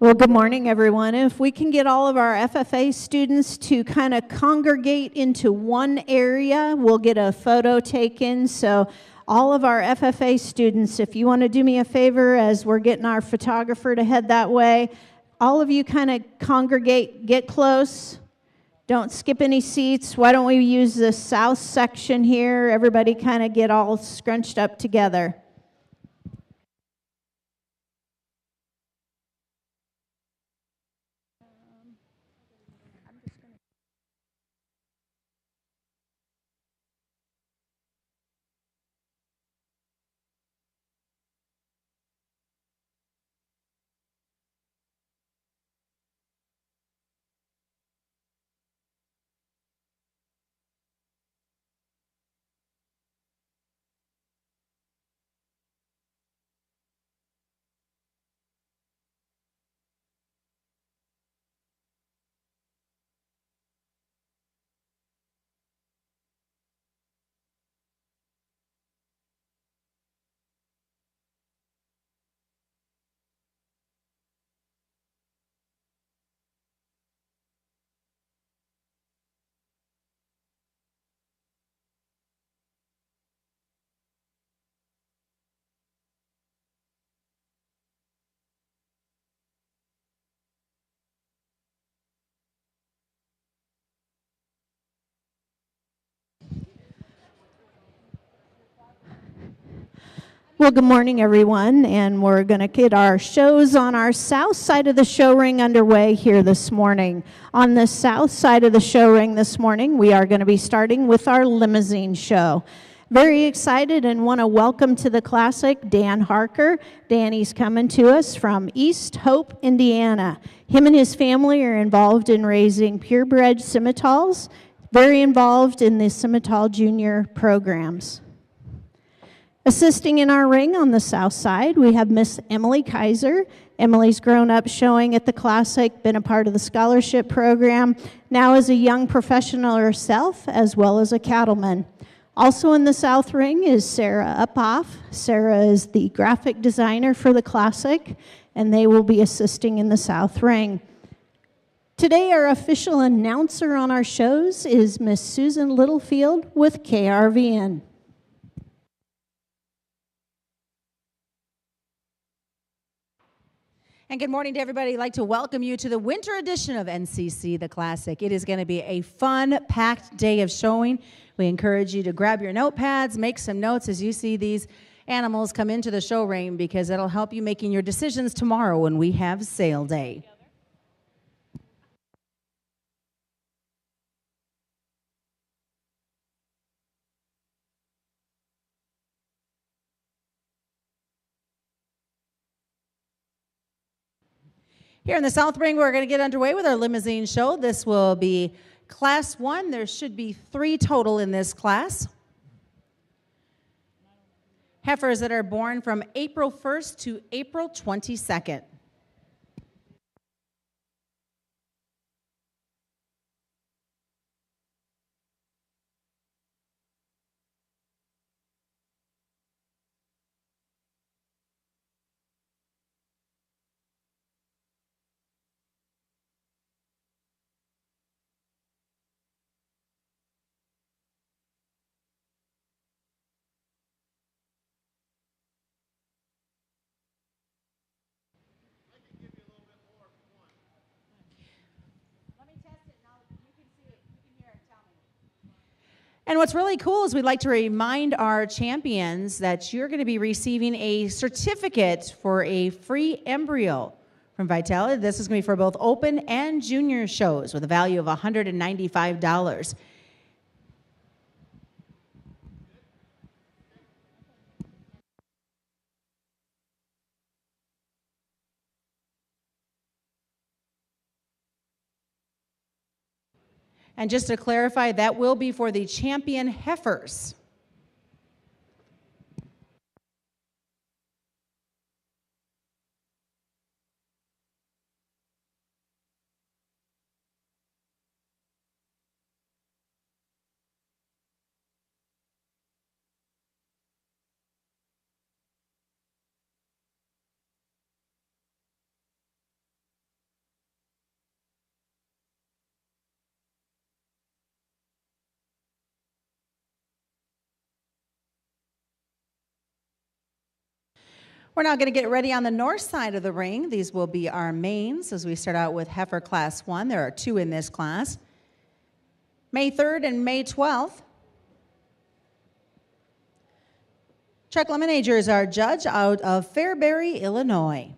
Well, good morning, everyone. If we can get all of our FFA students to kind of congregate into one area, we'll get a photo taken. So all of our FFA students, if you want to do me a favor as we're getting our photographer to head that way, all of you kind of congregate, get close. Don't skip any seats. Why don't we use the south section here? Everybody kind of get all scrunched up together. Well, good morning, everyone, and we're going to get our shows on our south side of the show ring underway here this morning. On the south side of the show ring this morning, we are going to be starting with our limousine show. Very excited and want to welcome to the Classic Dan Harker. Danny's coming to us from East Hope, Indiana. Him and his family are involved in raising purebred Simmentals, very involved in the Simmental Junior programs. Assisting in our ring on the south side, we have Miss Emily Kaiser. Emily's grown up showing at the Classic, been a part of the scholarship program, now is a young professional herself, as well as a cattleman. Also in the south ring is Sarah Uphoff. Sarah is the graphic designer for the Classic, and they will be assisting in the south ring. Today, our official announcer on our shows is Miss Susan Littlefield with KRVN. And good morning to everybody. I'd like to welcome you to the winter edition of NCC The Classic. It is going to be a fun, packed day of showing. We encourage you to grab your notepads, make some notes as you see these animals come into the show ring, because it'll help you making your decisions tomorrow when we have sale day. Here in the South Ring, we're going to get underway with our limousine show. This will be Class 1. There should be 3 total in this class. Heifers that are born from April 1st to April 22nd. And what's really cool is we'd like to remind our champions that you're going to be receiving a certificate for a free embryo from Vitality. This is going to be for both open and junior shows with a value of $195. And just to clarify, that will be for the champion heifers. We're now going to get ready on the north side of the ring. These will be our mains as we start out with heifer class 1. There are 2 in this class. May 3rd and May 12th. Chuck Lemonager is our judge out of Fairbury, Illinois.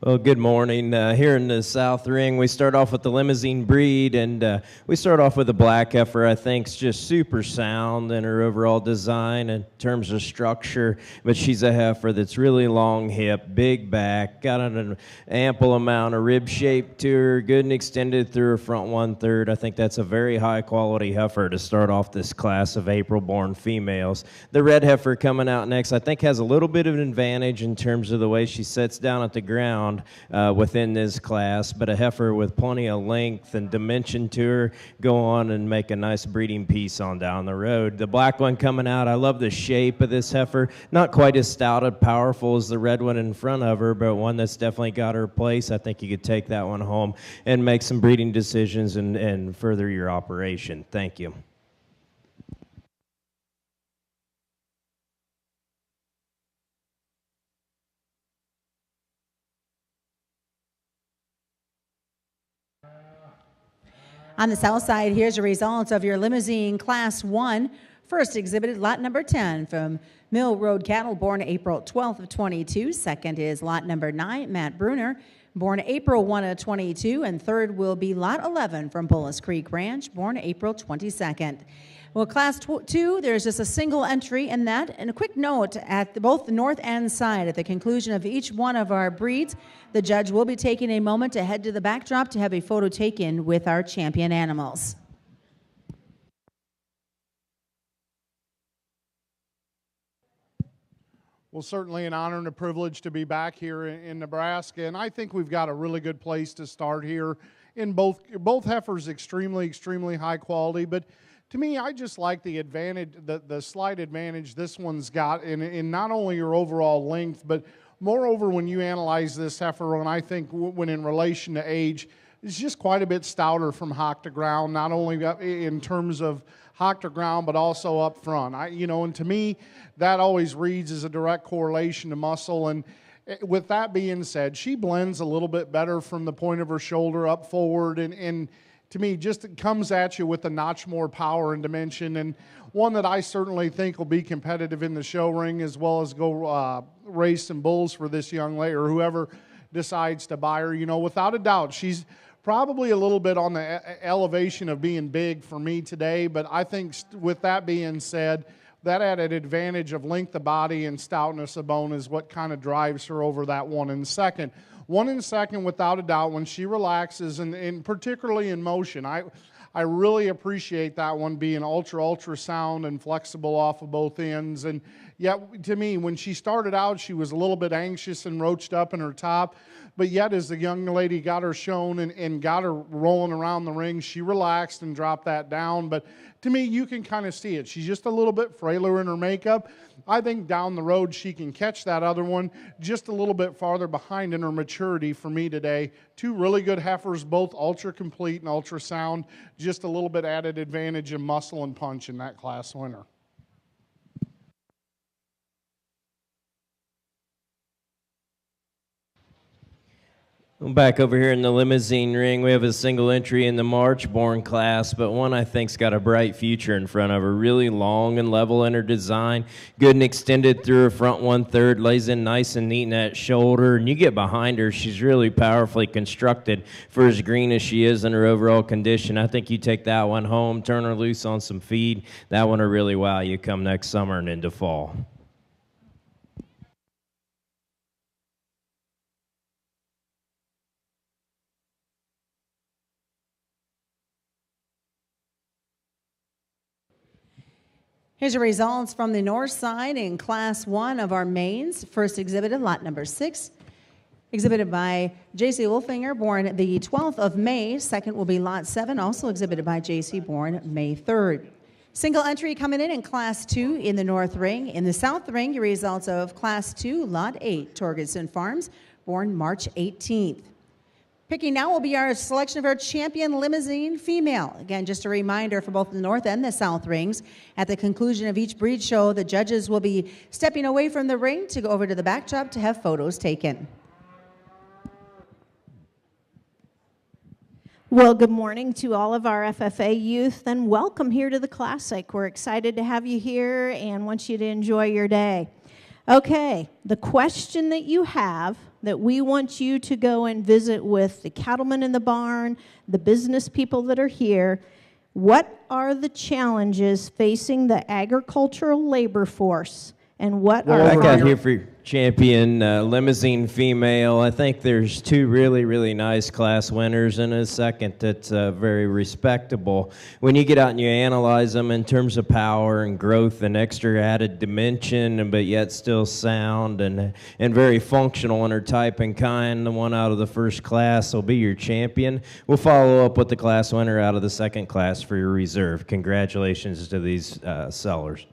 Well, good morning. Here in the South Ring, we start off with the limousine breed, and we start off with a black heifer. I think is just super sound in her overall design in terms of structure, but she's a heifer that's really long hip, big back, got an ample amount of rib shape to her, good and extended through her front 1/3. I think that's a very high quality heifer to start off this class of April-born females. The red heifer coming out next, I think, has a little bit of an advantage in terms of the way she sits down at the ground within this class, but a heifer with plenty of length and dimension to her, go on and make a nice breeding piece on down the road. The black one coming out, I love the shape of this heifer. Not quite as stout and powerful as the red one in front of her, but one that's definitely got her place. I think you could take that one home and make some breeding decisions and further your operation. Thank you. On the south side, here's the results of your limousine class 1. First exhibited lot number 10 from Mill Road Cattle, born April 12th of 22. Second is lot number 9, Matt Bruner, born April 1 of 22. And third will be lot 11 from Bullis Creek Ranch, born April 22nd. Well, class 2, there's just a single entry in that. And a quick note, at both the north and side, at the conclusion of each one of our breeds, the judge will be taking a moment to head to the backdrop to have a photo taken with our champion animals. Well, certainly an honor and a privilege to be back here in Nebraska, and I think we've got a really good place to start here. In both heifers, extremely high quality, but to me, I just like the advantage, the slight advantage this one's got in not only your overall length, but moreover, when you analyze this heifer, and I think when in relation to age, it's just quite a bit stouter from hock to ground, not only in terms of hock to ground, but also up front. And to me, that always reads as a direct correlation to muscle. And with that being said, she blends a little bit better from the point of her shoulder up forward, and to me, just comes at you with a notch more power and dimension, and one that I certainly think will be competitive in the show ring, as well as go raise some bulls for this young lady or whoever decides to buy her. Without a doubt, she's probably a little bit on the elevation of being big for me today, but I think with that being said, that added advantage of length of body and stoutness of bone is what kind of drives her over that one in second. One in second, without a doubt, when she relaxes, and particularly in motion. I really appreciate that one being ultra sound and flexible off of both ends. And yet, to me, when she started out, she was a little bit anxious and roached up in her top. But yet, as the young lady got her shown and got her rolling around the ring, she relaxed and dropped that down. But to me, you can kind of see it. She's just a little bit frailer in her makeup. I think down the road she can catch that other one just a little bit farther behind in her maturity for me today. Two really good heifers, both ultra complete and ultra sound. Just a little bit added advantage of muscle and punch in that class winner. Back over here in the limousine ring, we have a single entry in the March-born class, but one I think's got a bright future in front of her. Really long and level in her design, good and extended through her front 1/3, lays in nice and neat in that shoulder. And you get behind her, she's really powerfully constructed for as green as she is in her overall condition. I think you take that one home, turn her loose on some feed. That one will really wow you come next summer and into fall. Here's your results from the north side in Class 1 of our mains. First exhibited, lot number 6, exhibited by J.C. Wolfinger, born the 12th of May. Second will be lot 7, also exhibited by J.C., born May 3rd. Single entry coming in Class 2 in the north ring. In the south ring, your results of Class 2, lot 8, Torgerson Farms, born March 18th. Picking now will be our selection of our champion limousine female. Again, just a reminder for both the north and the south rings. At the conclusion of each breed show, the judges will be stepping away from the ring to go over to the backdrop to have photos taken. Well, good morning to all of our FFA youth, and welcome here to the Classic. We're excited to have you here and want you to enjoy your day. Okay, the question that you have that we want you to go and visit with the cattlemen in the barn, the business people that are here, what are the challenges facing the agricultural labor force? And what are I got here for champion limousine female. I think there's two really nice class winners and a second that's very respectable. When you get out and you analyze them in terms of power and growth and extra added dimension, but yet still sound and very functional in her type and kind, the one out of the first class will be your champion. We'll follow up with the class winner out of the second class for your reserve. Congratulations to these sellers.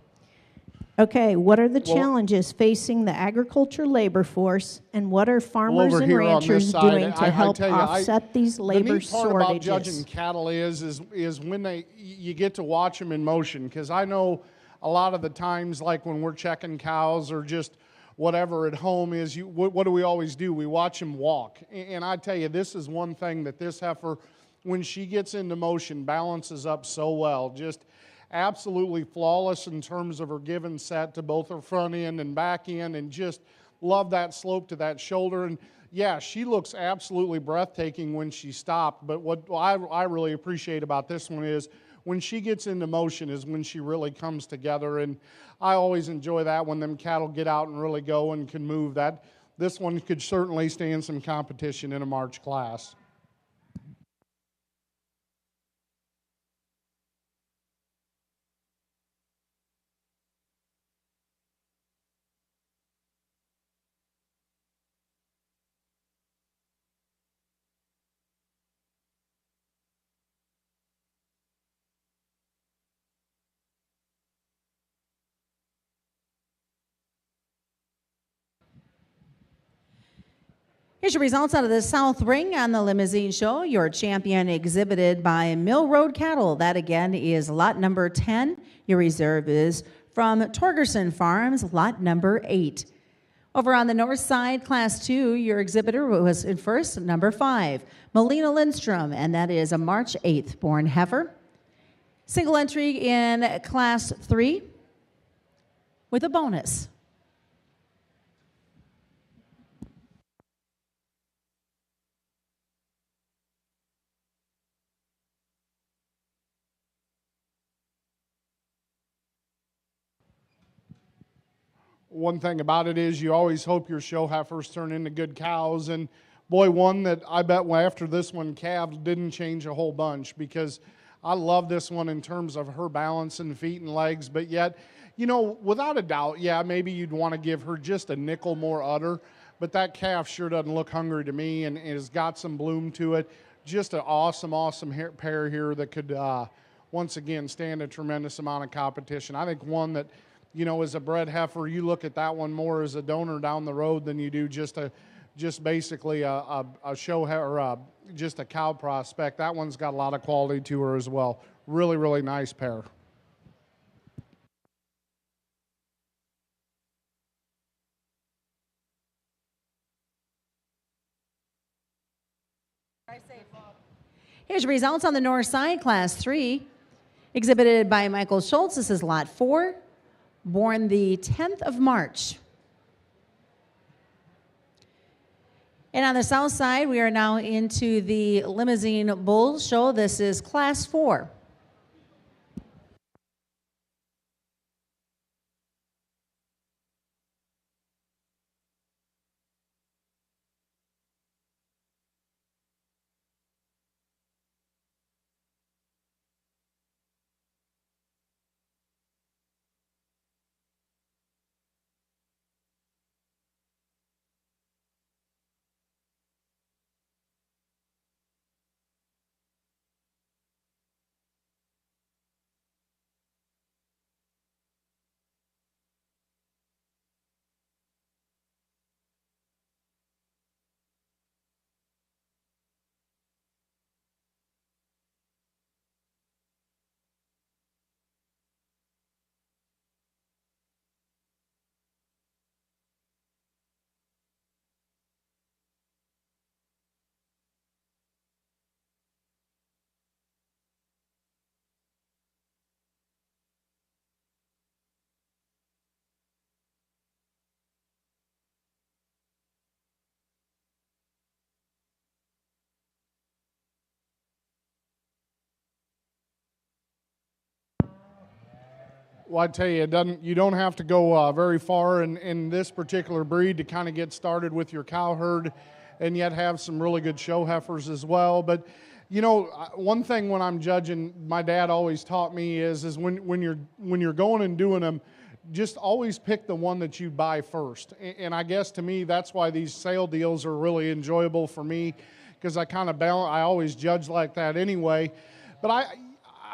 Okay, what are the challenges facing the agriculture labor force, and what are farmers and ranchers doing to help offset these labor shortages? The neat part about judging cattle is when you get to watch them in motion, because I know a lot of the times, like when we're checking cows or just whatever at home is, what do we always do? We watch them walk. And I tell you, this is one thing that this heifer, when she gets into motion, balances up so well. Just absolutely flawless in terms of her give and set to both her front end and back end, and just love that slope to that shoulder. And yeah, she looks absolutely breathtaking when she stopped, but what I really appreciate about this one is when she gets into motion is when she really comes together, and I always enjoy that when them cattle get out and really go and can move. That this one could certainly stand some competition in a March class. Here's your results out of the South Ring on the limousine show. Your champion exhibited by Mill Road Cattle. That again is lot number 10. Your reserve is from Torgerson Farms, lot number 8. Over on the north side, Class 2, your exhibitor was in first, number 5, Melina Lindstrom, and that is a March 8th born heifer. Single entry in Class 3 with a bonus. One thing about it is you always hope your show heifers turn into good cows, and boy, one that I bet after this one calved didn't change a whole bunch, because I love this one in terms of her balance and feet and legs, but yet, you know, without a doubt, yeah, maybe you'd want to give her just a nickel more udder, but that calf sure doesn't look hungry to me and has got some bloom to it. Just an awesome, awesome pair here that could, once again, stand a tremendous amount of competition. I think one that, you know, as a bred heifer, you look at that one more as a donor down the road than you do just basically a show or just a cow prospect. That one's got a lot of quality to her as well. Really, really nice pair. Here's your results on the north side, Class 3, exhibited by Michael Schultz. This is Lot 4, born the 10th of March. And on the south side, we are now into the Limousine Bull Show. This is Class 4. Well, I tell you, you don't have to go very far in this particular breed to kind of get started with your cow herd, and yet have some really good show heifers as well. But you know, one thing when I'm judging, my dad always taught me is when you're going and doing them, just always pick the one that you buy first. And I guess to me, that's why these sale deals are really enjoyable for me, because I kind of balance. I always judge like that anyway. But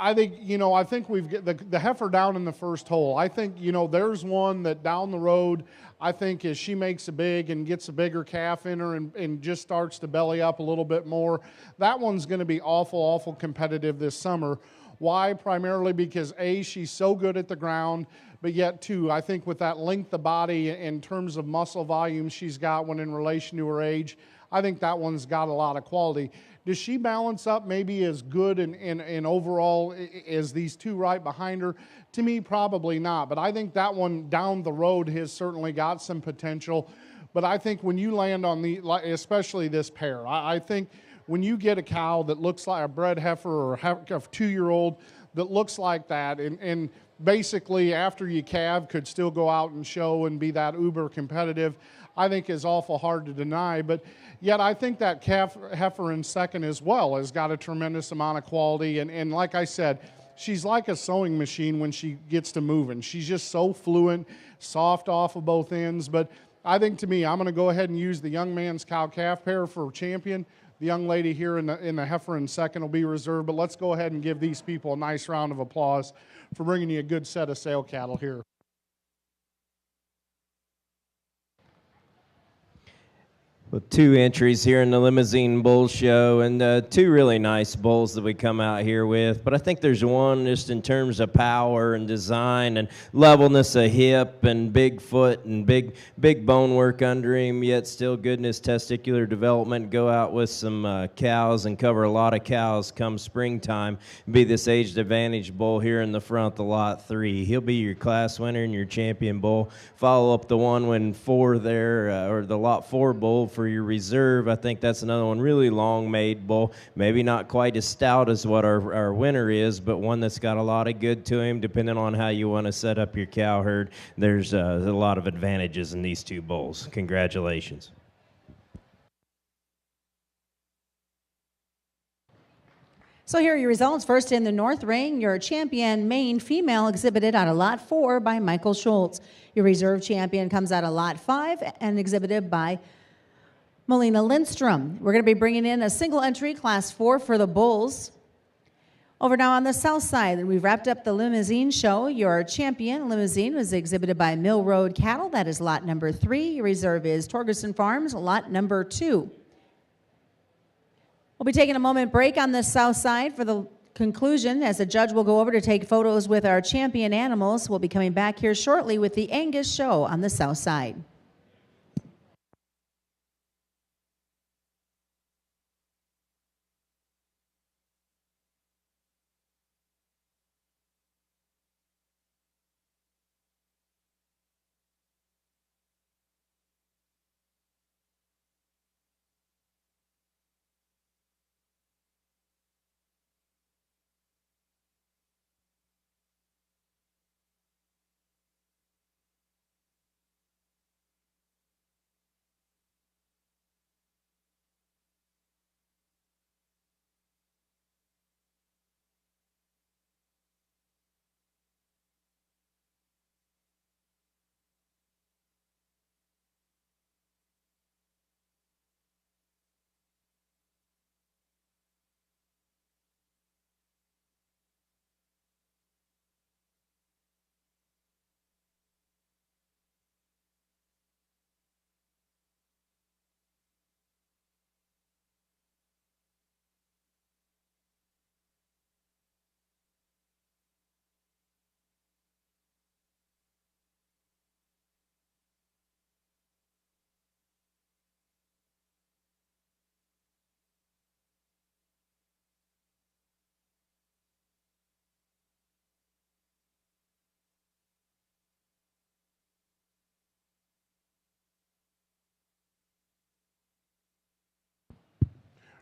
I think, you know, I think we've got the heifer down in the first hole. I think, you know, there's one that down the road, I think as she makes a big and gets a bigger calf in her and just starts to belly up a little bit more, that one's going to be awful, awful competitive this summer. Why? Primarily because A, she's so good at the ground, but yet two, I think with that length of body in terms of muscle volume she's got when in relation to her age, I think that one's got a lot of quality. Does she balance up maybe as good in overall as these two right behind her? To me, probably not. But I think that one down the road has certainly got some potential. But I think when you land on especially this pair, I think when you get a cow that looks like a bred heifer or a 2-year-old that looks like that, and basically after you calve could still go out and show and be that uber competitive, I think is awful hard to deny. But yet I think that heifer in second as well has got a tremendous amount of quality. And like I said, she's like a sewing machine when she gets to moving. She's just so fluent, soft off of both ends. But I think to me, I'm going to go ahead and use the young man's cow-calf pair for champion. The young lady here in the heifer in second will be reserved. But let's go ahead and give these people a nice round of applause for bringing you a good set of sale cattle here. Well, 2 entries here in the Limousine Bull Show, and 2 really nice bulls that we come out here with. But I think there's one just in terms of power and design and levelness of hip and big foot and big bone work under him, yet still goodness, testicular development. Go out with some cows and cover a lot of cows come springtime. Be this aged advantage bull here in the front, the Lot 3. He'll be your class winner and your champion bull. Follow up the one when 4 there, or the Lot 4 bull for your reserve. I think that's another one, really long-made bull. Maybe not quite as stout as what our winner is, but one that's got a lot of good to him, depending on how you want to set up your cow herd. There's a lot of advantages in these 2 bulls. Congratulations. So here are your results. First in the north ring, your champion Maine female exhibited out of lot 4 by Michael Schultz. Your reserve champion comes out of lot 5 and exhibited by Melina Lindstrom. We're going to be bringing in a single entry class 4 for the bulls. Over now on the south side, we've wrapped up the limousine show. Your champion limousine was exhibited by Mill Road Cattle. That is lot number 3. Your reserve is Torgerson Farms, lot number 2. We'll be taking a moment break on the south side for the conclusion as the judge will go over to take photos with our champion animals. We'll be coming back here shortly with the Angus show on the south side.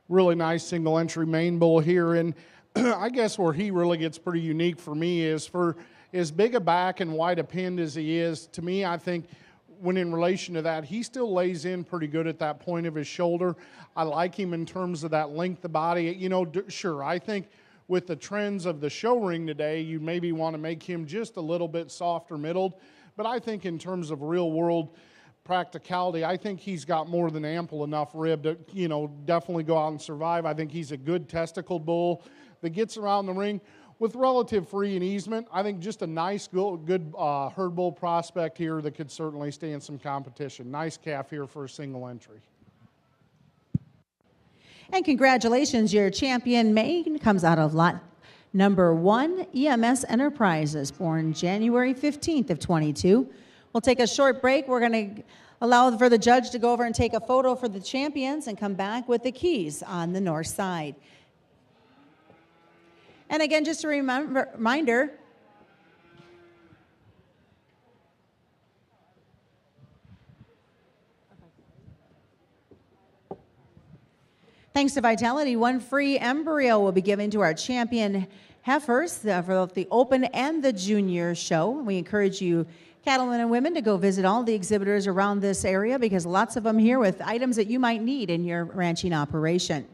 Really nice single entry main bull here. And I guess where he really gets pretty unique for me is for as big a back and wide a pinned as he is, to me, I think when in relation to that, he still lays in pretty good at that point of his shoulder. I like him in terms of that length of body. You know, sure, I think with the trends of the show ring today, you maybe want to make him just a little bit softer middled. But I think in terms of real world practicality, I think he's got more than ample enough rib to, you know, definitely go out and survive. I think he's a good testicle bull that gets around the ring with relative free and easement. I think just a nice, good herd bull prospect here that could certainly stay in some competition. Nice calf here for a single entry. And congratulations, your champion Maine comes out of lot number 1, EMS Enterprises, born January 15th of 22. We'll take a short break. We're going to allow for the judge to go over and take a photo for the champions and come back with the keys on the north side. And again, just a reminder, thanks to Vitality, 1 free embryo will be given to our champion heifers for the open and the junior show. We encourage you, cattlemen and women, to go visit all the exhibitors around this area because lots of them here with items that you might need in your ranching operation.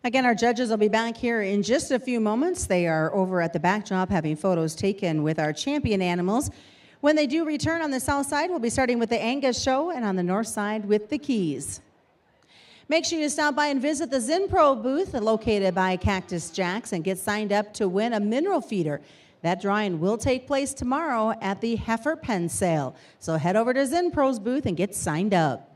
Again, our judges will be back here in just a few moments. They are over at the backdrop having photos taken with our champion animals. When they do return on the south side, we'll be starting with the Angus show, and on the north side with the Keys. Make sure you stop by and visit the Zinpro booth located by Cactus Jacks and get signed up to win a mineral feeder. That drawing will take place tomorrow at the Heifer Pen Sale. So head over to Zinpro's booth and get signed up.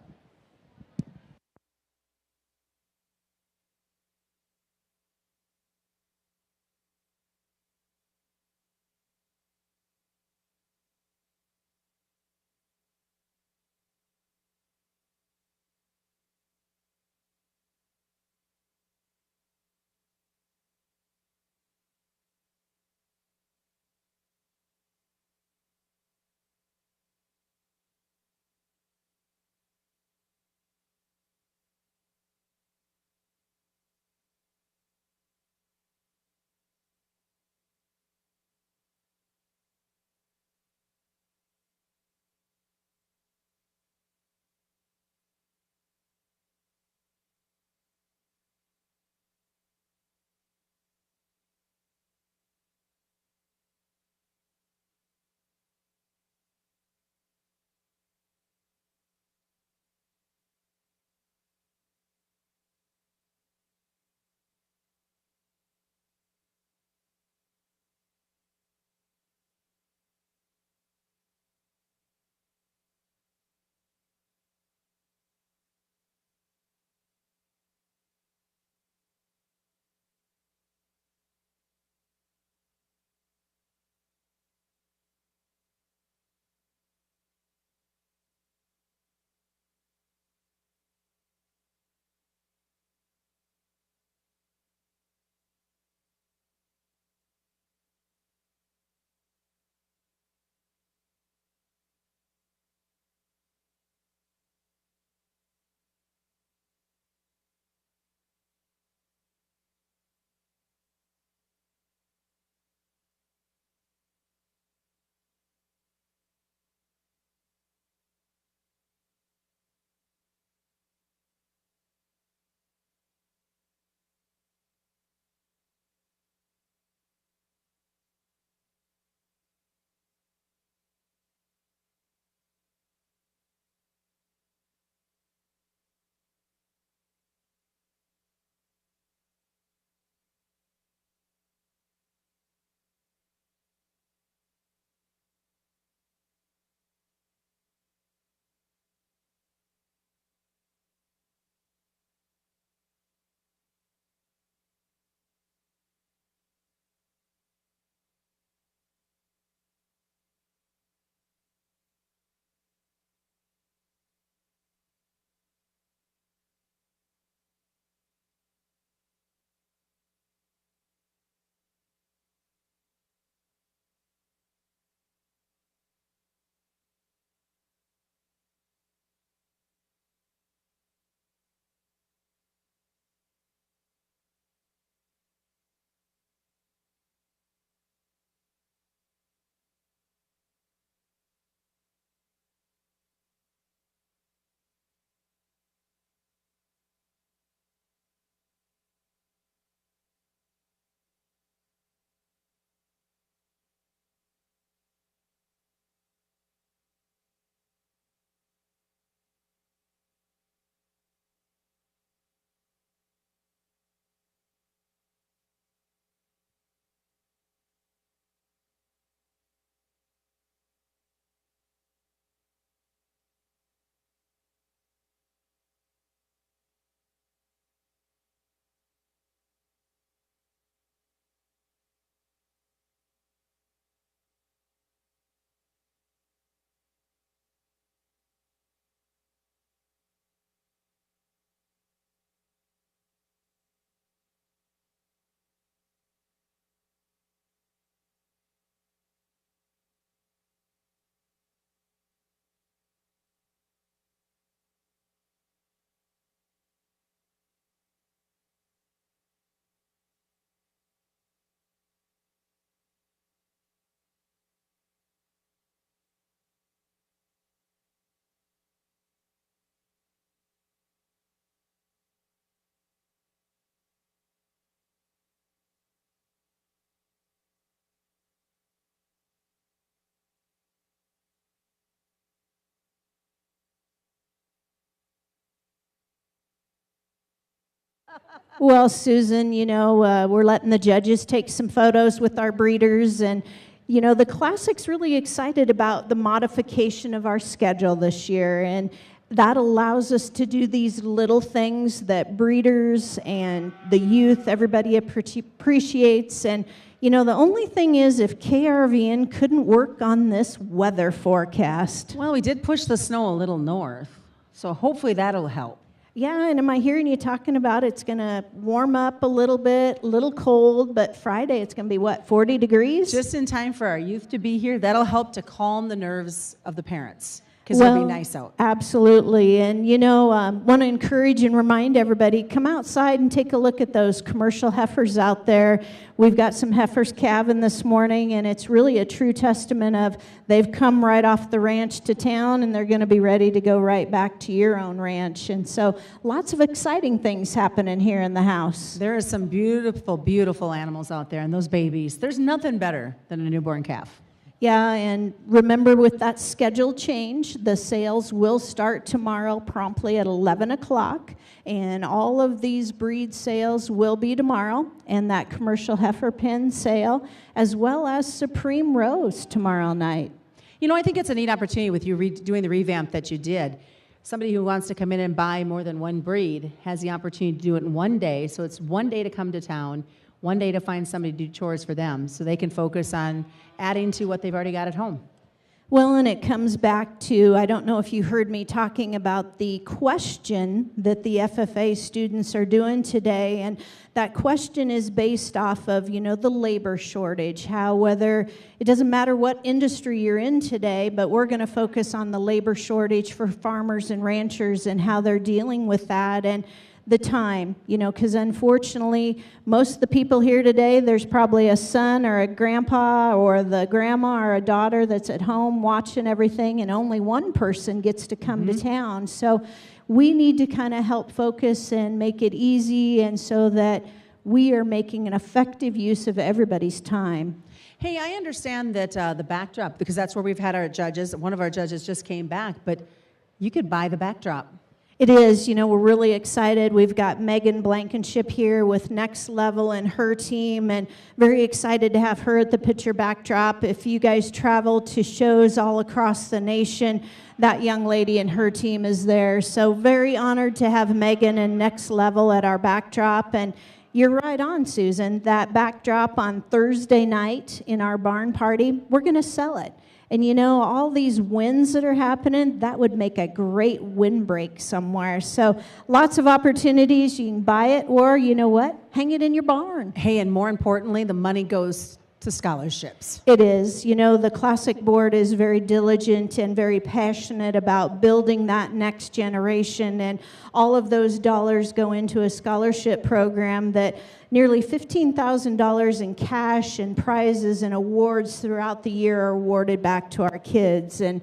Well, Susan, we're letting the judges take some photos with our breeders, and the Classic's really excited about the modification of our schedule this year, and that allows us to do these little things that breeders and the youth, everybody appreciates. And the only thing is, if KRVN couldn't work on this weather forecast. Well, we did push the snow a little north, so hopefully that'll help. Yeah, and am I hearing you talking about it's going to warm up a little bit, a little cold, but Friday it's going to be, what, 40 degrees? Just in time for our youth to be here. That'll help to calm the nerves of the parents, because it'll be nice out. Absolutely. And, want to encourage and remind everybody, come outside and take a look at those commercial heifers out there. We've got some heifers calving this morning, and it's really a true testament of they've come right off the ranch to town, and they're going to be ready to go right back to your own ranch. And so lots of exciting things happening here in the house. There are some beautiful, beautiful animals out there, and those babies. There's nothing better than a newborn calf. Yeah, and remember, with that schedule change, the sales will start tomorrow promptly at 11 o'clock, and all of these breed sales will be tomorrow, and that commercial heifer pin sale, as well as Supreme Rose tomorrow night. I think it's a neat opportunity with you doing the revamp that you did. Somebody who wants to come in and buy more than one breed has the opportunity to do it in one day, so it's one day to come to town, one day to find somebody to do chores for them so they can focus on adding to what they've already got at home. Well, and it comes back to, I don't know if you heard me talking about the question that the FFA students are doing today, and that question is based off of, the labor shortage, how whether, it doesn't matter what industry you're in today, but we're going to focus on the labor shortage for farmers and ranchers and how they're dealing with that. And the time, because unfortunately, most of the people here today, there's probably a son or a grandpa or the grandma or a daughter that's at home watching everything, and only one person gets to come to town. So we need to kind of help focus and make it easy, and so that we are making an effective use of everybody's time. Hey, I understand that the backdrop, because that's where we've had our judges. One of our judges just came back, but you could buy the backdrop. It is, we're really excited. We've got Megan Blankenship here with Next Level and her team, and very excited to have her at the picture backdrop. If you guys travel to shows all across the nation, that young lady and her team is there. So very honored to have Megan and Next Level at our backdrop. And you're right on, Susan. That backdrop on Thursday night in our barn party, we're going to sell it. And all these wins that are happening, that would make a great windbreak somewhere. So lots of opportunities. You can buy it, or hang it in your barn. Hey, and more importantly, the money goes to scholarships. It is. The Classic Board is very diligent and very passionate about building that next generation, and all of those dollars go into a scholarship program that nearly $15,000 in cash and prizes and awards throughout the year are awarded back to our kids. And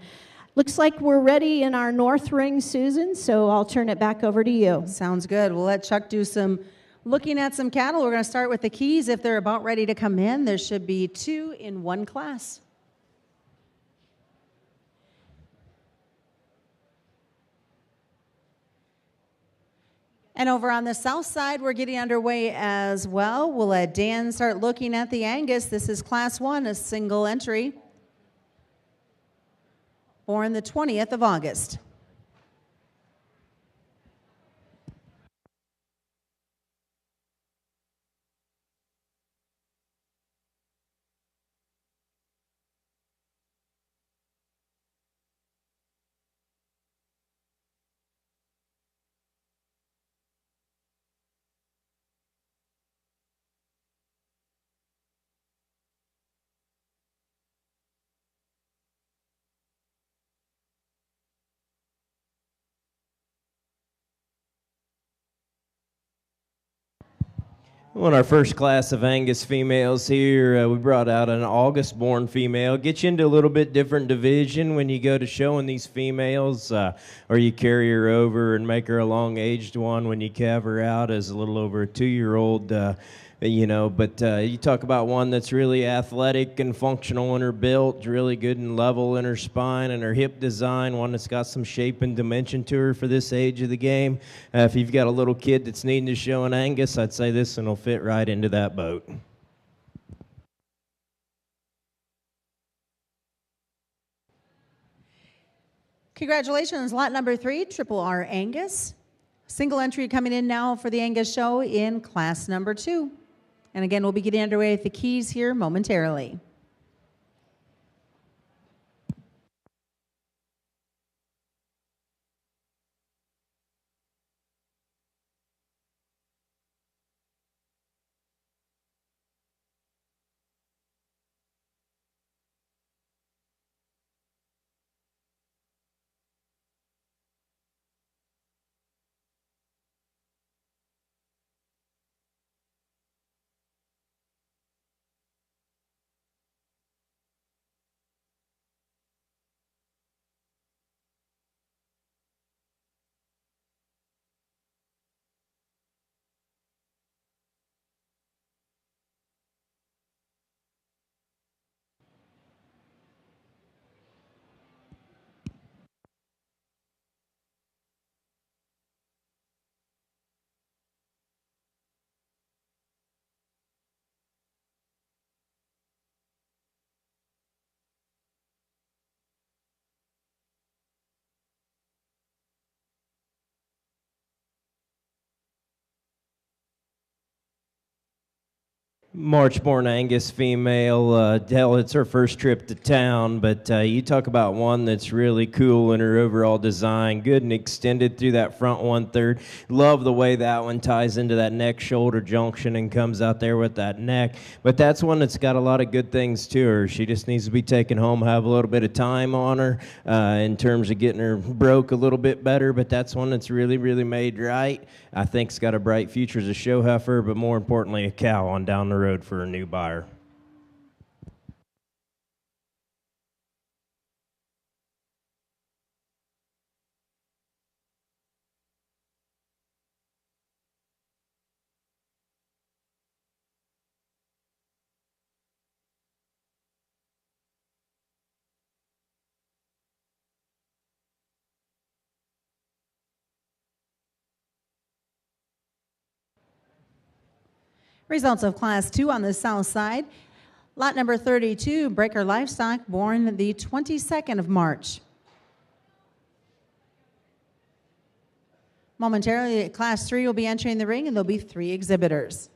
looks like we're ready in our north ring, Susan, so I'll turn it back over to you. Sounds good. We'll let Chuck do some looking at some cattle. We're going to start with the keys. If they're about ready to come in, there should be 2 in one class. And over on the south side, we're getting underway as well. We'll let Dan start looking at the Angus. This is Class 1, a single entry. Born the 20th of August. On our first class of Angus females here, we brought out an August-born female. Get you into a little bit different division when you go to showing these females, or you carry her over and make her a long-aged one when you calve her out as a little over a 2-year-old. But you talk about one that's really athletic and functional in her build, really good and level in her spine and her hip design, one that's got some shape and dimension to her for this age of the game. If you've got a little kid that's needing to show an Angus, I'd say this one will fit right into that boat. Congratulations, lot number 3, Triple R Angus. Single entry coming in now for the Angus show in class number 2. And again, we'll be getting underway with the keys here momentarily. March-born Angus female. Hell, it's her first trip to town, but you talk about one that's really cool in her overall design, good and extended through that front 1/3. Love the way that one ties into that neck-shoulder junction and comes out there with that neck. But that's one that's got a lot of good things to her. She just needs to be taken home, have a little bit of time on her in terms of getting her broke a little bit better, but that's one that's really, really made right. I think it's got a bright future as a show heifer, but more importantly, a cow on down the road for a new buyer. Results of class 2 on the south side. Lot number 32, Breaker Livestock, born the 22nd of March. Momentarily, class 3 will be entering the ring, and there'll be 3 exhibitors.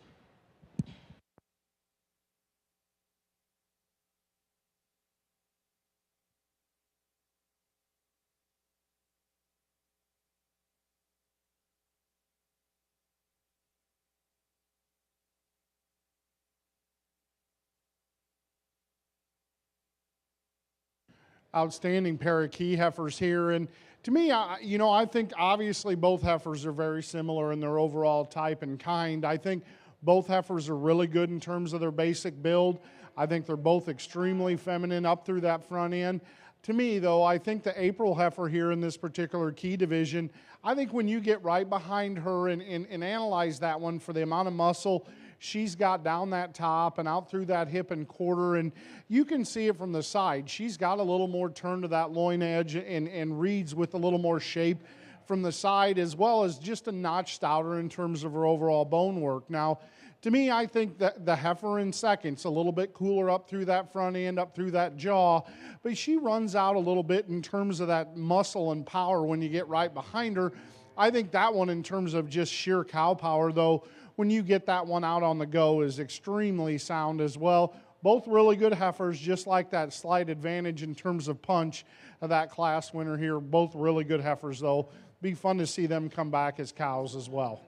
Outstanding pair of key heifers here. And to me, I think obviously both heifers are very similar in their overall type and kind. I think both heifers are really good in terms of their basic build. I think they're both extremely feminine up through that front end. To me, though, I think the April heifer here in this particular key division, I think when you get right behind her and analyze that one for the amount of muscle she's got down that top and out through that hip and quarter, and you can see it from the side. She's got a little more turn to that loin edge and reads with a little more shape from the side, as well as just a notch stouter in terms of her overall bone work. Now, to me, I think that the heifer in second's a little bit cooler up through that front end, up through that jaw, but she runs out a little bit in terms of that muscle and power when you get right behind her. I think that one, in terms of just sheer cow power, though, when you get that one out on the go, is extremely sound as well. Both really good heifers, just like that slight advantage in terms of punch of that class winner here. Both really good heifers, though. Be fun to see them come back as cows as well.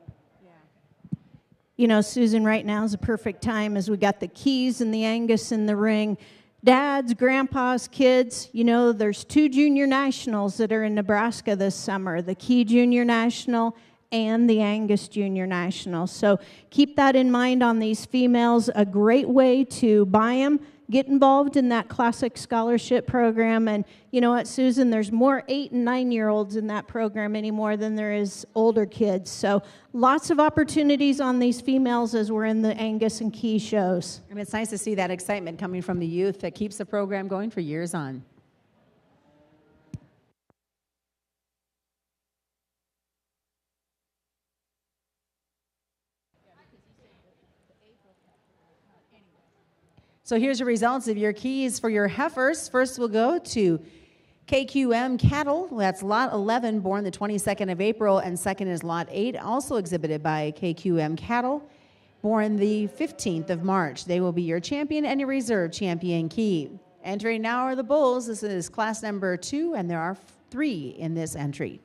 You know, Susan, right now is a perfect time as we got the keys and the Angus in the ring. Dads, grandpas, kids, you know, there's 2 junior nationals that are in Nebraska this summer, the Key Junior National and the Angus Junior National. So keep that in mind on these females. A great way to buy them, get involved in that classic scholarship program. And you know what, Susan, there's more 8 and 9-year-olds in that program anymore than there is older kids. So lots of opportunities on these females as we're in the Angus and Key shows. And it's nice to see that excitement coming from the youth that keeps the program going for years on. So here's your results of your keys for your heifers. First we'll go to KQM Cattle. That's lot 11, born the 22nd of April, and second is lot 8, also exhibited by KQM Cattle, born the 15th of March. They will be your champion and your reserve champion key. Entering now are the bulls. This is class number 2, and there are 3 in this entry.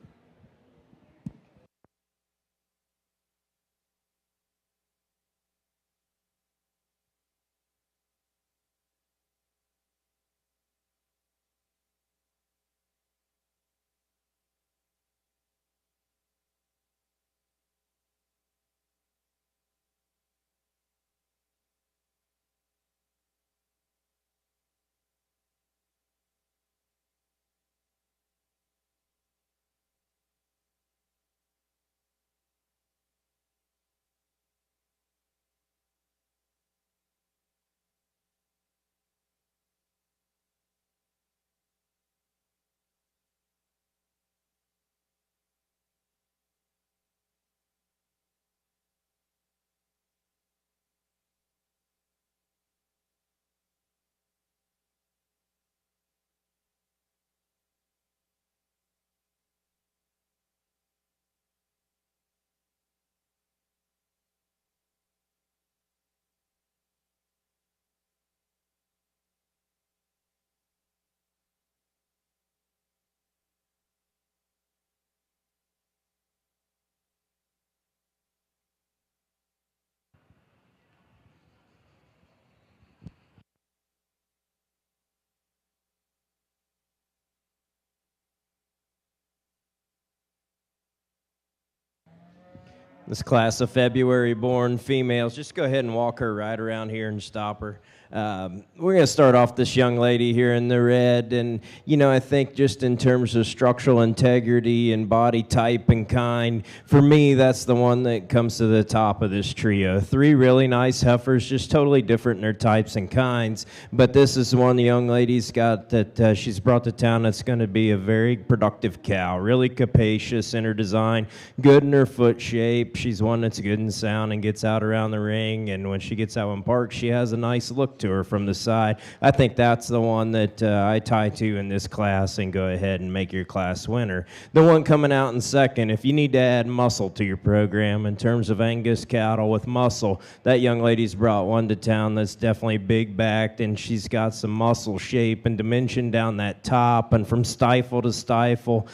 This class of February-born females, just go ahead and walk her right around here and stop her. We're going to start off this young lady here in the red, and you know, I think just in terms of structural integrity and body type and kind, for me, that's the one that comes to the top of this trio. 3 really nice heifers, just totally different in their types and kinds, but this is the one the young lady's got that she's brought to town that's going to be a very productive cow, really capacious in her design, good in her foot shape. She's one that's good and sound and gets out around the ring, and when she gets out in park, she has a nice look to her from the side. I think that's the one that I tie to in this class and go ahead and make your class winner. The one coming out in second, if you need to add muscle to your program in terms of Angus cattle with muscle, that young lady's brought one to town that's definitely big backed, and she's got some muscle shape and dimension down that top and from stifle to stifle.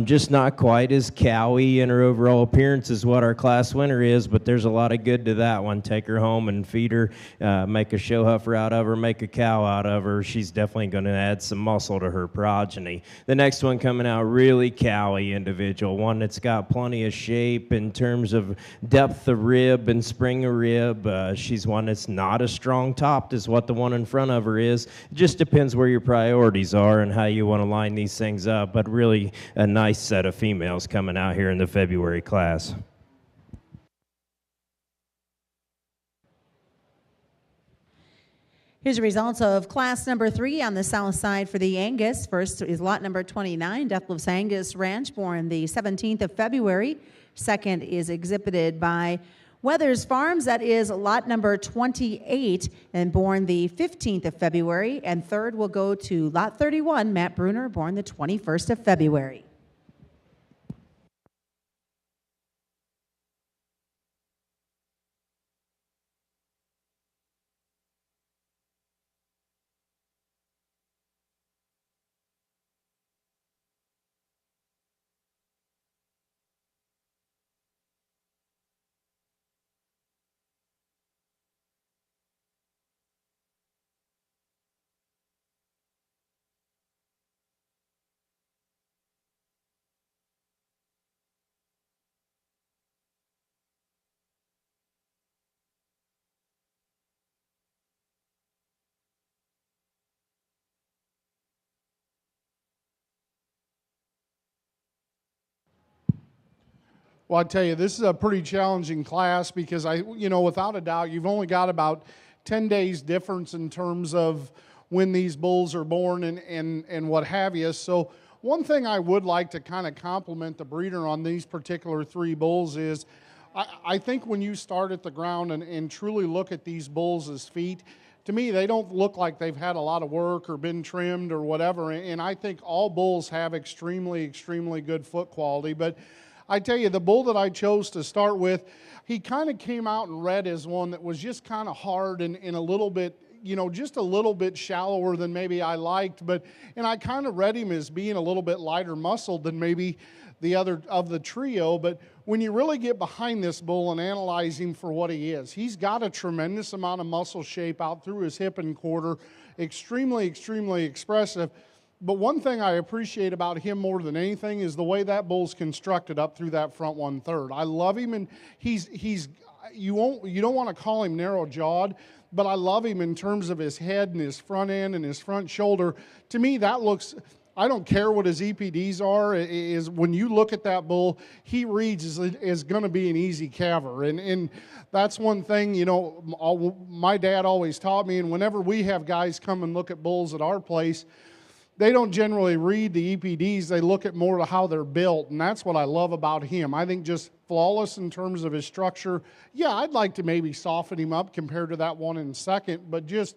Just not quite as cowy in her overall appearance as what our class winner is, but there's a lot of good to that one. Take her home and feed her, make a show heifer out of her, make a cow out of her. She's definitely going to add some muscle to her progeny. The next one coming out, really cowy individual, one that's got plenty of shape in terms of depth of rib and spring of rib. She's one that's not as strong topped as what the one in front of her is. It just depends where your priorities are and how you want to line these things up, but really a nice set of females coming out here in the February class. Here's the results of class number 3 on the south side for the Angus. First is lot number 29, Deathless Angus Ranch, born the 17th of February. Second is exhibited by Weathers Farms. That is lot number 28 and born the 15th of February. And third will go to lot 31, Matt Bruner, born the 21st of February. Well, I tell you, this is a pretty challenging class because without a doubt, you've only got about 10 days difference in terms of when these bulls are born and what have you. So one thing I would like to kind of compliment the breeder on these particular 3 bulls is I think when you start at the ground and truly look at these bulls' feet, to me, they don't look like they've had a lot of work or been trimmed or whatever. And I think all bulls have extremely, extremely good foot quality. But I tell you, the bull that I chose to start with, he kind of came out and read as one that was just kind of hard and a little bit, just a little bit shallower than maybe I liked. And I kind of read him as being a little bit lighter muscled than maybe the other of the trio. But when you really get behind this bull and analyze him for what he is, he's got a tremendous amount of muscle shape out through his hip and quarter, extremely, extremely expressive. But one thing I appreciate about him more than anything is the way that bull's constructed up through that front 1/3. I love him, and you don't want to call him narrow jawed, but I love him in terms of his head and his front end and his front shoulder. To me, that looks. I don't care what his EPDs are. Is when you look at that bull, he reads is going to be an easy caver, and that's one thing. My dad always taught me, and whenever we have guys come and look at bulls at our place, they don't generally read the EPDs. They look at more to how they're built, and that's what I love about him. I think just flawless in terms of his structure. Yeah, I'd like to maybe soften him up compared to that one in second, but just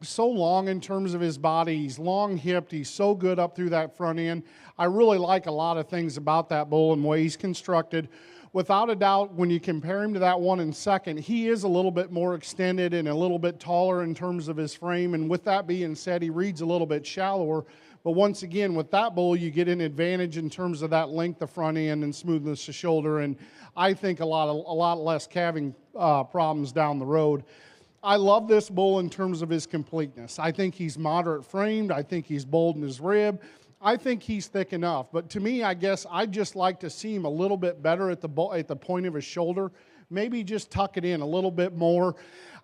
so long in terms of his body. He's long-hipped. He's so good up through that front end. I really like a lot of things about that bull and the way he's constructed. Without a doubt, when you compare him to that one in second, he is a little bit more extended and a little bit taller in terms of his frame. And with that being said, he reads a little bit shallower. But once again, with that bull, you get an advantage in terms of that length of front end and smoothness of shoulder. And I think a lot less calving problems down the road. I love this bull in terms of his completeness. I think he's moderate framed. I think he's bold in his rib. I think he's thick enough. But to me, I guess I'd just like to see him a little bit better at the point of his shoulder. Maybe just tuck it in a little bit more.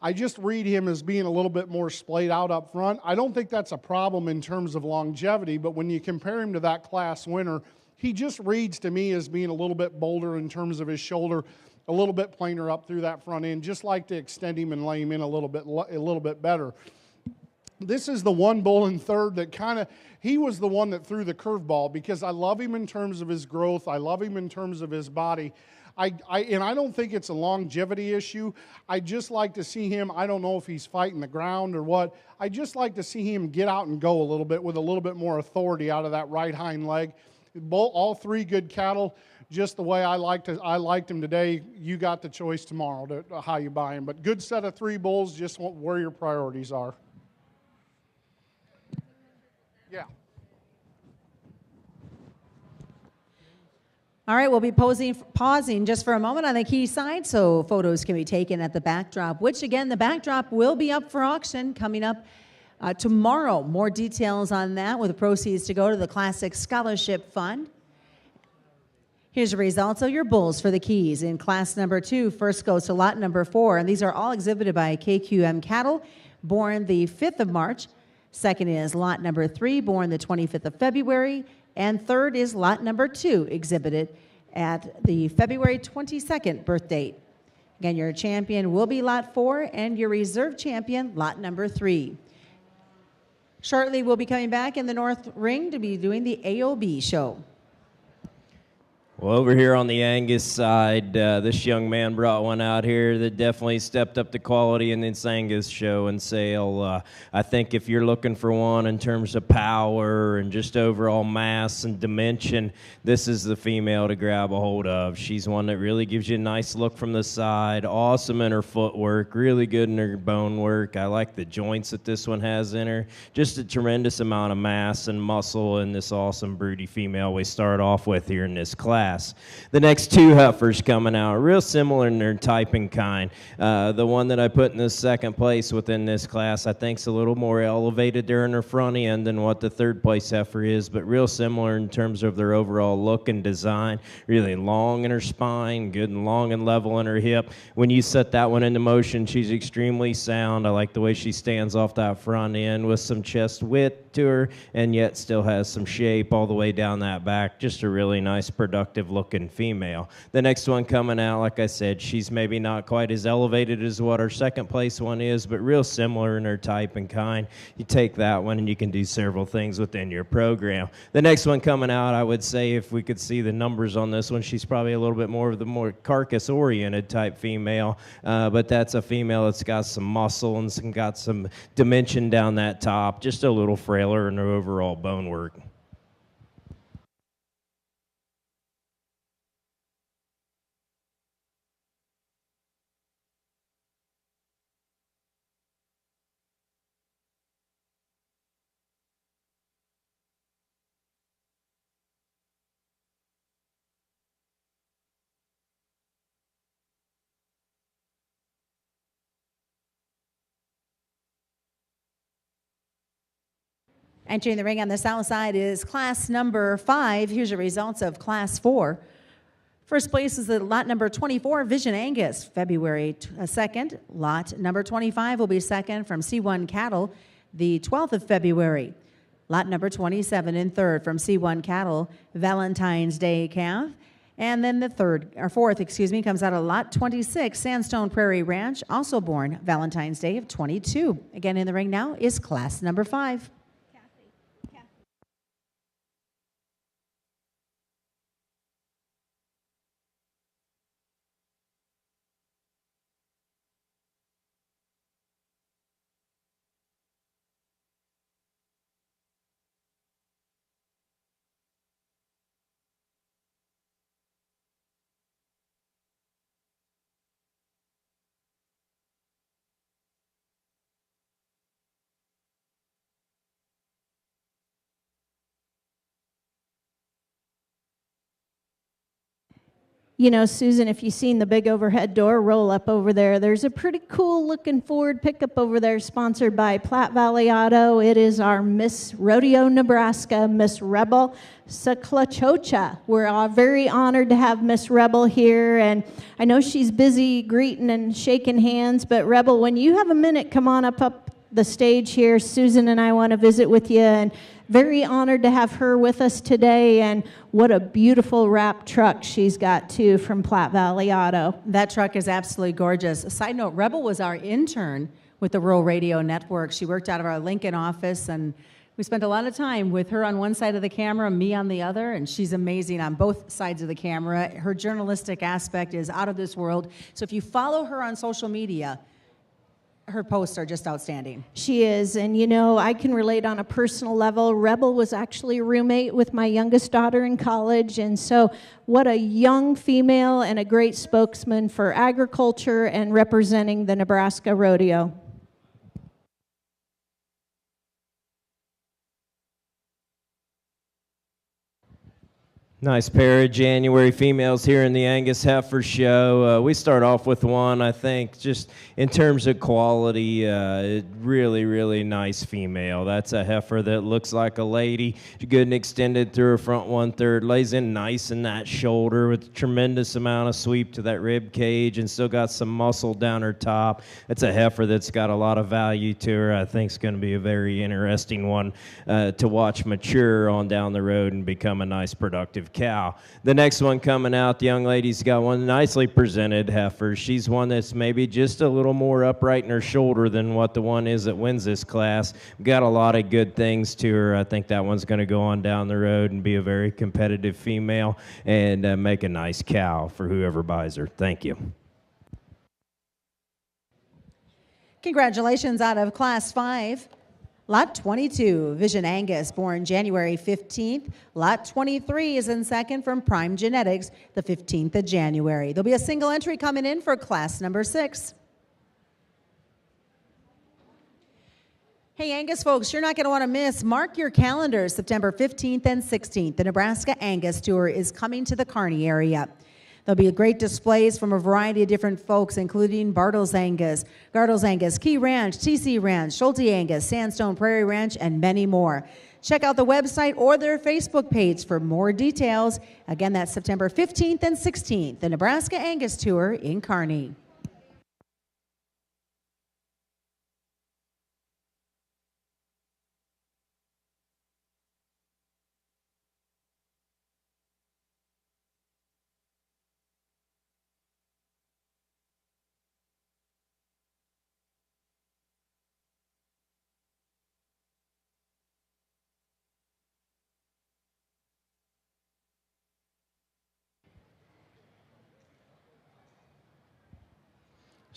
I just read him as being a little bit more splayed out up front. I don't think that's a problem in terms of longevity, but when you compare him to that class winner, he just reads to me as being a little bit bolder in terms of his shoulder, a little bit plainer up through that front end. Just like to extend him and lay him in a little bit better. This is the one bull in third that he was the one that threw the curveball because I love him in terms of his growth. I love him in terms of his body. And I don't think it's a longevity issue. I just like to see him. I don't know if he's fighting the ground or what. I just like to see him get out and go a little bit with a little bit more authority out of that right hind leg. All 3 good cattle, just the way I liked him today. You got the choice tomorrow to how you buy him. But good set of 3 bulls, just where your priorities are. Yeah. All right, we'll be pausing just for a moment on the key side so photos can be taken at the backdrop, which again, the backdrop will be up for auction coming up tomorrow. More details on that with the proceeds to go to the Classic Scholarship Fund. Here's the results of your bulls for the keys. In class number 2, first goes to lot number 4, and these are all exhibited by KQM Cattle, born the 5th of March. Second is lot number 3, born the 25th of February. And third is lot number 2, exhibited at the February 22nd birth date. Again, your champion will be lot 4, and your reserve champion, lot number 3. Shortly, we'll be coming back in the North Ring to be doing the AOB show. Well, over here on the Angus side, this young man brought one out here that definitely stepped up the quality in this Angus show and sale. I think if you're looking for one in terms of power and just overall mass and dimension, this is the female to grab a hold of. She's one that really gives you a nice look from the side, awesome in her footwork, really good in her bone work. I like the joints that this one has in her. Just a tremendous amount of mass and muscle in this awesome broody female we start off with here in this class. The next 2 heifers coming out, real similar in their type and kind. The one that I put in the second place within this class, I think is a little more elevated there in her front end than what the third place heifer is, but real similar in terms of their overall look and design. Really long in her spine, good and long and level in her hip. When you set that one into motion, she's extremely sound. I like the way she stands off that front end with some chest width to her and yet still has some shape all the way down that back. Just a really nice, productive productive looking female. The next one coming out, like I said, she's maybe not quite as elevated as what our second place one is, but real similar in her type and kind. You take that one and you can do several things within your program. The next one coming out, I would say if we could see the numbers on this one, she's probably a little bit more of the more carcass-oriented type female, but that's a female that's got some muscle and got some dimension down that top, just a little frailer in her overall bone work. Entering the ring on the south side is class number 5. Here's your results of class 4. First place is the lot number 24, Vision Angus, February 2nd. Lot number 25 will be second from C1 Cattle, the 12th of February. Lot number 27 in third from C1 Cattle, Valentine's Day calf. And then the fourth, comes out of lot 26, Sandstone Prairie Ranch, also born Valentine's Day of 22. Again, in the ring now is class number 5. You know, Susan, if you've seen the big overhead door roll up over there, there's a pretty cool looking Ford pickup over there sponsored by Platte Valley Auto. It is our Miss Rodeo, Nebraska, Miss Rebel Saklachocha. We're very honored to have Miss Rebel here, and I know she's busy greeting and shaking hands, but Rebel, when you have a minute, come on up the stage here. Susan and I want to visit with you, and very honored to have her with us today, and what a beautiful wrap truck she's got, too, from Platte Valley Auto. That truck is absolutely gorgeous. A side note, Rebel was our intern with the Rural Radio Network. She worked out of our Lincoln office, and we spent a lot of time with her on one side of the camera, me on the other, and she's amazing on both sides of the camera. Her journalistic aspect is out of this world. So if you follow her on social media, her posts are just outstanding. She is, and you know, I can relate on a personal level. Rebel was actually a roommate with my youngest daughter in college, and so what a young female and a great spokesman for agriculture and representing the Nebraska rodeo. Nice pair of January females here in the Angus Heifer Show. We start off with one, I think, just in terms of quality, really, really nice female. That's a heifer that looks like a lady, good and extended through her front 1/3, lays in nice in that shoulder with a tremendous amount of sweep to that rib cage and still got some muscle down her top. It's a heifer that's got a lot of value to her. I think it's going to be a very interesting one to watch mature on down the road and become a nice productive cow. The next one coming out, the young lady's got one nicely presented heifer. She's one that's maybe just a little more upright in her shoulder than what the one is that wins this class. Got a lot of good things to her. I think that one's going to go on down the road and be a very competitive female and make a nice cow for whoever buys her. Thank you. Congratulations out of Class 5. Lot 22, Vision Angus, born January 15th. Lot 23 is in second from Prime Genetics, the 15th of January. There'll be a single entry coming in for class number 6. Hey, Angus folks, you're not going to want to miss. Mark your calendars, September 15th and 16th. The Nebraska Angus Tour is coming to the Kearney area. There'll be great displays from a variety of different folks, including Bartles Angus, Gardles Angus, Key Ranch, TC Ranch, Schulte Angus, Sandstone Prairie Ranch, and many more. Check out the website or their Facebook page for more details. Again, that's September 15th and 16th, the Nebraska Angus Tour in Kearney.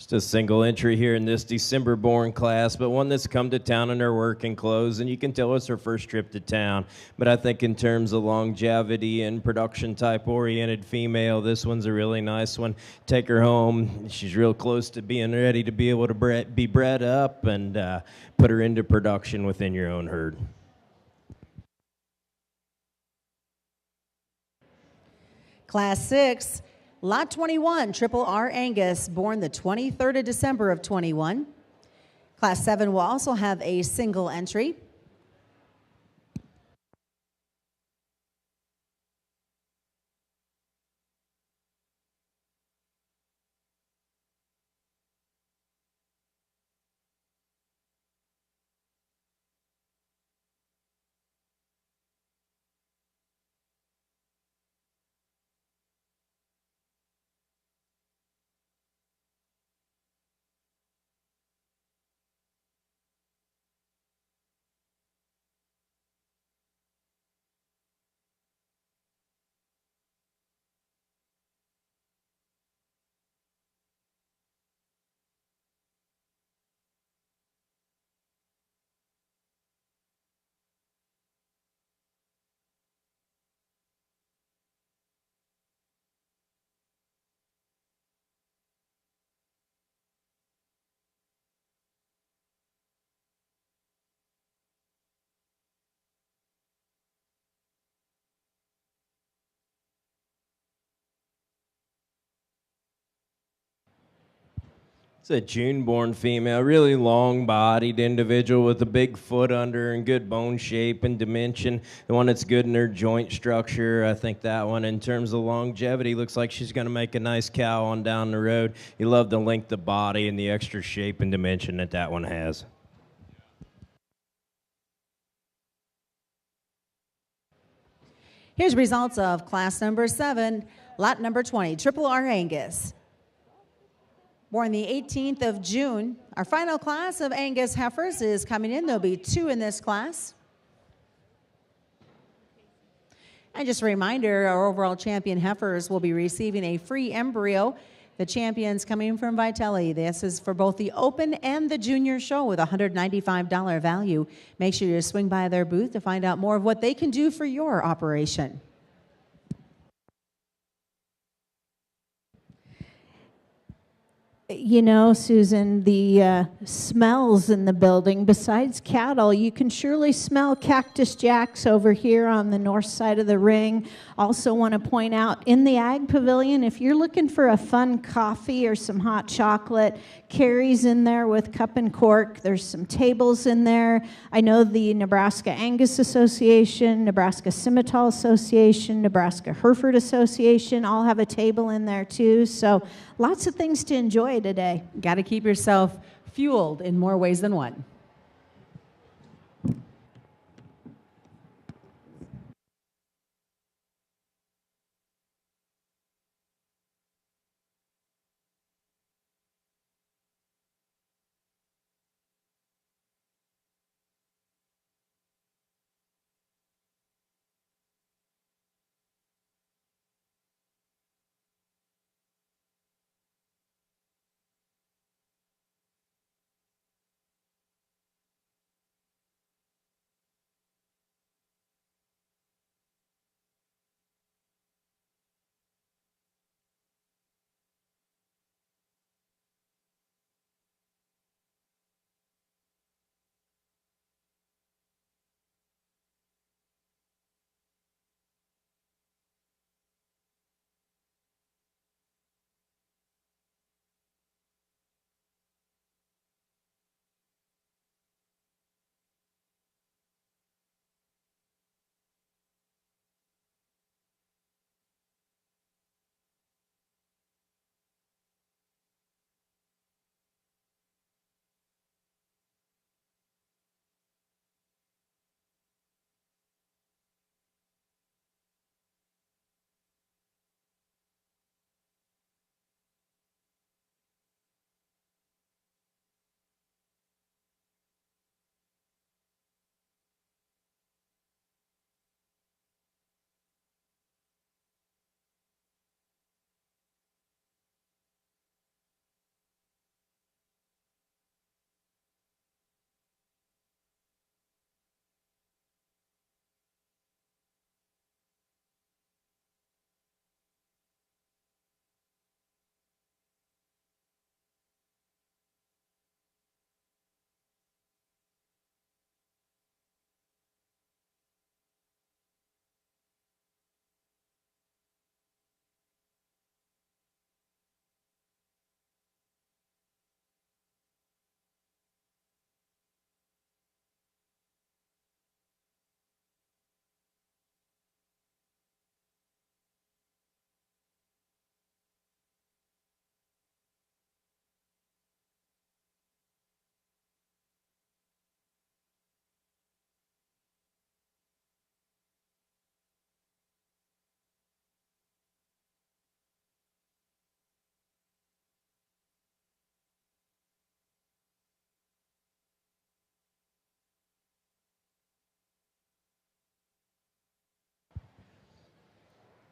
Just a single entry here in this December-born class, but one that's come to town in her working clothes, and you can tell it's her first trip to town. But I think in terms of longevity and production-type-oriented female, this one's a really nice one. Take her home. She's real close to being ready to be able to be bred up and put her into production within your own herd. Class 6, Lot 21, Triple R Angus, born the 23rd of December of 21. Class 7 will also have a single entry. It's a June-born female, really long-bodied individual with a big foot under and good bone shape and dimension. The one that's good in her joint structure, I think that one, in terms of longevity, looks like she's going to make a nice cow on down the road. You love the length of body and the extra shape and dimension that that one has. Here's results of class number 7, lot number 20, Triple R Angus. Born the 18th of June, our final class of Angus heifers is coming in. There'll be 2 in this class. And just a reminder, our overall champion heifers will be receiving a free embryo. The champions coming from Vitelli. This is for both the open and the junior show with a $195 value. Make sure you swing by their booth to find out more of what they can do for your operation. You know, Susan, the smells in the building, besides cattle, you can surely smell Cactus Jacks over here on the north side of the ring. Also want to point out, in the Ag Pavilion, if you're looking for a fun coffee or some hot chocolate, Carrie's in there with cup and cork. There's some tables in there. I know the Nebraska Angus Association, Nebraska Simmental Association, Nebraska Hereford Association all have a table in there too. So lots of things to enjoy today. Got to keep yourself fueled in more ways than one.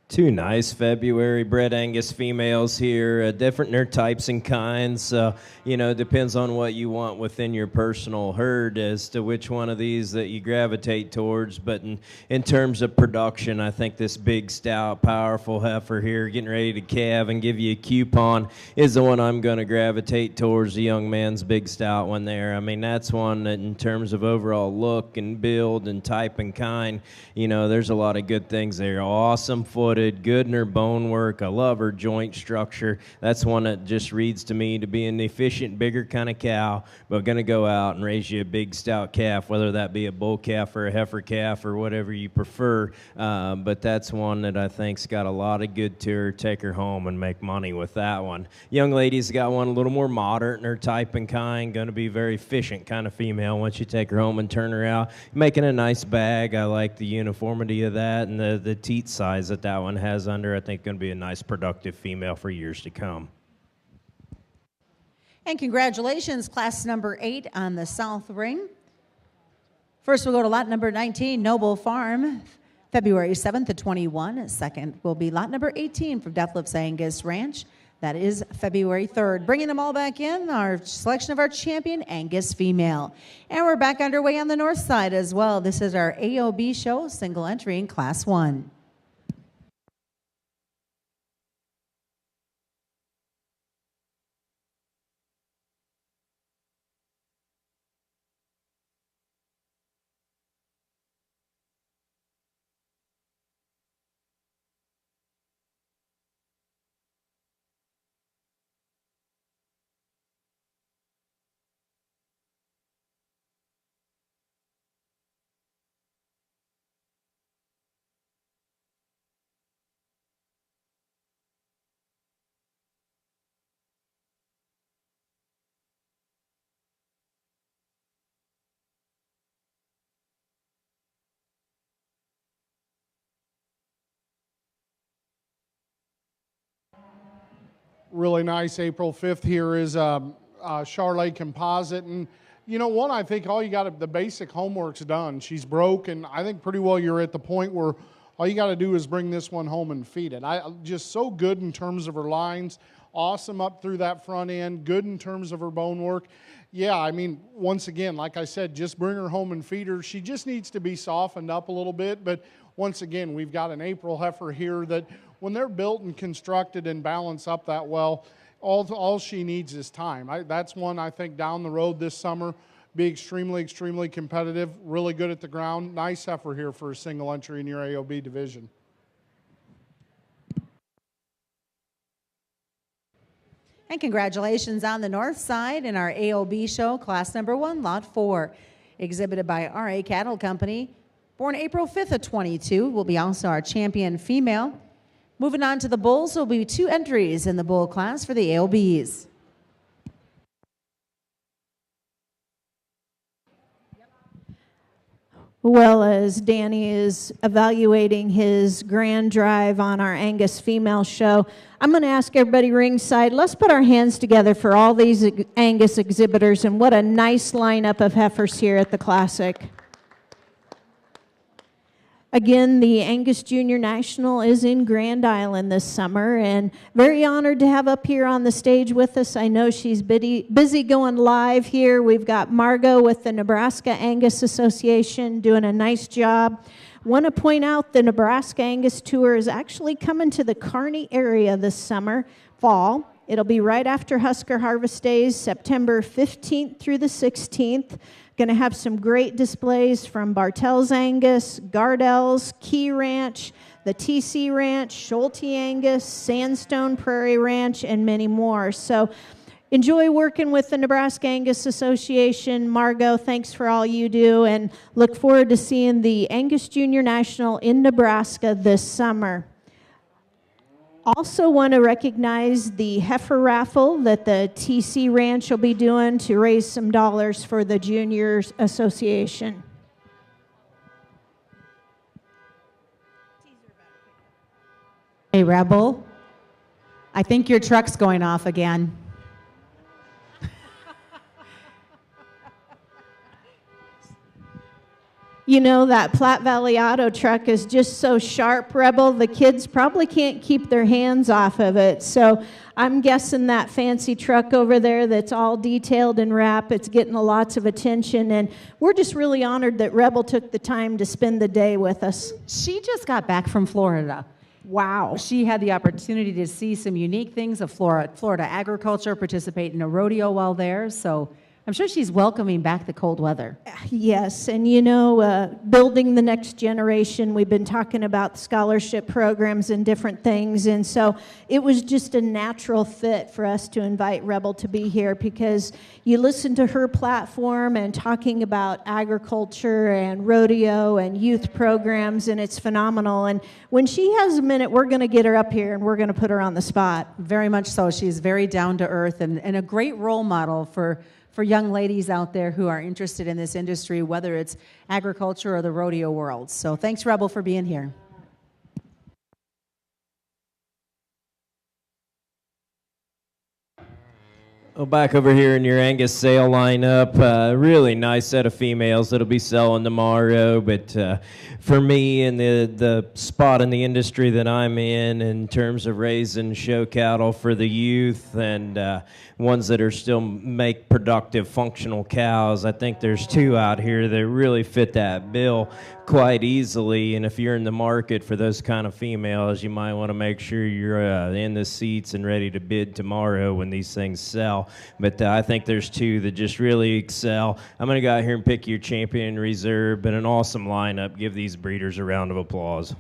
Two nice February bred Angus females here, different in their types and kinds. Depends on what you want within your personal herd as to which one of these that you gravitate towards. But in terms of production, I think this big, stout, powerful heifer here getting ready to calve and give you a coupon is the one I'm going to gravitate towards, the young man's big, stout one there. I mean, that's one that in terms of overall look and build and type and kind, there's a lot of good things there. Awesome foot. Good in her bone work. I love her joint structure. That's one that just reads to me to be an efficient, bigger kind of cow, but going to go out and raise you a big, stout calf, whether that be a bull calf or a heifer calf or whatever you prefer. But that's one that I think's got a lot of good to her. Take her home and make money with that one. Young lady's got one a little more moderate in her type and kind. Going to be very efficient kind of female once you take her home and turn her out. Making a nice bag. I like the uniformity of that and the teat size that one has under. I think going to be a nice productive female for years to come. And congratulations, class number 8 on the South Ring. First we'll go to lot number 19, Noble Farm, February 7th to 21. Second will be lot number 18 from Deathlifts Angus Ranch. That is February 3rd. Bringing them all back in, our selection of our champion Angus female. And we're back underway on the north side as well. This is our AOB show, single entry in class 1. Really nice April 5th here is Charlotte Composite. And I think all you got, the basic homework's done. She's broke, and I think pretty well you're at the point where all you got to do is bring this one home and feed it. Just so good in terms of her lines, awesome up through that front end, good in terms of her bone work. Yeah, I mean, once again, like I said, just bring her home and feed her. She just needs to be softened up a little bit, but once again, we've got an April heifer here that when they're built and constructed and balanced up that well, all she needs is time. That's one I think down the road this summer, be extremely, extremely competitive, really good at the ground. Nice heifer here for a single entry in your AOB division. And congratulations on the north side in our AOB show, class number 1, lot 4, exhibited by RA Cattle Company. Born April 5th of 22, will be also our champion female. Moving on to the bulls, there will be 2 entries in the bull class for the AOBs. Well, as Danny is evaluating his grand drive on our Angus female show, I'm going to ask everybody ringside, let's put our hands together for all these Angus exhibitors, and what a nice lineup of heifers here at the Classic. Again, the Angus Junior National is in Grand Island this summer, and very honored to have up here on the stage with us. I know she's busy going live here. We've got Margot with the Nebraska Angus Association doing a nice job. Want to point out the Nebraska Angus Tour is actually coming to the Kearney area this fall. It'll be right after Husker Harvest Days, September 15th through the 16th. Going to have some great displays from Bartell's Angus, Gardell's, Key Ranch, the TC Ranch, Schulte Angus, Sandstone Prairie Ranch, and many more. So enjoy working with the Nebraska Angus Association. Margot, thanks for all you do, and look forward to seeing the Angus Junior National in Nebraska this summer. Also want to recognize the heifer raffle that the TC Ranch will be doing to raise some dollars for the Juniors Association. Hey, Rebel, I think your truck's going off again. You know, that Platte Valley Auto truck is just so sharp, Rebel, the kids probably can't keep their hands off of it. So I'm guessing that fancy truck over there that's all detailed and wrapped, it's getting lots of attention. And we're just really honored that Rebel took the time to spend the day with us. She just got back from Florida. Wow. She had the opportunity to see some unique things of Florida agriculture, participate in a rodeo while there. So I'm sure she's welcoming back the cold weather. Yes, and you know, building the next generation, we've been talking about scholarship programs and different things, and so it was just a natural fit for us to invite Rebel to be here because you listen to her platform and talking about agriculture and rodeo and youth programs, and it's phenomenal. And when she has a minute, we're going to get her up here and we're going to put her on the spot. Very much so. She's very down to earth and a great role model for young ladies out there who are interested in this industry, whether it's agriculture or the rodeo world. So thanks, Rebel, for being here. Well, back over here in your Angus sale lineup, really nice set of females that'll be selling tomorrow. But for me and the spot in the industry that I'm in terms of raising show cattle for the youth and ones that are still make productive, functional cows, I think there's two out here that really fit that bill quite easily. And if you're in the market for those kind of females, you might want to make sure you're in the seats and ready to bid tomorrow when these things sell. But I think there's two that just really excel. I'm going to go out here and pick your champion reserve, but an awesome lineup. Give these breeders a round of applause.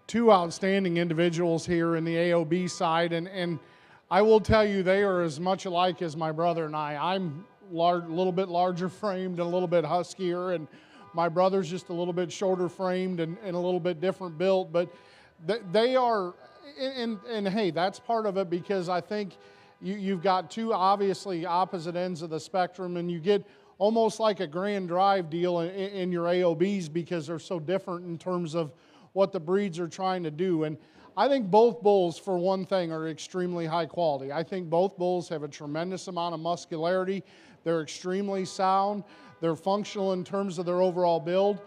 Two outstanding individuals here in the AOB side, and I will tell you they are as much alike as my brother and I. I'm a little bit larger framed and a little bit huskier, and my brother's just a little bit shorter framed and a little bit different built, but they are, and hey, that's part of it because I think you've got two obviously opposite ends of the spectrum, and you get almost like a grand drive deal in your AOBs because they're so different in terms of what the breeds are trying to do. And I think both bulls, for one thing, are extremely high quality. I think both bulls have a tremendous amount of muscularity. They're extremely sound. They're functional in terms of their overall build.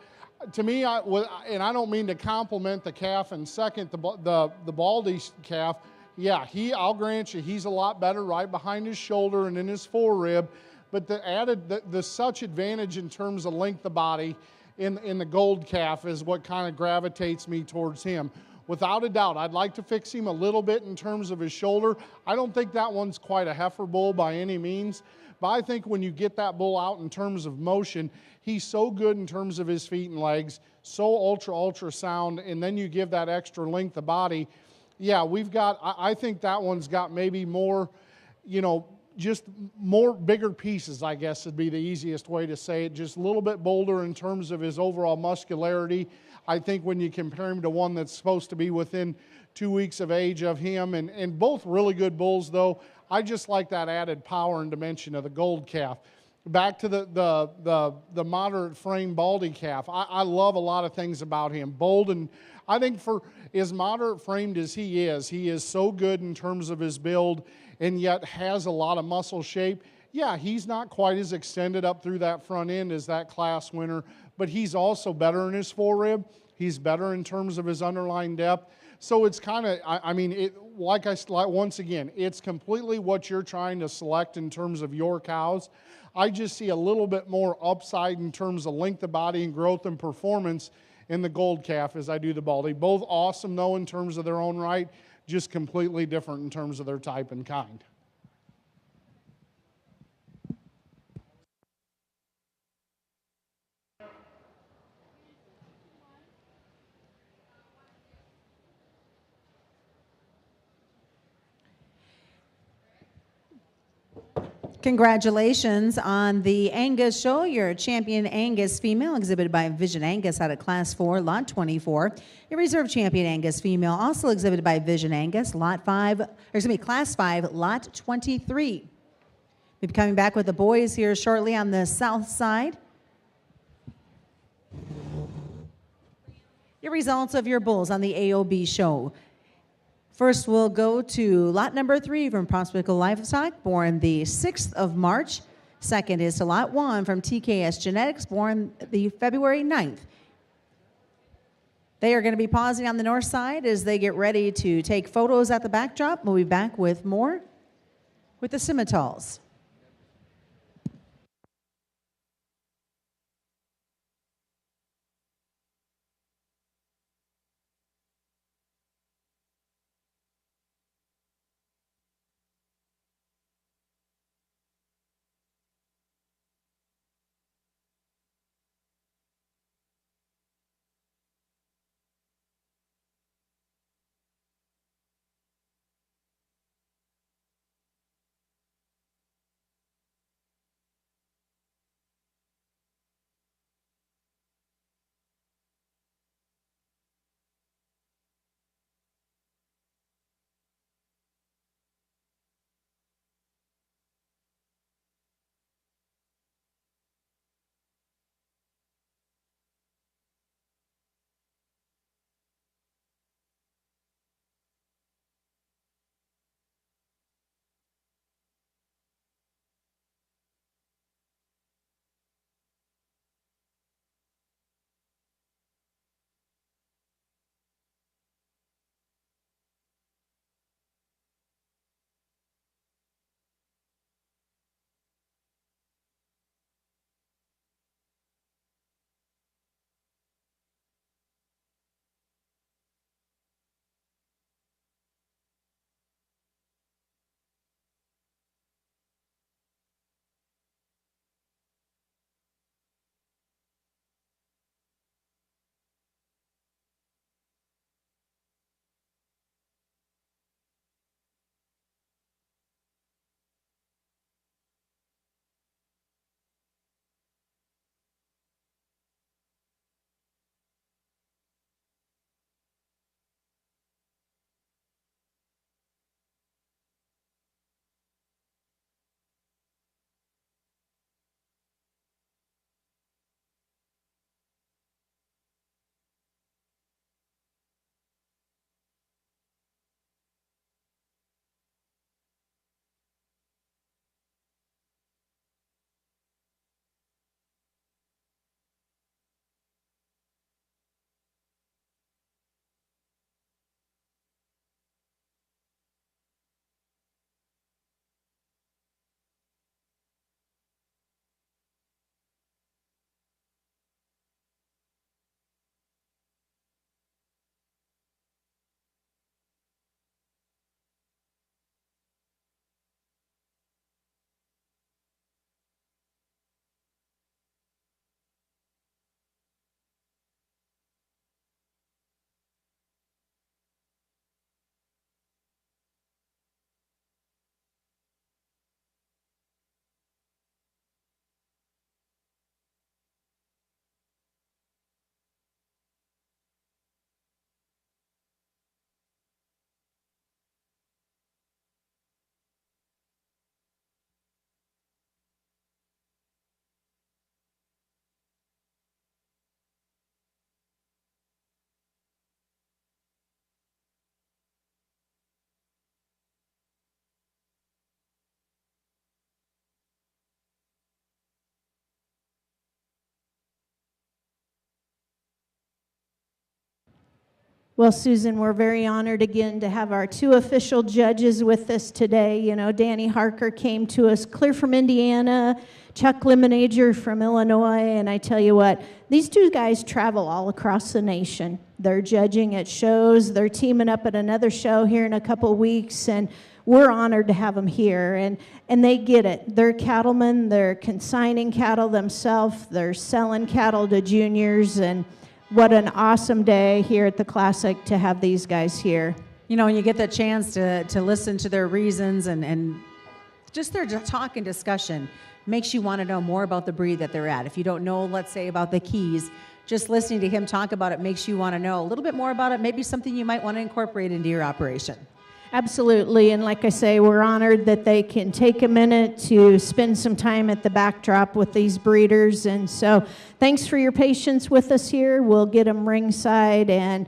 To me, and I don't mean to compliment the calf in second, the Baldy calf. Yeah, I'll grant you, he's a lot better right behind his shoulder and in his forerib. But the such advantage in terms of length of body in the gold calf is what kind of gravitates me towards him. Without a doubt, I'd like to fix him a little bit in terms of his shoulder. I don't think that one's quite a heifer bull by any means, but I think when you get that bull out in terms of motion, he's so good in terms of his feet and legs, so ultra sound, and then you give that extra length of body. Yeah, I think that one's got maybe more, just more bigger pieces, I guess would be the easiest way to say it. Just a little bit bolder in terms of his overall muscularity. I think when you compare him to one that's supposed to be within 2 weeks of age of him, and both really good bulls though, I just like that added power and dimension of the gold calf. back to the moderate frame Baldy calf. I love a lot of things about him. Bold, and I think for as moderate framed as he is so good in terms of his build, and yet has a lot of muscle shape. Yeah, he's not quite as extended up through that front end as that class winner, but he's also better in his forerib. He's better in terms of his underlying depth. So it's kind of, once again, it's completely what you're trying to select in terms of your cows. I just see a little bit more upside in terms of length of body and growth and performance in the gold calf as I do the Baldy. Both awesome, though, in terms of their own right, just completely different in terms of their type and kind. Congratulations on the Angus show. Your champion Angus female exhibited by Vision Angus out of Class 4, Lot 24. Your reserve champion Angus female also exhibited by Vision Angus, Class 5, Lot 23. We'll be coming back with the boys here shortly on the south side. Your results of your bulls on the AOB show. First, we'll go to lot number 3 from Prospective Livestock, born the 6th of March. Second is to lot 1 from TKS Genetics, born the February 9th. They are going to be pausing on the north side as they get ready to take photos at the backdrop. We'll be back with more with the Scimitals. Well, Susan, we're very honored again to have our two official judges with us today. You know, Danny Harker came to us clear from Indiana, Chuck Lemonager from Illinois, and I tell you what, these two guys travel all across the nation. They're judging at shows, they're teaming up at another show here in a couple weeks, and we're honored to have them here, and they get it. They're cattlemen, they're consigning cattle themselves, they're selling cattle to juniors, and what an awesome day here at the Classic to have these guys here. You know, when you get the chance to listen to their reasons and just their talk and discussion makes you want to know more about the breed that they're at. If you don't know, let's say, about the Keys, just listening to him talk about it makes you want to know a little bit more about it, maybe something you might want to incorporate into your operation. Absolutely, and like I say, we're honored that they can take a minute to spend some time at the backdrop with these breeders, and so thanks for your patience with us here. We'll get them ringside and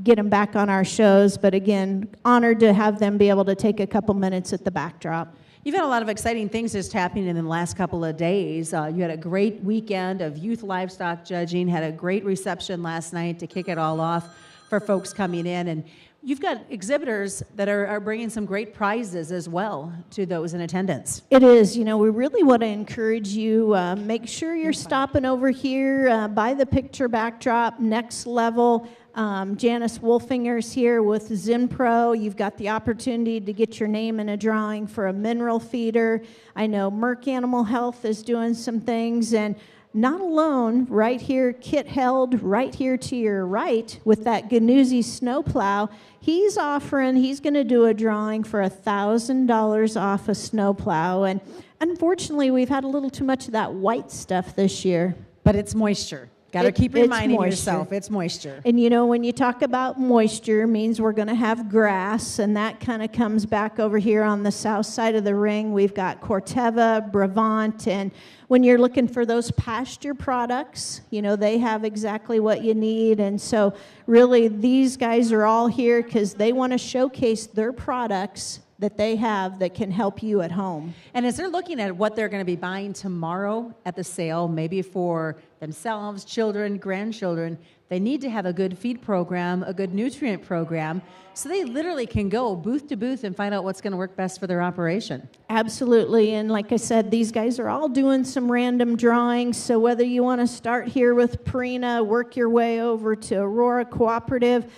get them back on our shows, but again, honored to have them be able to take a couple minutes at the backdrop. You've had a lot of exciting things just happening in the last couple of days. You had a great weekend of youth livestock judging, had a great reception last night to kick it all off for folks coming in, and you've got exhibitors that are bringing some great prizes as well to those in attendance. It is. You know, we really want to encourage you, make sure you're stopping over here by the picture backdrop, next level. Janice Wolfinger's here with ZinPro. You've got the opportunity to get your name in a drawing for a mineral feeder. I know Merck Animal Health is doing some things, and not alone, right here, Kit Held, right here to your right, with that Ganuzzi snowplow, he's going to do a drawing for $1,000 off a snowplow. And unfortunately, we've had a little too much of that white stuff this year. But it's moisture. Got to keep reminding yourself, it's moisture. And you know, when you talk about moisture, means we're going to have grass, and that kind of comes back over here on the south side of the ring. We've got Corteva, Brevant, and when you're looking for those pasture products, you know, they have exactly what you need. And so really, these guys are all here because they want to showcase their products that they have that can help you at home. And as they're looking at what they're going to be buying tomorrow at the sale, maybe for themselves, children, grandchildren, they need to have a good feed program, a good nutrient program, so they literally can go booth to booth and find out what's going to work best for their operation. Absolutely, and like I said, these guys are all doing some random drawings, so whether you want to start here with Purina, work your way over to Aurora Cooperative,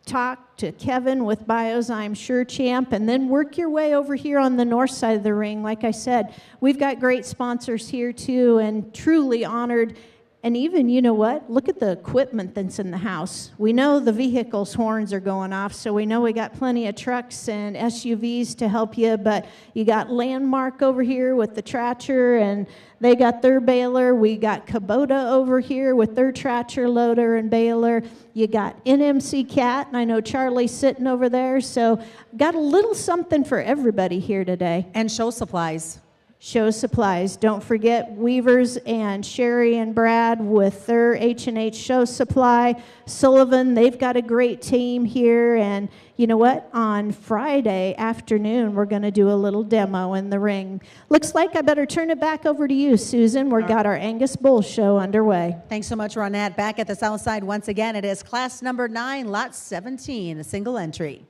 talk to Kevin with Biozyme Sure Champ, and then work your way over here on the north side of the ring. Like I said, we've got great sponsors here too, and truly honored. And even, you know what? Look at the equipment that's in the house. We know the vehicles' horns are going off, so we know we got plenty of trucks and SUVs to help you, but you got Landmark over here with the Tractor, and they got their baler. We got Kubota over here with their Tractor loader and baler. You got NMC Cat, and I know Charlie's sitting over there, so got a little something for everybody here today. And show supplies. Show supplies. Don't forget Weavers and Sherry and Brad with their H&H Show Supply. Sullivan, they've got a great team here. And you know what? On Friday afternoon, we're going to do a little demo in the ring. Looks like I better turn it back over to you, Susan. We've got our Angus Bull show underway. Thanks so much, Ronette. Back at the south side once again, it is class number 9, lot 17, a single entry.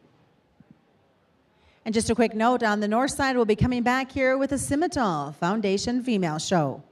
And just a quick note, on the north side, we'll be coming back here with a Simmental Foundation Female Show.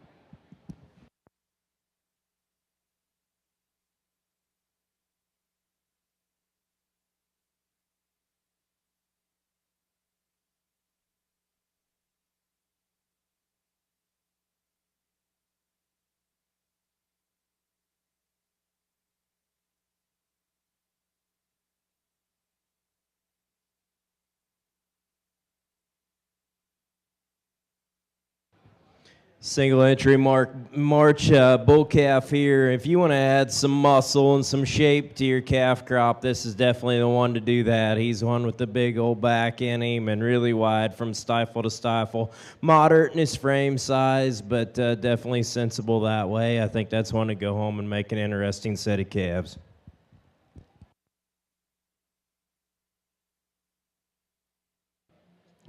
Single entry March bull calf here. If you want to add some muscle and some shape to your calf crop, this is definitely the one to do that. He's one with the big old back in him and really wide from stifle to stifle. Moderate in his frame size, but definitely sensible that way. I think that's one to go home and make an interesting set of calves.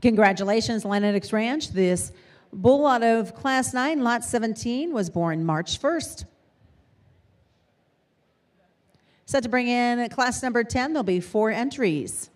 Congratulations, Lennox Ranch. This bull out of Class 9, Lot 17, was born March 1st. Set to bring in class number 10. There'll be 4 entries.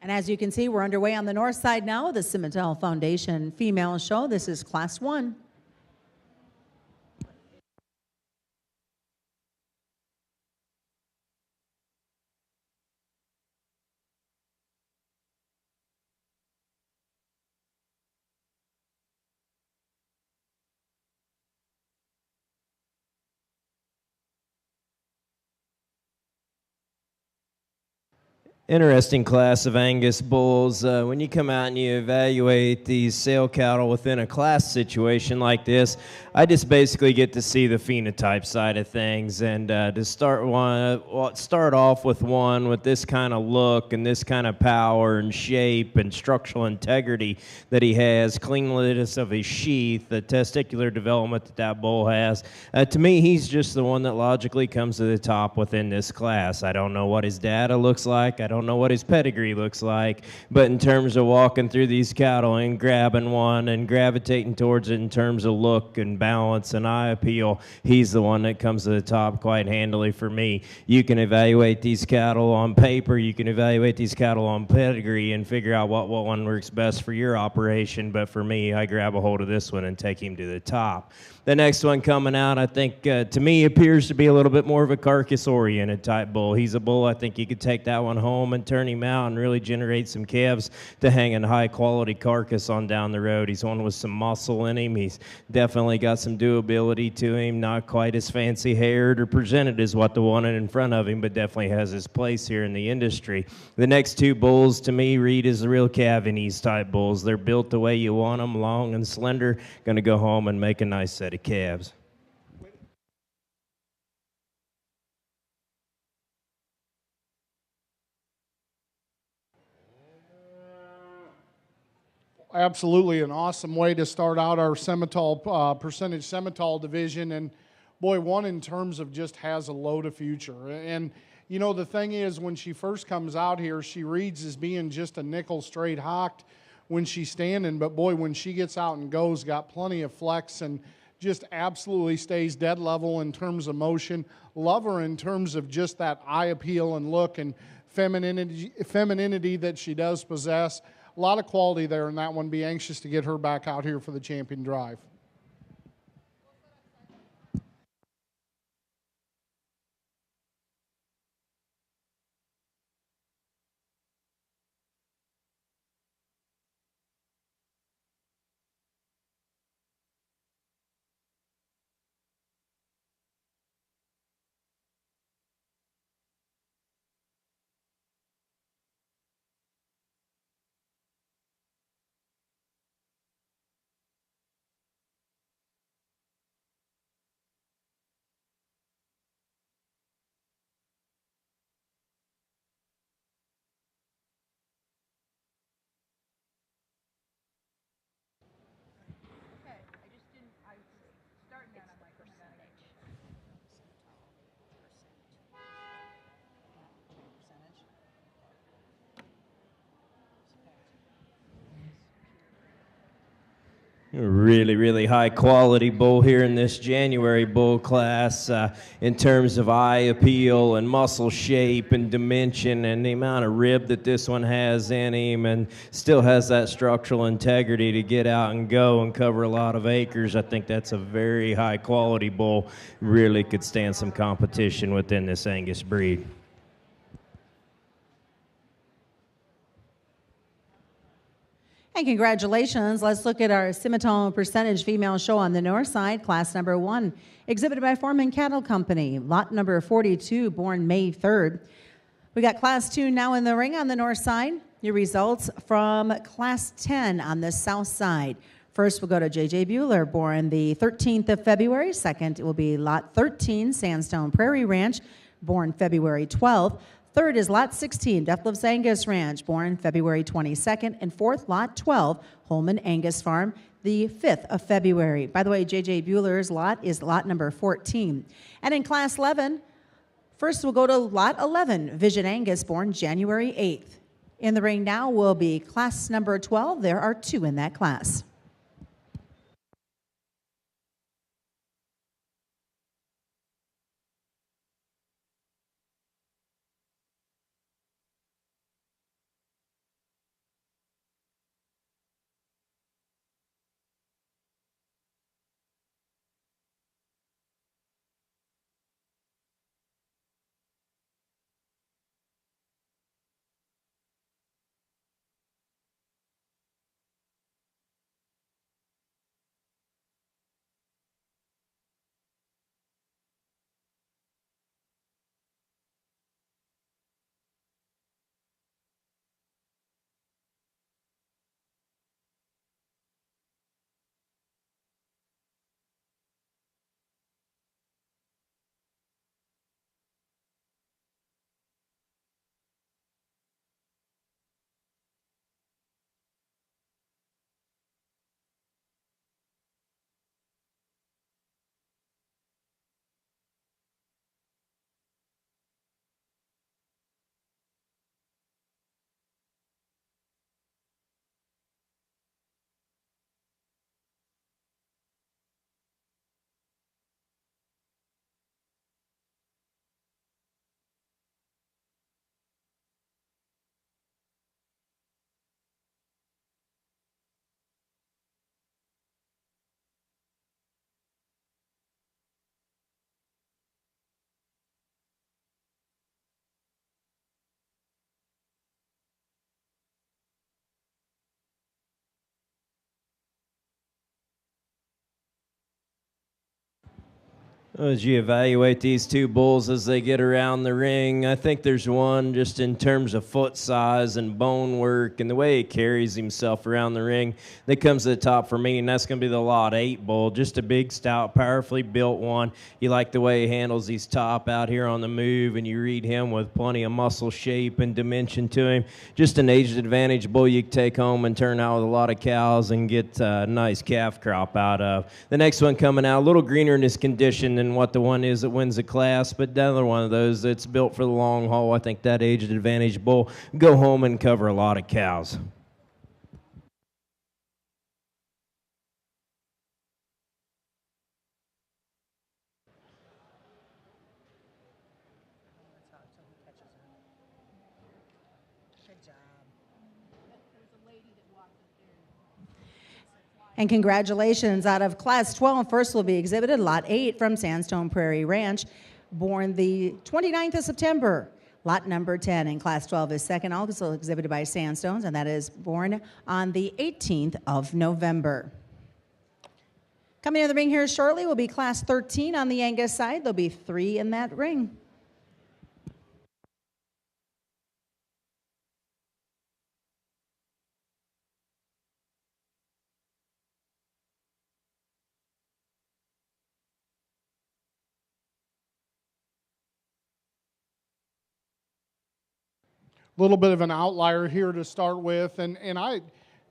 And as you can see, we're underway on the north side now, the Cimentel Foundation Female Show. This is Class 1. Interesting class of Angus bulls. When you come out and you evaluate these sale cattle within a class situation like this, I just basically get to see the phenotype side of things, and to start off with one with this kind of look and this kind of power and shape and structural integrity that he has, cleanliness of his sheath, the testicular development that bull has. To me, he's just the one that logically comes to the top within this class. I don't know what his data looks like. I don't know what his pedigree looks like, but in terms of walking through these cattle and grabbing one and gravitating towards it in terms of look and balance and eye appeal, he's the one that comes to the top quite handily for me. You can evaluate these cattle on paper, you can evaluate these cattle on pedigree and figure out what one works best for your operation, but for me, I grab a hold of this one and take him to the top. The next one coming out, I think, to me, appears to be a little bit more of a carcass-oriented type bull. He's a bull, I think you could take that one home home and turn him out and really generate some calves to hang a high-quality carcass on down the road. He's one with some muscle in him. He's definitely got some doability to him, not quite as fancy-haired or presented as what the one in front of him, but definitely has his place here in the industry. The next two bulls, to me, Reed, is the real Cavanese type bulls. They're built the way you want them, long and slender, going to go home and make a nice set of calves. Absolutely an awesome way to start out our Semitol, percentage Semitol division. And boy, one in terms of just has a load of future. And, you know, the thing is, when she first comes out here, she reads as being just a nickel straight hocked when she's standing. But boy, when she gets out and goes, got plenty of flex and just absolutely stays dead level in terms of motion. Love her in terms of just that eye appeal and look and femininity that she does possess. A lot of quality there in that one. Be anxious to get her back out here for the champion drive. Really, really high quality bull here in this January bull class in terms of eye appeal and muscle shape and dimension and the amount of rib that this one has in him, and still has that structural integrity to get out and go and cover a lot of acres. I think that's a very high quality bull. Really could stand some competition within this Angus breed. And congratulations. Let's look at our Semitol percentage female show on the north side, class number 1, exhibited by Foreman Cattle Company, lot number 42, born May 3rd. We got class 2 now in the ring on the north side. Your results from class 10 on the south side. First, we'll go to J.J. Bueller, born the 13th of February. Second, it will be lot 13, Sandstone Prairie Ranch, born February 12th. Third is Lot 16, Deathless Angus Ranch, born February 22nd. And fourth, Lot 12, Holman Angus Farm, the 5th of February. By the way, J.J. Bueller's lot is lot number 14. And in Class 11, first we'll go to Lot 11, Vision Angus, born January 8th. In the ring now will be Class number 12. There are 2 in that class. As you evaluate these two bulls as they get around the ring, I think there's one just in terms of foot size and bone work and the way he carries himself around the ring that comes to the top for me, and that's going to be the Lot 8 bull. Just a big, stout, powerfully built one. You like the way he handles his top out here on the move, and you read him with plenty of muscle shape and dimension to him. Just an age advantage bull you can take home and turn out with a lot of cows and get a nice calf crop out of. The next one coming out, a little greener in his condition than what the one is that wins the class, but another one of those that's built for the long haul. I think that age advantage bull go home and cover a lot of cows. And congratulations, out of Class 12, first will be exhibited Lot 8 from Sandstone Prairie Ranch, born the 29th of September. Lot number 10 in Class 12 is second, also exhibited by Sandstones, and that is born on the 18th of November. Coming to the ring here shortly will be Class 13 on the Angus side. There'll be 3 in that ring. Little bit of an outlier here to start with, and I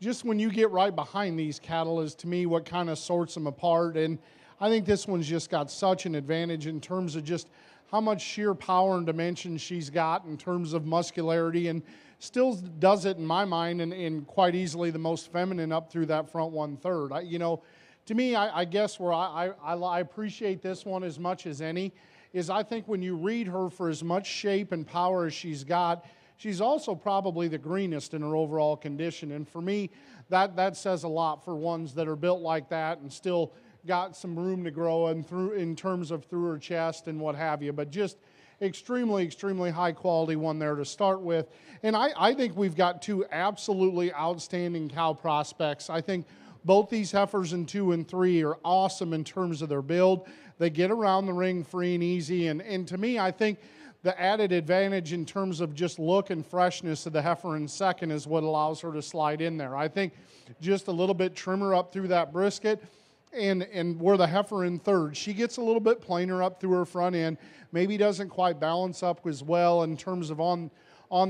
just when you get right behind these cattle is to me what kind of sorts them apart, and I think this one's just got such an advantage in terms of just how much sheer power and dimension she's got in terms of muscularity, and still does it in my mind and quite easily the most feminine up through that front 1/3. To me, I guess where I appreciate this one as much as any is I think when you read her for as much shape and power as she's got, she's also probably the greenest in her overall condition. And for me, that says a lot for ones that are built like that and still got some room to grow and through in terms of through her chest and what have you. But just extremely, extremely high quality one there to start with. And I think we've got 2 absolutely outstanding cow prospects. I think both these heifers in 2 and 3 are awesome in terms of their build. They get around the ring free and easy. And to me, I think the added advantage in terms of just look and freshness of the heifer in second is what allows her to slide in there. I think just a little bit trimmer up through that brisket, and where the heifer in third, she gets a little bit plainer up through her front end, maybe doesn't quite balance up as well in terms of on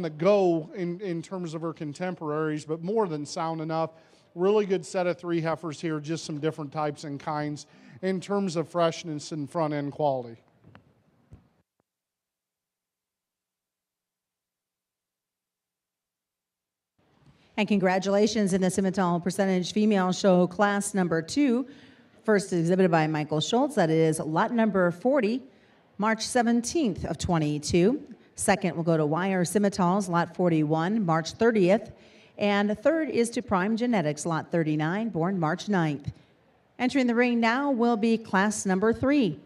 the go in terms of her contemporaries, but more than sound enough. Really good set of 3 heifers here, just some different types and kinds in terms of freshness and front end quality. And congratulations in the Simmental Percentage Female Show Class number 2. First exhibited by Michael Schultz. That is lot number 40, March 17th of 22. Second will go to Wire Simmentals, lot 41, March 30th. And third is to Prime Genetics, lot 39, born March 9th. Entering the ring now will be class number 3.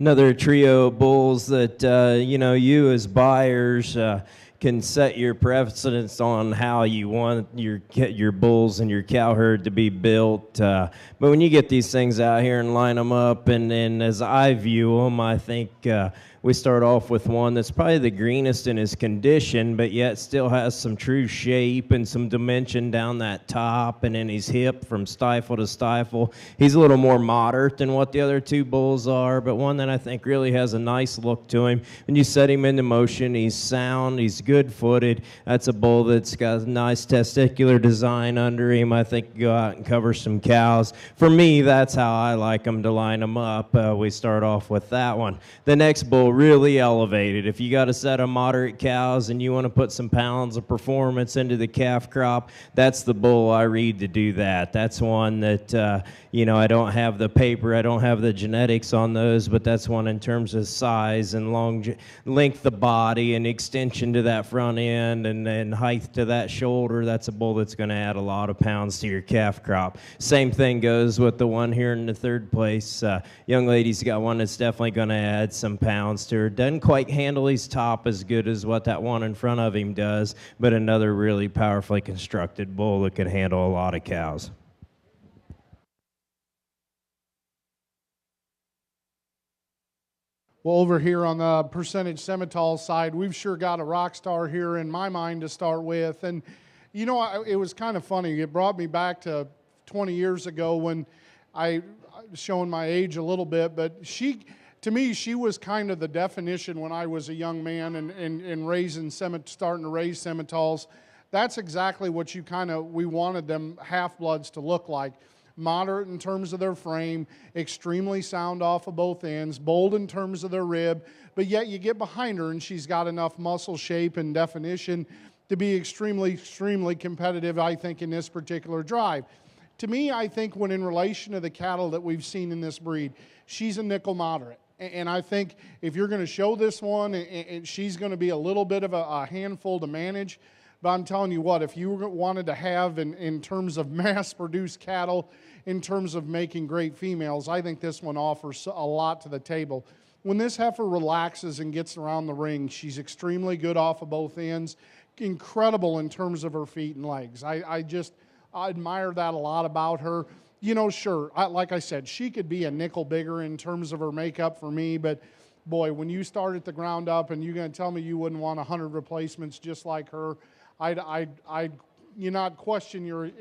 another trio of bulls that you as buyers can set your precedence on how you want your bulls and your cow herd to be built. But when you get these things out here and line them up, and as I view them, I think we start off with one that's probably the greenest in his condition, but yet still has some true shape and some dimension down that top and in his hip from stifle to stifle. He's a little more moderate than what the other two bulls are, but one that I think really has a nice look to him. When you set him into motion, he's sound, he's good-footed. That's a bull that's got a nice testicular design under him. I think go out and cover some cows. For me, that's how I like them to line them up. We start off with that one. The next bull really elevated. If you got a set of moderate cows and you want to put some pounds of performance into the calf crop, that's the bull I read to do that. That's one that, I don't have the paper, I don't have the genetics on those, but that's one in terms of size and length of body and extension to that front end and height to that shoulder. That's a bull that's going to add a lot of pounds to your calf crop. Same thing goes with the one here in the third place. Young lady's got one that's definitely going to add some pounds to her. Doesn't quite handle his top as good as what that one in front of him does, but another really powerfully constructed bull that can handle a lot of cows. Well, over here on the percentage Simmental side, we've sure got a rock star here in my mind to start with. And, it was kind of funny. It brought me back to 20 years ago when I was showing my age a little bit, but to me, she was kind of the definition when I was a young man and starting to raise Simmentals. That's exactly what we wanted them half-bloods to look like. Moderate in terms of their frame, extremely sound off of both ends, bold in terms of their rib, but yet you get behind her and she's got enough muscle shape and definition to be extremely, extremely competitive, I think, in this particular drive. To me, I think when in relation to the cattle that we've seen in this breed, she's a nickel moderate. And I think if you're going to show this one, and she's going to be a little bit of a handful to manage. But I'm telling you what, if you wanted to have, in terms of mass-produced cattle, in terms of making great females, I think this one offers a lot to the table. When this heifer relaxes and gets around the ring, she's extremely good off of both ends, incredible in terms of her feet and legs. I admire that a lot about her. Sure, like I said, she could be a nickel bigger in terms of her makeup for me, but boy, when you start at the ground up and you're going to tell me you wouldn't want 100 replacements just like her, I'd not question your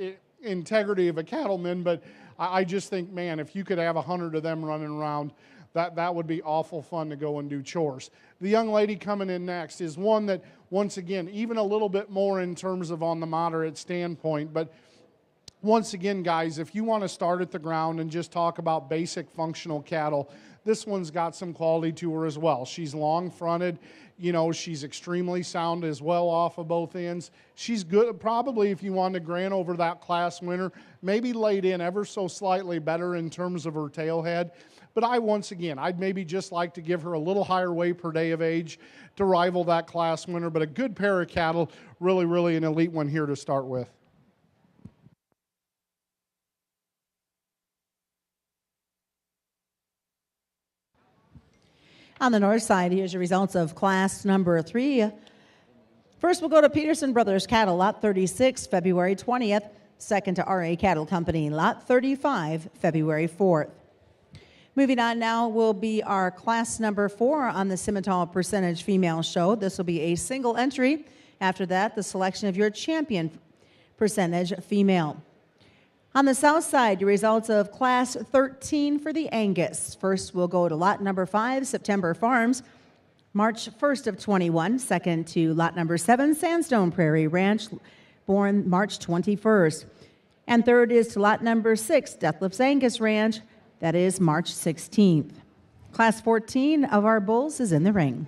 integrity of a cattleman, but I just think, man, if you could have 100 of them running around, that would be awful fun to go and do chores. The young lady coming in next is one that, once again, even a little bit more in terms of on the moderate standpoint, but once again, guys, if you want to start at the ground and just talk about basic functional cattle, this one's got some quality to her as well. She's long-fronted. She's extremely sound as well off of both ends. She's good, probably if you wanted to grant over that class winner, maybe laid in ever so slightly better in terms of her tailhead. But I'd maybe just like to give her a little higher weight per day of age to rival that class winner. But a good pair of cattle, really, really an elite one here to start with. On the north side, here's your results of class number 3. First, we'll go to Peterson Brothers Cattle, Lot 36, February 20th. Second to RA Cattle Company, Lot 35, February 4th. Moving on now will be our class number 4 on the Simmental Percentage Female Show. This will be a single entry. After that, the selection of your champion percentage female. On the south side, your results of Class 13 for the Angus. First, we'll go to lot number 5, September Farms, March 1st of 21. Second to lot number 7, Sandstone Prairie Ranch, born March 21st. And third is to lot number 6, Deathlifts Angus Ranch, that is March 16th. Class 14 of our bulls is in the ring.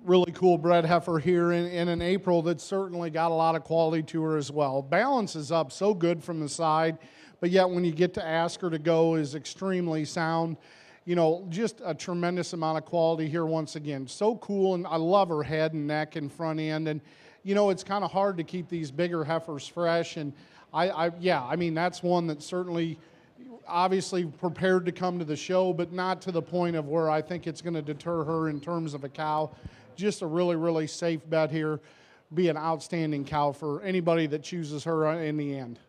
really cool bred heifer here in an April that's certainly got a lot of quality to her as well. Balance is up so good from the side, but yet when you get to ask her to go is extremely sound. You know, just a tremendous amount of quality here once again. So cool, and I love her head and neck and front end. And, you know, it's kind of hard to keep these bigger heifers fresh. And, I mean, that's one that certainly obviously prepared to come to the show, but not to the point of where I think it's going to deter her in terms of a cow. Just a really, really safe bet here. Be an outstanding cow for anybody that chooses her in the end.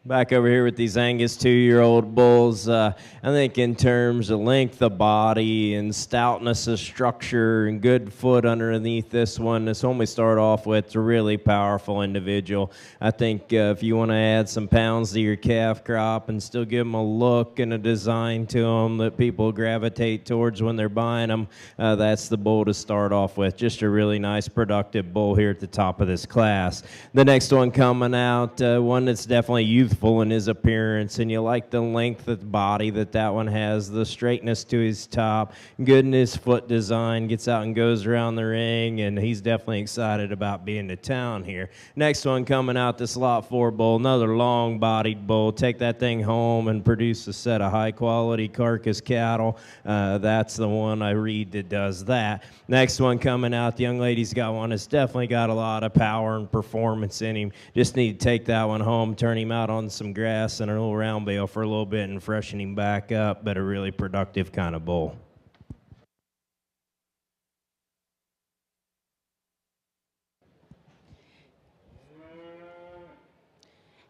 Back over here with these Angus 2-year-old bulls, I think in terms of length of body and stoutness of structure and good foot underneath this one we start off with, it's a really powerful individual. I think if you want to add some pounds to your calf crop and still give them a look and a design to them that people gravitate towards when they're buying them, that's the bull to start off with. Just a really nice, productive bull here at the top of this class. The next one coming out, one that's definitely youthful in his appearance, and you like the length of the body that one has, the straightness to his top, good in his foot design, gets out and goes around the ring, and he's definitely excited about being to town here. Next one coming out, this Lot 4 bull, another long-bodied bull. Take that thing home and produce a set of high-quality carcass cattle. That's the one I read that does that. Next one coming out, the young lady's got one that's definitely got a lot of power and performance in him. Just need to take that one home, turn him out on some grass and a little round bale for a little bit and freshen him back up, but a really productive kind of bull.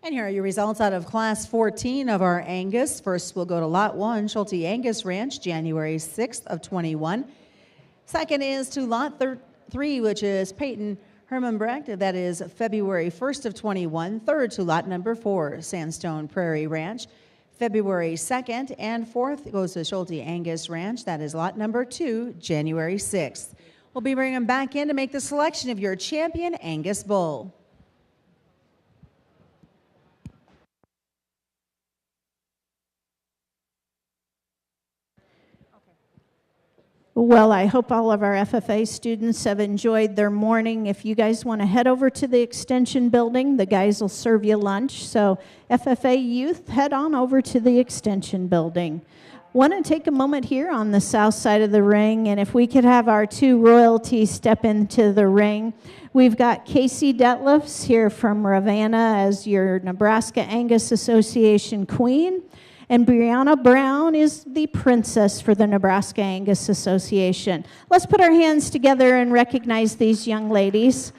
And here are your results out of Class 14 of our Angus. First, we'll go to Lot 1, Schulte Angus Ranch, January 6th of 21. Second is to Lot 3, which is Peyton Hermanbrecht, that is February 1st of 21. Third to Lot number 4, Sandstone Prairie Ranch, February 2nd. And fourth goes to Schulte Angus Ranch, that is Lot number 2, January 6th. We'll be bringing them back in to make the selection of your champion Angus bull. Well, I hope all of our FFA students have enjoyed their morning. If you guys want to head over to the Extension building, the guys will serve you lunch. So FFA youth, head on over to the Extension building. Want to take a moment here on the south side of the ring, and if we could have our two royalties step into the ring. We've got Casey Detlefs here from Ravenna as your Nebraska Angus Association queen. And Brianna Brown is the princess for the Nebraska Angus Association. Let's put our hands together and recognize these young ladies.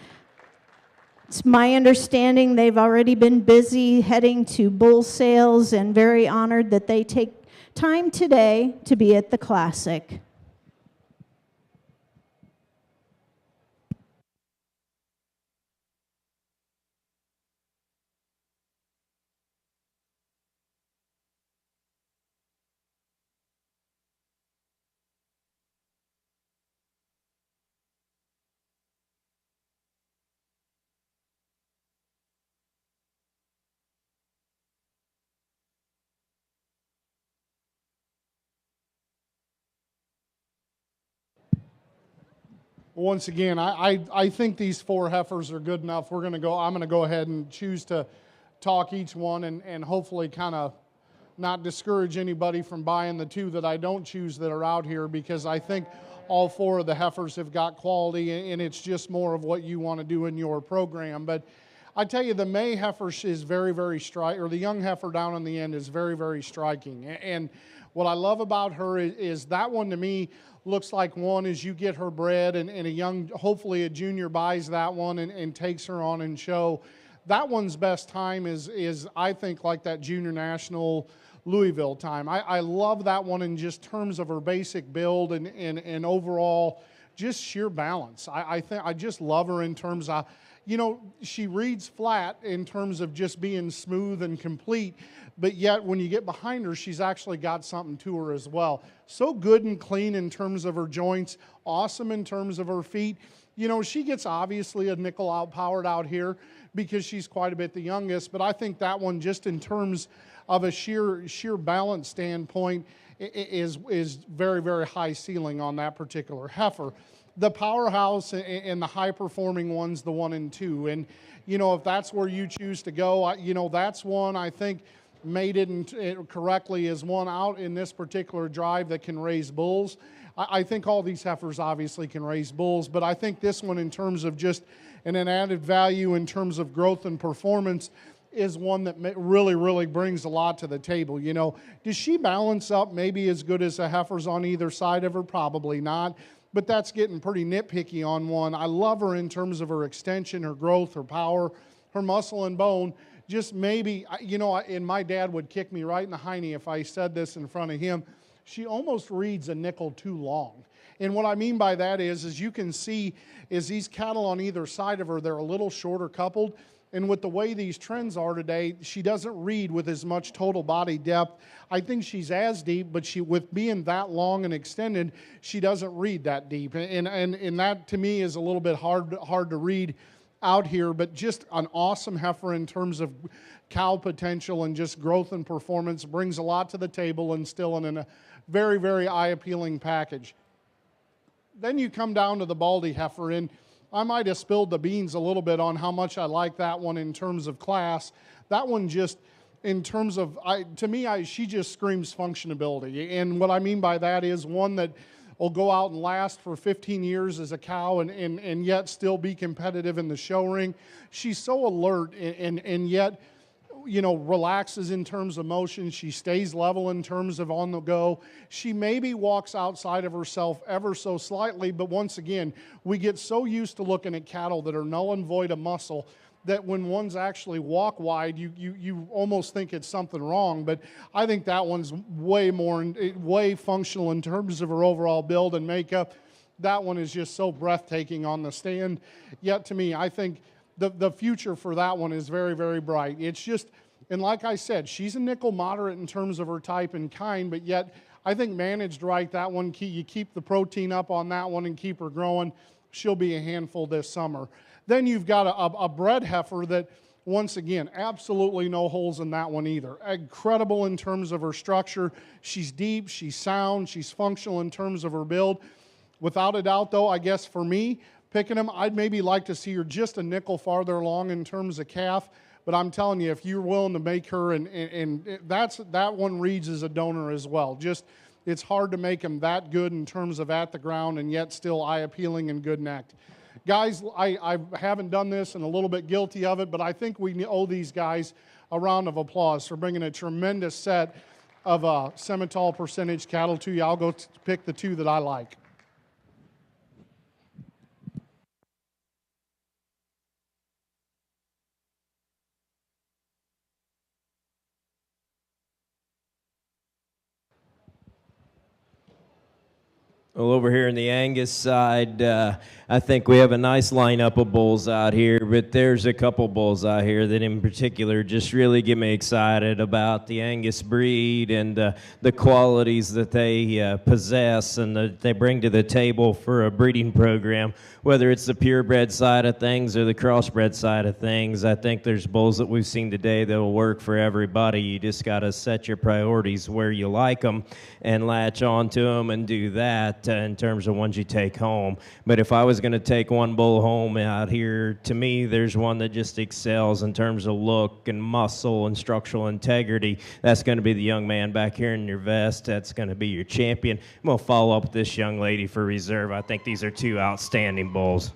It's my understanding they've already been busy heading to bull sales, and very honored that they take time today to be at the Classic. Once again, I think these four heifers are good enough. I'm going to go ahead and choose to talk each one and hopefully kind of not discourage anybody from buying the two that I don't choose that are out here, because I think all four of the heifers have got quality, and it's just more of what you want to do in your program. But I tell you, the May heifer is very, very striking, or the young heifer down on the end is very, very striking. And what I love about her is that one to me looks like one as you get her bred and a young, hopefully a junior buys that one and takes her on and show. That one's best time is I think like that junior national Louisville time. I love that one in just terms of her basic build and overall just sheer balance. I just love her in terms of, you know, she reads flat in terms of just being smooth and complete, but yet when you get behind her, she's actually got something to her as well. So good and clean in terms of her joints, awesome in terms of her feet. You know, she gets obviously a nickel outpowered out here because she's quite a bit the youngest, but I think that one just in terms of a sheer balance standpoint is very, very high ceiling on that particular heifer. The powerhouse and the high-performing one's the 1 and 2. And, you know, if that's where you choose to go, you know, that's one I think mated correctly is one out in this particular drive that can raise bulls. I think all these heifers obviously can raise bulls, but I think this one in terms of just an added value in terms of growth and performance is one that really, really brings a lot to the table. You know, does she balance up maybe as good as the heifers on either side of her? Probably not, but that's getting pretty nitpicky on one. I love her in terms of her extension, her growth, her power, her muscle and bone. Just maybe, you know, and my dad would kick me right in the hiney if I said this in front of him. She almost reads a nickel too long. And what I mean by that is, as you can see, is these cattle on either side of her, they're a little shorter coupled. And with the way these trends are today, she doesn't read with as much total body depth. I think she's as deep, but she, with being that long and extended, she doesn't read that deep. And that to me is a little bit hard to read out here, but just an awesome heifer in terms of cow potential and just growth and performance, brings a lot to the table and still in a very, very eye-appealing package. Then you come down to the Baldy heifer, and I might have spilled the beans a little bit on how much I like that one in terms of class. That one just, in terms of, to me, she just screams functionability. And what I mean by that is one that will go out and last for 15 years as a cow and yet still be competitive in the show ring. She's so alert and yet, you know, relaxes in terms of motion. She stays level in terms of on the go. She maybe walks outside of herself ever so slightly, but once again, we get so used to looking at cattle that are null and void of muscle that when ones actually walk wide, you almost think it's something wrong. But I think that one's way functional in terms of her overall build and makeup. That one is just so breathtaking on the stand. Yet to me, I think the future for that one is very, very bright. It's just, and like I said, she's a nickel moderate in terms of her type and kind, but yet I think managed right, that one, you keep the protein up on that one and keep her growing, she'll be a handful this summer. Then you've got a bred heifer that, once again, absolutely no holes in that one either. Incredible in terms of her structure. She's deep, she's sound, she's functional in terms of her build. Without a doubt, though, I guess for me, picking them, I'd maybe like to see her just a nickel farther along in terms of calf. But I'm telling you, if you're willing to make her, and that one reads as a donor as well. Just, it's hard to make them that good in terms of at the ground and yet still eye-appealing and good necked. Guys, I haven't done this and a little bit guilty of it, but I think we owe these guys a round of applause for bringing a tremendous set of Simmental percentage cattle to you. I'll go pick the two that I like. Well, over here on the Angus side, I think we have a nice lineup of bulls out here, but there's a couple bulls out here that in particular just really get me excited about the Angus breed and the qualities that they possess and that they bring to the table for a breeding program, whether it's the purebred side of things or the crossbred side of things. I think there's bulls that we've seen today that will work for everybody. You just got to set your priorities where you like them and latch on to them and do that. In terms of ones you take home. But if I was going to take one bull home out here, to me, there's one that just excels in terms of look and muscle and structural integrity. That's going to be the young man back here in your vest. That's going to be your champion. I'm going to follow up with this young lady for reserve. I think these are two outstanding bulls.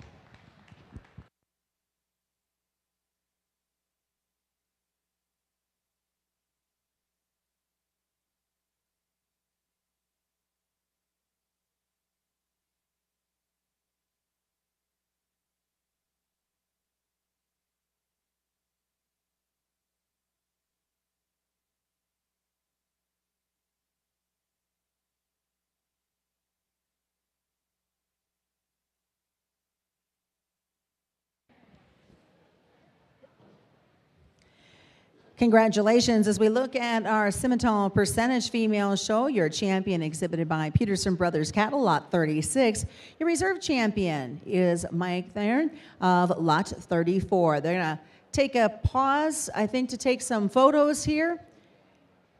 Congratulations. As we look at our Simmental percentage female show, your champion exhibited by Peterson Brothers Cattle, Lot 36. Your reserve champion is Mike Thern of Lot 34. They're going to take a pause, I think, to take some photos here.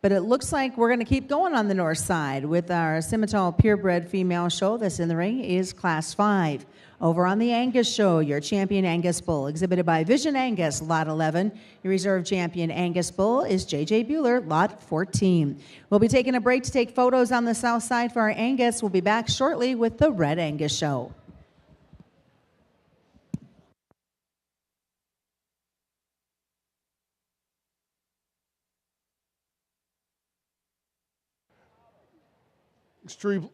But it looks like we're going to keep going on the north side with our Simmental purebred female show that's in the ring is Class 5. Over on the Angus show, your champion Angus Bull, exhibited by Vision Angus, Lot 11. Your reserve champion Angus Bull is J.J. Bueller, Lot 14. We'll be taking a break to take photos on the south side for our Angus. We'll be back shortly with the Red Angus show.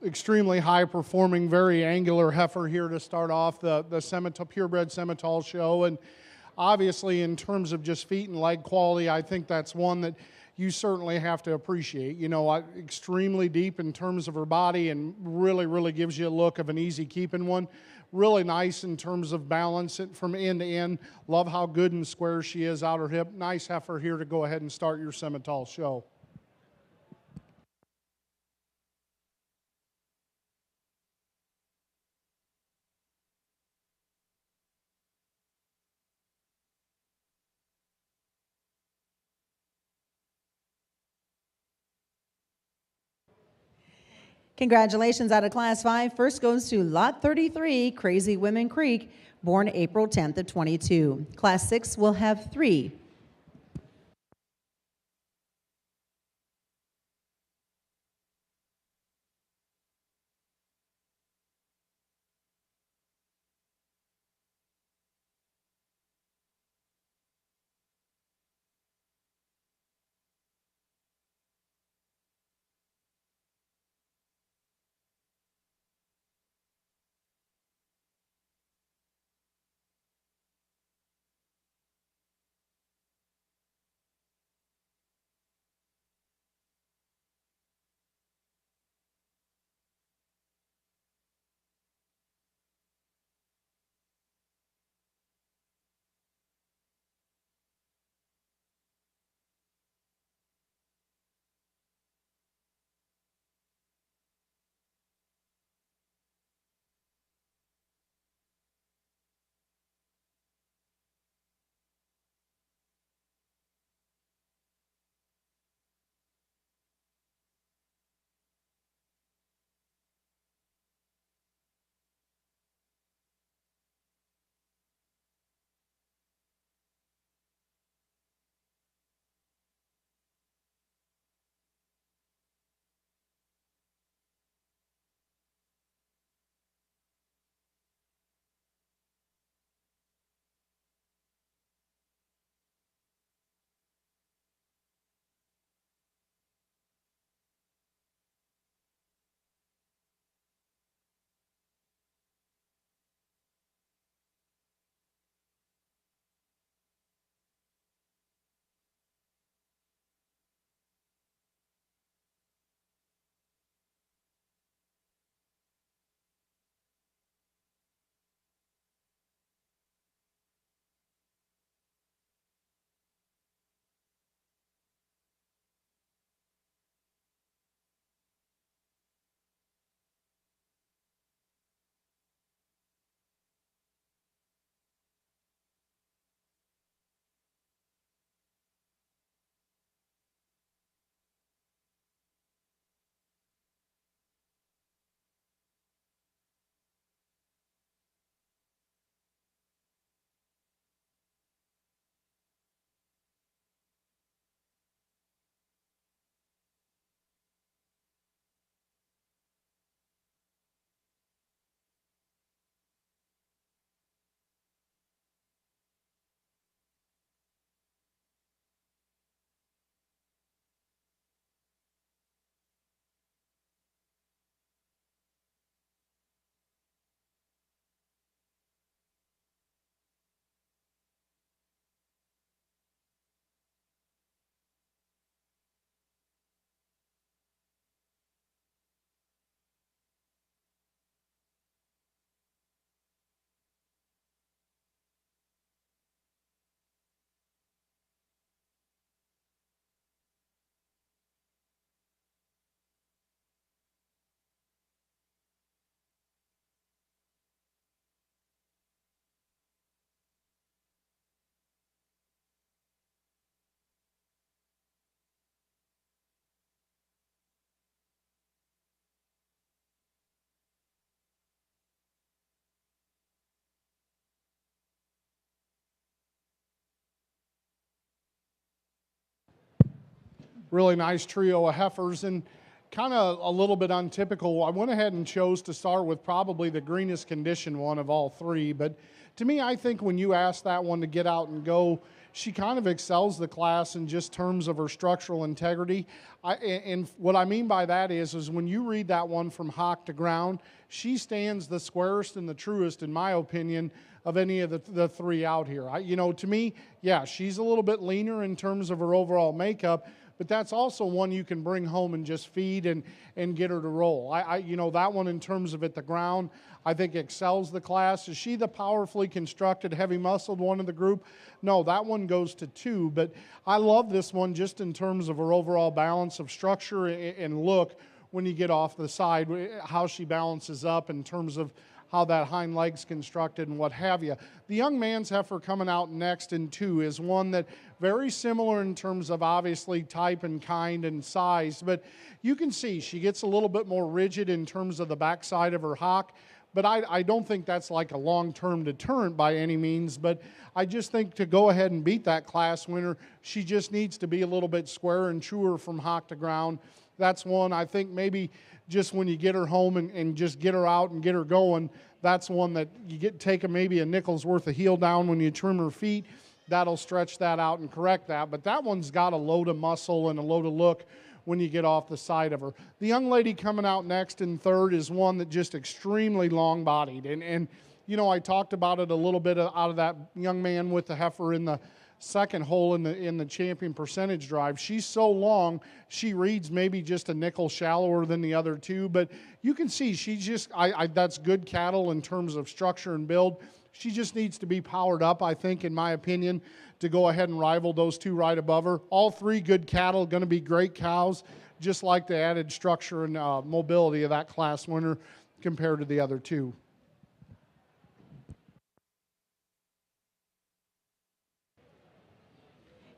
Extremely high performing, very angular heifer here to start off the purebred Simmental show. And obviously, in terms of just feet and leg quality, I think that's one that you certainly have to appreciate. You know, extremely deep in terms of her body and really gives you a look of an easy keeping one. Really nice in terms of balance from end to end. Love how good and square she is out her hip. Nice heifer here to go ahead and start your Simmental show. Congratulations out of Class 5. First goes to Lot 33, Crazy Women Creek, born April 10th of 22. Class 6 will have 3. really nice trio of heifers, and kind of a little bit untypical. I went ahead and chose to start with probably the greenest condition one of all three, but to me, I think when you ask that one to get out and go, she kind of excels the class in just terms of her structural integrity. And what I mean by that is when you read that one from hock to ground, she stands the squarest and the truest, in my opinion, of any of the three out here. To me, yeah, she's a little bit leaner in terms of her overall makeup, but that's also one you can bring home and just feed and get her to roll. That one in terms of at the ground, I think excels the class. Is she the powerfully constructed, heavy-muscled one of the group? No, that one goes to 2, but I love this one just in terms of her overall balance of structure and look when you get off the side, how she balances up in terms of how that hind leg's constructed and what have you. The young man's heifer coming out next in 2 is one that very similar in terms of obviously type and kind and size, but you can see she gets a little bit more rigid in terms of the backside of her hock. But I don't think that's like a long-term deterrent by any means, but I just think to go ahead and beat that class winner, she just needs to be a little bit squarer and truer from hock to ground. That's one I think maybe just when you get her home and just get her out and get her going, that's one that you take maybe a nickel's worth of heel down when you trim her feet. That'll stretch that out and correct that. But that one's got a load of muscle and a load of look when you get off the side of her. The young lady coming out next in 3rd is one that just extremely long-bodied. And I talked about it a little bit out of that young man with the heifer in the second hole in the champion percentage drive. She's so long, she reads maybe just a nickel shallower than the other two, but you can see she's just, that's good cattle in terms of structure and build. She just needs to be powered up, I think, in my opinion, to go ahead and rival those two right above her. All 3 good cattle, going to be great cows, just like the added structure and mobility of that class winner compared to the other 2.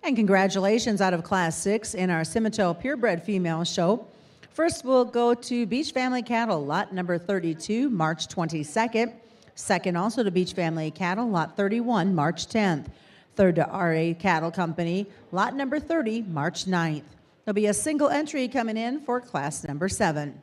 And congratulations out of Class 6 in our Simmental Purebred Female Show. First, we'll go to Beach Family Cattle, lot number 32, March 22nd. Second, also to Beach Family Cattle, lot 31, March 10th. Third to RA Cattle Company, lot number 30, March 9th. There'll be a single entry coming in for class number 7.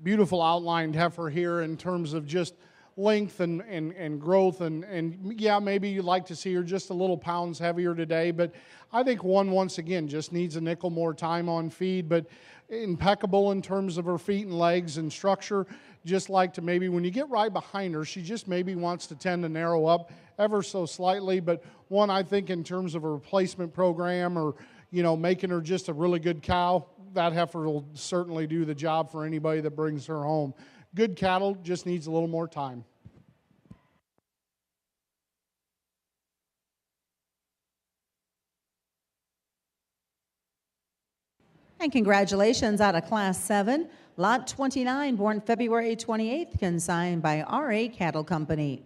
Beautiful outlined heifer here in terms of just length and growth and yeah, maybe you'd like to see her just a little pounds heavier today, but I think once again just needs a nickel more time on feed, but impeccable in terms of her feet and legs and structure. Just like to maybe when you get right behind her, she just maybe wants to tend to narrow up ever so slightly, but one I think in terms of a replacement program or making her just a really good cow, that heifer will certainly do the job for anybody that brings her home. Good cattle, just needs a little more time. And congratulations out of Class 7, Lot 29, born February 28th, consigned by RA Cattle Company.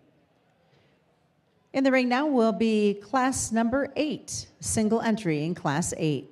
In the ring now will be class number 8, single entry in class 8.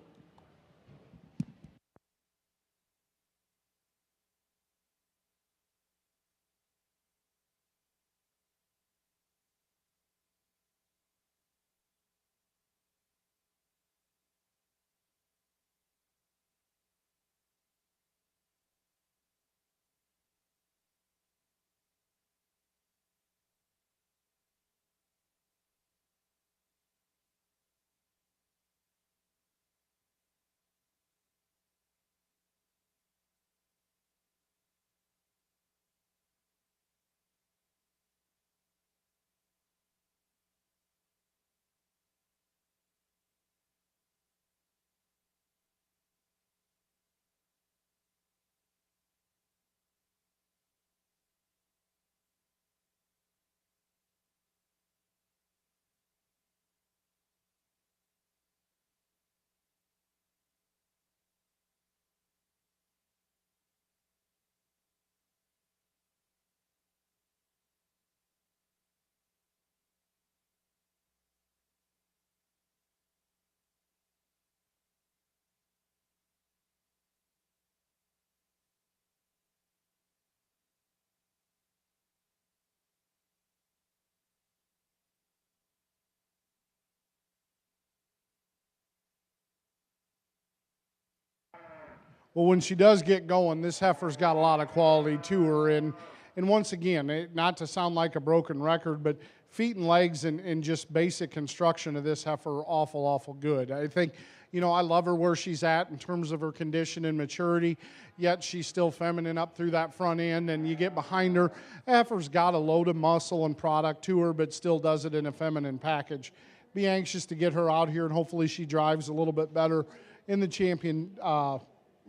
Well, when she does get going, this heifer's got a lot of quality to her. And once again, not to sound like a broken record, but feet and legs and just basic construction of this heifer are awful, awful good. I think, I love her where she's at in terms of her condition and maturity, yet she's still feminine up through that front end. And you get behind her, heifer's got a load of muscle and product to her, but still does it in a feminine package. Be anxious to get her out here, and hopefully she drives a little bit better in the champion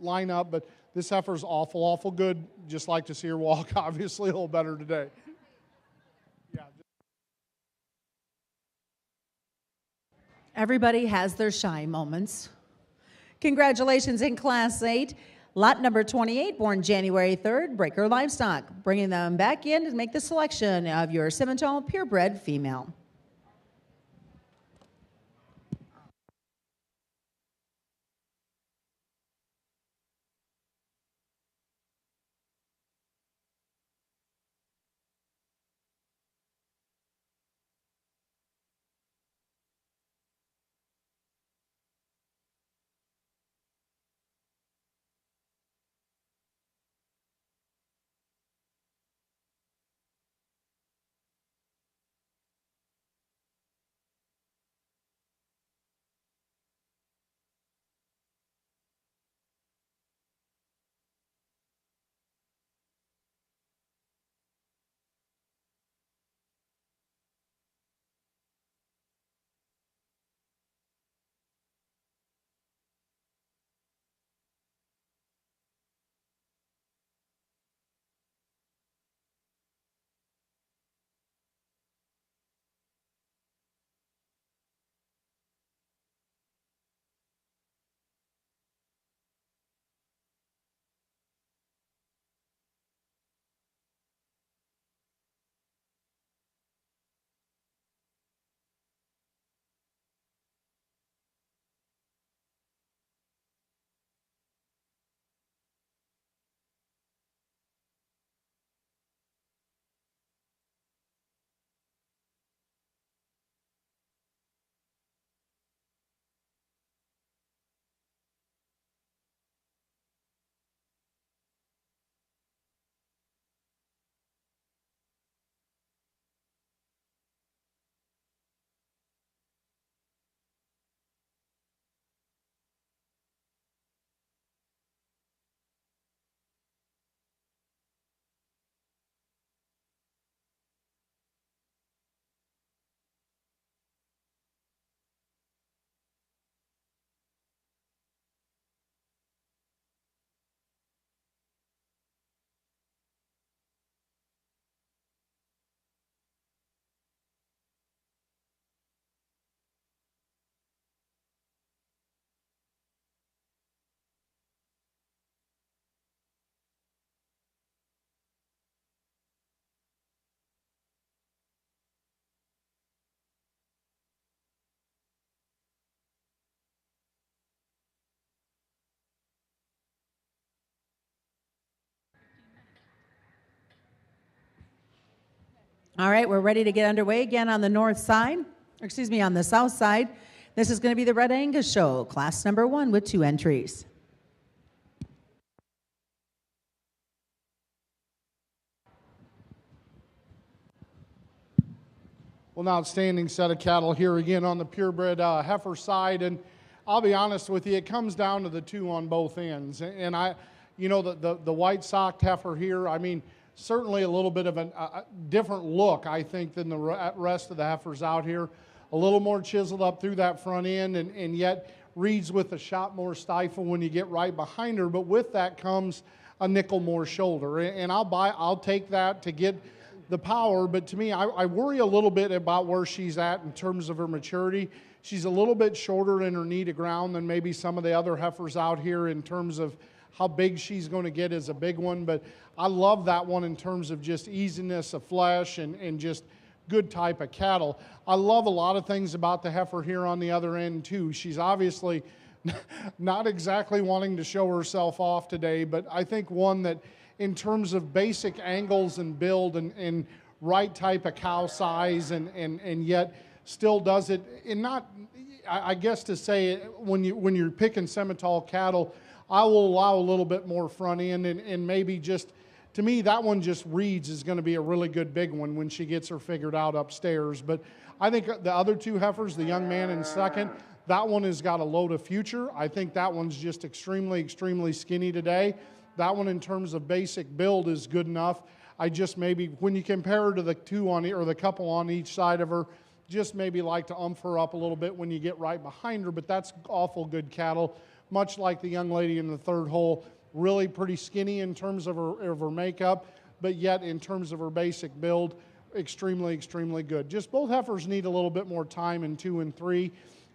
lineup, but this heifer's awful, awful good. Just like to see her walk, obviously, a little better today. Yeah. Everybody has their shine moments. Congratulations in Class 8. Lot number 28, born January 3rd, Breaker Livestock, bringing them back in to make the selection of your Simmental purebred female. All right, we're ready to get underway again on the north side, or excuse me, on the south side. This is going to be the Red Angus Show, class number 1 with 2 entries. Well, an outstanding set of cattle here again on the purebred heifer side, and I'll be honest with you, it comes down to the 2 on both ends. And the white socked heifer here, I mean, certainly a little bit of a different look, I think, than the rest of the heifers out here. A little more chiseled up through that front end, and yet reads with a shot more stifle when you get right behind her. But with that comes a nickel more shoulder, and I'll take that to get the power. But to me, I worry a little bit about where she's at in terms of her maturity. She's a little bit shorter in her knee to ground than maybe some of the other heifers out here in terms of how big she's going to get as a big one. But I love that one in terms of just easiness of flesh and just good type of cattle. I love a lot of things about the heifer here on the other end too. She's obviously not exactly wanting to show herself off today, but I think one that in terms of basic angles and build and right type of cow size and yet still does it, and not, I guess to say when you're picking semi-tall cattle, I will allow a little bit more front end and maybe just, to me, that one just reads is going to be a really good big one when she gets her figured out upstairs. But I think the other 2 heifers, the young man in second, that one has got a load of future. I think that one's just extremely, extremely skinny today. That one, in terms of basic build, is good enough. I just maybe, when you compare her to the 2 on, or the couple on each side of her, just maybe like to her up a little bit when you get right behind her. But that's awful good cattle, much like the young lady in the third hole. Really pretty skinny in terms of her makeup, but yet in terms of her basic build, extremely, extremely good. Just both heifers need a little bit more time in 2 and 3,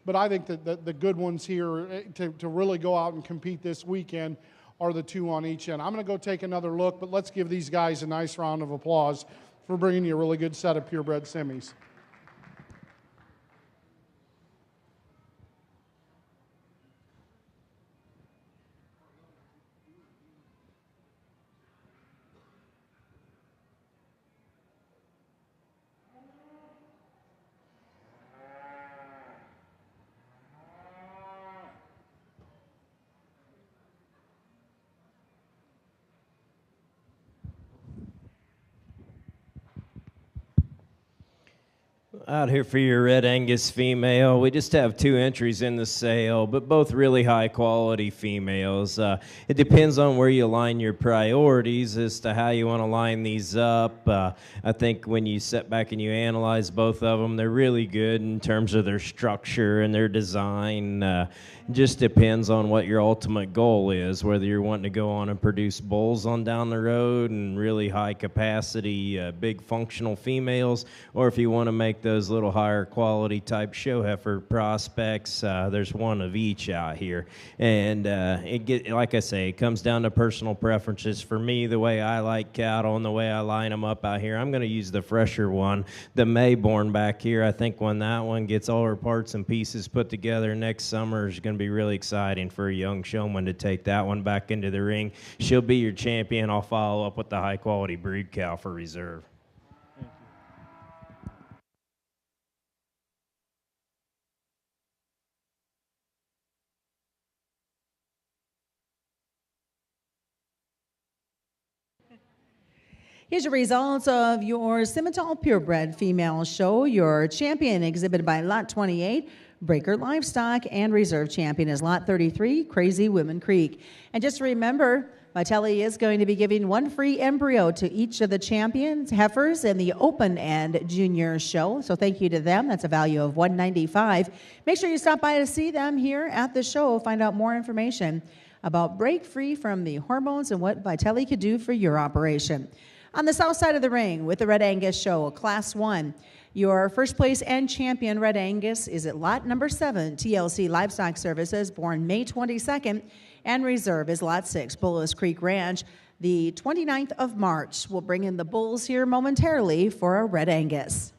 but I think that the good ones here to really go out and compete this weekend are the 2 on each end. I'm going to go take another look, but let's give these guys a nice round of applause for bringing you a really good set of purebred semis. Out here for your Red Angus female. We just have 2 entries in the sale, but both really high quality females. It depends on where you line your priorities as to how you want to line these up. I think when you sit back and you analyze both of them, they're really good in terms of their structure and their design. Just depends on what your ultimate goal is, whether you're wanting to go on and produce bulls on down the road and really high capacity, big functional females, or if you want to make those little higher quality type show heifer prospects. There's one of each out here. And like I say, it comes down to personal preferences. For me, the way I like cattle and the way I line them up out here, I'm going to use the fresher one, the Mayborn back here. I think when that one gets all her parts and pieces put together next summer is going to be really exciting for a young showman to take that one back into the ring. She'll be your champion. I'll follow up with the high quality breed cow for reserve. Here's your results of your Simmental Purebred Female Show. Your champion exhibited by Lot 28, Breaker Livestock, and reserve champion is Lot 33, Crazy Women Creek. And just remember, Vitelli is going to be giving 1 free embryo to each of the champions heifers in the Open and Junior Show. So thank you to them. That's a value of $195. Make sure you stop by to see them here at the show. Find out more information about Break Free from the hormones and what Vitelli could do for your operation. On the south side of the ring with the Red Angus Show, Class 1, your first place and champion Red Angus is at lot number 7, TLC Livestock Services, born May 22nd, and reserve is lot 6, Bullis Creek Ranch. The 29th of March. We'll bring in the bulls here momentarily for a Red Angus.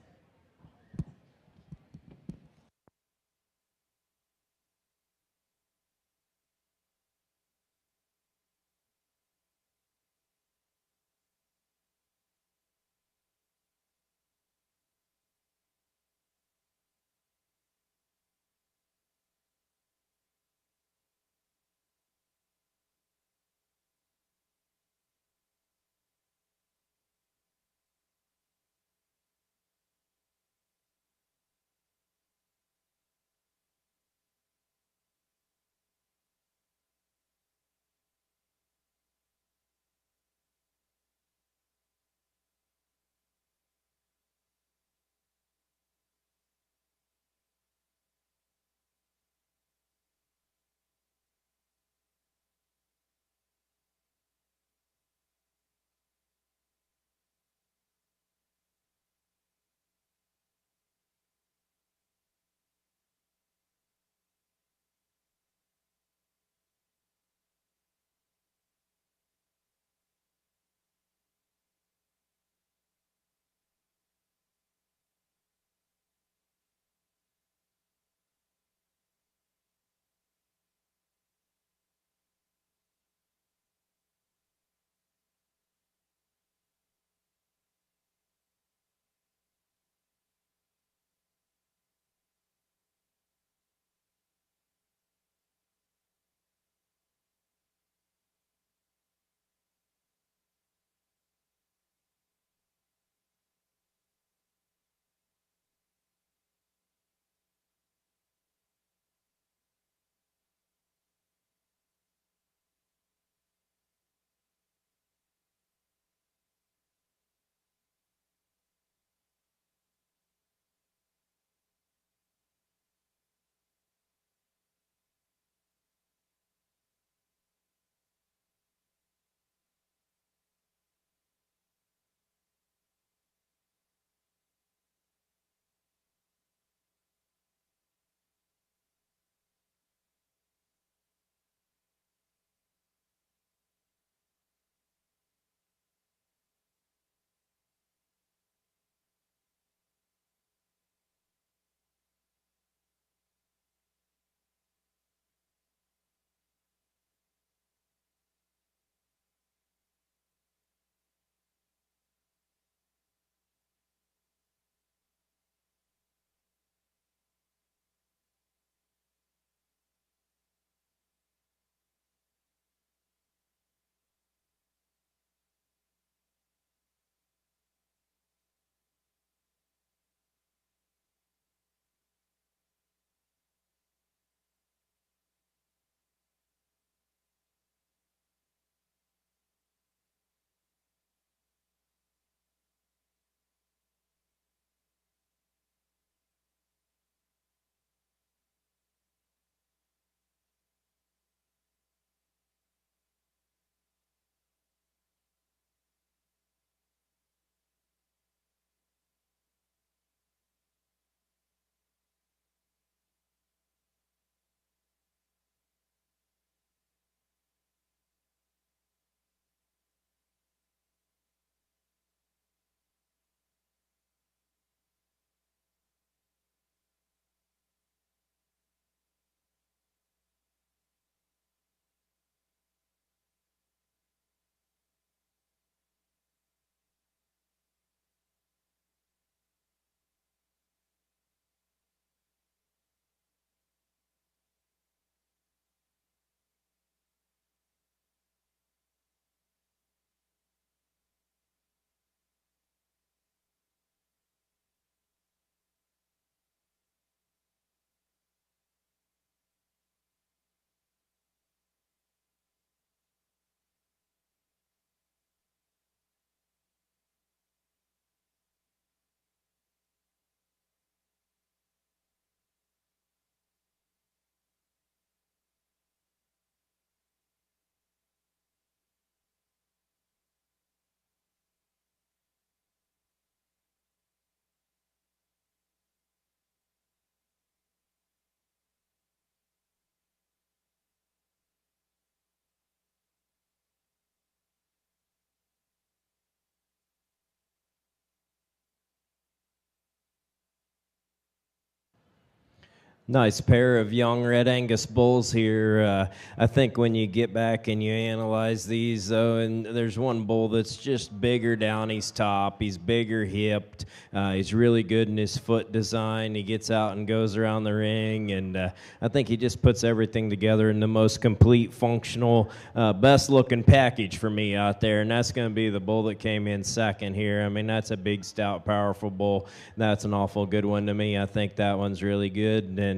Nice pair of young Red Angus bulls here. I think when you get back and you analyze these, though, and there's one bull that's just bigger down his top. He's bigger hipped. He's really good in his foot design. He gets out and goes around the ring, and I think he just puts everything together in the most complete, functional, best-looking package for me out there, and that's going to be the bull that came in second here. I mean, that's a big, stout, powerful bull. That's an awful good one to me. I think that one's really good, and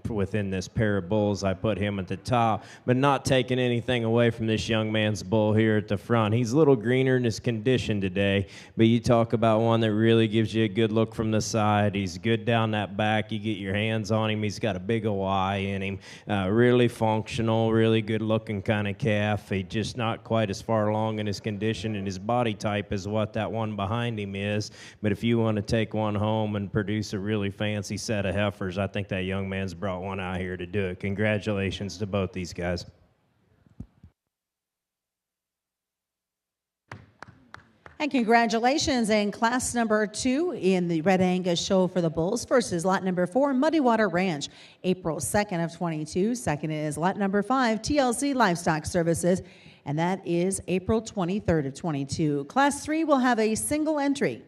within this pair of bulls, I put him at the top, but not taking anything away from this young man's bull here at the front. He's a little greener in his condition today, but you talk about one that really gives you a good look from the side. He's good down that back. You get your hands on him. He's got a big Y in him. Really functional, really good looking kind of calf. He's just not quite as far along in his condition and his body type as what that one behind him is. But if you want to take one home and produce a really fancy set of heifers, I think that young man's brought one out here to do it. Congratulations to both these guys. And congratulations in class number 2 in the Red Angus show for the bulls. First is lot number 4, Muddy Water Ranch, April 2nd of 22. Second is lot number 5, TLC Livestock Services, and that is April 23rd of 22. Class 3 will have a single entry.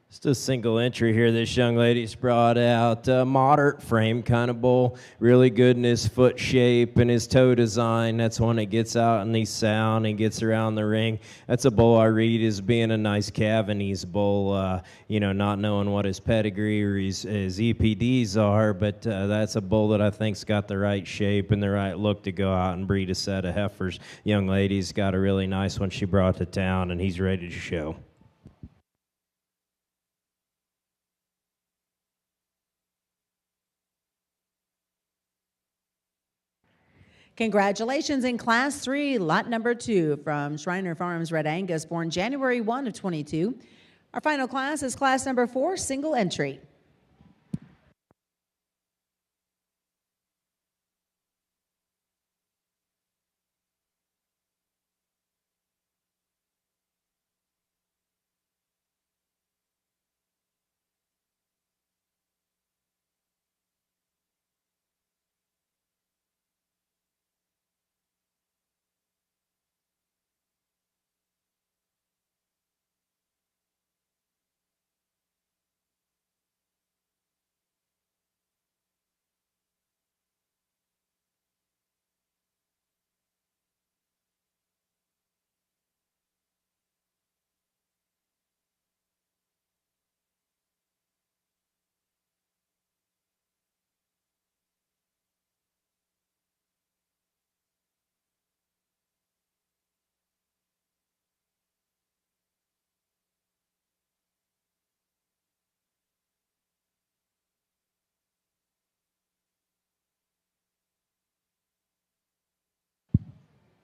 Just a single entry here this young lady's brought out. Moderate frame kind of bull, really good in his foot shape and his toe design. That's one that gets out and he's sound and gets around the ring. That's a bull I read as being a nice Cavanese bull, not knowing what his pedigree or his EPDs are, but that's a bull that I think's got the right shape and the right look to go out and breed a set of heifers. Young lady's got a really nice one she brought to town, and he's ready to show. Congratulations in class 3, lot number 2 from Shriner Farms Red Angus, born January 1 of 22. Our final class is class number 4, single entry.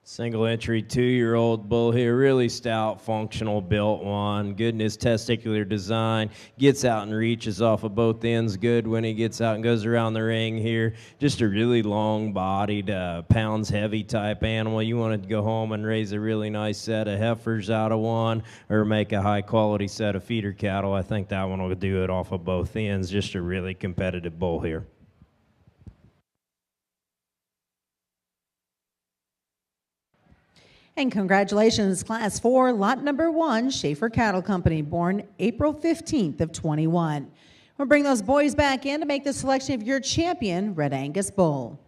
Single entry 2-year-old bull here, really stout, functional built one. Good in his testicular design. Gets out and reaches off of both ends good when he gets out and goes around the ring here. Just a really long-bodied, pounds heavy type animal. You want to go home and raise a really nice set of heifers out of one, or make a high-quality set of feeder cattle. I think that one will do it off of both ends. Just a really competitive bull here. And congratulations, Class 4, Lot Number 1, Schaefer Cattle Company, born April 15th of 21. We'll bring those boys back in to make the selection of your champion, Red Angus Bull.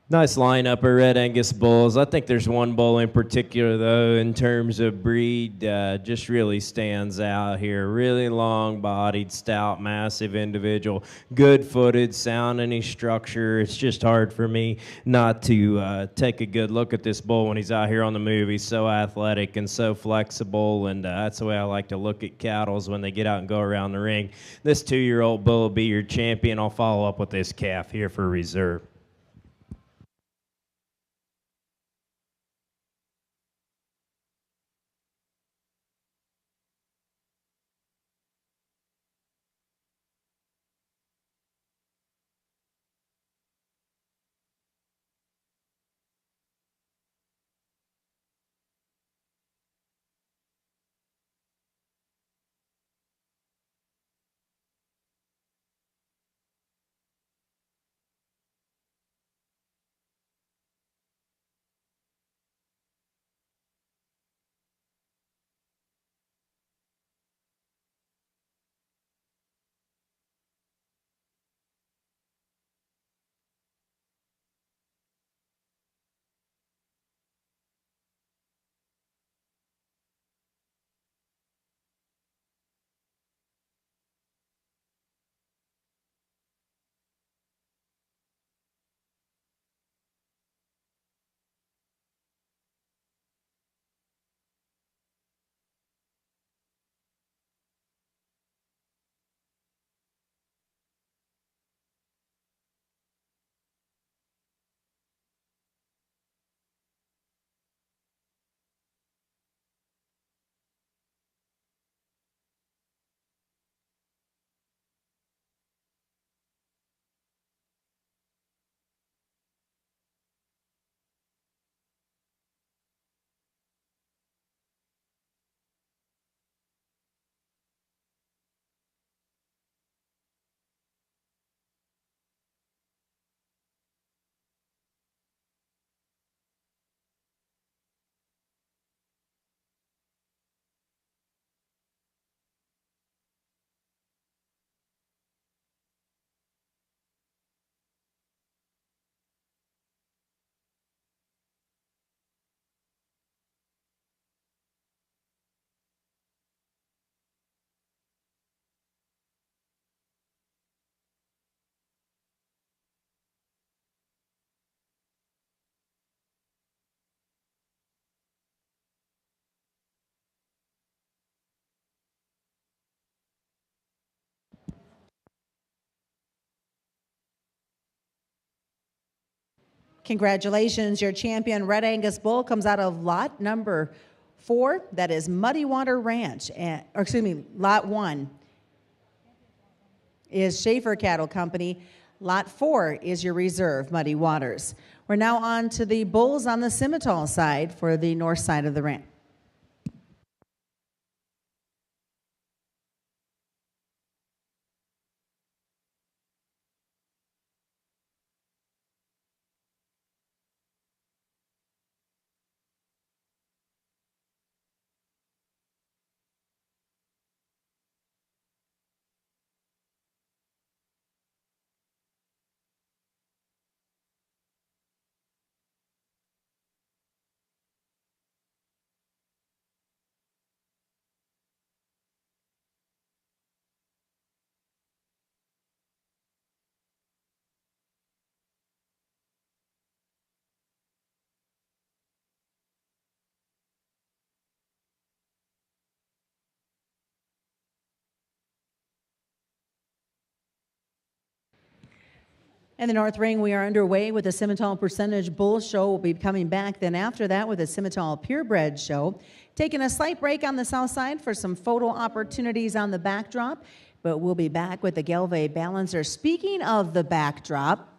Nice lineup of Red Angus bulls. I think there's one bull in particular, though, in terms of breed, just really stands out here. Really long-bodied, stout, massive individual, good-footed, sound in his structure. It's just hard for me not to take a good look at this bull when he's out here on the move. He's so athletic and so flexible, and that's the way I like to look at cattles when they get out and go around the ring. This 2-year-old bull will be your champion. I'll follow up with this calf here for reserve. Congratulations, your champion Red Angus Bull comes out of lot number 4. That is Muddy Water Ranch, lot 1 is Schaefer Cattle Company. Lot 4 is your reserve, Muddy Waters. We're now on to the bulls on the Simmental side for the north side of the ranch. In the North Ring, we are underway with the Simmental Percentage Bull Show. We'll be coming back then after that with the Simmental Purebred Show. Taking a slight break on the south side for some photo opportunities on the backdrop, but we'll be back with the Gelve Balancer. Speaking of the backdrop,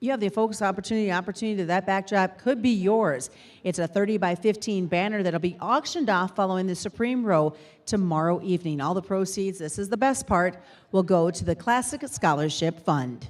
you have the focus opportunity that backdrop could be yours. It's a 30 by 15 banner that'll be auctioned off following the Supreme Row tomorrow evening. All the proceeds, this is the best part, will go to the Classic Scholarship Fund.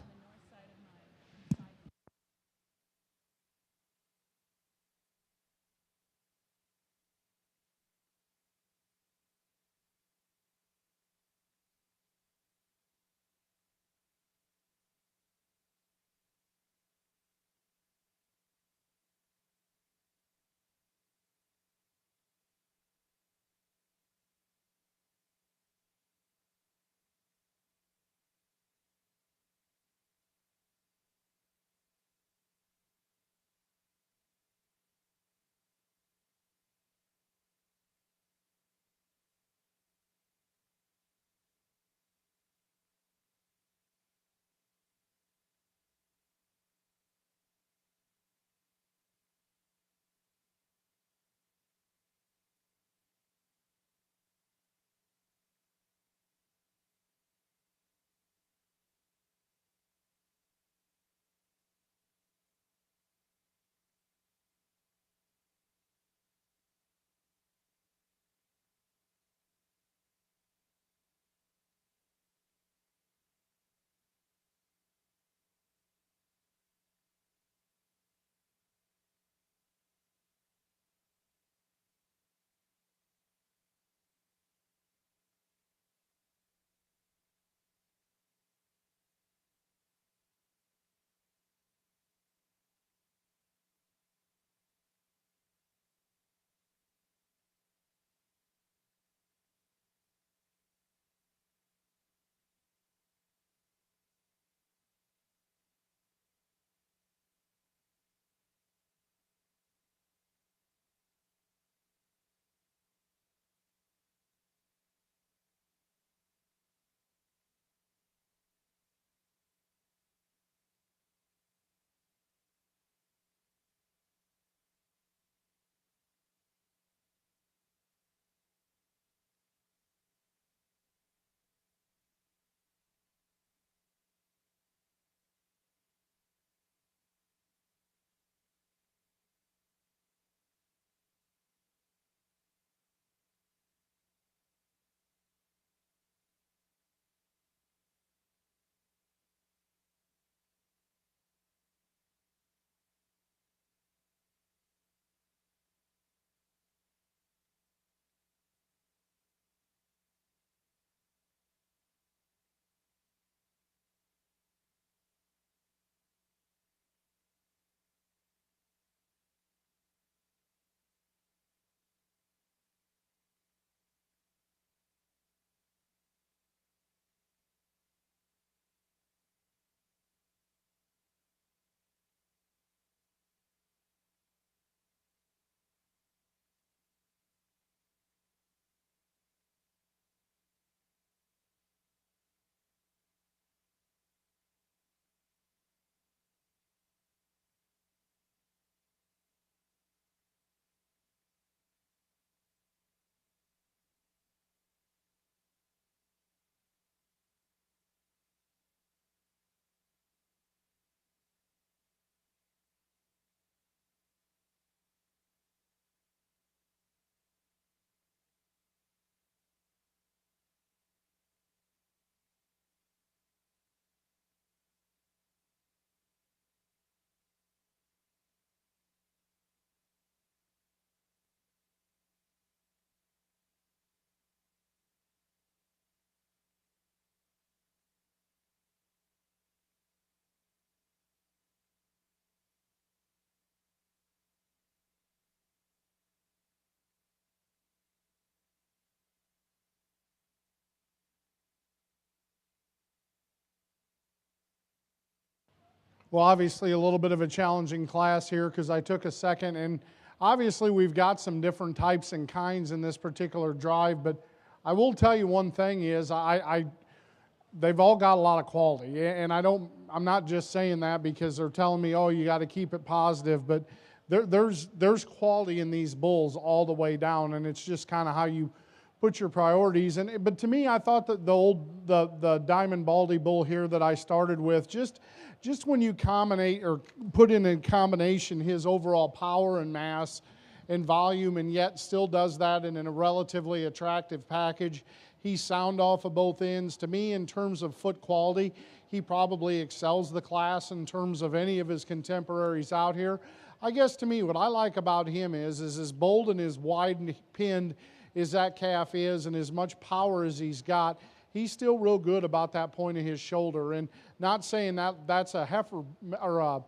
Well, obviously, a little bit of a challenging class here because I took a second, and obviously, we've got some different types and kinds in this particular drive. But I will tell you one thing is they've all got a lot of quality, and I'm not just saying that because they're telling me, oh, you got to keep it positive, but there's quality in these bulls all the way down, and it's just kind of how you put your priorities. But to me, I thought that the Diamond Baldy bull here that I started with, just when you combine or put in a combination his overall power and mass and volume, and yet still does that in a relatively attractive package. He's sound off of both ends. To me, in terms of foot quality, he probably excels the class in terms of any of his contemporaries out here. I guess to me, what I like about him is as bold and as wide and pinned as that calf is, and as much power as he's got, he's still real good about that point of his shoulder. And not saying that that's a heifer or a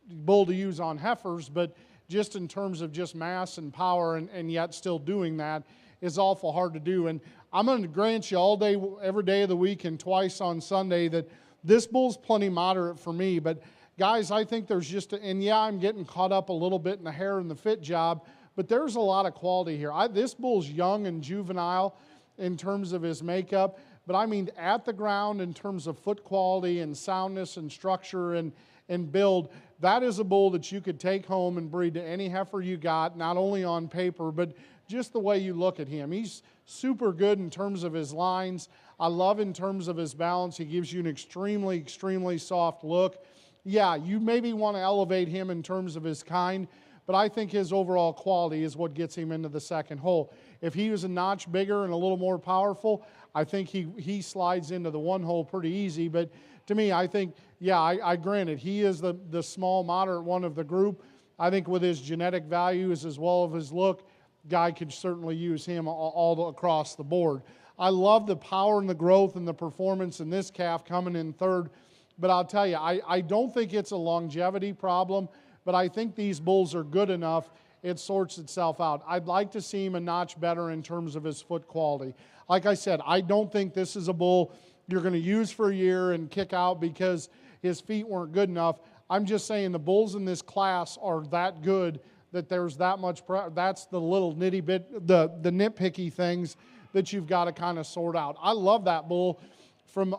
bull to use on heifers, but just in terms of just mass and power, and yet still doing that is awful hard to do. And I'm going to grant you all day, every day of the week, and twice on Sunday that this bull's plenty moderate for me. But guys, I think there's and yeah, I'm getting caught up a little bit in the hair and the fit job, but there's a lot of quality here. This bull's young and juvenile in terms of his makeup, but I mean at the ground in terms of foot quality and soundness and structure and build, that is a bull that you could take home and breed to any heifer you got, not only on paper, but just the way you look at him. He's super good in terms of his lines. I love in terms of his balance. He gives you an extremely, extremely soft look. Yeah, you maybe want to elevate him in terms of his kind, but I think his overall quality is what gets him into the second hole. If he was a notch bigger and a little more powerful, I think he slides into the one hole pretty easy. But to me, I think, yeah, I granted, he is the small, moderate one of the group. I think with his genetic values as well as his look, guy could certainly use him all across the board. I love the power and the growth and the performance in this calf coming in third. But I'll tell you, I don't think it's a longevity problem, but I think these bulls are good enough, it sorts itself out. I'd like to see him a notch better in terms of his foot quality. Like I said, I don't think this is a bull you're going to use for a year and kick out because his feet weren't good enough. I'm just saying the bulls in this class are that good that there's that much, that's the little nitty bit, the nitpicky things that you've got to kind of sort out. I love that bull from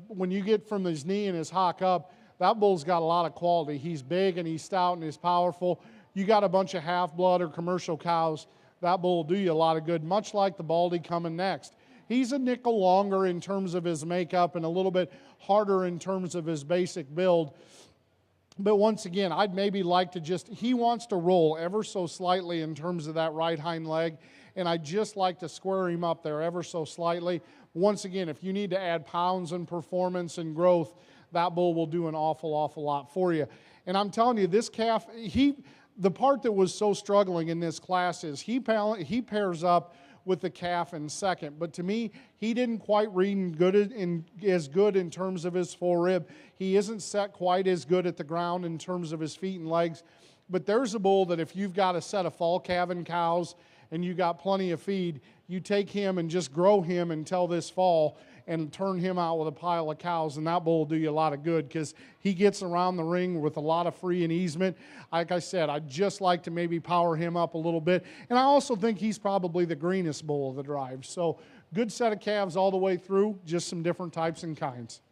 when you get from his knee and his hock up, that bull's got a lot of quality. He's big and he's stout and he's powerful. You got a bunch of half-blood or commercial cows, that bull will do you a lot of good, much like the Baldy coming next. He's a nickel longer in terms of his makeup and a little bit harder in terms of his basic build. But once again, I'd maybe like to he wants to roll ever so slightly in terms of that right hind leg, and I'd just like to square him up there ever so slightly. Once again, if you need to add pounds and performance and growth, that bull will do an awful, awful lot for you. And I'm telling you, this calf, the part that was so struggling in this class is he pairs up with the calf in second. But to me, he didn't quite read as good in terms of his forerib. He isn't set quite as good at the ground in terms of his feet and legs. But there's a bull that if you've got a set of fall calving cows and you got plenty of feed, you take him and just grow him until this fall and turn him out with a pile of cows, and that bull will do you a lot of good because he gets around the ring with a lot of free and easement. Like I said, I'd just like to maybe power him up a little bit. And I also think he's probably the greenest bull of the drive. So good set of calves all the way through, just some different types and kinds.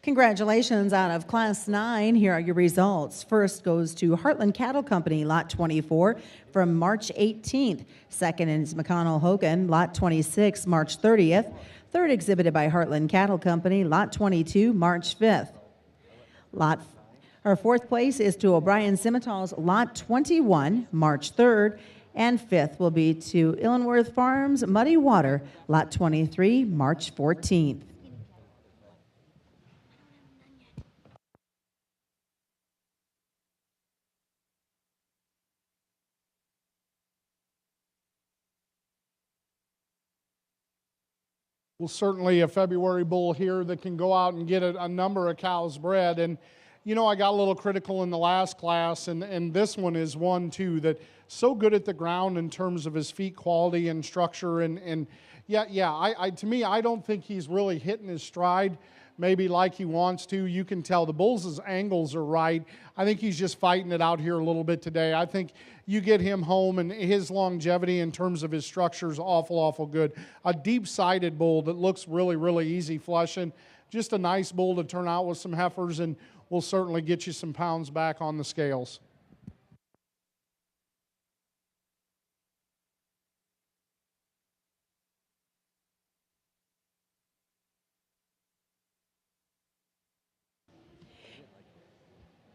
Congratulations out of Class 9. Here are your results. First goes to Heartland Cattle Company, Lot 24, from March 18th. Second is McConnell Hogan, Lot 26, March 30th. Third exhibited by Heartland Cattle Company, Lot 22, March 5th. Our fourth place is to O'Brien Simmental's Lot 21, March 3rd. And fifth will be to Illenworth Farms Muddy Water, Lot 23, March 14th. Well, certainly a February bull here that can go out and get a number of cows bred. And, you know, I got a little critical in the last class, and this one is one, too, that so good at the ground in terms of his feet quality and structure. And to me, I don't think he's really hitting his stride maybe like he wants to. You can tell the bull's angles are right. I think he's just fighting it out here a little bit today. I think you get him home, and his longevity in terms of his structure is awful good. A deep-sided bull that looks really easy flushing. Just a nice bull to turn out with some heifers, and will certainly get you some pounds back on the scales.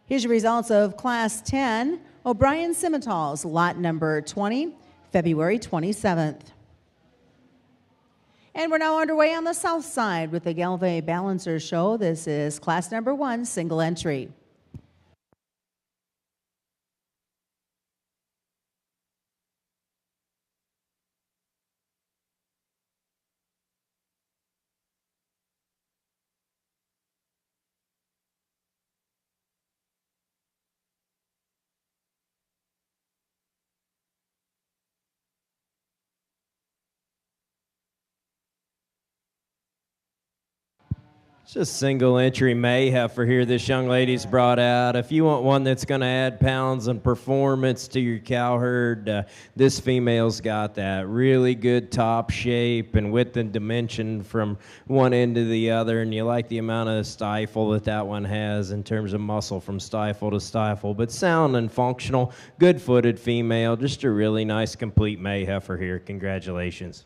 Here's your results of Class 10, O'Brien Simmental's lot number 20, February 27th. And we're now underway on the south side with the Galway Balancer Show. This is class number 1, single entry. It's just single entry May heifer here this young lady's brought out. If you want one that's going to add pounds and performance to your cow herd, this female's got that. Really good top shape and width and dimension from one end to the other, and you like the amount of stifle that one has in terms of muscle from stifle to stifle. But sound and functional, good-footed female, just a really nice complete May heifer here. Congratulations.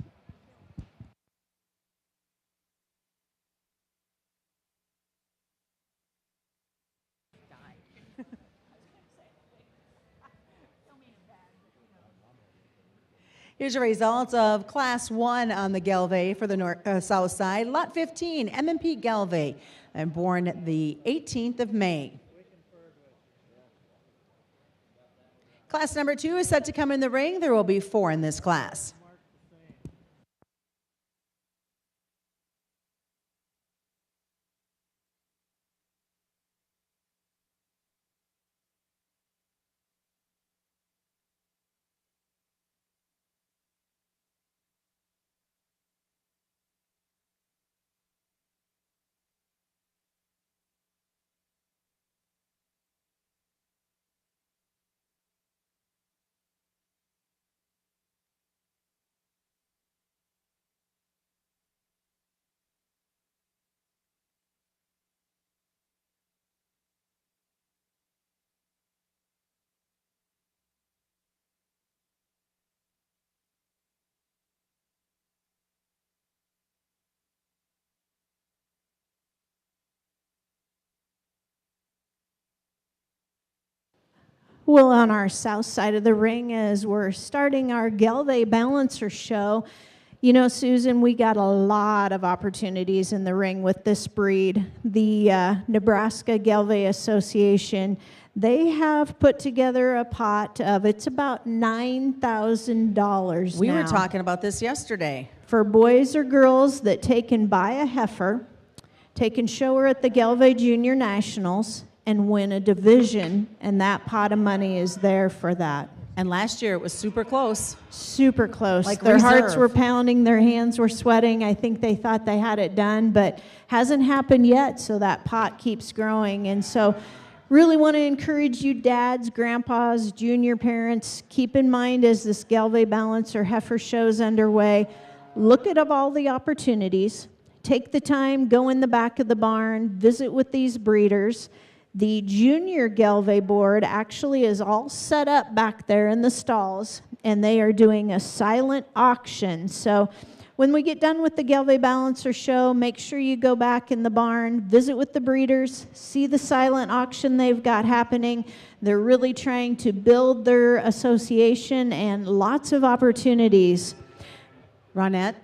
Here's your results of Class 1 on the Galway for the south side. Lot 15, M&P Galway, and born the 18th of May. Class number 2 is set to come in the ring. There will be 4 in this class. Well, on our south side of the ring, as we're starting our Galway Balancer Show, you know, Susan, we got a lot of opportunities in the ring with this breed. The Nebraska Galway Association, they have put together a pot of, it's about $9,000 We were talking about this yesterday. for boys or girls that take and buy a heifer, take and show her at the Galway Junior Nationals, and win a division, and that pot of money is there for that. And last year it was super close. Super close. Like their hearts reserve. were pounding, their hands were sweating. I think they thought they had it done, but hasn't happened yet, so that pot keeps growing. And so really want to encourage you dads, grandpas, junior parents, keep in mind as this Galway Balancer heifer show's underway, look at all the opportunities. take the time, go in the back of the barn, visit with these breeders. The junior Gelbvieh board actually is all set up back there in the stalls, and they are doing a silent auction. So when we get done with the Gelbvieh Balancer show, make sure you go back in the barn, visit with the breeders, see the silent auction they've got happening. They're really trying to build their association and lots of opportunities. Ronette,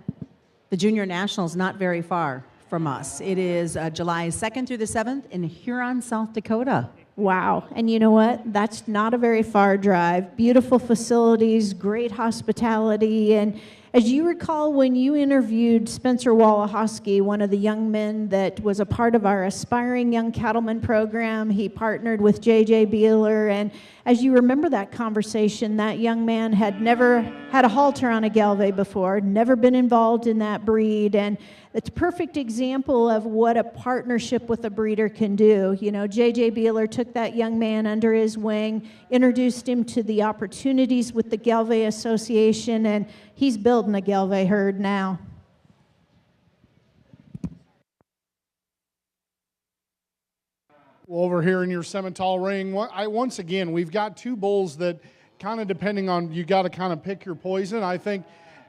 the Junior National is not very far from us. It is July 2nd through the 7th in Huron, South Dakota. Wow. And you know what? That's not a very far drive. Beautiful facilities, great hospitality. And as you recall, when you interviewed Spencer Walahoski, one of the young men that was a part of our Aspiring Young Cattlemen program, he partnered with J.J. Beeler. And as you remember that conversation, that young man had never had a halter on a Gelbvieh before, never been involved in that breed. And it's a perfect example of what a partnership with a breeder can do. You know, J.J. Beeler took that young man under his wing, introduced him to the opportunities with the Gelbvieh Association, and he's building a Gelbvieh herd now. Well, over here in your Simmental ring, once again, we've got two bulls that kind of depending on, you got to kind of pick your poison. I think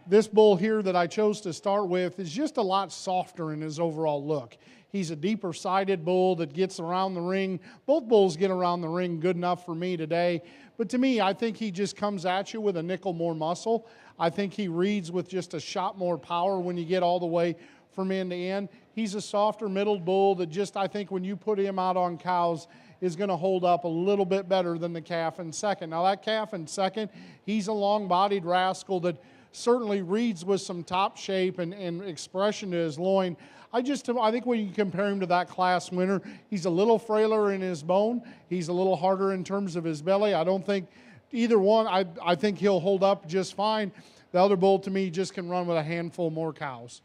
this bull here that I chose to start with is just a lot softer in his overall look. He's a deeper sided bull that gets around the ring. Both bulls get around the ring good enough for me today. But to me, I think he just comes at you with a nickel more muscle. I think he reads with just a shot more power when you get all the way from end to end. He's a softer middle bull that just, I think when you put him out on cows, is going to hold up a little bit better than the calf in second. Now that calf in second, he's a long-bodied rascal that certainly reads with some top shape and expression to his loin. I think when you compare him to that class winner, he's a little frailer in his bone. He's a little harder in terms of his belly. I don't think either one, I think he'll hold up just fine. The other bull, to me, just can run with a handful more cows.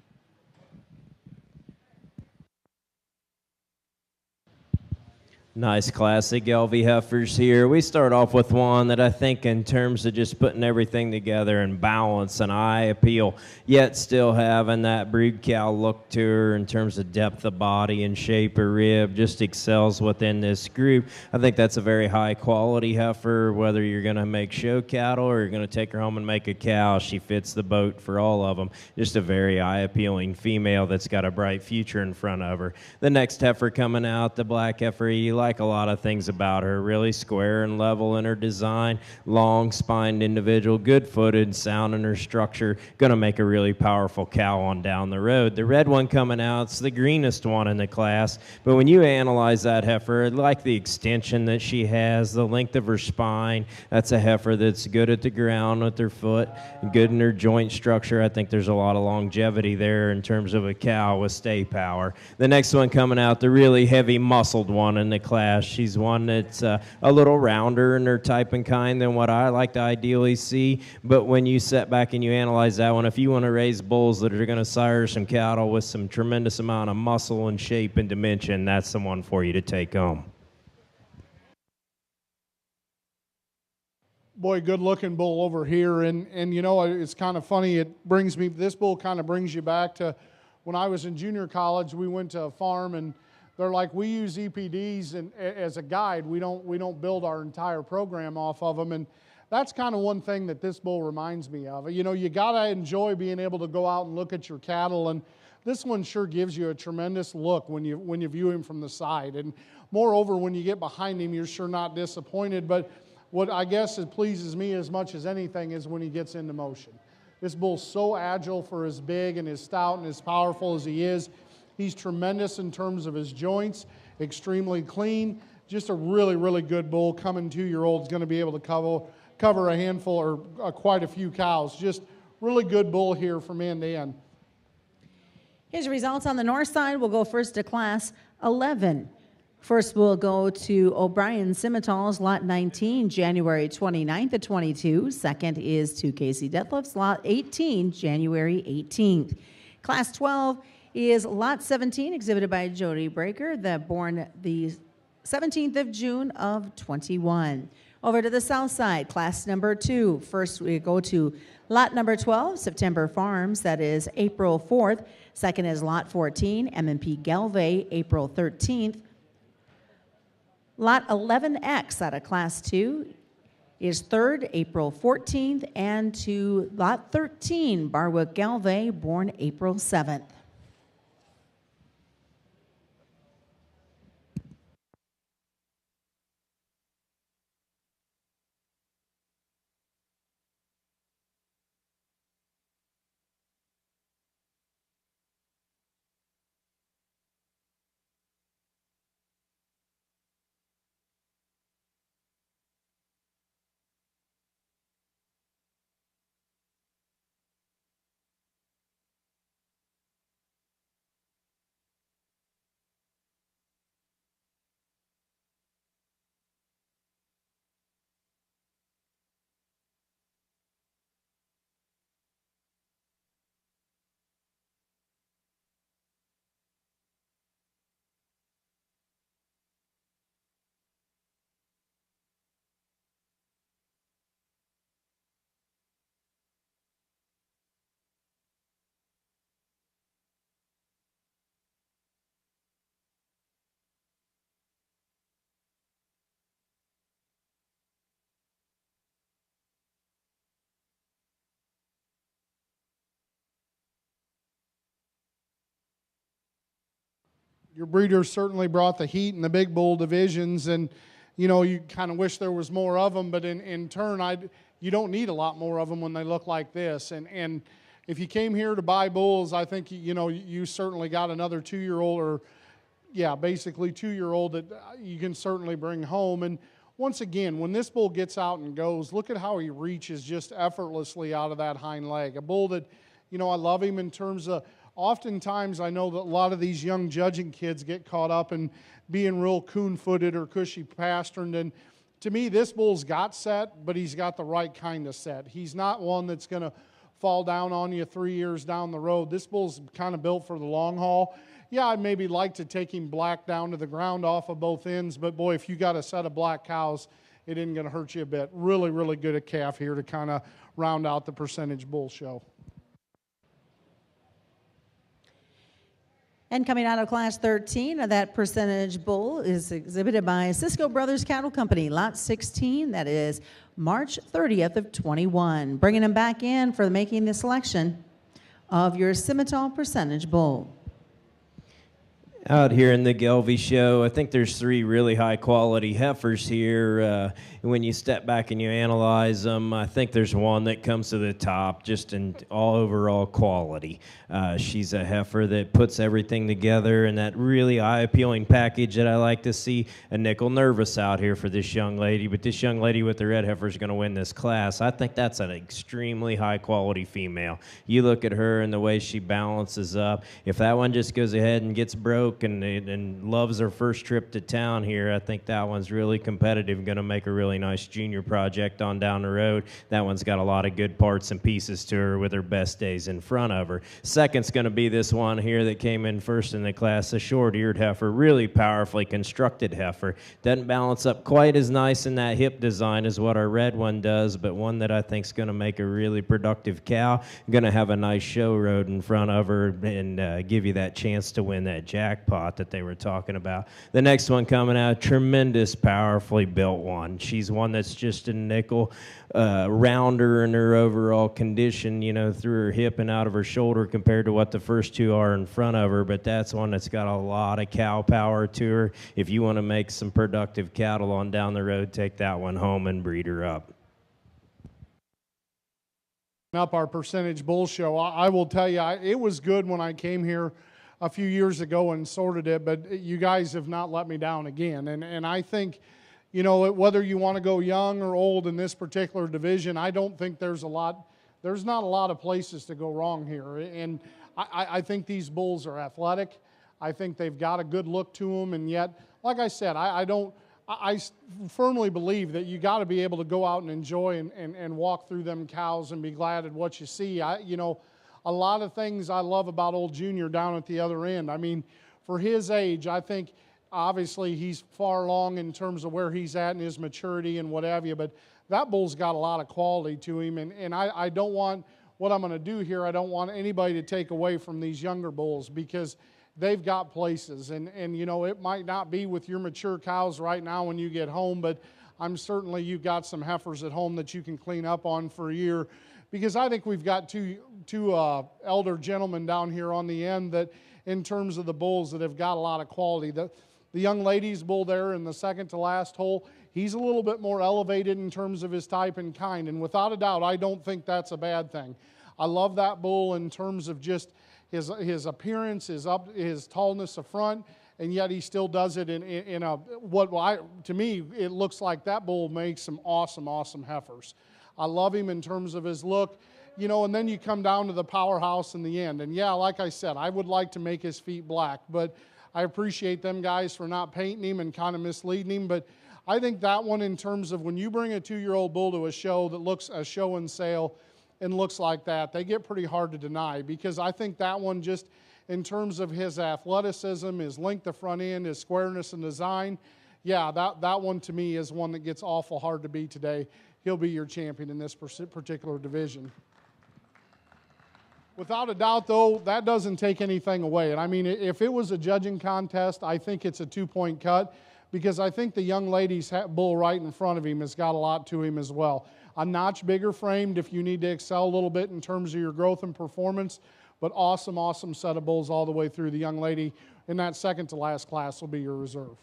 Nice classic Gelbvieh heifers here. We start off with one that I think in terms of just putting everything together and balance and eye appeal, yet still having that breed cow look to her in terms of depth of body and shape of rib, just excels within this group. I think that's a very high quality heifer, whether you're going to make show cattle or you're going to take her home and make a cow. She fits the boat for all of them. Just a very eye appealing female that's got a bright future in front of her. The next heifer coming out, the black heifer, like a lot of things about her, really square and level in her design, long spined individual, good footed, sound in her structure, gonna make a really powerful cow on down the road. The red one coming out, it's the greenest one in the class, but when you analyze that heifer, like the extension that she has, the length of her spine, that's a heifer that's good at the ground with her foot, good in her joint structure. I think there's a lot of longevity there in terms of a cow with stay power. The next one coming out, the really heavy muscled one in the class, she's one that's a little rounder in her type and kind than what I like to ideally see. But when you sit back and you analyze that one, if you want to raise bulls that are going to sire some cattle with some tremendous amount of muscle and shape and dimension, that's the one for you to take home. Boy, good looking bull over here. And you know, it's kind of funny. This bull kind of brings you back to when I was in junior college. We went to a farm and they're like, we use EPDs and as a guide. We don't build our entire program off of them. And that's kind of one thing that this bull reminds me of. You know, you got to enjoy being able to go out and look at your cattle. And this one sure gives you a tremendous look when you view him from the side. And moreover, when you get behind him, you're sure not disappointed. But what I guess it pleases me as much as anything is when he gets into motion. This bull's so agile for as big and as stout and as powerful as he is. He's tremendous in terms of his joints, extremely clean. Just a really, really good bull. Coming 2-year-old is going to be able to cover a handful or quite a few cows. Just really good bull here from end to end. Here's your results on the north side. We'll go first to Class 11. First, we'll go to O'Brien Simmental's Lot 19, January 29th to 22. Second is to Casey Detlef's Lot 18, January 18th. Class 12 is Lot 17, exhibited by Jody Breaker, that born the 17th of June of 21. Over to the south side, class number 2. First, we go to Lot number 12, September Farms, that is April 4th. Second is Lot 14, M&P Gelve, April 13th. Lot 11X out of Class 2 is third, April 14th, and to Lot 13, Barwick Gelve, born April 7th. Your breeders certainly brought the heat in the big bull divisions, and you kind of wish there was more of them, but in turn, you don't need a lot more of them when they look like this. And if you came here to buy bulls, I think you certainly got another 2-year-old, or basically 2-year-old that you can certainly bring home. And once again, when this bull gets out and goes, look at how he reaches just effortlessly out of that hind leg. A bull that, I love him in terms of, oftentimes I know that a lot of these young judging kids get caught up in being real coon-footed or cushy pasterned. And to me, this bull's got set, but he's got the right kind of set. He's not one that's going to fall down on you 3 years down the road. This bull's kind of built for the long haul. Yeah, I'd maybe like to take him black down to the ground off of both ends, but boy, if you got a set of black cows, it isn't going to hurt you a bit. Really, really good at calf here to kind of round out the percentage bull show. And coming out of Class 13, that percentage bull is exhibited by Cisco Brothers Cattle Company, Lot 16. That is March 30th of 21. Bringing them back in for making the selection of your Scimitar percentage bull. Out here in the Gelve show, I think there's 3 really high-quality heifers here. When you step back and you analyze them, I think there's one that comes to the top just in all overall quality. She's a heifer that puts everything together in that really eye-appealing package that I like to see. A nickel nervous out here for this young lady, but this young lady with the red heifer is going to win this class. I think that's an extremely high-quality female. You look at her and the way she balances up. If that one just goes ahead and gets broke and loves her first trip to town here, I think that one's really competitive, going to make a really nice junior project on down the road. That one's got a lot of good parts and pieces to her with her best days in front of her. Second's going to be this one here that came in first in the class, a short-eared heifer, really powerfully constructed heifer. Doesn't balance up quite as nice in that hip design as what our red one does, but one that I think is going to make a really productive cow. Going to have a nice show road in front of her and give you that chance to win that jackpot that they were talking about. The next one coming out, tremendous, powerfully built one. She's one that's just a nickel, rounder in her overall condition, through her hip and out of her shoulder compared to what the first 2 are in front of her, but that's one that's got a lot of cow power to her. If you want to make some productive cattle on down the road, take that one home and breed her up. Up our percentage bull show, I will tell you, it was good when I came here a few years ago and sorted it, but you guys have not let me down again. And I think, whether you want to go young or old in this particular division, I don't think there's not a lot of places to go wrong here. And I think these bulls are athletic. I think they've got a good look to them, and yet, like I said, I firmly believe that you got to be able to go out and enjoy and walk through them cows and be glad at what you see. A lot of things I love about old Junior down at the other end. I mean, for his age, I think obviously he's far along in terms of where he's at in his maturity and what have you, but that bull's got a lot of quality to him, and I don't want what I'm going to do here, I don't want anybody to take away from these younger bulls because they've got places. And you know, it might not be with your mature cows right now when you get home, but I'm certainly you've got some heifers at home that you can clean up on for a year, because I think we've got two elder gentlemen down here on the end that, in terms of the bulls, that have got a lot of quality. The young lady's bull there in the second to last hole, he's a little bit more elevated in terms of his type and kind, and without a doubt, I don't think that's a bad thing. I love that bull in terms of just his appearance, his tallness of front, and yet he still does it in a to me it looks like that bull makes some awesome heifers. I love him in terms of his look, you know, and then you come down to the powerhouse in the end. And yeah, like I said, I would like to make his feet black, but I appreciate them guys for not painting him and kind of misleading him. But I think that one, in terms of when you bring a 2-year-old bull to a show that looks a show and sale and looks like that, they get pretty hard to deny, because I think that one, just in terms of his athleticism, his length of front end, his squareness and design, yeah, that one to me is one that gets awful hard to beat today. He'll be your champion in this particular division. Without a doubt, though, that doesn't take anything away. And I mean, if it was a judging contest, I think it's a 2-point cut, because I think the young lady's bull right in front of him has got a lot to him as well. A notch bigger framed if you need to excel a little bit in terms of your growth and performance, but awesome set of bulls all the way through. The young lady in that second to last class will be your reserve.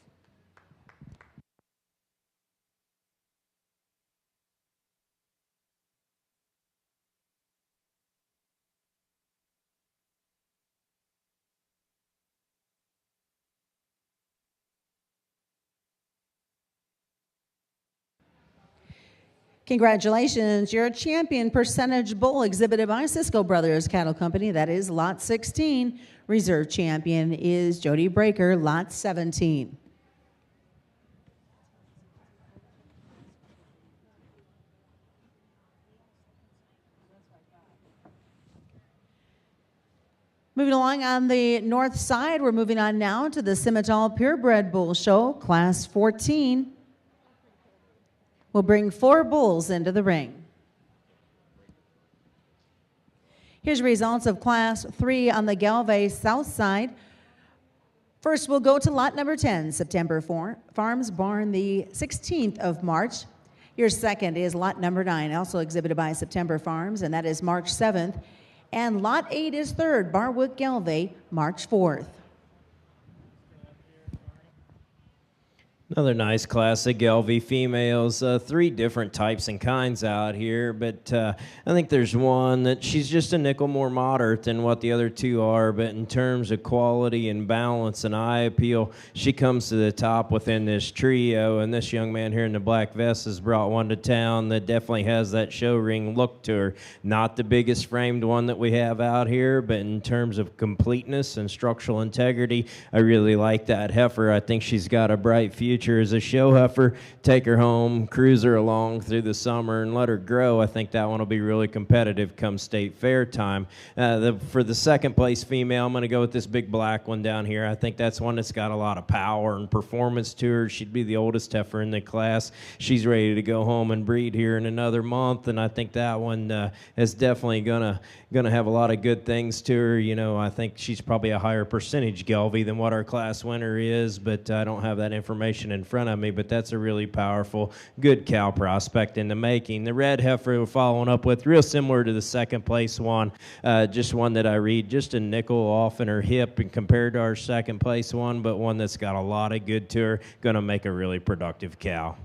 Congratulations, your champion percentage bull exhibited by Cisco Brothers Cattle Company. That is lot 16. Reserve champion is Jody Breaker, lot 17. Moving along on the north side, we're moving on now to the Simmental Purebred Bull Show, class 14. We'll bring 4 bulls into the ring. Here's results of class 3 on the Galvay south side. First, we'll go to lot number 10, September Farms Barn, the 16th of March. Your second is lot number 9, also exhibited by September Farms, and that is March 7th. And lot 8 is third, Barwood Galvay, March 4th. Another nice class of Gelvy females. 3 different types and kinds out here, but I think there's one that she's just a nickel more moderate than what the other 2 are, but in terms of quality and balance and eye appeal, she comes to the top within this trio, and this young man here in the black vest has brought one to town that definitely has that show ring look to her. Not the biggest framed one that we have out here, but in terms of completeness and structural integrity, I really like that heifer. I think she's got a bright future as a show heifer. Take her home, cruise her along through the summer, and let her grow. I think that one will be really competitive come state fair time. For the second place female, I'm going to go with this big black one down here. I think that's one that's got a lot of power and performance to her. She'd be the oldest heifer in the class. She's ready to go home and breed here in another month, and I think that one is definitely gonna have a lot of good things to her. You know, I think she's probably a higher percentage Gelvy than what our class winner is, but I don't have that information in front of me, but that's a really powerful, good cow prospect in the making. The red heifer we're following up with, real similar to the second place one, just one that I read just a nickel off in her hip and compared to our second place one, but one that's got a lot of good to her, going to make a really productive cow.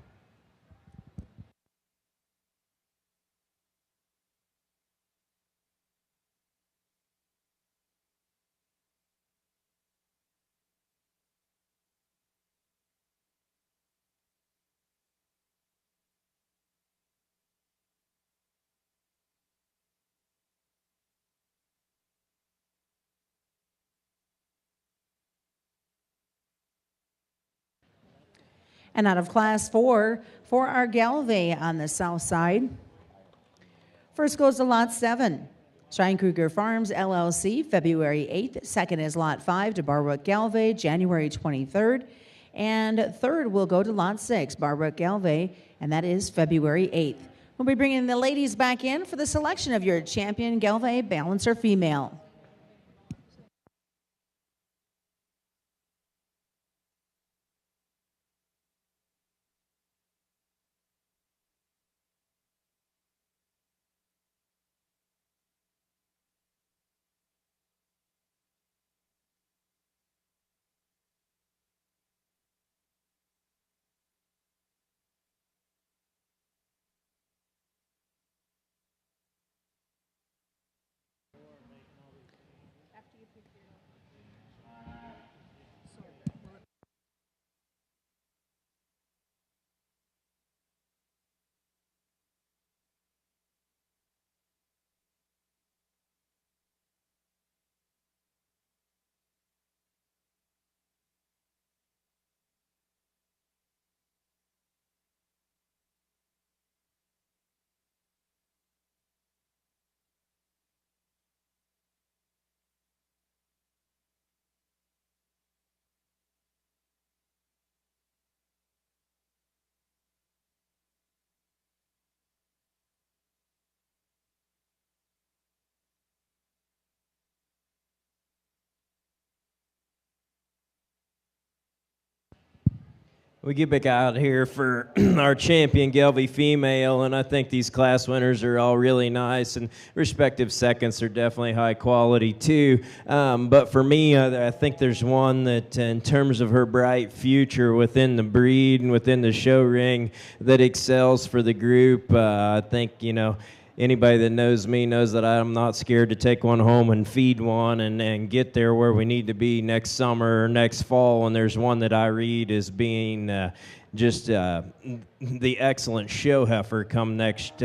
And out of class 4 for our Galvay on the south side. First goes to lot 7, Scheinkruger Farms LLC, February 8th. Second is lot 5 to Barwood Galvay, January 23rd. And third will go to lot 6, Barwood Galvay, and that is February 8th. We'll be bringing the ladies back in for the selection of your champion Gelve Balancer female. We get back out here for our champion Gelby female, and I think these class winners are all really nice, and respective seconds are definitely high quality too. But for me, I think there's one that, in terms of her bright future within the breed and within the show ring, that excels for the group. I think, anybody that knows me knows that I'm not scared to take one home and feed one and get there where we need to be next summer or next fall. And there's one that I read as being the excellent show heifer come next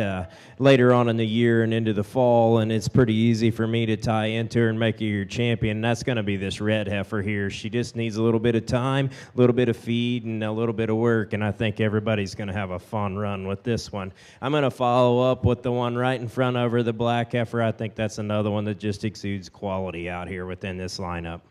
later on in the year and into the fall. And it's pretty easy for me to tie into her and make her your champion. And that's going to be this red heifer here. She just needs a little bit of time, a little bit of feed, and a little bit of work. And I think everybody's going to have a fun run with this one. I'm going to follow up with the one right in front of her, the black heifer. I think that's another one that just exudes quality out here within this lineup.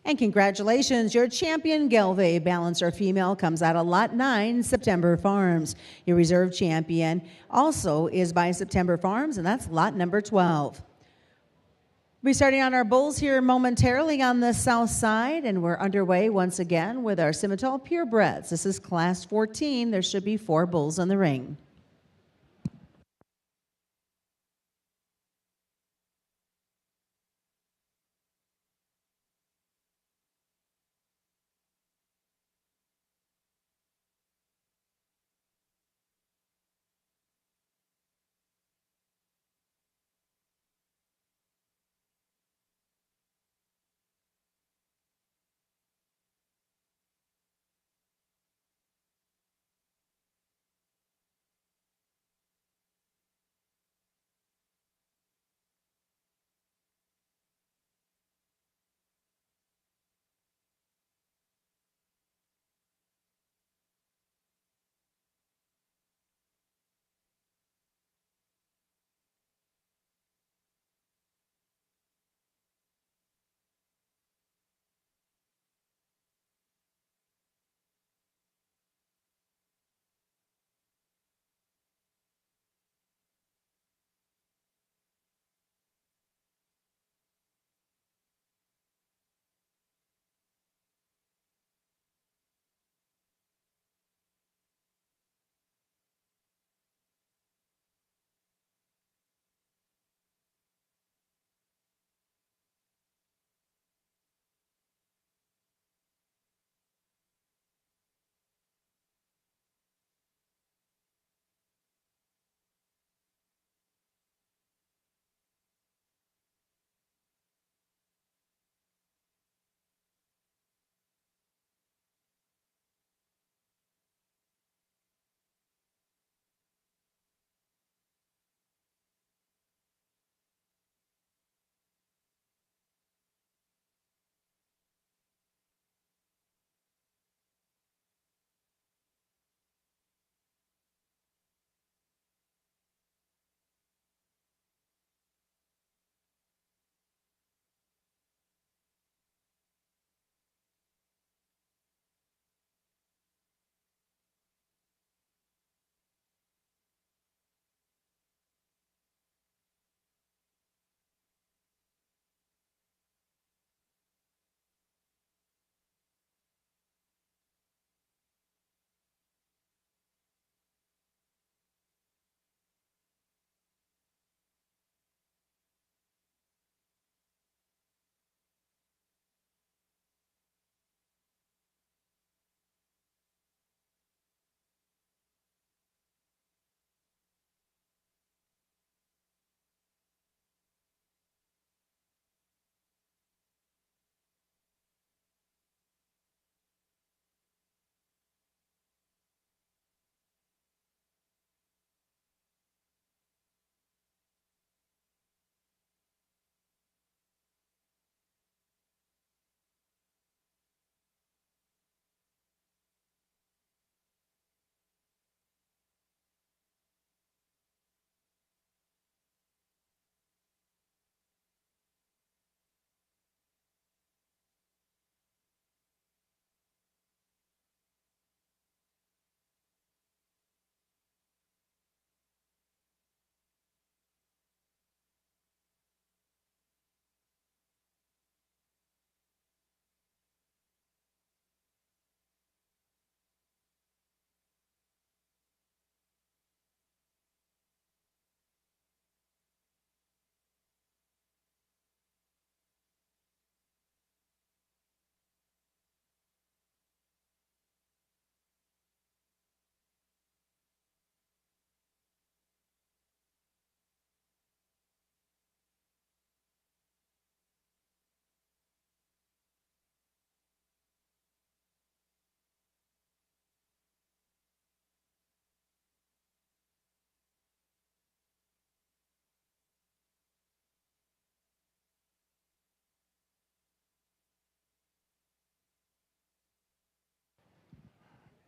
And congratulations, your champion Gelve Balancer female comes out of Lot 9, September Farms. Your reserve champion also is by September Farms, and that's lot number 12. We'll be starting on our bulls here momentarily on the south side, and we're underway once again with our Simmental purebreds. This is class 14. There should be 4 bulls on the ring.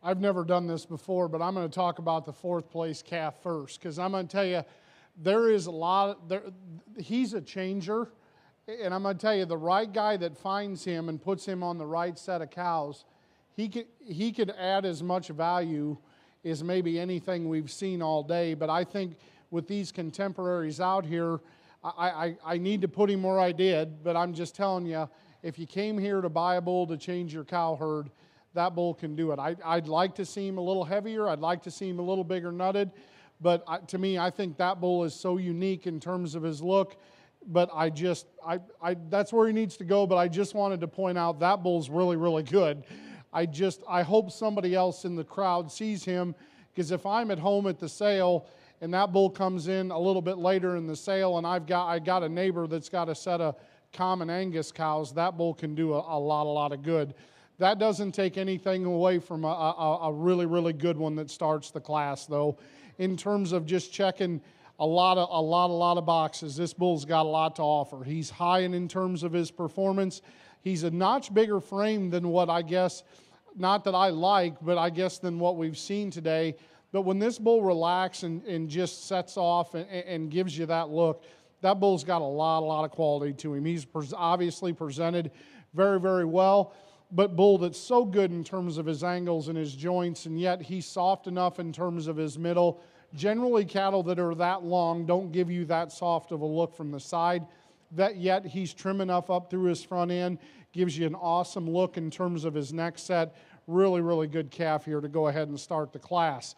I've never done this before, but I'm going to talk about the fourth place calf first, because I'm going to tell you, there is a lot. He's a changer, and I'm going to tell you, the right guy that finds him and puts him on the right set of cows, he could add as much value as maybe anything we've seen all day. But I think with these contemporaries out here, I need to put him where I did. But I'm just telling you, if you came here to buy a bull to change your cow herd, that bull can do it. I'd like to see him a little heavier. I'd like to see him a little bigger nutted. But to me, I think that bull is so unique in terms of his look. But that's where he needs to go. But I just wanted to point out that bull's really, really good. I hope somebody else in the crowd sees him, because if I'm at home at the sale and that bull comes in a little bit later in the sale and I got a neighbor that's got a set of common Angus cows, that bull can do a lot of good. That doesn't take anything away from a really, really good one that starts the class, though. In terms of just checking a lot of boxes, this bull's got a lot to offer. He's high in terms of his performance. He's a notch bigger frame than what I guess, not that I like, but I guess than what we've seen today. But when this bull relaxes and just sets off and gives you that look, that bull's got a lot of quality to him. He's obviously presented very, very well, but bull that's so good in terms of his angles and his joints, and yet he's soft enough in terms of his middle. Generally, cattle that are that long don't give you that soft of a look from the side. That yet he's trim enough up through his front end, gives you an awesome look in terms of his neck set. Really, really good calf here to go ahead and start the class.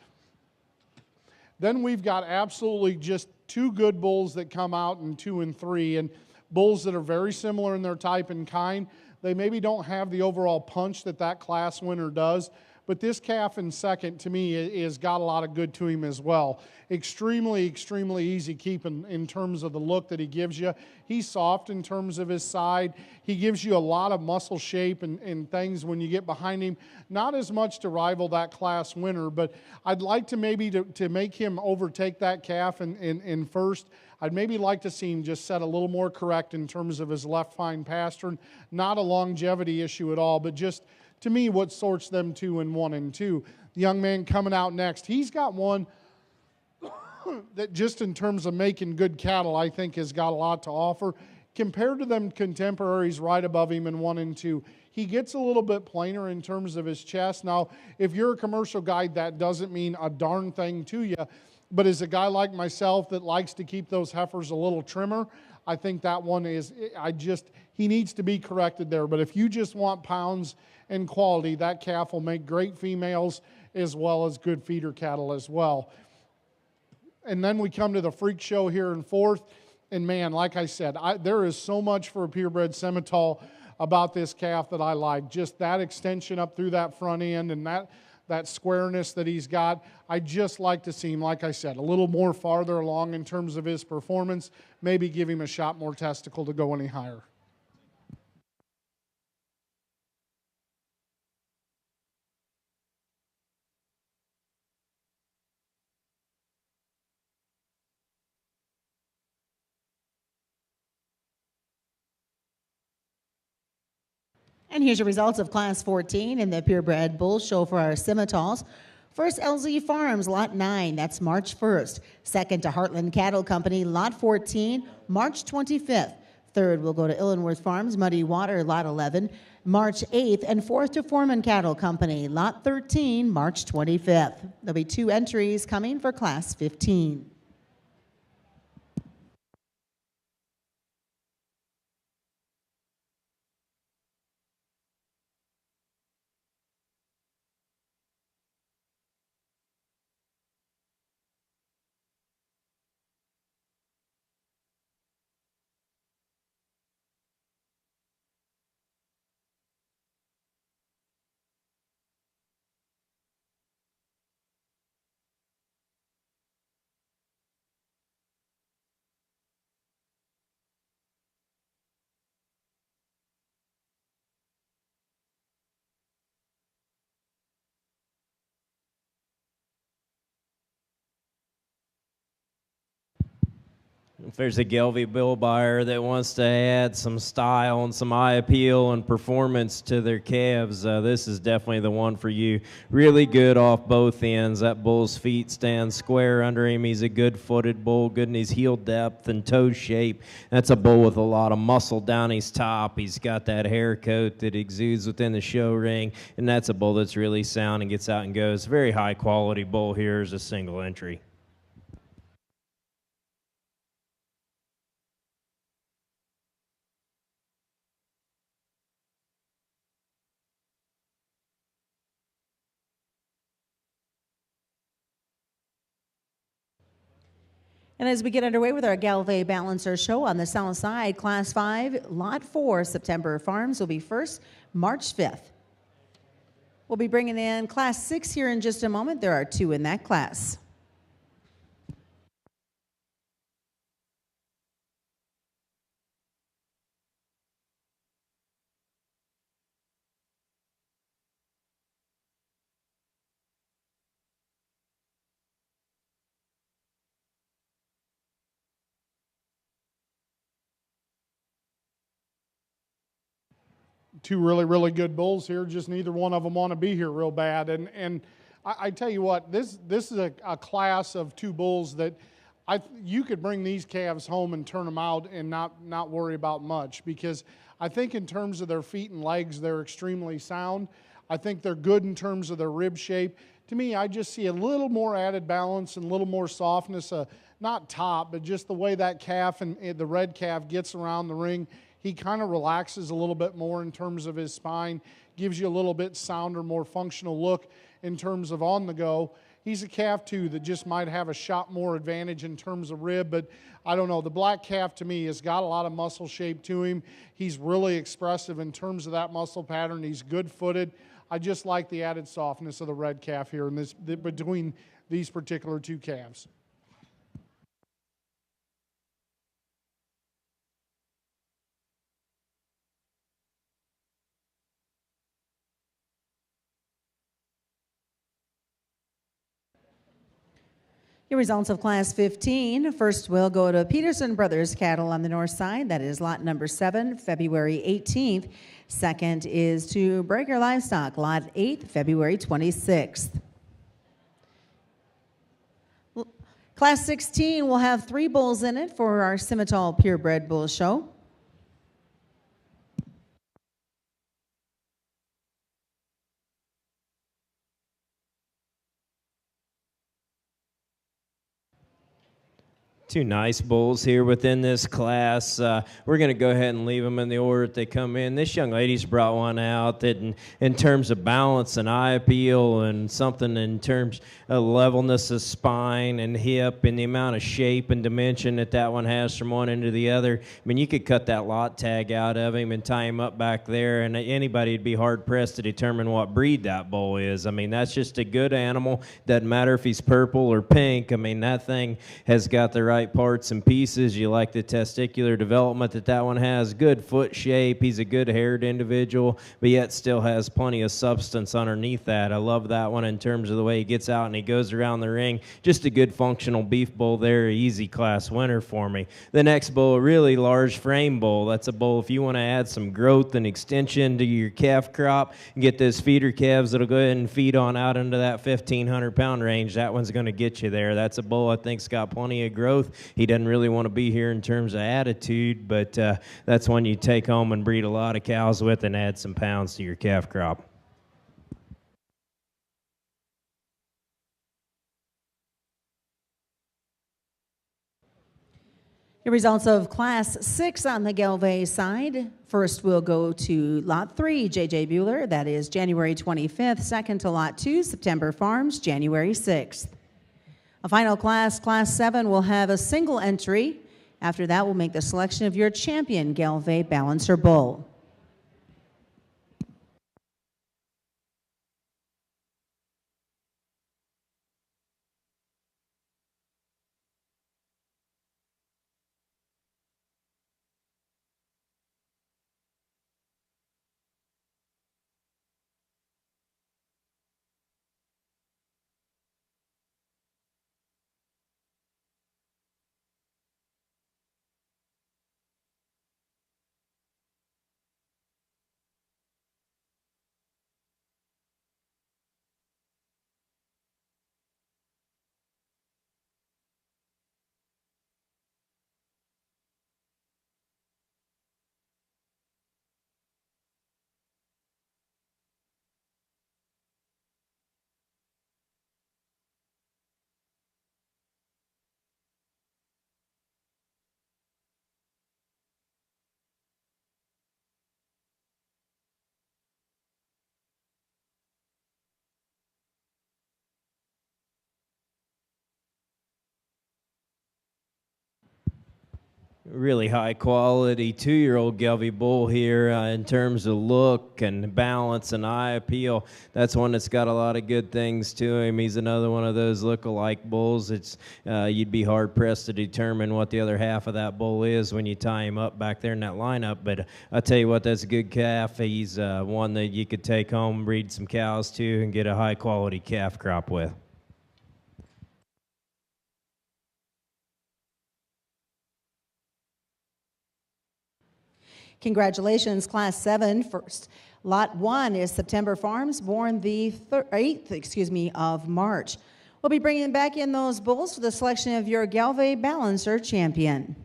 Then we've got absolutely just two good bulls that come out in 2 and 3, and bulls that are very similar in their type and kind. They maybe don't have the overall punch that class winner does, but this calf in second, to me, has got a lot of good to him as well. Extremely easy keeping in terms of the look that he gives you. He's soft in terms of his side. He gives you a lot of muscle shape and things when you get behind him. Not as much to rival that class winner, but I'd like to maybe to make him overtake that calf in first. I'd maybe like to see him just set a little more correct in terms of his left fine pastern. Not a longevity issue at all, but just, to me, what sorts them 2 and 1 and 2. The young man coming out next, he's got one that just in terms of making good cattle, I think has got a lot to offer. Compared to them contemporaries right above him in 1 and 2, he gets a little bit plainer in terms of his chest. Now, if you're a commercial guy, that doesn't mean a darn thing to you. But as a guy like myself that likes to keep those heifers a little trimmer, I think that one is, he needs to be corrected there. But if you just want pounds and quality, that calf will make great females as well as good feeder cattle as well. And then we come to the freak show here in fourth. And man, like I said, there is so much for a purebred Simmental about this calf that I like. Just that extension up through that front end and that squareness that he's got. I just like to see him, like I said, a little more farther along in terms of his performance. Maybe give him a shot more testicle to go any higher. And here's your results of Class 14 in the Purebred Bull Show for our Simmentals. First, LZ Farms, Lot 9, that's March 1st. Second to Heartland Cattle Company, Lot 14, March 25th. Third, we'll go to Illenworth Farms, Muddy Water, Lot 11, March 8th. And fourth to Foreman Cattle Company, Lot 13, March 25th. There'll be 2 entries coming for Class 15. If there's a Gelbvieh bull buyer that wants to add some style and some eye appeal and performance to their calves, this is definitely the one for you. Really good off both ends. That bull's feet stand square under him. He's a good-footed bull, good in his heel depth and toe shape. That's a bull with a lot of muscle down his top. He's got that hair coat that exudes within the show ring, and that's a bull that's really sound and gets out and goes. Very high-quality bull here as a single entry. And as we get underway with our Gelbvieh Balancer show on the south side, Class 5, Lot 4, September Farms will be first, March 5th. We'll be bringing in Class 6 here in just a moment. There are 2 in that class. Two really, really good bulls here. Just neither one of them want to be here real bad. And I tell you what, this is a class of 2 bulls that you could bring these calves home and turn them out and not worry about much, because I think in terms of their feet and legs, they're extremely sound. I think they're good in terms of their rib shape. To me, I just see a little more added balance and a little more softness, not top, but just the way that calf and the red calf gets around the ring. He kind of relaxes a little bit more in terms of his spine, gives you a little bit sounder, more functional look in terms of on the go. He's a calf, too, that just might have a shot more advantage in terms of rib, but I don't know. The black calf, to me, has got a lot of muscle shape to him. He's really expressive in terms of that muscle pattern. He's good-footed. I just like the added softness of the red calf here between these particular 2 calves. Your results of Class 15. First, we'll go to Peterson Brothers Cattle on the north side. That is lot number 7, February 18th. Second is to Breaker Livestock, lot 8, February 26th. Class 16 will have 3 bulls in it for our Simmental Purebred Bull Show. Two nice bulls here within this class. We're going to go ahead and leave them in the order that they come in. This young lady's brought one out that in terms of balance and eye appeal and something in terms of levelness of spine and hip and the amount of shape and dimension that one has from one end to the other. I mean, you could cut that lot tag out of him and tie him up back there, and anybody would be hard-pressed to determine what breed that bull is. I mean, that's just a good animal. Doesn't matter if he's purple or pink. I mean, that thing has got the right parts and pieces. You like the testicular development that one has. Good foot shape. He's a good haired individual, but yet still has plenty of substance underneath that. I love that one in terms of the way he gets out and he goes around the ring. Just a good functional beef bull there. Easy class winner for me. The next bull, a really large frame bull. That's a bull if you want to add some growth and extension to your calf crop and get those feeder calves that'll go ahead and feed on out into that 1,500-pound range. That one's going to get you there. That's a bull I think's got plenty of growth. He doesn't really want to be here in terms of attitude, but that's one you take home and breed a lot of cows with and add some pounds to your calf crop. The results of Class 6 on the Gelbvieh side. First, we'll go to Lot 3, J.J. Bueller. That is January 25th. Second to Lot 2, September Farms, January 6th. A final class, Class 7, will have a single entry. After that, we'll make the selection of your champion Gelbvieh Balancer Bull. really high quality 2-year-old Gelbvieh bull here in terms of look and balance and eye appeal. That's one that's got a lot of good things to him. He's another one of those look-alike bulls. It's you'd be hard pressed to determine what the other half of that bull is when you tie him up back there in that lineup. But I tell you what, that's a good calf. He's one that you could take home, breed some cows to, and get a high quality calf crop with. Congratulations, Class 7. First, Lot 1 is September Farms, born the 8th, of March. We'll be bringing back in those bulls for the selection of your Gelbvieh Balancer champion.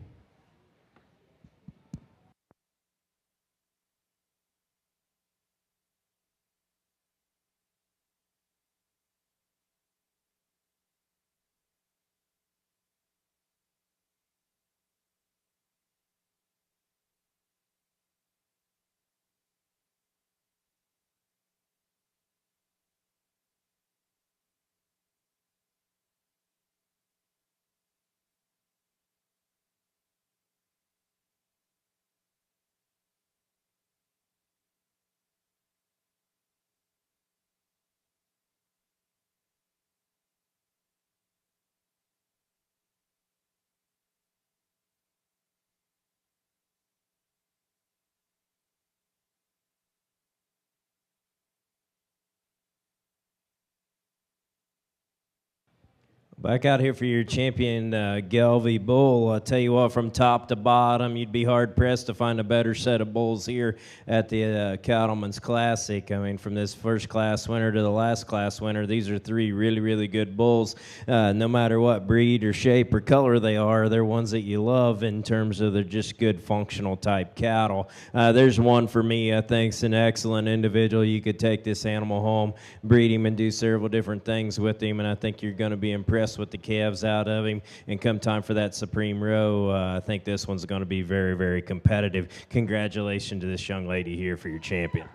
Back out here for your champion Gelbvieh bull. I'll tell you what, from top to bottom, you'd be hard-pressed to find a better set of bulls here at the Cattlemen's Classic. I mean, from this first class winner to the last class winner, these are three really, really good bulls. No matter what breed or shape or color they are, they're ones that you love in terms of they're just good functional type cattle. There's one for me I think's an excellent individual. You could take this animal home, breed him, and do several different things with him, and I think you're going to be impressed with the calves out of him. And come time for that Supreme Row, I think this one's going to be very, very competitive. Congratulations to this young lady here for your champion.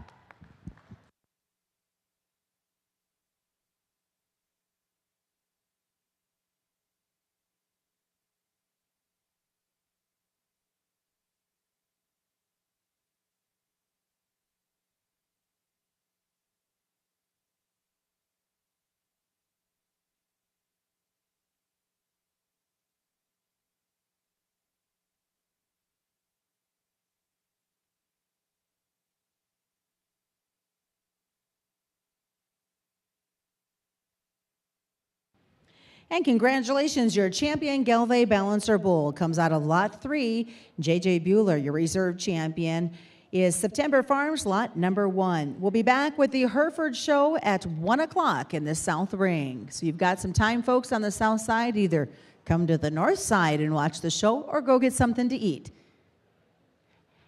And congratulations, your champion Gelbvieh Balancer bull comes out of Lot 3. J.J. Bueller, your reserve champion, is September Farms, Lot number 1. We'll be back with the Hereford Show at 1 o'clock in the South Ring. So you've got some time, folks, on the south side. Either come to the north side and watch the show or go get something to eat.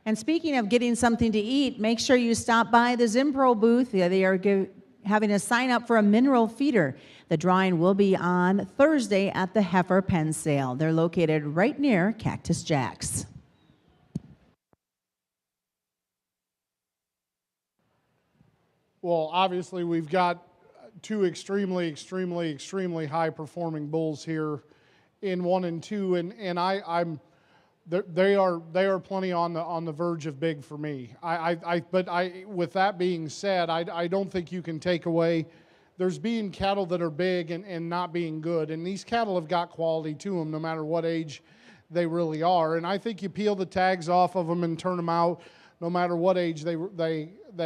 And speaking of getting something to eat, make sure you stop by the Zimpro booth. They are having a sign up for a mineral feeder. The drawing will be on Thursday at the Heifer Pen Sale. They're located right near Cactus Jack's. Well, obviously we've got two extremely high-performing bulls here in 1 and 2, and they are plenty on the verge of big for me. But with that being said, I don't think you can take away. There's being cattle that are big and not being good, and these cattle have got quality to them no matter what age they really are. And I think you peel the tags off of them and turn them out no matter what age they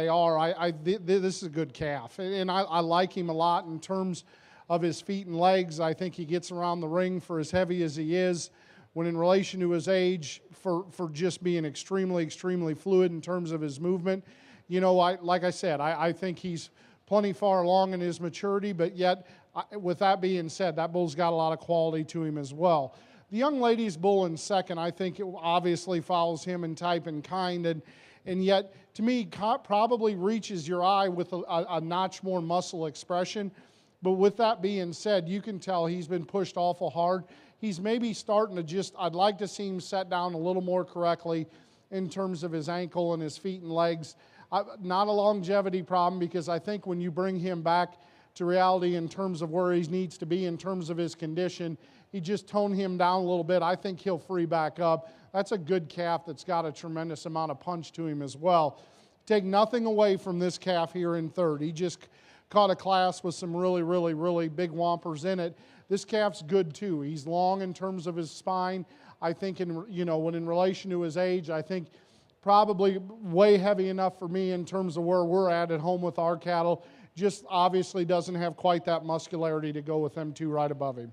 are. This is a good calf, and I like him a lot in terms of his feet and legs. I think he gets around the ring for as heavy as he is, when in relation to his age, for just being extremely fluid in terms of his movement. You know, like I said, I think he's plenty far along in his maturity, but yet, with that being said, that bull's got a lot of quality to him as well. The young lady's bull in second, I think it obviously follows him in type and kind, and yet, to me, probably reaches your eye with a notch more muscle expression. But with that being said, you can tell he's been pushed awful hard. He's maybe starting to I'd like to see him set down a little more correctly in terms of his ankle and his feet and legs. Not a longevity problem, because I think when you bring him back to reality in terms of where he needs to be in terms of his condition, you just tone him down a little bit. I think he'll free back up. That's a good calf that's got a tremendous amount of punch to him as well. Take nothing away from this calf here in third. He just caught a class with some really, really, really big whompers in it. This calf's good too. He's long in terms of his spine. I think when in relation to his age, I think probably way heavy enough for me in terms of where we're at home with our cattle. Just obviously doesn't have quite that muscularity to go with them two right above him.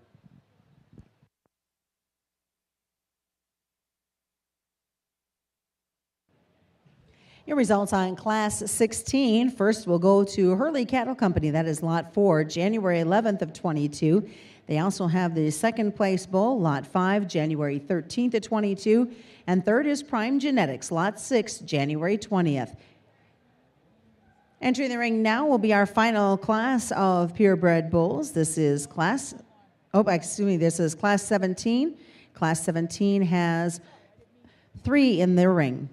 Your results on Class 16. First, we'll go to Hurley Cattle Company. That is Lot 4, January 11th of 22. They also have the second place bull, Lot 5, January 13th of 22. And third is Prime Genetics, Lot 6, January 20th. Entering the ring now will be our final class of purebred bulls. This is Class 17. Class 17 has 3 in their ring.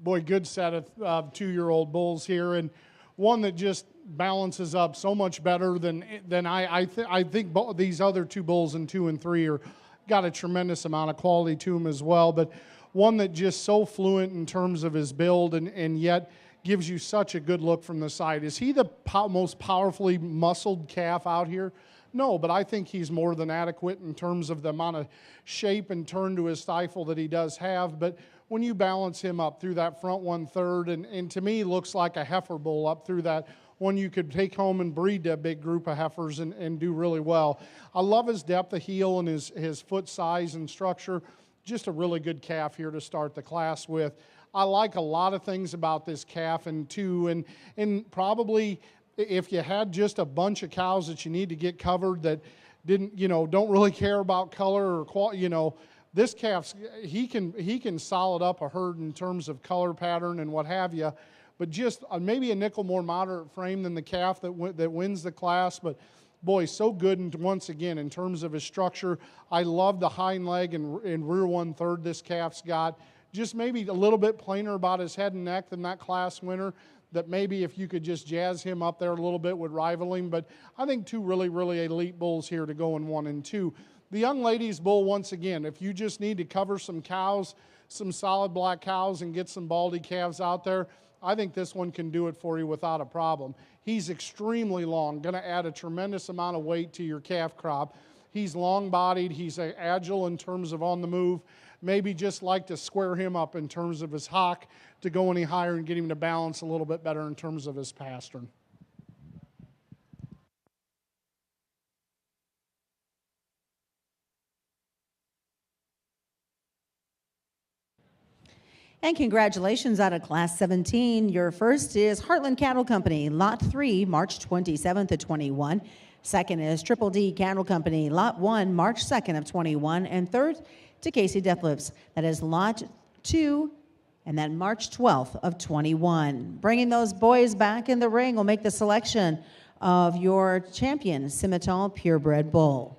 Boy, good set of 2-year-old bulls here, and one that just balances up so much better than I think these other 2 bulls in 2 and 3 are got a tremendous amount of quality to them as well. But one that just so fluent in terms of his build, and yet gives you such a good look from the side. Is he the most powerfully muscled calf out here? No, but I think he's more than adequate in terms of the amount of shape and turn to his stifle that he does have. But when you balance him up through that front 1/3, and to me looks like a heifer bull up through that one you could take home and breed a big group of heifers and do really well. I love his depth of heel and his foot size and structure. Just a really good calf here to start the class with. I like a lot of things about this calf and probably if you had just a bunch of cows that you need to get covered that didn't, don't really care about color or quality, this calf's, he can solid up a herd in terms of color pattern and what have you, but just maybe a nickel more moderate frame than the calf that wins the class, but boy, so good, and once again, in terms of his structure, I love the hind leg and rear 1/3 this calf's got. Just maybe a little bit plainer about his head and neck than that class winner, that maybe if you could just jazz him up there a little bit would rival him. But I think two really, really elite bulls here to go in 1 and 2. The young ladies bull, once again, if you just need to cover some cows, some solid black cows, and get some baldy calves out there, I think this one can do it for you without a problem. He's extremely long, going to add a tremendous amount of weight to your calf crop. He's long-bodied. He's agile in terms of on the move. Maybe just like to square him up in terms of his hock to go any higher and get him to balance a little bit better in terms of his pastern. And congratulations out of Class 17. Your first is Heartland Cattle Company, Lot 3, March 27th of 21. Second is Triple D Cattle Company, Lot 1, March 2nd of 21. And third to Casey Deathlips. That is Lot 2, and then March 12th of 21. Bringing those boys back in the ring will make the selection of your champion, Simmental Purebred Bull.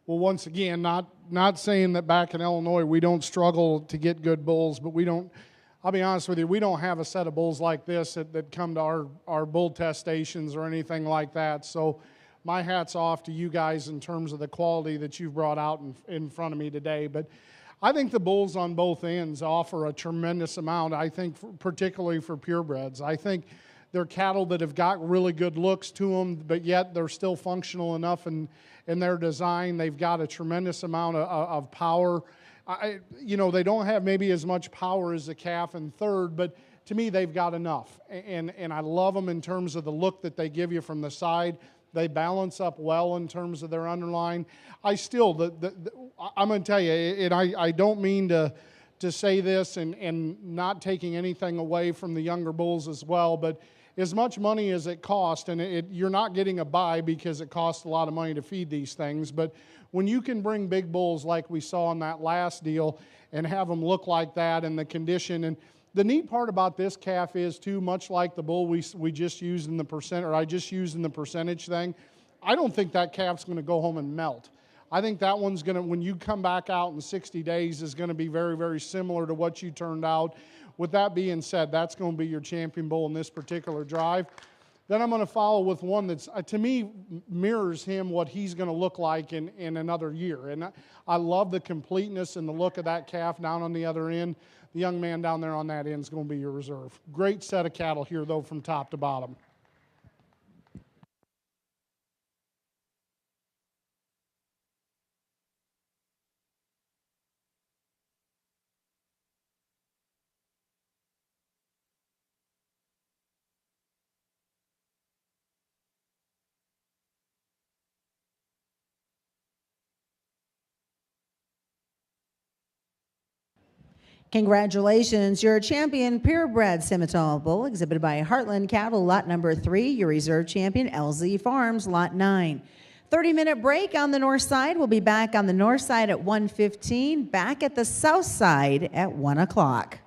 Well, once again, not saying that back in Illinois we don't struggle to get good bulls, but we don't, I'll be honest with you, we don't have a set of bulls like this that come to our bull test stations or anything like that. So my hat's off to you guys in terms of the quality that you've brought out in front of me today. But I think the bulls on both ends offer a tremendous amount, I think, particularly for purebreds. I think they're cattle that have got really good looks to them, but yet they're still functional enough in their design. They've got a tremendous amount of power. They don't have maybe as much power as the calf in third, but to me they've got enough. And I love them in terms of the look that they give you from the side. They balance up well in terms of their underline. I'm going to tell you, and I don't mean to say this and not taking anything away from the younger bulls as well, but as much money as it costs, and you're not getting a buy because it costs a lot of money to feed these things, but when you can bring big bulls like we saw in that last deal and have them look like that and the condition, and the neat part about this calf is too, much like the bull we just used in the percent, or I just used in the percentage thing, I don't think that calf's going to go home and melt. I think that one's going to, when you come back out in 60 days, is going to be very, very similar to what you turned out. With that being said, that's going to be your champion bull in this particular drive. Then I'm going to follow with one that's, to me, mirrors him, what he's going to look like in another year. And I love the completeness and the look of that calf down on the other end. The young man down there on that end is going to be your reserve. Great set of cattle here, though, from top to bottom. Congratulations, your champion purebred Simmental bull exhibited by Heartland Cattle, lot number 3, your reserve champion LZ Farms, lot 9. 30-minute break on the north side. We'll be back on the north side at 1:15, back at the south side at 1 o'clock.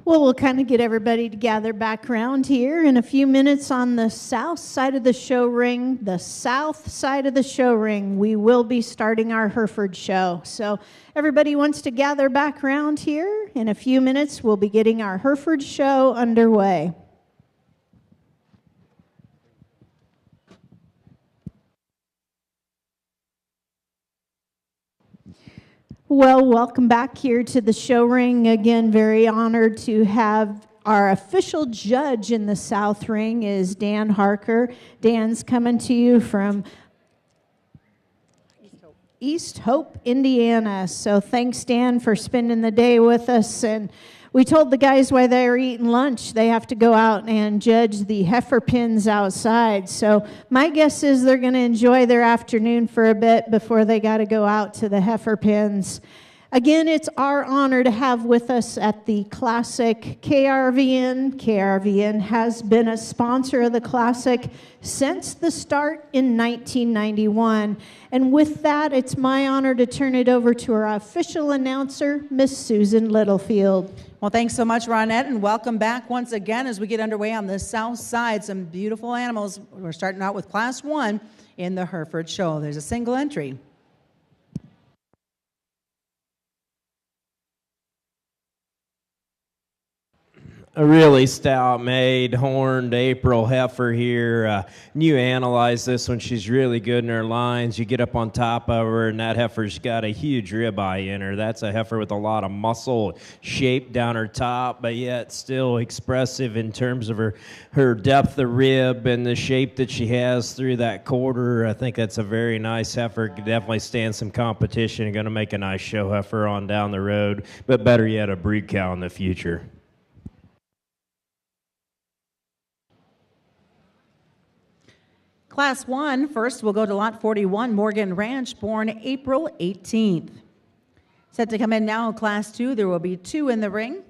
Well, we'll kind of get everybody to gather back around here in a few minutes on the south side of the show ring. The south side of the show ring, we will be starting our Hereford show. So everybody wants to gather back around here. In a few minutes, we'll be getting our Hereford show underway. Well, welcome back here to the show ring. Again, very honored to have our official judge in the South Ring is Dan Harker. Dan's coming to you from East Hope, Indiana. So thanks, Dan, for spending the day with us. And we told the guys while they were eating lunch, they have to go out and judge the heifer pins outside. So my guess is they're going to enjoy their afternoon for a bit before they got to go out to the heifer pins. Again, it's our honor to have with us at the Classic KRVN. KRVN has been a sponsor of the Classic since the start in 1991. And with that, it's my honor to turn it over to our official announcer, Miss Susan Littlefield. Well, thanks so much, Ronette, and welcome back once again as we get underway on the south side. Some beautiful animals. We're starting out with Class 1 in the Hereford Show. There's a single entry. A really stout-made, horned April heifer here. You analyze this one, she's really good in her lines. You get up on top of her, and that heifer's got a huge ribeye in her. That's a heifer with a lot of muscle, shape down her top, but yet still expressive in terms of her depth of rib and the shape that she has through that quarter. I think that's a very nice heifer. Could definitely stand some competition and going to make a nice show heifer on down the road, but better yet, a breed cow in the future. Class 1, first we'll go to Lot 41, Morgan Ranch, born April 18th. Set to come in now, Class 2, there will be 2 in the ring.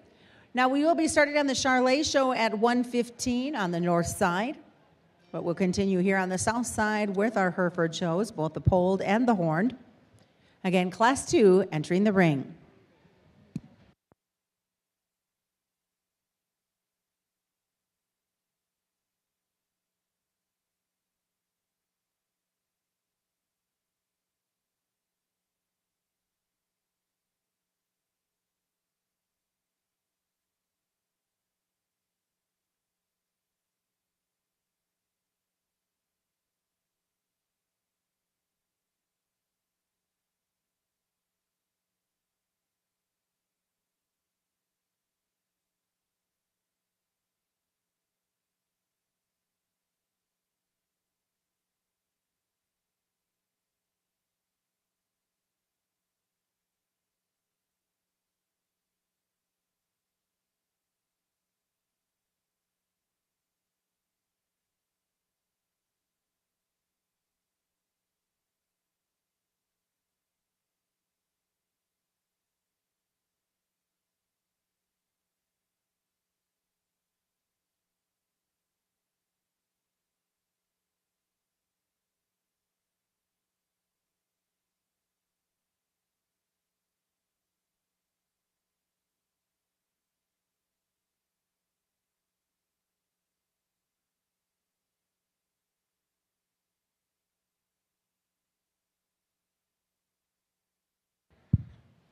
Now we will be starting on the Charlet show at 1:15 on the north side, but we'll continue here on the south side with our Hereford shows, both the polled and the horned. Again, Class 2 entering the ring.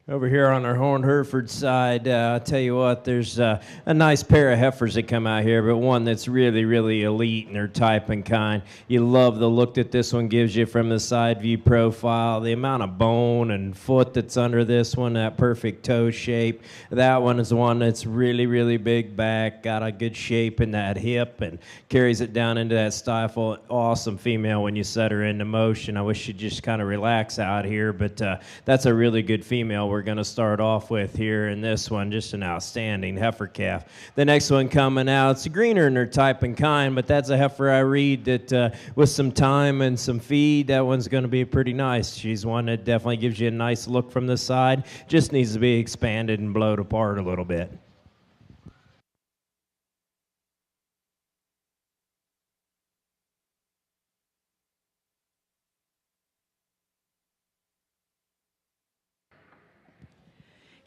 Over here on our horned Hereford side, I'll tell you what, there's a nice pair of heifers that come out here, but one that's really, really elite in their type and kind. You love the look that this one gives you from the side view profile, the amount of bone and foot that's under this one, that perfect toe shape. That one is the one that's really, really big back, got a good shape in that hip, and carries it down into that stifle. Awesome female when you set her into motion. I wish she'd just kind of relax out here, but that's a really good female we're going to start off with here in this one. Just an outstanding heifer calf. The next one coming out, it's greener in her type and kind, but that's a heifer I read that with some time and some feed, that one's going to be pretty nice. She's one that definitely gives you a nice look from the side. Just needs to be expanded and blowed apart a little bit.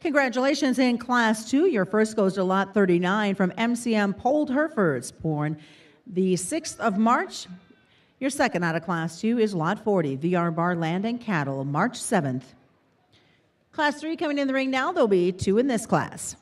Congratulations in Class 2. Your first goes to Lot 39 from MCM Polled Herefords, born the 6th of March. Your second out of Class 2 is Lot 40, VR Bar Land and Cattle, March 7th. Class 3 coming in the ring now. There'll be 2 in this class.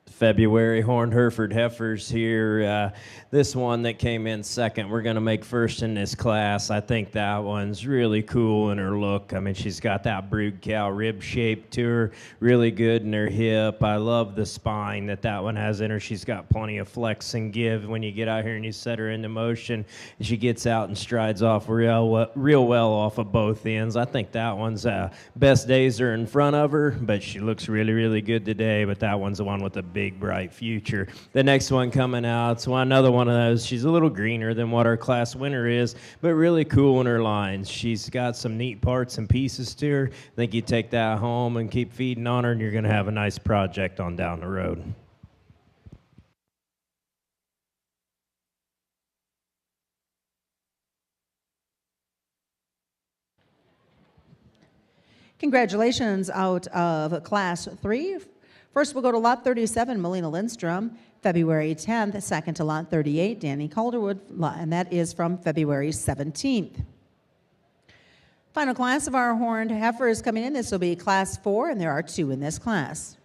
February horned Hereford heifers here. This one that came in second, we're going to make first in this class. I think that one's really cool in her look. I mean, she's got that brood cow rib shape to her, really good in her hip. I love the spine that one has in her. She's got plenty of flex and give when you get out here and you set her into motion. And she gets out and strides off real well off of both ends. I think that one's best days are in front of her, but she looks really, really good today. But that one's the one with the big bright future. The next one coming out, so another one of those. She's a little greener than what our class winner is, but really cool in her lines. She's got some neat parts and pieces to her. I think you take that home and keep feeding on her, and you're going to have a nice project on down the road. Congratulations out of Class 3. First, we'll go to Lot 37, Melina Lindstrom, February 10th. Second to Lot 38, Danny Calderwood, and that is from February 17th. Final class of our horned heifers coming in. This will be Class 4, and there are 2 in this class.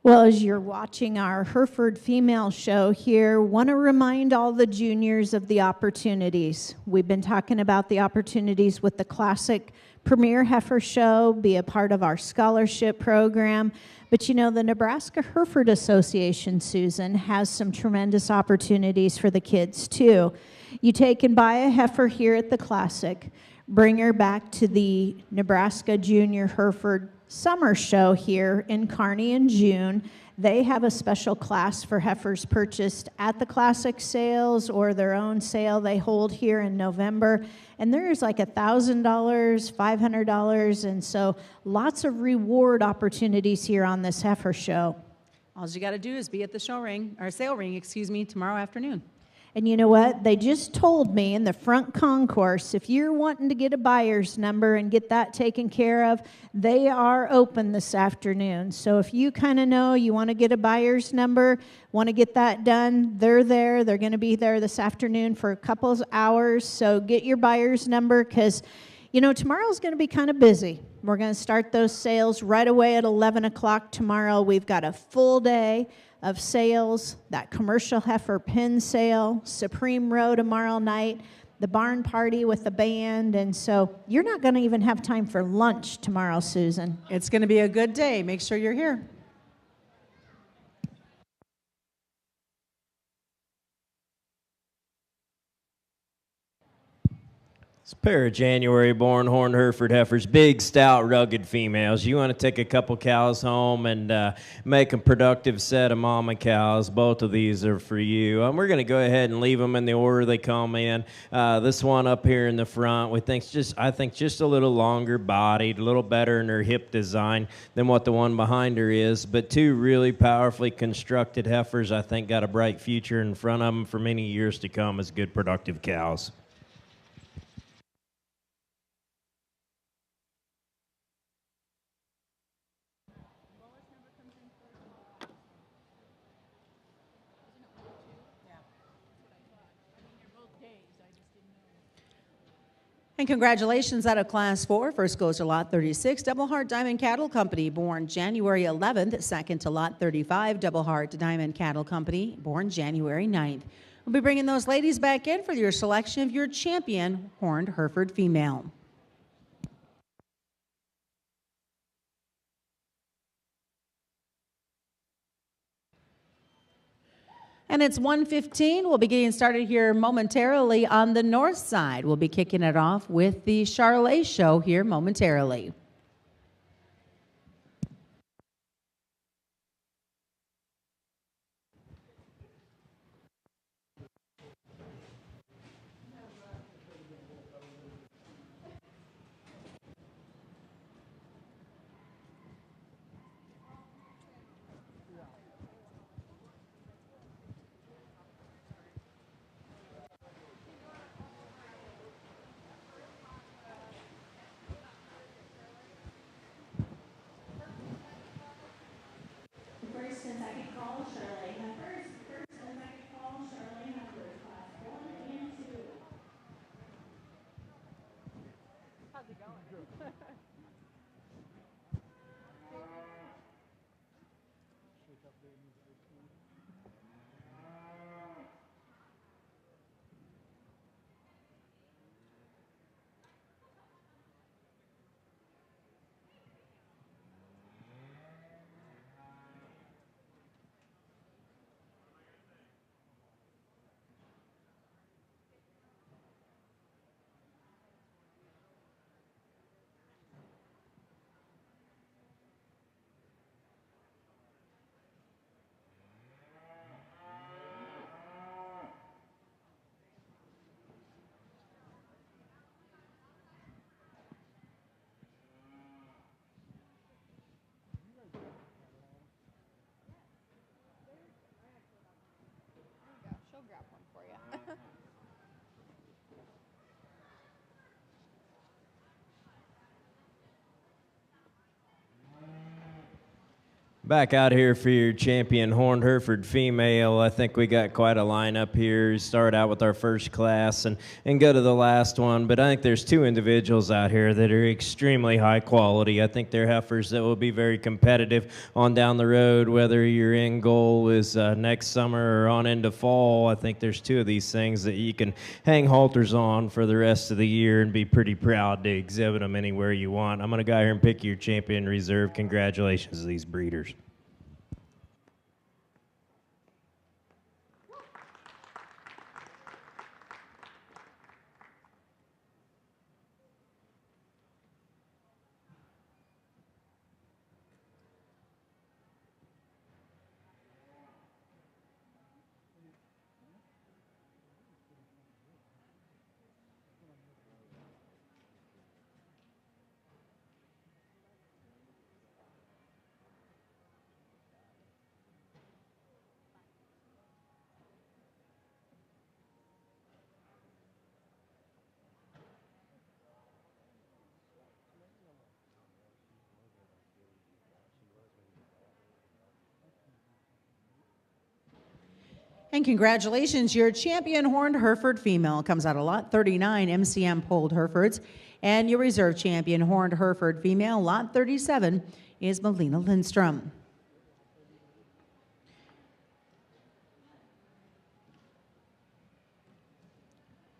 Well, as you're watching our Hereford female show here, want to remind all the juniors of the opportunities. We've been talking about the opportunities with the Classic Premier Heifer Show, be a part of our scholarship program. But you know, the Nebraska Hereford Association, Susan, has some tremendous opportunities for the kids too. You take and buy a heifer here at the Classic, bring her back to the Nebraska Junior Hereford Summer Show here in Kearney in June. They have a special class for heifers purchased at the Classic sales or their own sale they hold here in November. And there's like $1,000, $500, and so lots of reward opportunities here on this heifer show. All you got to do is be at the sale ring, tomorrow afternoon. And you know what? They just told me in the front concourse, if you're wanting to get a buyer's number and get that taken care of, they are open this afternoon. So if you kind of know you want to get a buyer's number, want to get that done, they're there. They're going to be there this afternoon for a couple of hours. So get your buyer's number because, you know, tomorrow's going to be kind of busy. We're going to start those sales right away at 11 o'clock tomorrow. We've got a full day of sales, that commercial heifer pin sale, Supreme Row tomorrow night. the barn party with the band, and so you're not going to even have time for lunch tomorrow, Susan. It's going to be a good day. Make sure you're here. It's a pair of January-born horned Hereford heifers, big, stout, rugged females. You want to take a couple cows home and make a productive set of mama cows. Both of these are for you. We're going to go ahead and leave them in the order they come in. This one up here in the front, I think just a little longer bodied, a little better in her hip design than what the one behind her is. But two really powerfully constructed heifers, I think, got a bright future in front of them for many years to come as good, productive cows. And congratulations out of Class 4. First goes to Lot 36, Double Heart Diamond Cattle Company, born January 11th. Second to Lot 35, Double Heart Diamond Cattle Company, born January 9th. We'll be bringing those ladies back in for your selection of your champion horned Hereford female. And it's 1:15. We'll be getting started here momentarily on the north side. We'll be kicking it off with the Charolais show here momentarily. First and second call, Charolais heifers. First and second call, Charolais heifers, class 1 and 2. How's it going? She'll grab one for you. Back out here for your champion horned Hereford female. I think we got quite a lineup here. Start out with our first class and go to the last one. But I think there's two individuals out here that are extremely high quality. I think they're heifers that will be very competitive on down the road, whether your end goal is next summer or on into fall. I think there's two of these things that you can hang halters on for the rest of the year and be pretty proud to exhibit them anywhere you want. I'm going to go here and pick your champion reserve. Congratulations to these breeders. And congratulations, your champion horned Hereford female comes out of Lot 39 MCM polled Herefords. And your reserve champion horned Hereford female, Lot 37, is Melina Lindstrom.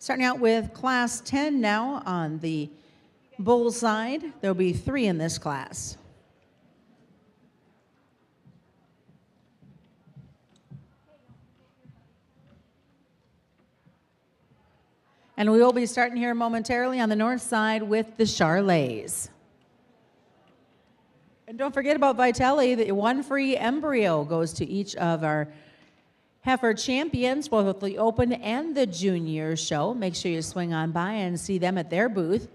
Starting out with Class 10 now on the bull side. There'll be 3 in this class. And we will be starting here momentarily on the north side with the Charleys. And don't forget about Vitelli, the 1 free embryo goes to each of our heifer champions, both with the Open and the Junior show. Make sure you swing on by and see them at their booth.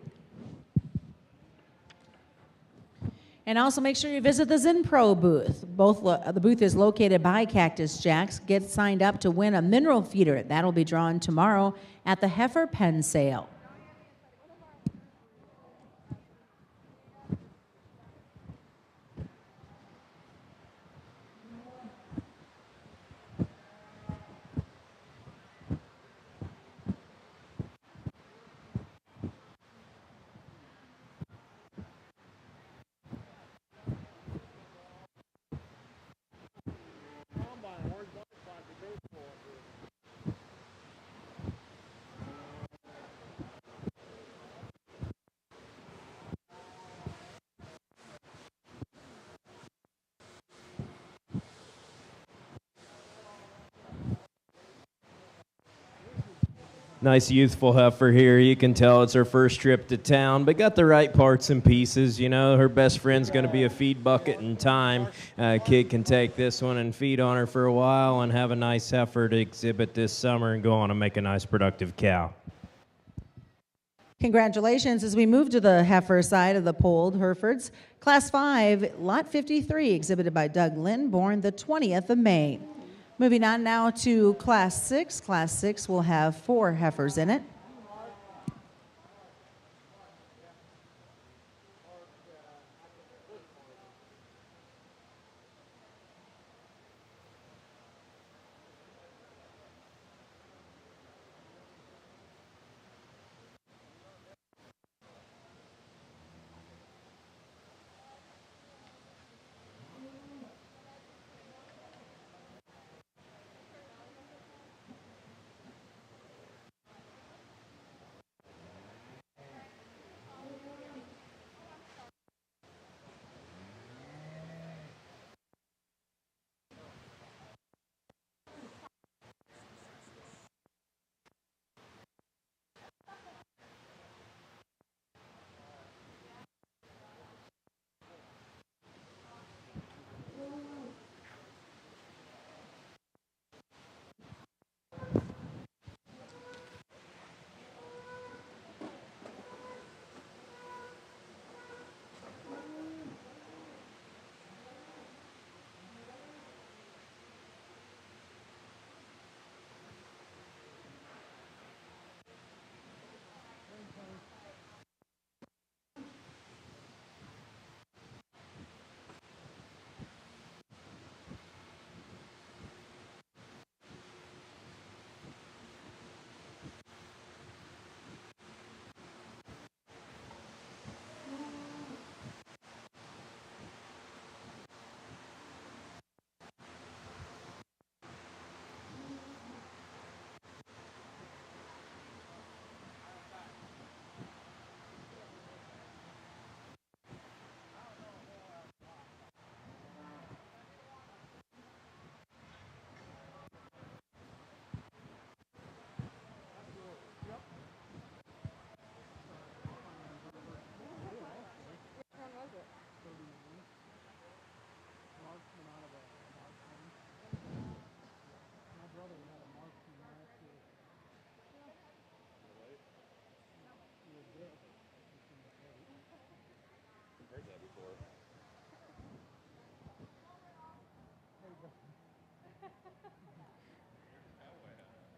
And also make sure you visit the Zinpro booth. The booth is located by Cactus Jacks. Get signed up to win a mineral feeder. That'll be drawn tomorrow at the heifer pen sale. Nice youthful heifer here. You can tell it's her first trip to town, but got the right parts and pieces. You know, her best friend's going to be a feed bucket in time. Kid can take this one and feed on her for a while and have a nice heifer to exhibit this summer and go on and make a nice productive cow. Congratulations. As we move to the heifer side of the polled Herefords, Class 5, Lot 53, exhibited by Doug Lynn, born the 20th of May. Moving on now to Class 6. Class 6 will have 4 heifers in it.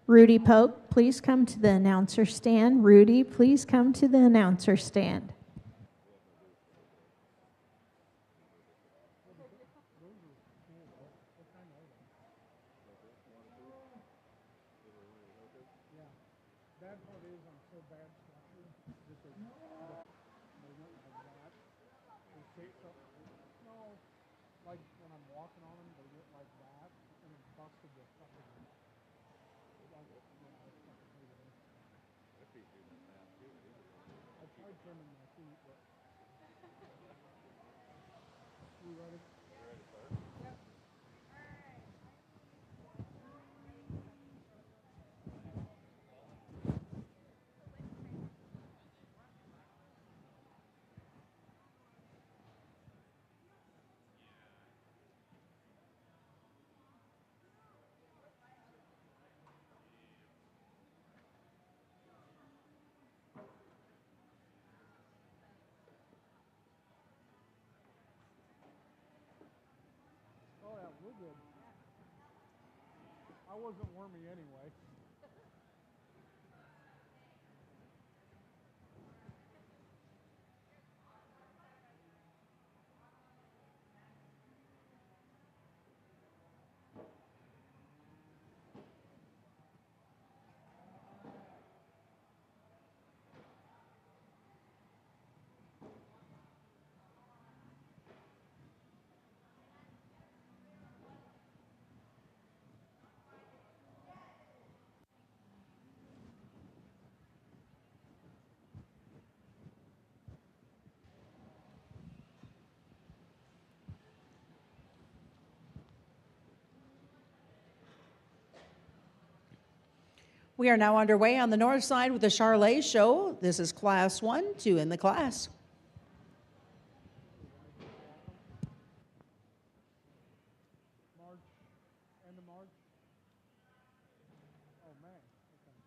Rudy Pope, please come to the announcer stand. Rudy, please come to the announcer stand. Oh yeah, we're good. I wasn't wormy anyway. We are now underway on the north side with the Charlet show. This is class 1, 2 in the class. March, end of March. Oh man. Okay.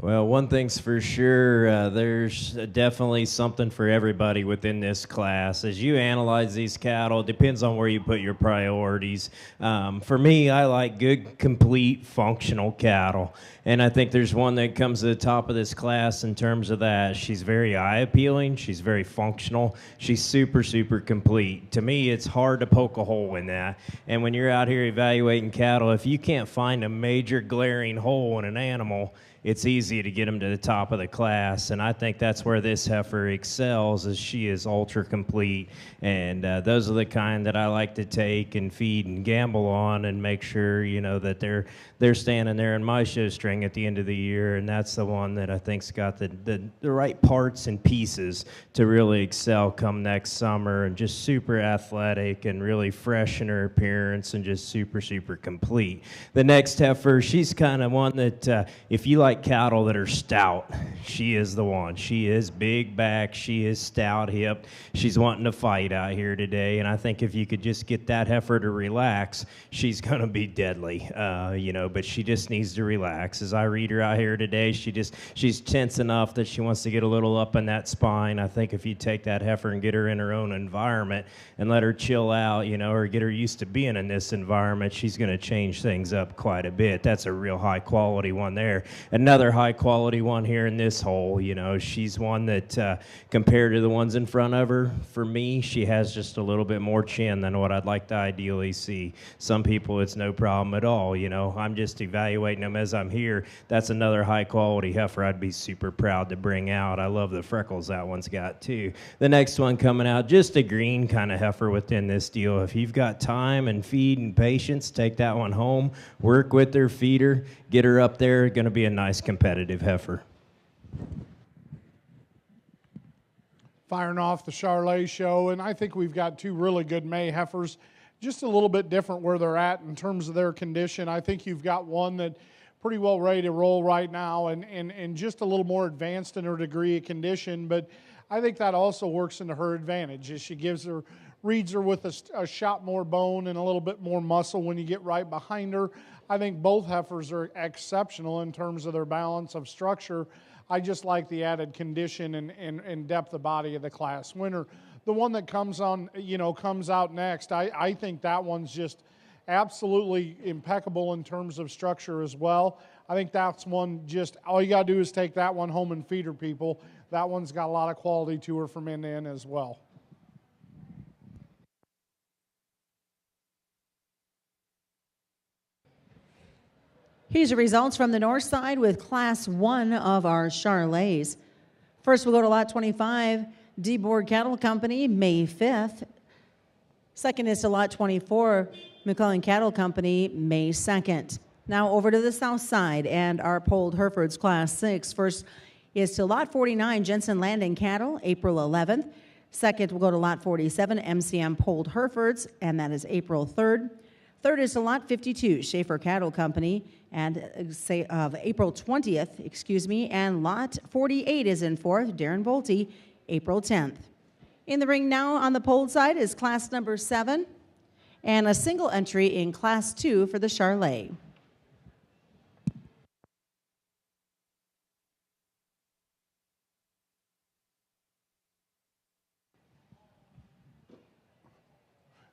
Well, one thing's for sure, there's definitely something for everybody within this class. As you analyze these cattle, it depends on where you put your priorities. For me, I like good, complete, functional cattle. And I think there's one that comes to the top of this class in terms of that. She's very eye-appealing. She's very functional. She's super, super complete. To me, it's hard to poke a hole in that. And when you're out here evaluating cattle, if you can't find a major glaring hole in an animal, it's easy to get them to the top of the class, and I think that's where this heifer excels, is she is ultra complete, and those are the kind that I like to take and feed and gamble on and make sure, you know, that they're standing there in my show string at the end of the year, and that's the one that I think's got the right parts and pieces to really excel come next summer, and just super athletic and really fresh in her appearance and just super, super complete. The next heifer, she's kind of one that if you like cattle that are stout, she is the one. She is big back, she is stout hipped, she's wanting to fight out here today, and I think if you could just get that heifer to relax, she's going to be deadly, you know, but she just needs to relax. As I read her out here today, she's tense enough that she wants to get a little up in that spine. I think if you take that heifer and get her in her own environment and let her chill out, you know, or get her used to being in this environment, she's going to change things up quite a bit. That's a real high quality one there. Another high quality one here in this hole, you know, she's one that compared to the ones in front of her, for me, she has just a little bit more chin than what I'd like to ideally see. Some people, it's no problem at all, you know. I'm just evaluating them as I'm here. That's another high quality heifer I'd be super proud to bring out. I love the freckles that one's got too. The next one coming out, just a green kind of heifer within this deal. If you've got time and feed and patience, take that one home, work with her, feed her, get her up there. Going to be a nice competitive heifer. Firing off the Charlet show, and I think we've got two really good May heifers, just a little bit different where they're at in terms of their condition. I think you've got one that pretty well ready to roll right now and just a little more advanced in her degree of condition, but I think that also works into her advantage as she reads her with a shot more bone and a little bit more muscle when you get right behind her. I think both heifers are exceptional in terms of their balance of structure. I just like the added condition and depth of body of the class winner. The one that comes out next, I think that one's just absolutely impeccable in terms of structure as well. I think that's one just, all you got to do is take that one home and feed her, people. That one's got a lot of quality to her from end to end as well. Here's the results from the north side with Class 1 of our Charolais. First, we'll go to Lot 25, DeBoer Cattle Company, May 5th. Second is to Lot 24, McClellan Cattle Company, May 2nd. Now over to the south side and our polled Herefords Class 6. First is to Lot 49, Jensen Landing Cattle, April 11th. Second, we'll go to Lot 47, MCM polled Herefords, and that is April 3rd. Third is to Lot 52, Schaefer Cattle Company, and April 20th, and Lot 48 is in fourth, Darren Bolte, April 10th. In the ring now on the polled side is class number 7, and a single entry in class 2 for the Charolais.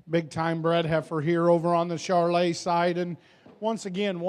Big time bred heifer here over on the Charolais side. And once again,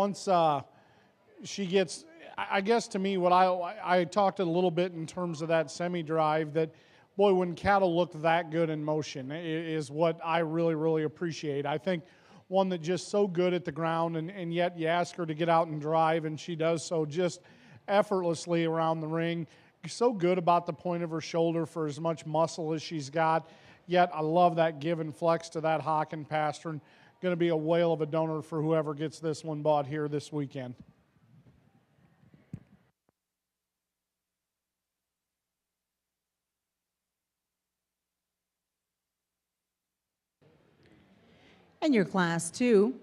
she gets, I guess to me, what I talked a little bit in terms of that semi-drive, that, boy, when cattle look that good in motion is what I really, really appreciate. I think one that just so good at the ground, and yet you ask her to get out and drive, and she does so just effortlessly around the ring. So good about the point of her shoulder for as much muscle as she's got. Yet I love that give and flex to that hock and pastern. Going to be a whale of a donor for whoever gets this one bought here this weekend. And your class 2.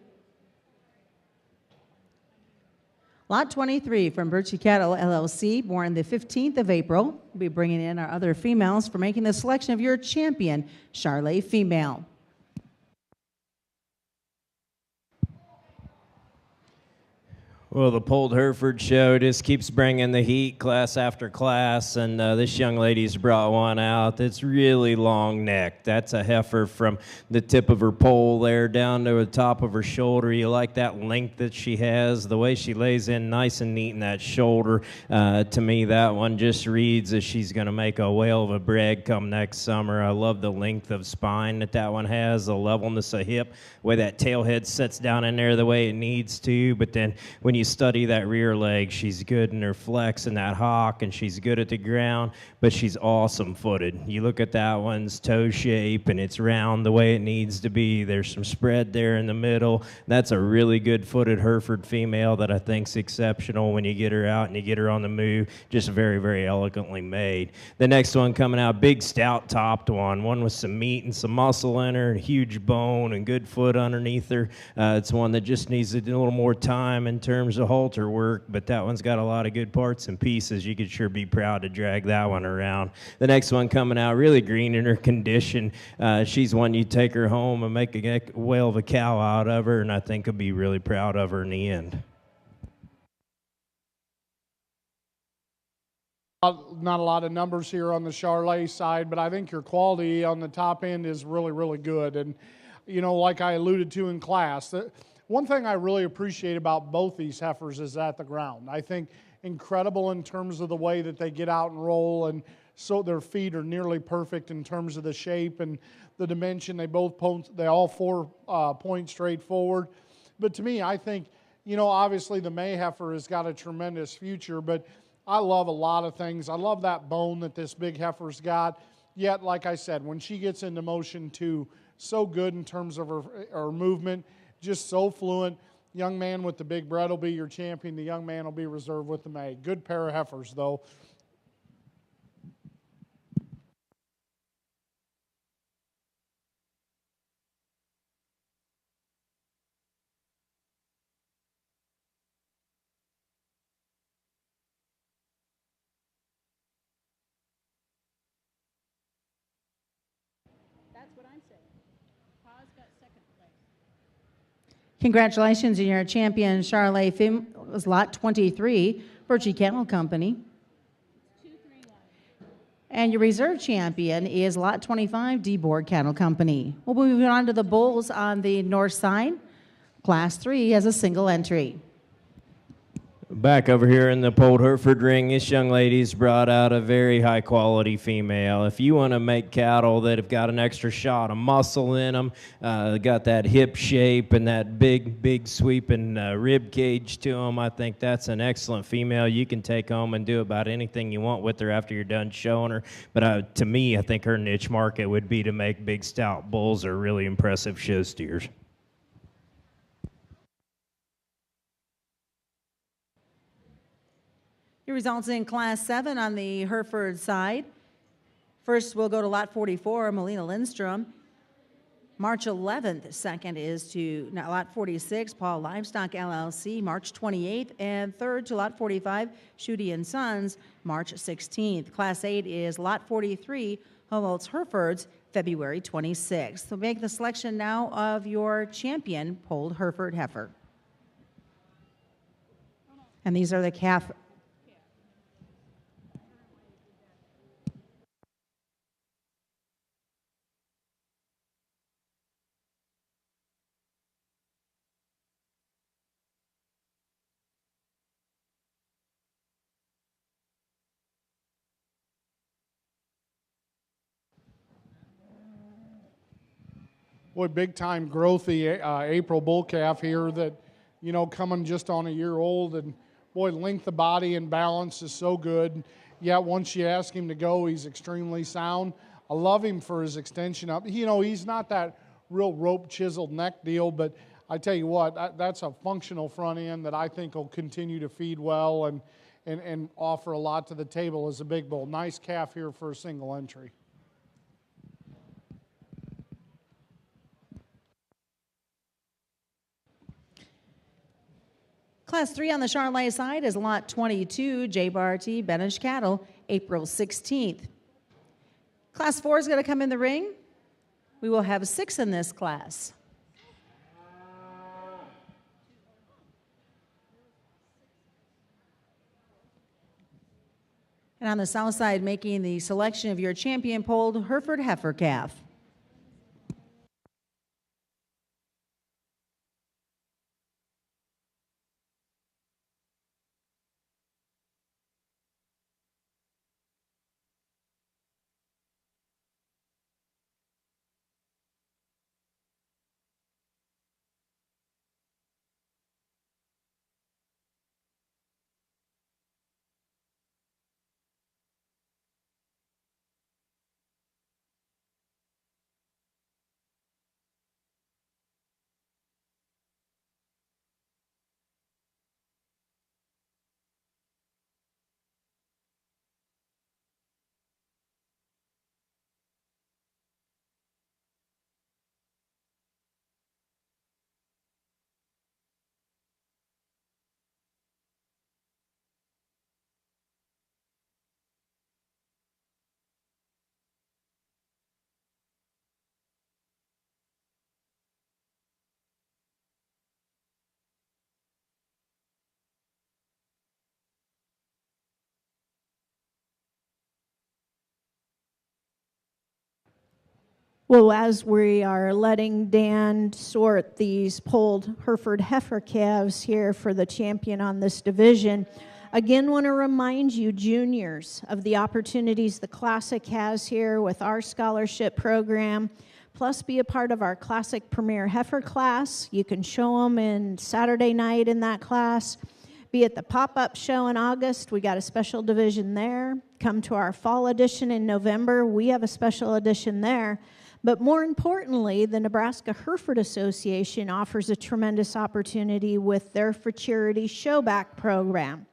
Lot 23 from Birchie Cattle, LLC, born the 15th of April. We'll be bringing in our other females for making the selection of your champion, Charolais female. Well, the Polled Hereford show just keeps bringing the heat class after class, and this young lady's brought one out that's really long neck. That's a heifer from the tip of her pole there down to the top of her shoulder. You like that length that she has, the way she lays in nice and neat in that shoulder. To me, that one just reads as she's going to make a whale of a bred come next summer. I love the length of spine that one has, the levelness of hip, the way that tail head sits down in there the way it needs to. But then when you study that rear leg, she's good in her flex and that hock, and she's good at the ground, but she's awesome footed. You look at that one's toe shape, and it's round the way it needs to be. There's some spread there in the middle. That's a really good footed Hereford female that I think's exceptional when you get her out and you get her on the move. Just very, very elegantly made. The next one coming out, big stout topped one with some meat and some muscle in her, and huge bone and good foot underneath her. It's one that just needs a little more time in terms of halter work, but that one's got a lot of good parts and pieces. You could sure be proud to drag that one around. The next one coming out, really green in her condition. She's one you take her home and make a whale of a cow out of her, and I think I'll be really proud of her in the end. Not a lot of numbers here on the Charolais side, but I think your quality on the top end is really, really good. And, you know, like I alluded to in class, one thing I really appreciate about both these heifers is at the ground. I think incredible in terms of the way that they get out and roll, and so their feet are nearly perfect in terms of the shape and the dimension. They all four point straight forward. But to me, I think, you know, obviously the May heifer has got a tremendous future, but I love a lot of things. I love that bone that this big heifer's got. Yet, like I said, when she gets into motion too, so good in terms of her movement. Just so fluent. Young man with the big bred will be your champion. The young man will be reserved with the May. Good pair of heifers, though. That's what I'm saying. Pa's got second place. Congratulations on your champion, Charolais was Lot 23, Birchie Cattle Company. And your reserve champion is Lot 25, DeBoer Cattle Company. We'll be moving on to the bulls on the north side. Class 3 has a single entry. Back over here in the Polled Hereford ring, this young lady's brought out a very high quality female. If you want to make cattle that have got an extra shot of muscle in them, got that hip shape and that big sweeping rib cage to them, I think that's an excellent female. You can take home and do about anything you want with her after you're done showing her. But to me, I think her niche market would be to make big stout bulls or really impressive show steers. Your results in Class 7 on the Hereford side. First, we'll go to Lot 44, Melina Lindstrom. March 11th, second is to Lot 46, Paul Livestock LLC, March 28th. And third to Lot 45, Schutte & Sons, March 16th. Class 8 is Lot 43, Humboldt's Herefords, February 26th. So make the selection now of your champion, Polled Hereford heifer. And these are the calf. Boy, big time growthy April bull calf here that, you know, coming just on a year old, and boy, length of body and balance is so good. Yet once you ask him to go, he's extremely sound. I love him for his extension up. You know, he's not that real rope chiseled neck deal, but I tell you what, that's a functional front end that I think will continue to feed well and offer a lot to the table as a big bull. Nice calf here for a single entry. Class 3 on the Charolais side is Lot 22, J. Barty, Benish Cattle, April 16th. Class 4 is going to come in the ring. We will have 6 in this class. And on the south side, making the selection of your champion polled Hereford heifer calf. Well, as we are letting Dan sort these polled Hereford heifer calves here for the champion on this division, again want to remind you, juniors, of the opportunities the Classic has here with our scholarship program, plus be a part of our Classic Premier Heifer class. You can show them in Saturday night in that class. Be at the pop-up show in August. We got a special division there. Come to our fall edition in November. We have a special edition there. But more importantly, the Nebraska Hereford Association offers a tremendous opportunity with their Futurity Showback program.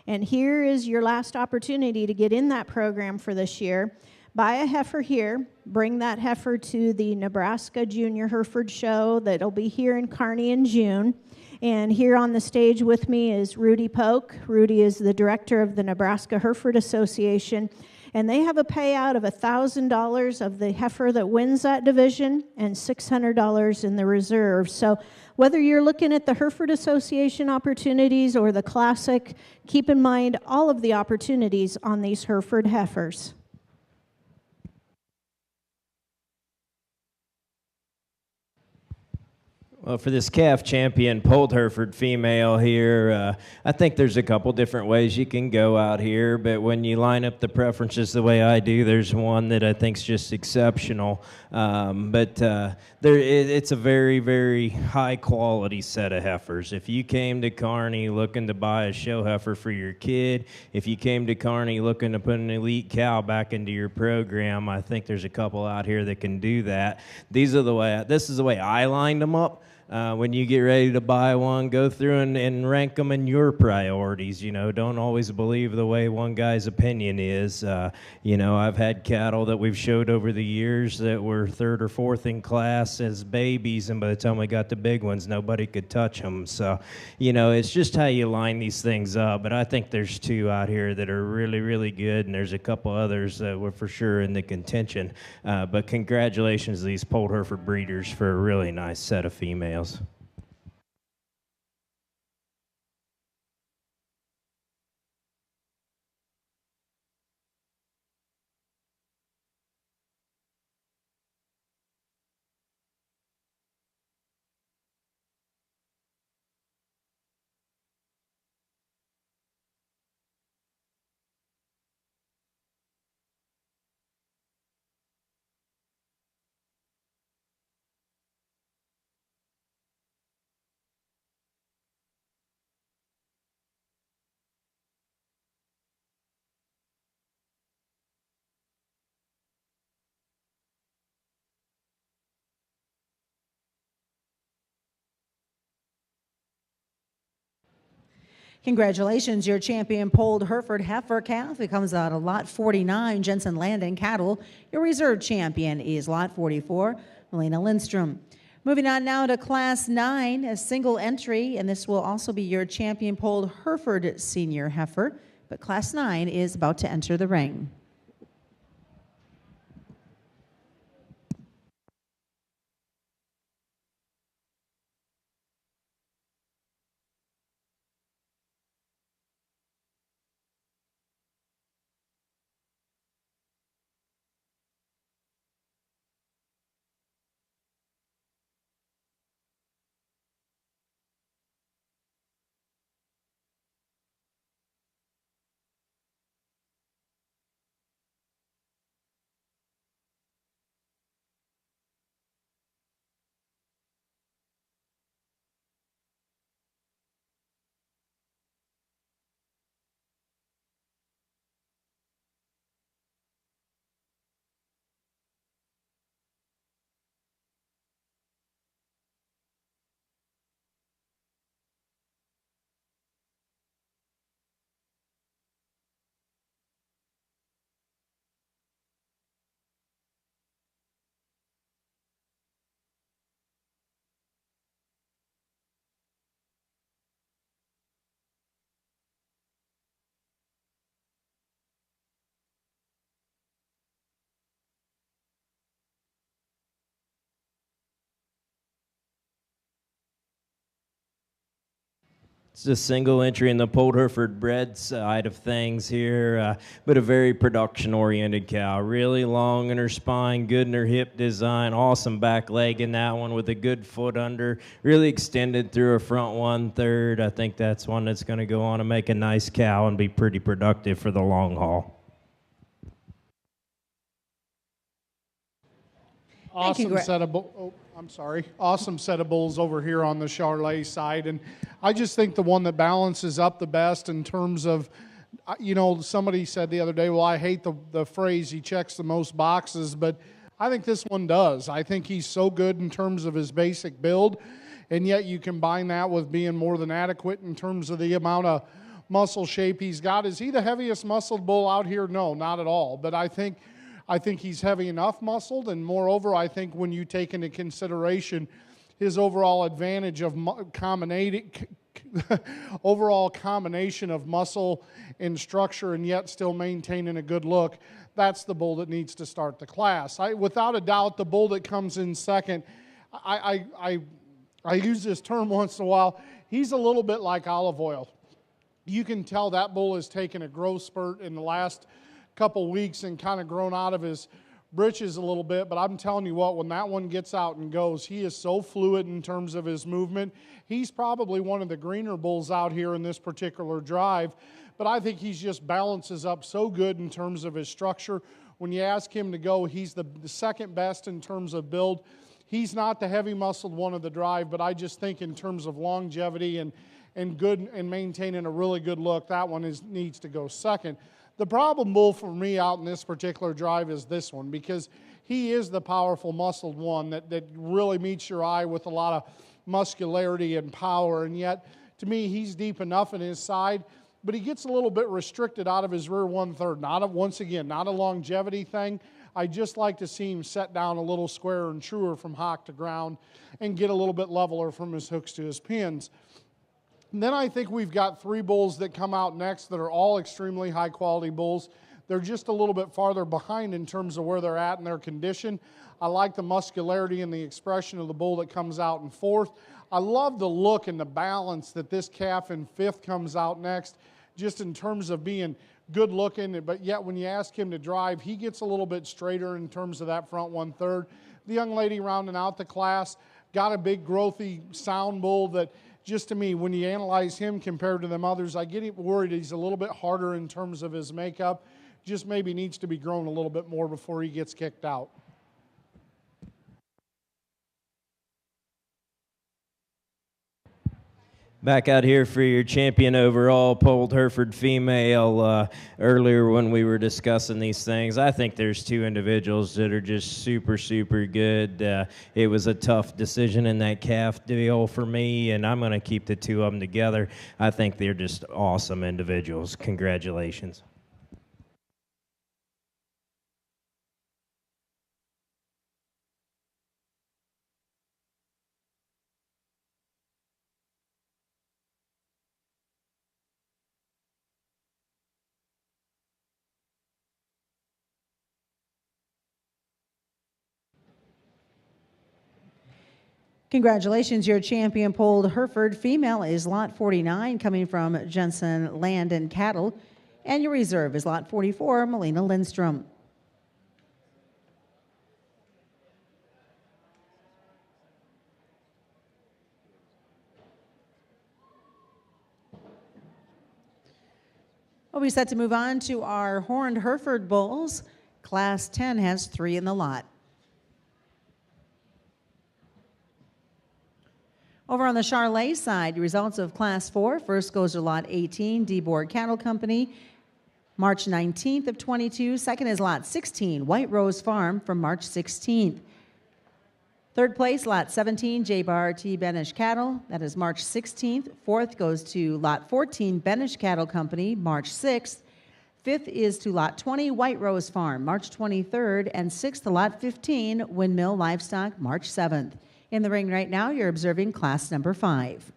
And here is your last opportunity to get in that program for this year. Buy a heifer here, bring that heifer to the Nebraska Junior Hereford Show that'll be here in Kearney in June. And here on the stage with me is Rudy Polk. Rudy is the director of the Nebraska Hereford Association. And they have a payout of $1,000 of the heifer that wins that division and $600 in the reserve. So whether you're looking at the Hereford Association opportunities or the Classic, keep in mind all of the opportunities on these Hereford heifers. Well, for this calf champion polled Hereford female here, I think there's a couple different ways you can go out here, but when you line up the preferences the way I do, there's one that I think's just exceptional. It's a very, very high quality set of heifers. If you came to Kearney looking to buy a show heifer for your kid, if you came to Kearney looking to put an elite cow back into your program, I think there's a couple out here that can do that. This is the way I lined them up. When you get ready to buy one, go through and rank them in your priorities. Don't always believe the way one guy's opinion is. I've had cattle that we've showed over the years that were third or fourth in class as babies, and by the time we got the big ones, nobody could touch them. So, it's just how you line these things up. But I think there's two out here that are really, really good, and there's a couple others that were for sure in the contention. But congratulations to these Polled Hereford breeders for a really nice set of females. Congratulations, your champion Polled Hereford heifer calf. It comes out of lot 49, Jensen Landing Cattle. Your reserve champion is lot 44, Melina Lindstrom. Moving on now to Class 9, a single entry, and this will also be your champion Polled Hereford senior heifer. But Class 9 is about to enter the ring. It's a single entry in the Polled Hereford bred side of things here, but a very production-oriented cow. Really long in her spine, good in her hip design, awesome back leg in that one with a good foot under, really extended through her front 1/3. I think that's one that's going to go on and make a nice cow and be pretty productive for the long haul. Awesome set of awesome set of bulls over here on the Charlet side, and I just think the one that balances up the best in terms of, somebody said the other day, well, I hate the phrase he checks the most boxes, but I think this one does. I think he's so good in terms of his basic build, and yet you combine that with being more than adequate in terms of the amount of muscle shape he's got. Is he the heaviest muscled bull out here? No, not at all, but I think he's heavy enough muscled, and moreover, I think when you take into consideration his overall advantage of overall combination of muscle and structure and yet still maintaining a good look, that's the bull that needs to start the class. Without a doubt, the bull that comes in second, I use this term once in a while, he's a little bit like olive oil. You can tell that bull has taken a growth spurt in the last couple weeks and kind of grown out of his britches a little bit, but I'm telling you what, when that one gets out and goes, he is so fluid in terms of his movement. He's probably one of the greener bulls out here in this particular drive, but I think he just balances up so good in terms of his structure. When you ask him to go, he's the second best in terms of build. He's not the heavy-muscled one of the drive, but I just think in terms of longevity and good and maintaining a really good look, that one needs to go second. The problem bull for me out in this particular drive is this one, because he is the powerful, muscled one that really meets your eye with a lot of muscularity and power, and yet, to me, he's deep enough in his side, but he gets a little bit restricted out of his rear one-third. Once again, not a longevity thing. I just like to see him set down a little squarer and truer from hock to ground and get a little bit leveler from his hooks to his pins. And then I think we've got 3 bulls that come out next that are all extremely high-quality bulls. They're just a little bit farther behind in terms of where they're at in their condition. I like the muscularity and the expression of the bull that comes out in 4th. I love the look and the balance that this calf in 5th comes out next, just in terms of being good looking, but yet when you ask him to drive, he gets a little bit straighter in terms of that front 1/3. The young lady rounding out the class got a big growthy sound bull that, just to me, when you analyze him compared to them others, I get worried he's a little bit harder in terms of his makeup. Just maybe needs to be grown a little bit more before he gets kicked out. Back out here for your champion overall polled Hereford female. Earlier when we were discussing these things, I think there's 2 individuals that are just super, super good. It was a tough decision in that calf deal for me, and I'm going to keep the 2 of them together. I think they're just awesome individuals. Congratulations. Congratulations, your champion polled Hereford female is lot 49, coming from Jensen Land and Cattle, and your reserve is lot 44, Melina Lindstrom. Well, we're set to move on to our horned Hereford bulls. Class 10 has 3 in the lot. Over on the Charlet side, results of Class 4. First goes to Lot 18, DeBoer Cattle Company, March 19th of 22. Second is Lot 16, White Rose Farm, from March 16th. Third place, Lot 17, J-Bar T. Benish Cattle. That is March 16th. Fourth goes to Lot 14, Benish Cattle Company, March 6th. Fifth is to Lot 20, White Rose Farm, March 23rd. And sixth to Lot 15, Windmill Livestock, March 7th. In the ring right now, you're observing class number 5.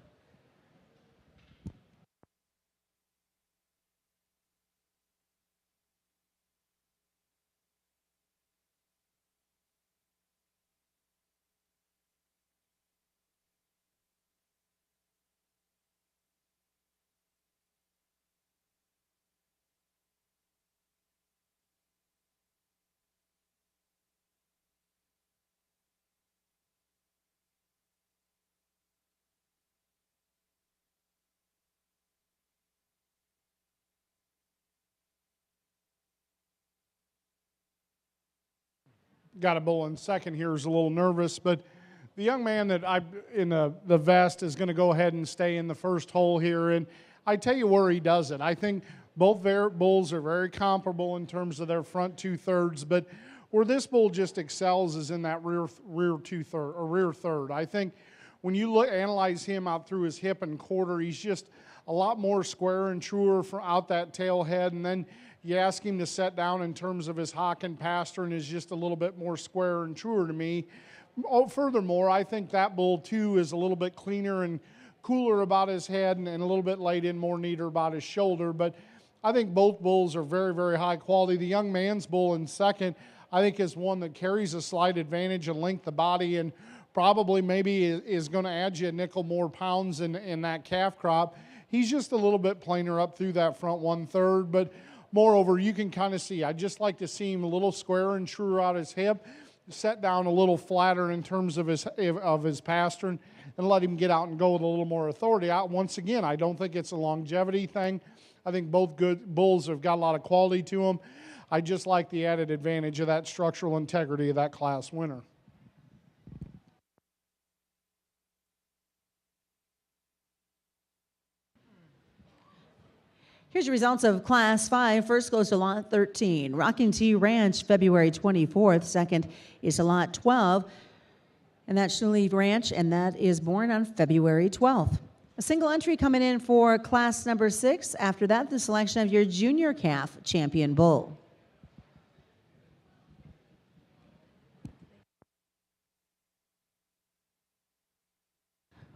Got a bull in second here is a little nervous, but the young man that in the vest is going to go ahead and stay in the first hole here, and I tell you where he does it. I think both bulls are very comparable in terms of their front 2/3, but where this bull just excels is in that rear 2/3 or rear third. I think when you analyze him out through his hip and quarter, he's just a lot more square and truer out that tail head, and then you ask him to set down in terms of his hock and pastern is just a little bit more square and truer to me. Oh, furthermore, I think that bull too is a little bit cleaner and cooler about his head and a little bit laid in more neater about his shoulder. But I think both bulls are very, very high quality. The young man's bull in second, I think, is one that carries a slight advantage in length of body and probably maybe is going to add you a nickel more pounds in that calf crop. He's just a little bit plainer up through that front 1/3, but moreover, you can kind of see, I just like to see him a little squarer and truer out his hip, set down a little flatter in terms of his pastern, and let him get out and go with a little more authority. Once again, I don't think it's a longevity thing. I think both good bulls have got a lot of quality to them. I just like the added advantage of that structural integrity of that class winner. Here's your results of Class 5. First goes to Lot 13, Rocking T Ranch, February 24th. Second is to Lot 12, and that's Shuley Ranch, and that is born on February 12th. A single entry coming in for Class number 6. After that, the selection of your junior calf champion bull.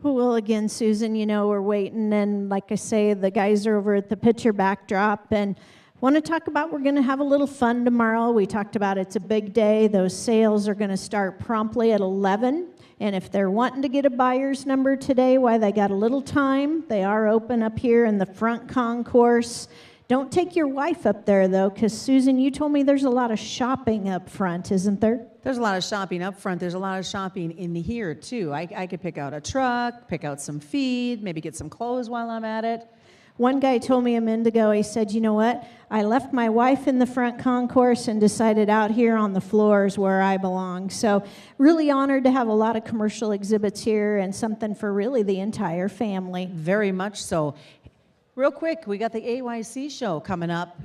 Well, again, Susan, you know, we're waiting, and like I say, the guys are over at the picture backdrop, and want to talk about we're going to have a little fun tomorrow. We talked about it's a big day. Those sales are going to start promptly at 11, and if they're wanting to get a buyer's number today, why, they got a little time. They are open up here in the front concourse. Don't take your wife up there, though, because, Susan, you told me there's a lot of shopping up front, isn't there? There's a lot of shopping up front. There's a lot of shopping in here, too. I could pick out a truck, pick out some feed, maybe get some clothes while I'm at it. One guy told me a minute ago, he said, you know what, I left my wife in the front concourse and decided out here on the floor is where I belong. So really honored to have a lot of commercial exhibits here and something for really the entire family. Very much so. Real quick, we got the AYC show coming up.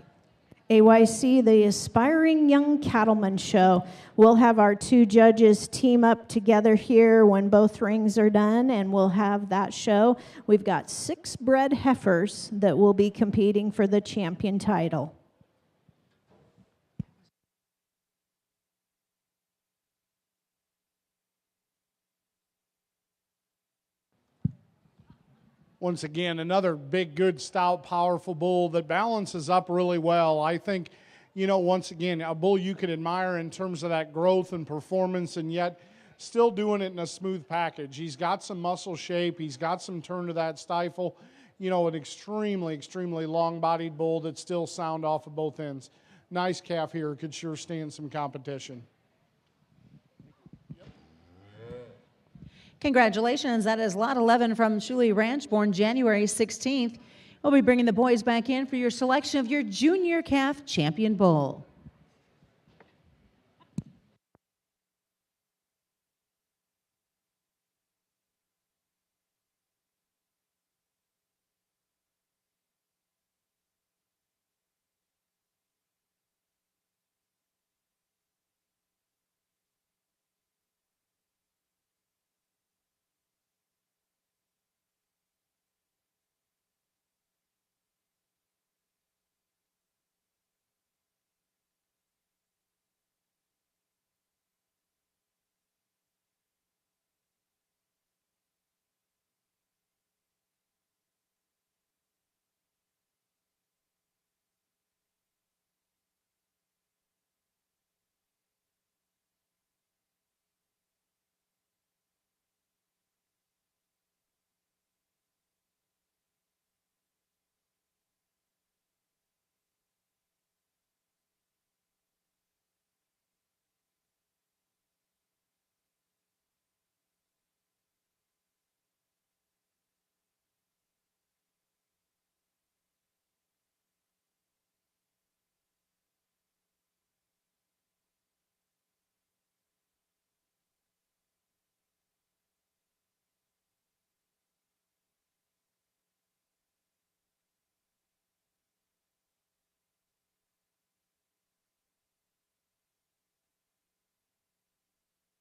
AYC, the Aspiring Young Cattlemen Show. We'll have our two judges team up together here when both rings are done, and we'll have that show. We've got 6 bred heifers that will be competing for the champion title. Once again, another big, good, stout, powerful bull that balances up really well. I think, you know, once again, a bull you could admire in terms of that growth and performance, and yet still doing it in a smooth package. He's got some muscle shape. He's got some turn to that stifle. You know, an extremely, extremely long-bodied bull that's still sound off of both ends. Nice calf here. Could sure stand some competition. Congratulations. That is Lot 11 from Shuley Ranch, born January 16th. We'll be bringing the boys back in for your selection of your junior calf champion bull.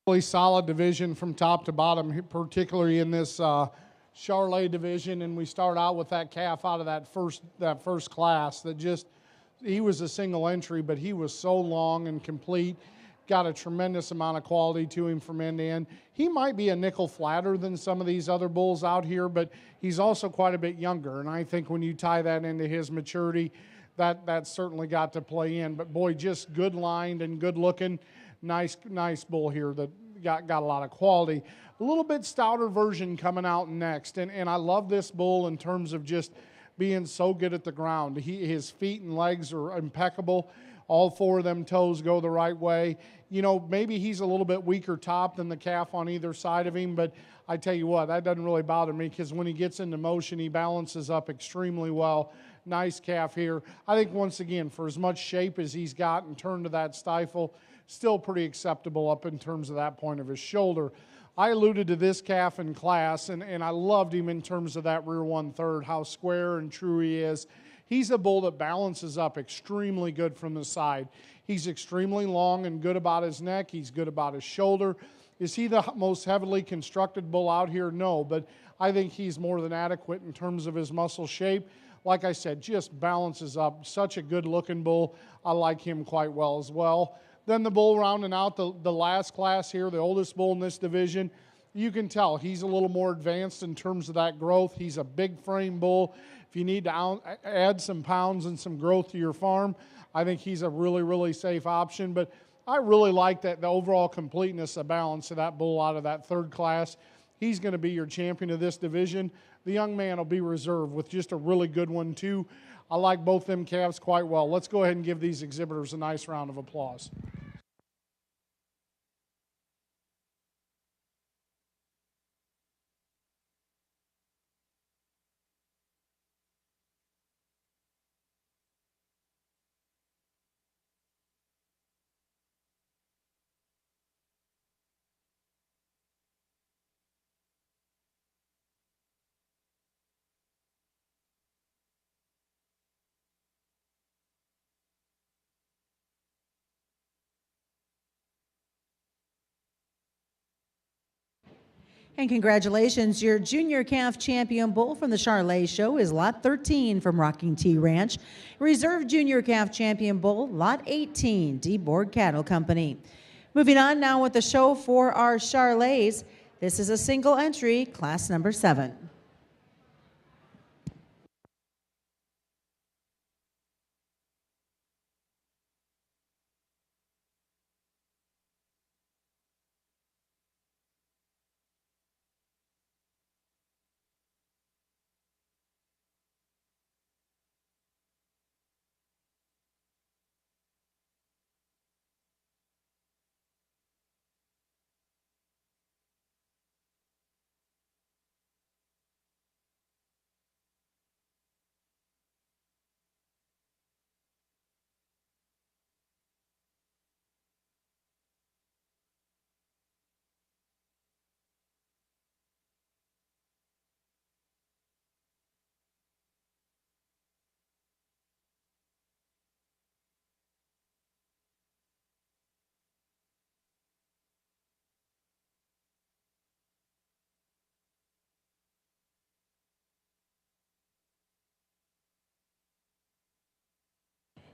Really solid division from top to bottom, particularly in this Charlet division, and we start out with that calf out of that first class that just, he was a single entry, but he was so long and complete, got a tremendous amount of quality to him from end to end. He might be a nickel flatter than some of these other bulls out here, but he's also quite a bit younger, and I think when you tie that into his maturity, that certainly got to play in. But boy, just good lined and good looking. Nice bull here that got a lot of quality. A little bit stouter version coming out next, and I love this bull in terms of just being so good at the ground. His feet and legs are impeccable. All 4 of them toes go the right way. You know, maybe he's a little bit weaker top than the calf on either side of him, but I tell you what, that doesn't really bother me because when he gets into motion, he balances up extremely well. Nice calf here. I think, once again, for as much shape as he's got and turned to that stifle, still pretty acceptable up in terms of that point of his shoulder. I alluded to this calf in class, and I loved him in terms of that rear 1/3, how square and true he is. He's a bull that balances up extremely good from the side. He's extremely long and good about his neck. He's good about his shoulder. Is he the most heavily constructed bull out here? No, but I think he's more than adequate in terms of his muscle shape. Like I said, just balances up. Such a good-looking bull. I like him quite well as well. Then the bull rounding out the last class here, the oldest bull in this division. You can tell he's a little more advanced in terms of that growth. He's a big frame bull. If you need to add some pounds and some growth to your farm, I think he's a really, really safe option. But I really like that the overall completeness, the balance of that bull out of that 3rd class. He's going to be your champion of this division. The young man will be reserved with just a really good one, too. I like both them calves quite well. Let's go ahead and give these exhibitors a nice round of applause. And congratulations, your junior calf champion bull from the Charlet Show is Lot 13 from Rocking T Ranch. Reserve junior calf champion bull, Lot 18, D-Board Cattle Company. Moving on now with the show for our Charlets. This is a single entry, class number 7.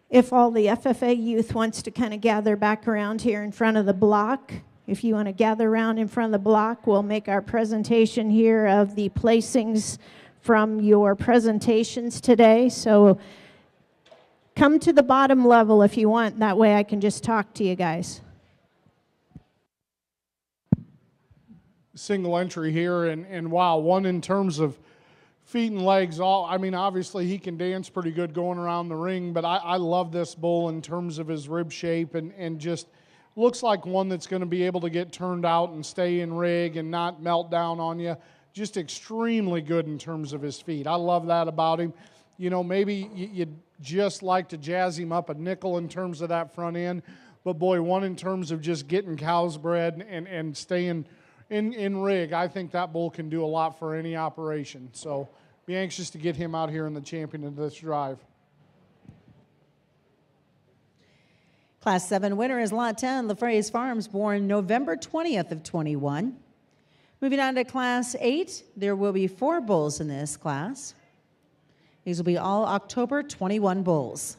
If all the FFA youth wants to kind of gather back around here in front of the block, if you want to gather around in front of the block, we'll make our presentation here of the placings from your presentations today. So come to the bottom level if you want. That way I can just talk to you guys. Single entry here, and wow, one in terms of feet and legs. I mean, obviously he can dance pretty good going around the ring, but I love this bull in terms of his rib shape and just looks like one that's going to be able to get turned out and stay in rig and not melt down on you. Just extremely good in terms of his feet. I love that about him. You know, maybe you'd just like to jazz him up a nickel in terms of that front end, but boy, one in terms of just getting cows bred and staying in rig, I think that bull can do a lot for any operation. So be anxious to get him out here in the champion of this drive. Class 7 winner is Lot 10, LaFraise Farms, born November 20th of 21. Moving on to Class 8, there will be 4 bulls in this class. These will be all October 21 bulls.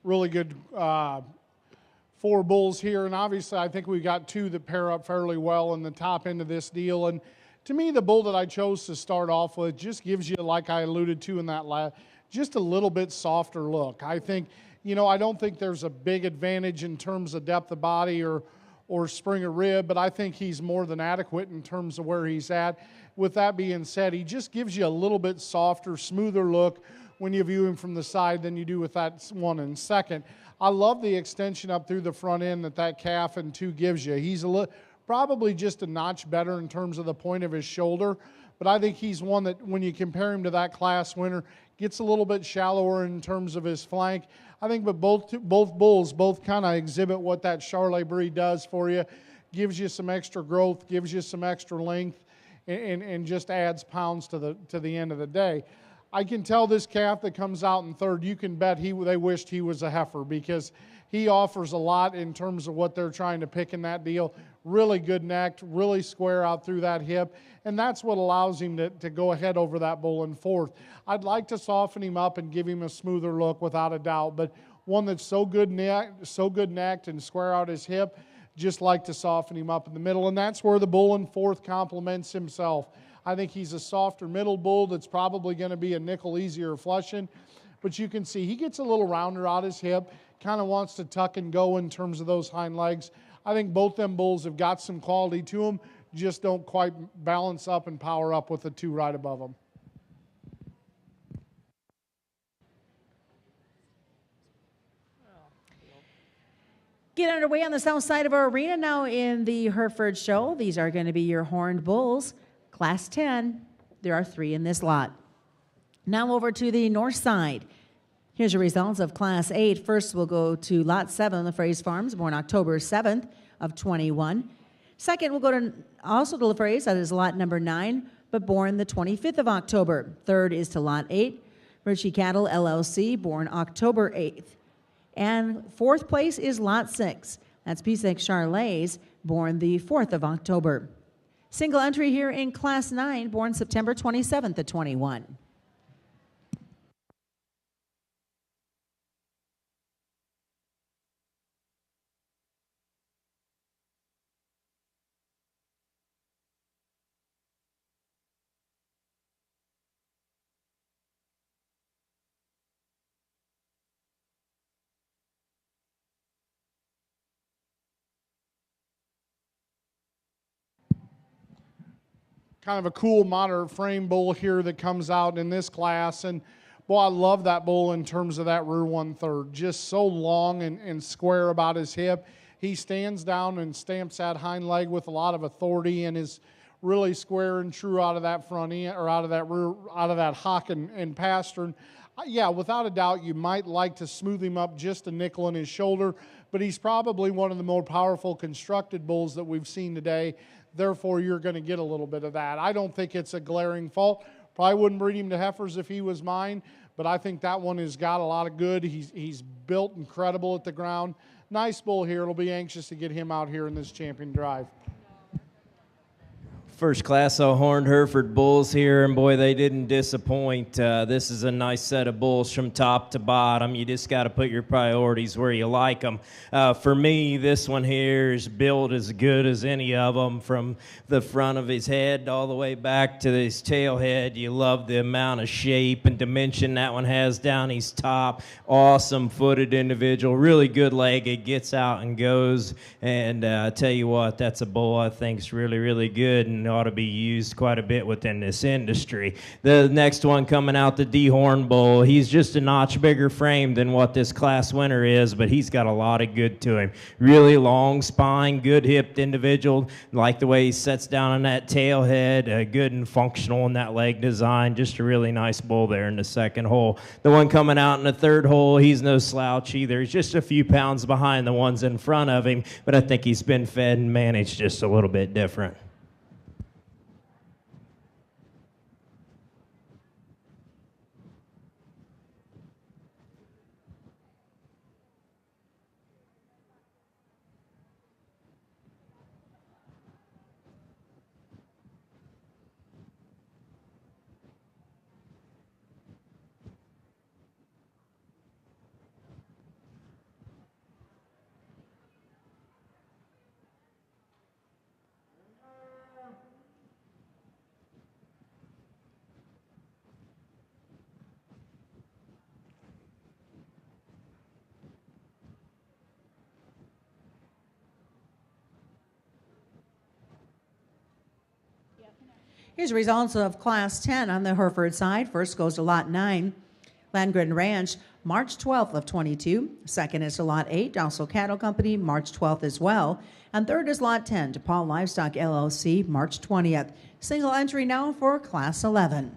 really good 4 bulls here, and obviously I think we've got 2 that pair up fairly well in the top end of this deal. And to me, the bull that I chose to start off with just gives you, like I alluded to in that just a little bit softer look. I think, I don't think there's a big advantage in terms of depth of body or spring of rib, but I think he's more than adequate in terms of where he's at. With that being said, he just gives you a little bit softer, smoother look when you view him from the side than you do with that one in second. I love the extension up through the front end that calf and 2 gives you. He's probably just a notch better in terms of the point of his shoulder, but I think he's one that when you compare him to that class winner, gets a little bit shallower in terms of his flank. I think but both bulls kind of exhibit what that Charolais breed does for you. Gives you some extra growth, gives you some extra length, and just adds pounds to the end of the day. I can tell this calf that comes out in third, you can bet they wished he was a heifer, because he offers a lot in terms of what they're trying to pick in that deal. Really good neck, really square out through that hip, and that's what allows him to go ahead over that bull in fourth. I'd like to soften him up and give him a smoother look without a doubt, but one that's so good necked and square out his hip, just like to soften him up in the middle, and that's where the bull in fourth complements himself. I think he's a softer middle bull that's probably going to be a nickel easier flushing, but you can see he gets a little rounder out his hip, kind of wants to tuck and go in terms of those hind legs. I think both them bulls have got some quality to them, just don't quite balance up and power up with the 2 right above them. Get underway on the south side of our arena now in the Hereford Show. These are going to be your horned bulls, Class 10. There are 3 in this lot. Now over to the north side. Here's your results of Class 8. First, we'll go to Lot 7, the Fraze Farms, born October 7th of 21. Second, we'll go to also to LaFraise, that is lot number 9, but born the 25th of October. Third is to Lot 8, Richie Cattle, LLC, born October 8th. And fourth place is Lot 6. That's P6 Charolais, born the 4th of October. Single entry here in Class 9, born September 27th of 21. Kind of a cool moderate frame bull here that comes out in this class, and boy, I love that bull in terms of that rear 1/3, just so long and square about his hip. He stands down and stamps that hind leg with a lot of authority and is really square and true out of that front end, or out of that rear, out of that hock and pastern. Yeah, without a doubt, you might like to smooth him up just a nickel in his shoulder, but he's probably one of the more powerful constructed bulls that we've seen today. Therefore, you're going to get a little bit of that. I don't think it's a glaring fault. Probably wouldn't breed him to heifers if he was mine, but I think that one has got a lot of good. He's built incredible at the ground. Nice bull here. It'll be anxious to get him out here in this champion drive. First class of horned Hereford bulls here, and boy, they didn't disappoint. This is a nice set of bulls from top to bottom. You just got to put your priorities where you like them. For me, this one here is built as good as any of them, from the front of his head all the way back to his tail head. You love the amount of shape and dimension that one has down his top. Awesome footed individual, really good leg. It gets out and goes, and I tell you what, that's a bull I think is really, really good and ought to be used quite a bit within this industry. The next one coming out, the D-Horn Bull. He's just a notch bigger frame than what this class winner is, but he's got a lot of good to him. Really long spine, good hipped individual. Like the way he sets down on that tail head, good and functional in that leg design. Just a really nice bull there in the second hole. The one coming out in the third hole, he's no slouch either. He's just a few pounds behind the ones in front of him, but I think he's been fed and managed just a little bit different. Here's the results of Class 10 on the Hereford side. First goes to Lot 9, Landgren Ranch, March 12th of 22. Second is to Lot 8, Dossel Cattle Company, March 12th as well. And third is Lot 10, DePaul Livestock LLC, March 20th. Single entry now for Class 11.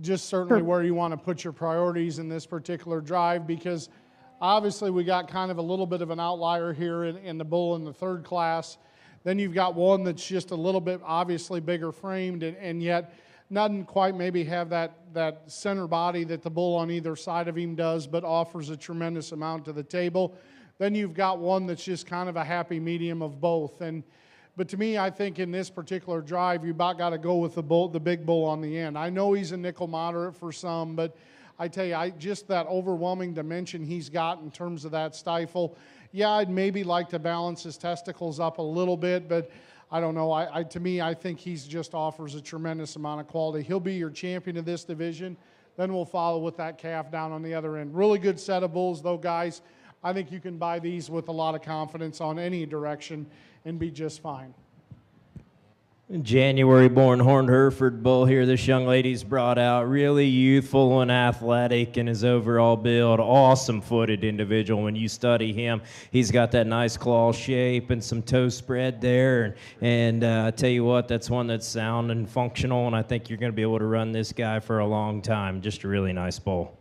Just certainly where you want to put your priorities in this particular drive, because obviously we got kind of a little bit of an outlier here in the bull in the third class. Then you've got one that's just a little bit obviously bigger framed and yet doesn't quite maybe have that center body that the bull on either side of him does, but offers a tremendous amount to the table. Then you've got one that's just kind of a happy medium of both. But to me, I think in this particular drive, you about got to go with the big bull on the end. I know he's a nickel moderate for some, but I tell you, just that overwhelming dimension he's got in terms of that stifle. Yeah, I'd maybe like to balance his testicles up a little bit, but I don't know. To me, I think he's just offers a tremendous amount of quality. He'll be your champion of this division. Then we'll follow with that calf down on the other end. Really good set of bulls, though, guys. I think you can buy these with a lot of confidence on any direction and be just fine. January-born horned Hereford bull here this young lady's brought out. Really youthful and athletic in his overall build. Awesome-footed individual. When you study him, he's got that nice claw shape and some toe spread there. And I tell you what, that's one that's sound and functional, and I think you're going to be able to run this guy for a long time. Just a really nice bull.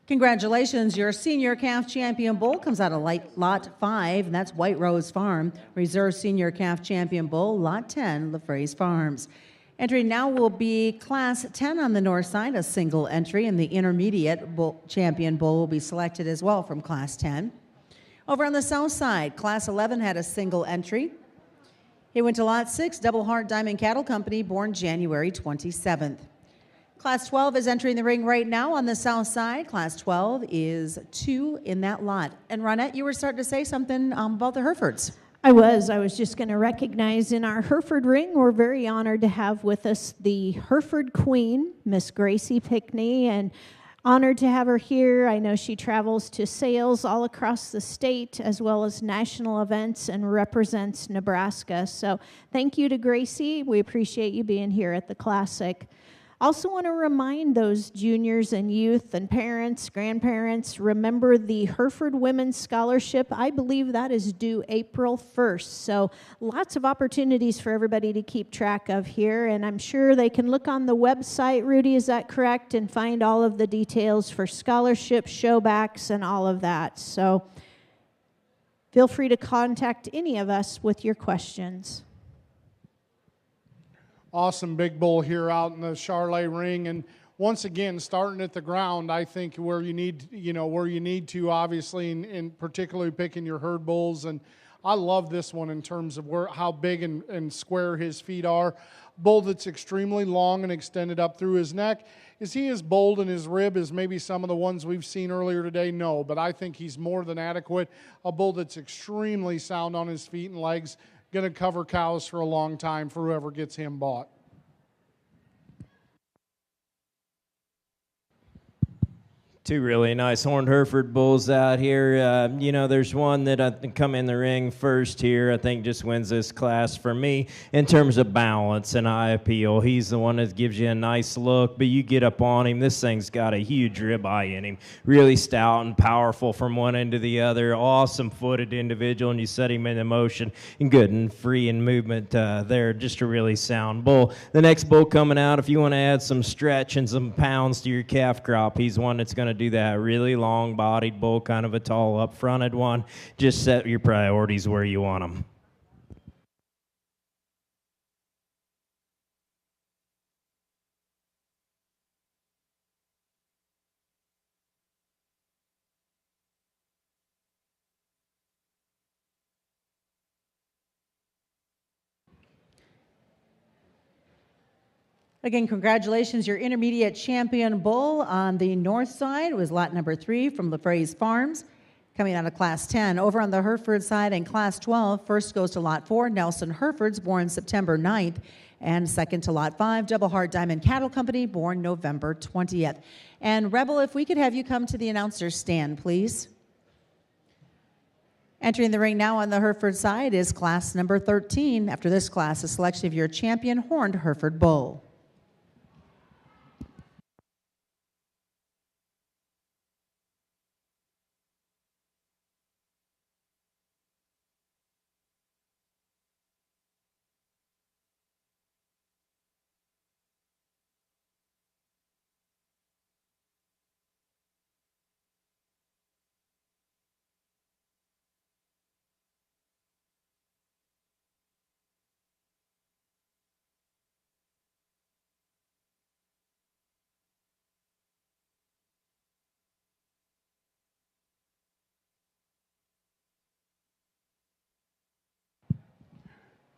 Congratulations, your senior calf champion bull comes out of Lot 5, and that's White Rose Farm. Reserve senior calf champion bull, Lot 10, LaFraise Farms. Entry now will be Class 10 on the north side, a single entry, and the intermediate champion bull will be selected as well from Class 10. Over on the south side, Class 11 had a single entry. He went to Lot 6, Double Heart Diamond Cattle Company, born January 27th. Class 12 is entering the ring right now on the south side. Class 12 is 2 in that lot. And Ronette, you were starting to say something about the Herefords. I was just going to recognize in our Hereford ring, we're very honored to have with us the Hereford Queen, Miss Gracie Pickney, and honored to have her here. I know she travels to sales all across the state as well as national events and represents Nebraska. So thank you to Gracie. We appreciate you being here at the Classic. Also want to remind those juniors and youth and parents, grandparents, remember the Hereford Women's Scholarship. I believe that is due April 1st. So lots of opportunities for everybody to keep track of here. And I'm sure they can look on the website, Rudy, is that correct? And find all of the details for scholarships, showbacks, and all of that. So feel free to contact any of us with your questions. Awesome big bull here out in the Charlet ring, and once again starting at the ground. I think where you need to obviously, in particularly picking your herd bulls. And I love this one in terms of how big and square his feet are. Bull that's extremely long and extended up through his neck. Is he as bold in his rib as maybe some of the ones we've seen earlier today? No, but I think he's more than adequate. A bull that's extremely sound on his feet and legs. Going to cover cows for a long time for whoever gets him bought. Two really nice horned Hereford bulls out here. There's one that I think come in the ring first here. I think just wins this class for me in terms of balance and eye appeal. He's the one that gives you a nice look, but you get up on him. This thing's got a huge ribeye in him. Really stout and powerful from one end to the other. Awesome footed individual, and you set him in motion and good and free in movement there. Just a really sound bull. The next bull coming out, if you want to add some stretch and some pounds to your calf crop, he's one that's going to do that. Really long-bodied bull, kind of a tall up-fronted one. Just set your priorities where you want them. Again, congratulations, your intermediate champion bull on the north side was lot number 3 from LaFraise Farms, coming out of Class 10. Over on the Hereford side in Class 12, first goes to lot 4, Nelson Herefords, born September 9th, And second to Lot 5, Double Heart Diamond Cattle Company, born November 20th. And Rebel, if we could have you come to the announcer's stand, please. Entering the ring now on the Hereford side is class number 13. After this class, a selection of your champion horned Hereford bull.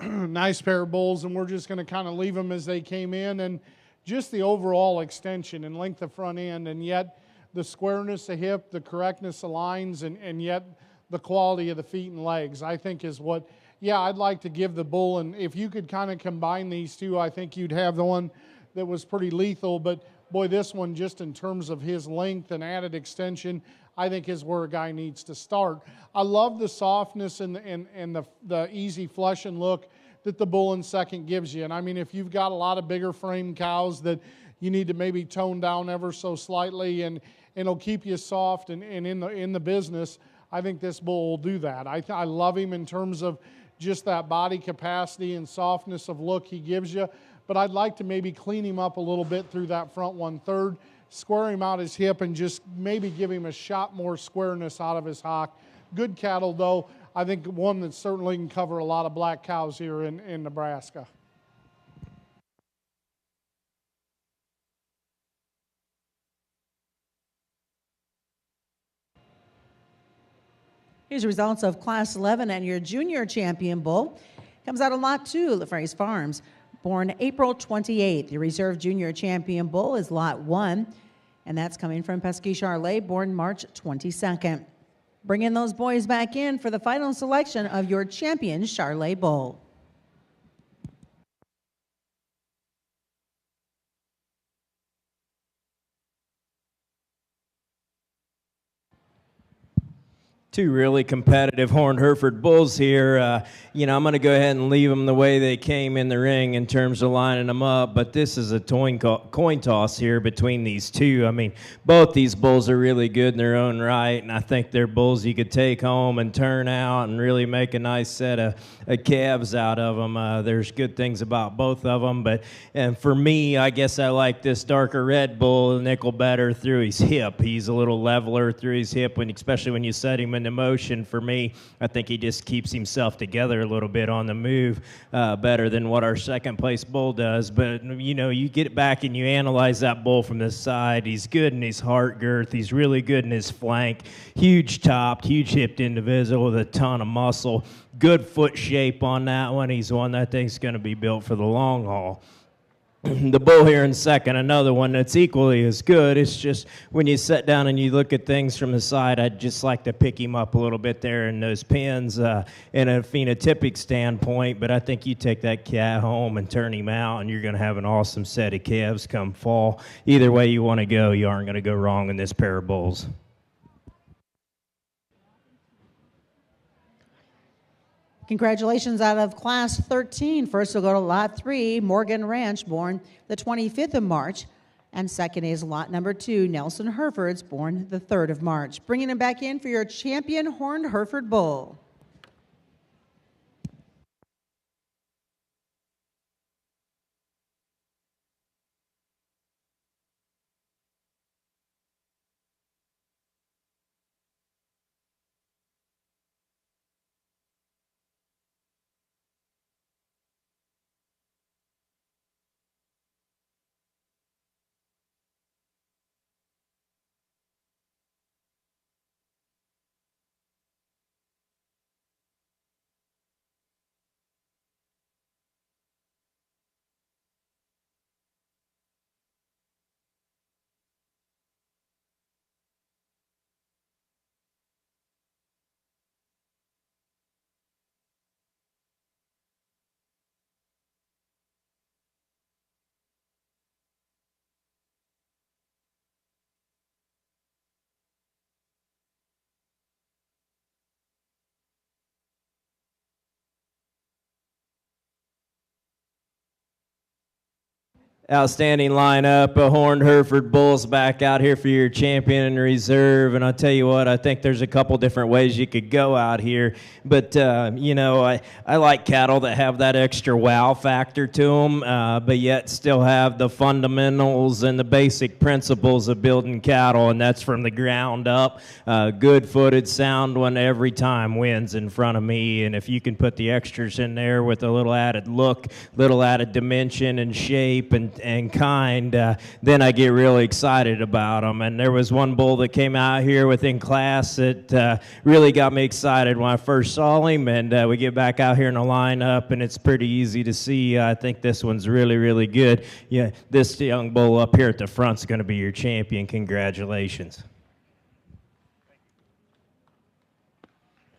Nice pair of bulls, and we're just going to kind of leave them as they came in, and just the overall extension and length of front end, and yet the squareness of hip, the correctness of lines, and yet the quality of the feet and legs, I think is what, yeah, I'd like to give the bull. And if you could kind of combine these two, I think you'd have the one that was pretty lethal. But boy, this one, just in terms of his length and added extension, I think is where a guy needs to start. I love the softness and the easy flush and look that the bull in second gives you. And I mean, if you've got a lot of bigger frame cows that you need to maybe tone down ever so slightly, and it'll keep you soft and in the business, I think this bull will do that. I love him in terms of just that body capacity and softness of look he gives you. But I'd like to maybe clean him up a little bit through that front 1/3, square him out his hip, and just maybe give him a shot more squareness out of his hock. Good cattle, though. I think one that certainly can cover a lot of black cows here in Nebraska. Here's the results of Class 11 and your junior champion bull. Comes out of Lot 2, LaFraise Farms. Born April 28th. Your reserve junior champion bull is Lot 1, and that's coming from Pesky Charlet, born March 22nd. Bringing those boys back in for the final selection of your champion Charlet bull. Two really competitive horned Hereford bulls here. I'm going to go ahead and leave them the way they came in the ring in terms of lining them up, but this is a coin toss here between these two. I mean, both these bulls are really good in their own right, and I think they're bulls you could take home and turn out and really make a nice set of calves out of them. There's good things about both of them, and for me, I guess I like this darker red bull, nickel better through his hip. He's a little leveler through his hip, especially when you set him into motion. For me, I think he just keeps himself together a little bit on the move better than what our second place bull does. But you get it back and you analyze that bull from the side. He's good in his heart girth. He's really good in his flank. Huge topped, huge hipped individual with a ton of muscle. Good foot shape on that one. He's one that I think is going to be built for the long haul. The bull here in second, another one that's equally as good. It's just when you sit down and you look at things from the side, I'd just like to pick him up a little bit there in those pins in a phenotypic standpoint. But I think you take that cat home and turn him out, and you're going to have an awesome set of calves come fall. Either way you want to go, you aren't going to go wrong in this pair of bulls. Congratulations out of Class 13. First we'll go to Lot 3, Morgan Ranch, born the 25th of March. And second is Lot number 2, Nelson Herefords, born the 3rd of March. Bringing him back in for your champion horned Hereford bull. Outstanding lineup. Horned Hereford Bulls back out here for your champion in reserve. And I'll tell you what, I think there's a couple different ways you could go out here. But, I like cattle that have that extra wow factor to them, but yet still have the fundamentals and the basic principles of building cattle, and that's from the ground up. Good-footed, sound one every time wins in front of me. And if you can put the extras in there with a little added look, little added dimension and shape and kind, then I get really excited about them. And there was one bull that came out here within class that really got me excited when I first saw him, and we get back out here in the lineup, and it's pretty easy to see. I think this one's really, really good. Yeah, this young bull up here at the front's going to be your champion. Congratulations.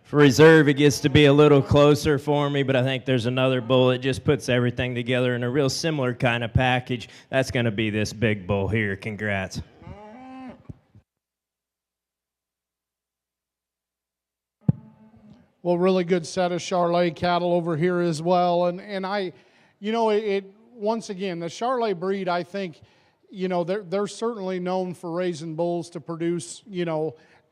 For reserve, it gets to be a little closer for me, but I think there's another bull that just puts everything together in a real similar kind of package. That's going to be this big bull here. Congrats. Well, really good set of Charolais cattle over here as well. And I, once again, the Charolais breed, I think, they're certainly known for raising bulls to produce,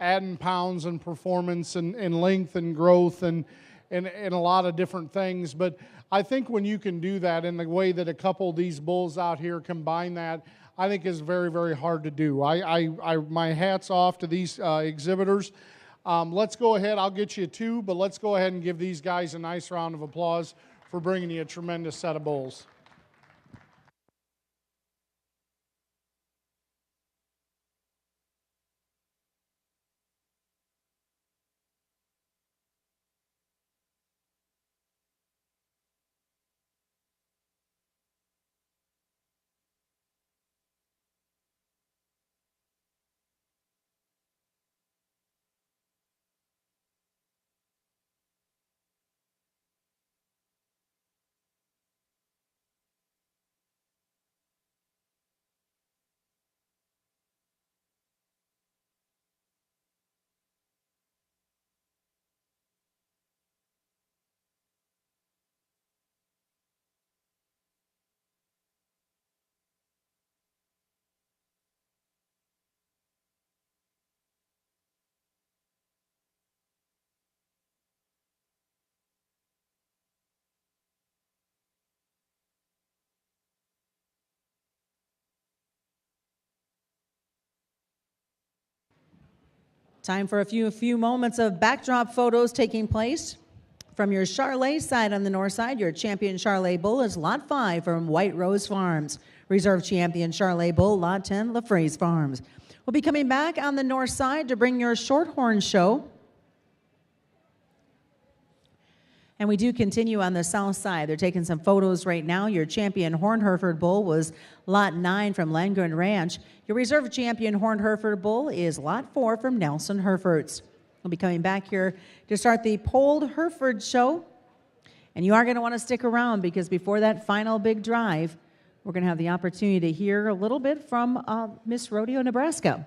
adding pounds and performance and length and growth and a lot of different things. But I think when you can do that in the way that a couple of these bulls out here combine that, I think is very, very hard to do. My hat's off to these exhibitors. Let's go ahead. I'll get you two, but let's go ahead and give these guys a nice round of applause for bringing you a tremendous set of bulls. Time for a few moments of backdrop photos taking place. From your Charolais side on the north side, your champion Charolais bull is Lot 5 from White Rose Farms. Reserve champion Charolais bull, Lot 10, LaFraise Farms. We'll be coming back on the north side to bring your Shorthorn show. And we do continue on the south side. They're taking some photos right now. Your champion Horned Hereford bull was Lot 9 from Landgren Ranch. Your reserve champion Horned Hereford bull is Lot 4 from Nelson Herefords. We'll be coming back here to start the Polled Hereford show. And you are going to want to stick around because before that final big drive, we're going to have the opportunity to hear a little bit from Miss Rodeo, Nebraska.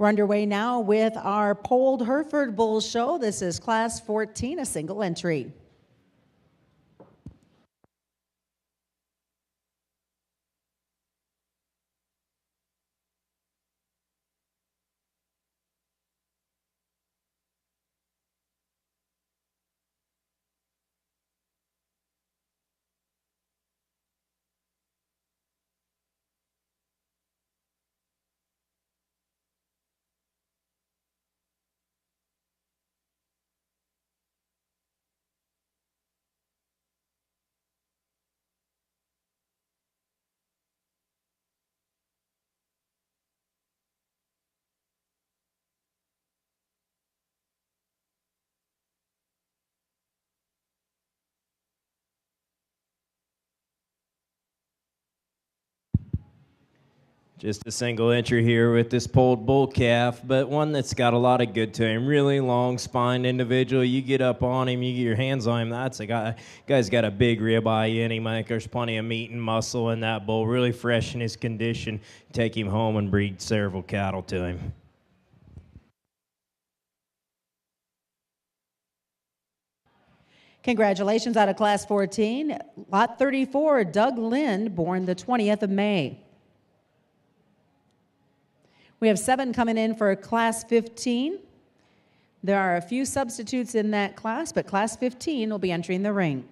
We're underway now with our Polled Hereford Bull Show. This is Class 14, a single entry. Just a single entry here with this polled bull calf, but one that's got a lot of good to him. Really long spined individual. You get up on him, you get your hands on him. That's a guy's got a big ribeye in him. I think there's plenty of meat and muscle in that bull. Really fresh in his condition. Take him home and breed several cattle to him. Congratulations out of Class 14. Lot 34, Doug Lind, born the 20th of May. We have 7 coming in for Class 15. There are a few substitutes in that class, but Class 15 will be entering the ring.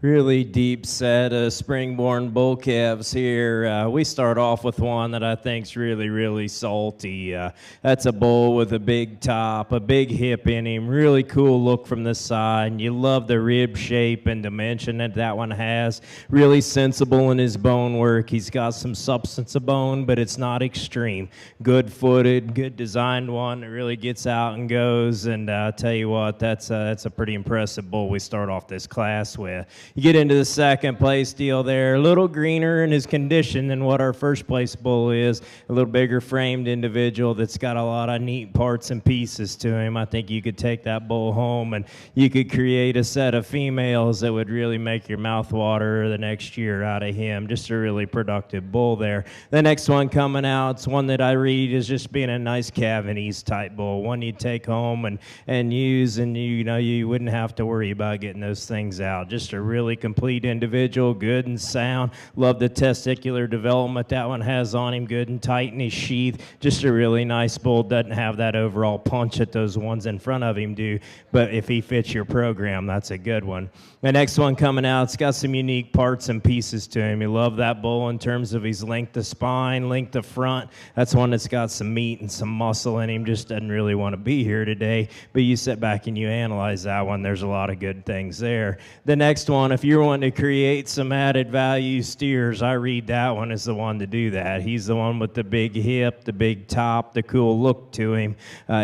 Really deep set of spring-born bull calves here. We start off with one that I think's really, really salty. That's a bull with a big top, a big hip in him, really cool look from the side. And you love the rib shape and dimension that that one has. Really sensible in his bone work. He's got some substance of bone, but it's not extreme. Good-footed, good designed one that really gets out and goes. And I'll tell you what, that's a pretty impressive bull we start off this class with. You get into the second place deal there, a little greener in his condition than what our first place bull is, a little bigger framed individual that's got a lot of neat parts and pieces to him. I think you could take that bull home and you could create a set of females that would really make your mouth water the next year out of him. Just a really productive bull there. The next one coming out, it's one that I read as just being a nice Cavanese type bull, one you'd take home and use, and you wouldn't have to worry about getting those things out. Just a really complete individual, good and sound. Love the testicular development that one has on him, good and tight in his sheath. Just a really nice bull. Doesn't have that overall punch that those ones in front of him do, but if he fits your program, that's a good one. The next one coming out, it's got some unique parts and pieces to him. You love that bull in terms of his length of spine, length of front. That's one that's got some meat and some muscle in him. Just doesn't really want to be here today, but you sit back and you analyze that one. There's a lot of good things there. The next one, if you're wanting to create some added value steers, I read that one as the one to do that. He's the one with the big hip, the big top, the cool look to him.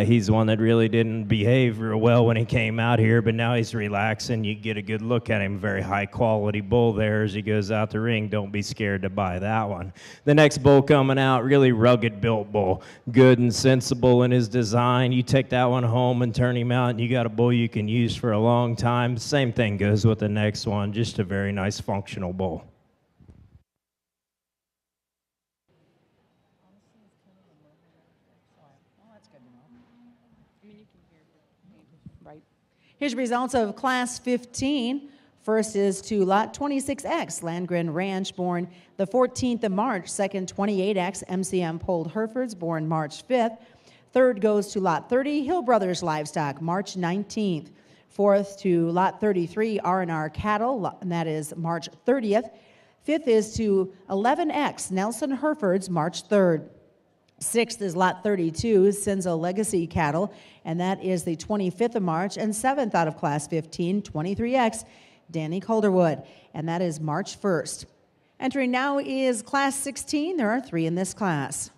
He's the one that really didn't behave real well when he came out here, but now he's relaxing. You get a good look at him. Very high quality bull there as he goes out the ring. Don't be scared to buy that one. The next bull coming out, really rugged built bull. Good and sensible in his design. You take that one home and turn him out and you got a bull you can use for a long time. Same thing goes with the next one. Just a very nice functional bull. Here's the results of Class 15. First is to Lot 26X, Landgren Ranch, born the 14th of March. Second, 28X, MCM Polled Herefords, born March 5th. Third goes to Lot 30, Hill Brothers Livestock, March 19th. Fourth to Lot 33, R&R Cattle, and that is March 30th. Fifth is to 11X, Nelson Herefords, March 3rd. Sixth is Lot 32, Senzo Legacy Cattle, and that is the 25th of March. And seventh out of Class 15, 23X, Danny Calderwood, and that is March 1st. Entering now is Class 16. There are 3 in this class.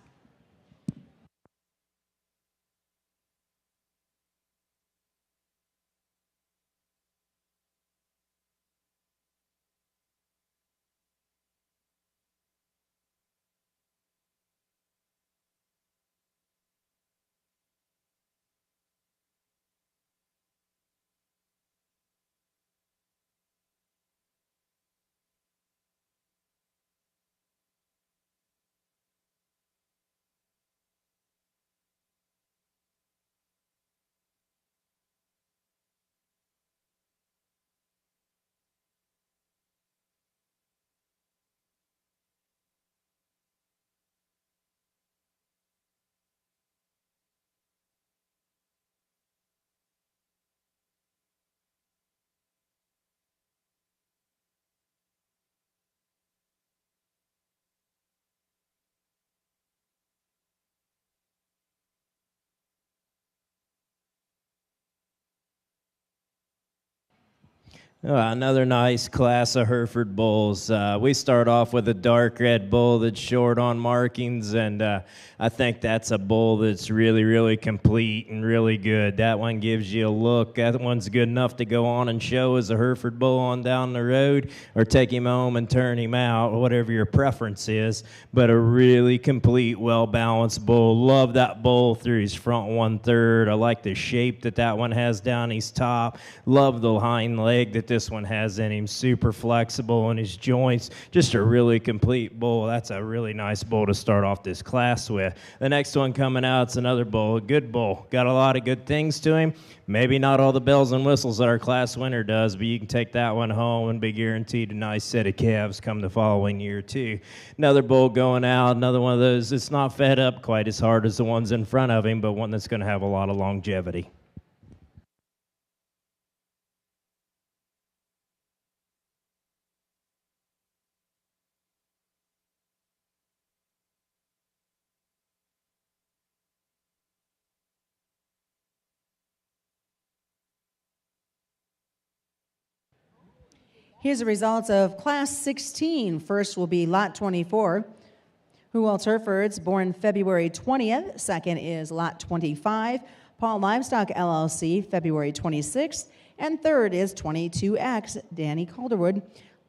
Another nice class of Hereford bulls. We start off with a dark red bull that's short on markings, and I think that's a bull that's really, really complete and really good. That one gives you a look. That one's good enough to go on and show as a Hereford bull on down the road, or take him home and turn him out, whatever your preference is. But a really complete, well-balanced bull. Love that bull through his front 1/3. I like the shape that that one has down his top. Love the hind leg that this one has in him. Super flexible in his joints. Just a really complete bull. That's a really nice bull to start off this class with. The next one coming out is another bull, a good bull. Got a lot of good things to him. Maybe not all the bells and whistles that our class winner does, but you can take that one home and be guaranteed a nice set of calves come the following year too. Another bull going out, another one of those that's not fed up quite as hard as the ones in front of him, but one that's going to have a lot of longevity. Here's the results of Class 16. First will be Lot 24. Huwelts Herefords, born February 20th. Second is Lot 25. Paul Livestock LLC, February 26th. And third is 22X, Danny Calderwood,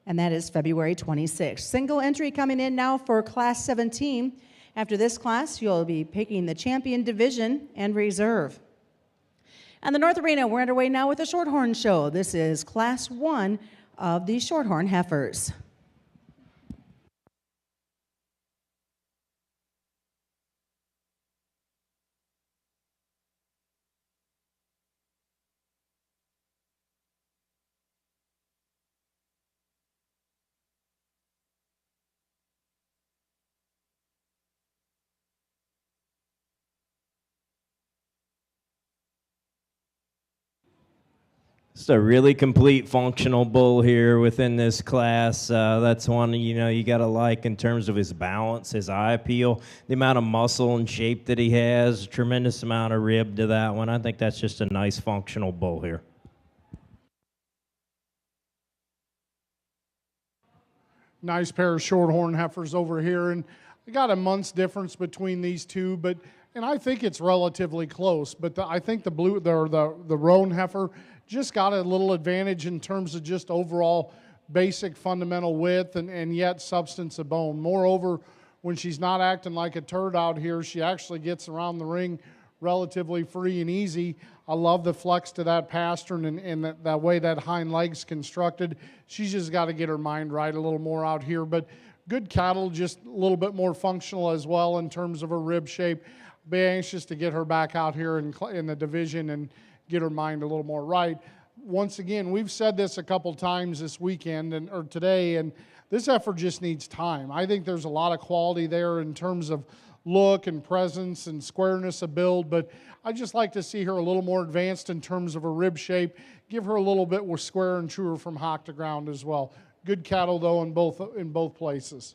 and that is February 26th. Single entry coming in now for Class 17. After this class, you'll be picking the champion division and reserve. And the North Arena, we're underway now with the Shorthorn Show. This is Class 1 of the Shorthorn Heifers. Just a really complete functional bull here within this class. That's one you got to like in terms of his balance, his eye appeal, the amount of muscle and shape that he has, a tremendous amount of rib to that one. I think that's just a nice functional bull here. Nice pair of Shorthorn heifers over here, and I got a month's difference between these two, and I think it's relatively close. But I think the roan heifer just got a little advantage in terms of just overall basic fundamental width and yet substance of bone. Moreover, when she's not acting like a turd out here, she actually gets around the ring relatively free and easy. I love the flex to that pastern and that way that hind leg's constructed. She's just got to get her mind right a little more out here. But good cattle, just a little bit more functional as well in terms of her rib shape. Be anxious to get her back out here in the division and get her mind a little more right. Once again, we've said this a couple times this weekend or today, and this effort just needs time. I think there's a lot of quality there in terms of look and presence and squareness of build, but I just like to see her a little more advanced in terms of her rib shape. Give her a little bit more square and truer from hock to ground as well. Good cattle though in both places.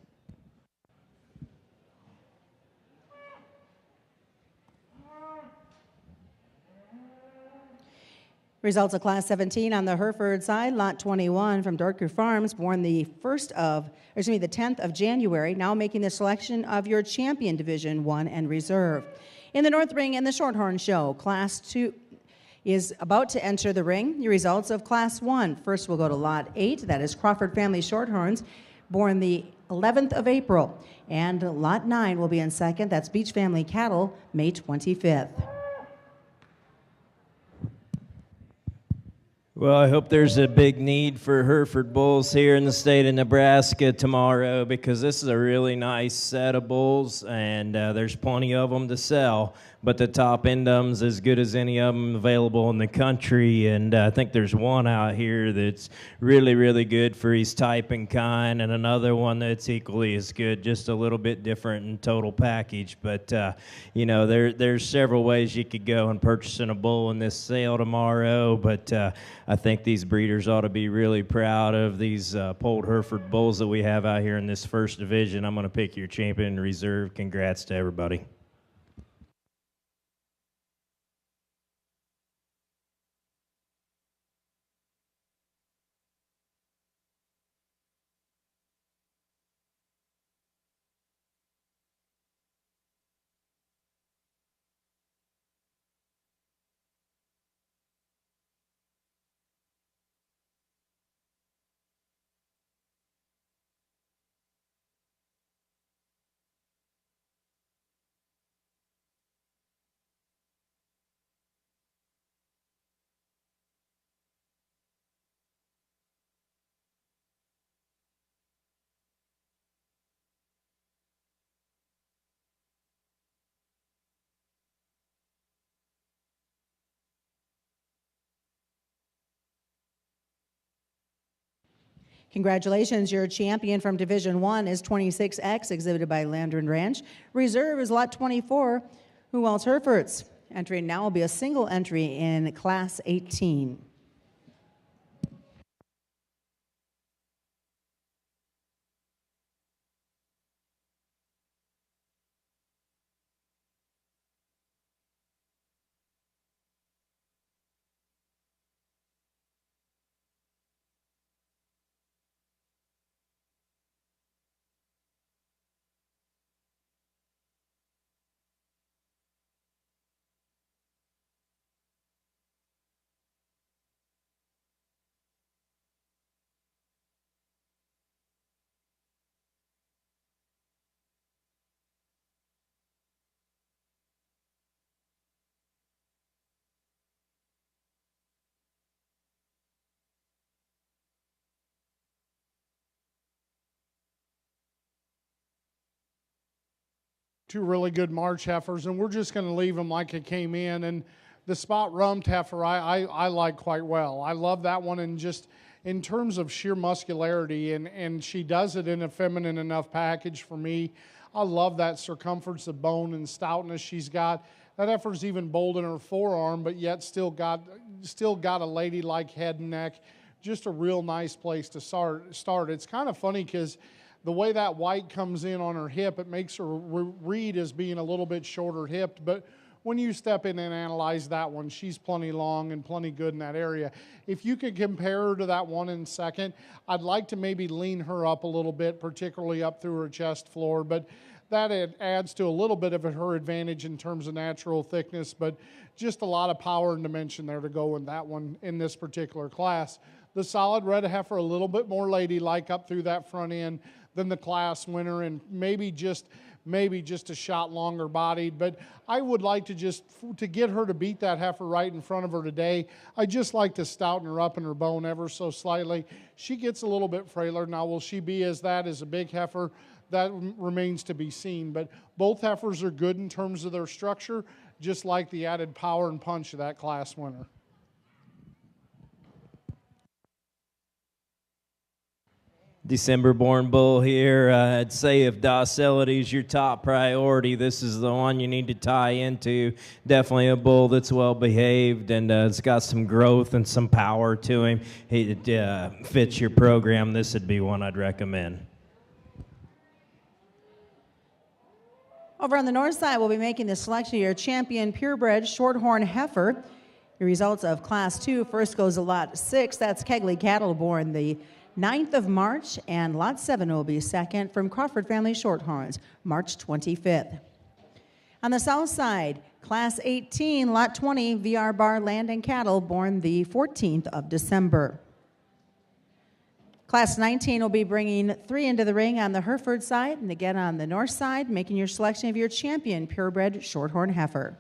Results of Class 17 on the Hereford side. Lot 21 from Dorker Farms, born the 10th of January, now making the selection of your champion Division 1 and reserve. In the North Ring and the Shorthorn Show, Class 2 is about to enter the ring. Your results of Class 1. First we'll go to Lot 8, that is Crawford Family Shorthorns, born the 11th of April. And Lot 9 will be in second, that's Beach Family Cattle, May 25th. Well, I hope there's a big need for Hereford bulls here in the state of Nebraska tomorrow, because this is a really nice set of bulls, and there's plenty of them to sell. But the top end of them's as good as any of them available in the country, and I think there's one out here that's really, really good for his type and kind, and another one that's equally as good, just a little bit different in total package. But there's several ways you could go in purchasing a bull in this sale tomorrow. But I think these breeders ought to be really proud of these polled Hereford bulls that we have out here in this first division. I'm going to pick your champion reserve. Congrats to everybody. Congratulations, your champion from Division 1 is 26X, exhibited by Landron Ranch. Reserve is Lot 24, Huwelts Herefords. Entry now will be a single entry in Class 18. two really good March heifers, and we're just going to leave them like it came in. And the spot rumped heifer I like quite well. I love that one, and just in terms of sheer muscularity, and she does it in a feminine enough package for me. I love that circumference of bone and stoutness she's got. That heifer's even bold in her forearm, but yet still got a ladylike head and neck. Just a real nice place to start. It's kind of funny because the way that white comes in on her hip, it makes her read as being a little bit shorter hipped, but when you step in and analyze that one, she's plenty long and plenty good in that area. If you could compare her to that one in second, I'd like to maybe lean her up a little bit, particularly up through her chest floor, but that adds to a little bit of her advantage in terms of natural thickness, but just a lot of power and dimension there to go in that one in this particular class. The solid red heifer, a little bit more ladylike up through that front end than the class winner, and maybe just a shot longer bodied, but I would like to get her to beat that heifer right in front of her today. I just like to stouten her up in her bone ever so slightly. She gets a little bit frailer. Now, will she be as a big heifer? That remains to be seen, but both heifers are good in terms of their structure, just like the added power and punch of that class winner. December-born bull here. I'd say if docility is your top priority, this is the one you need to tie into. Definitely a bull that's well-behaved, and it's got some growth and some power to him. He fits your program. This would be one I'd recommend. Over on the north side, we'll be making the selection of your champion purebred shorthorn heifer. The results of Class 2. First goes to Lot 6. That's Kegley Cattle, born the 9th of March, and Lot 7 will be second from Crawford Family Shorthorns, March 25th. On the south side, Class 18, Lot 20, VR Bar Land and Cattle, born the 14th of December. Class 19 will be bringing 3 into the ring on the Hereford side, and again on the north side, making your selection of your champion purebred shorthorn heifer.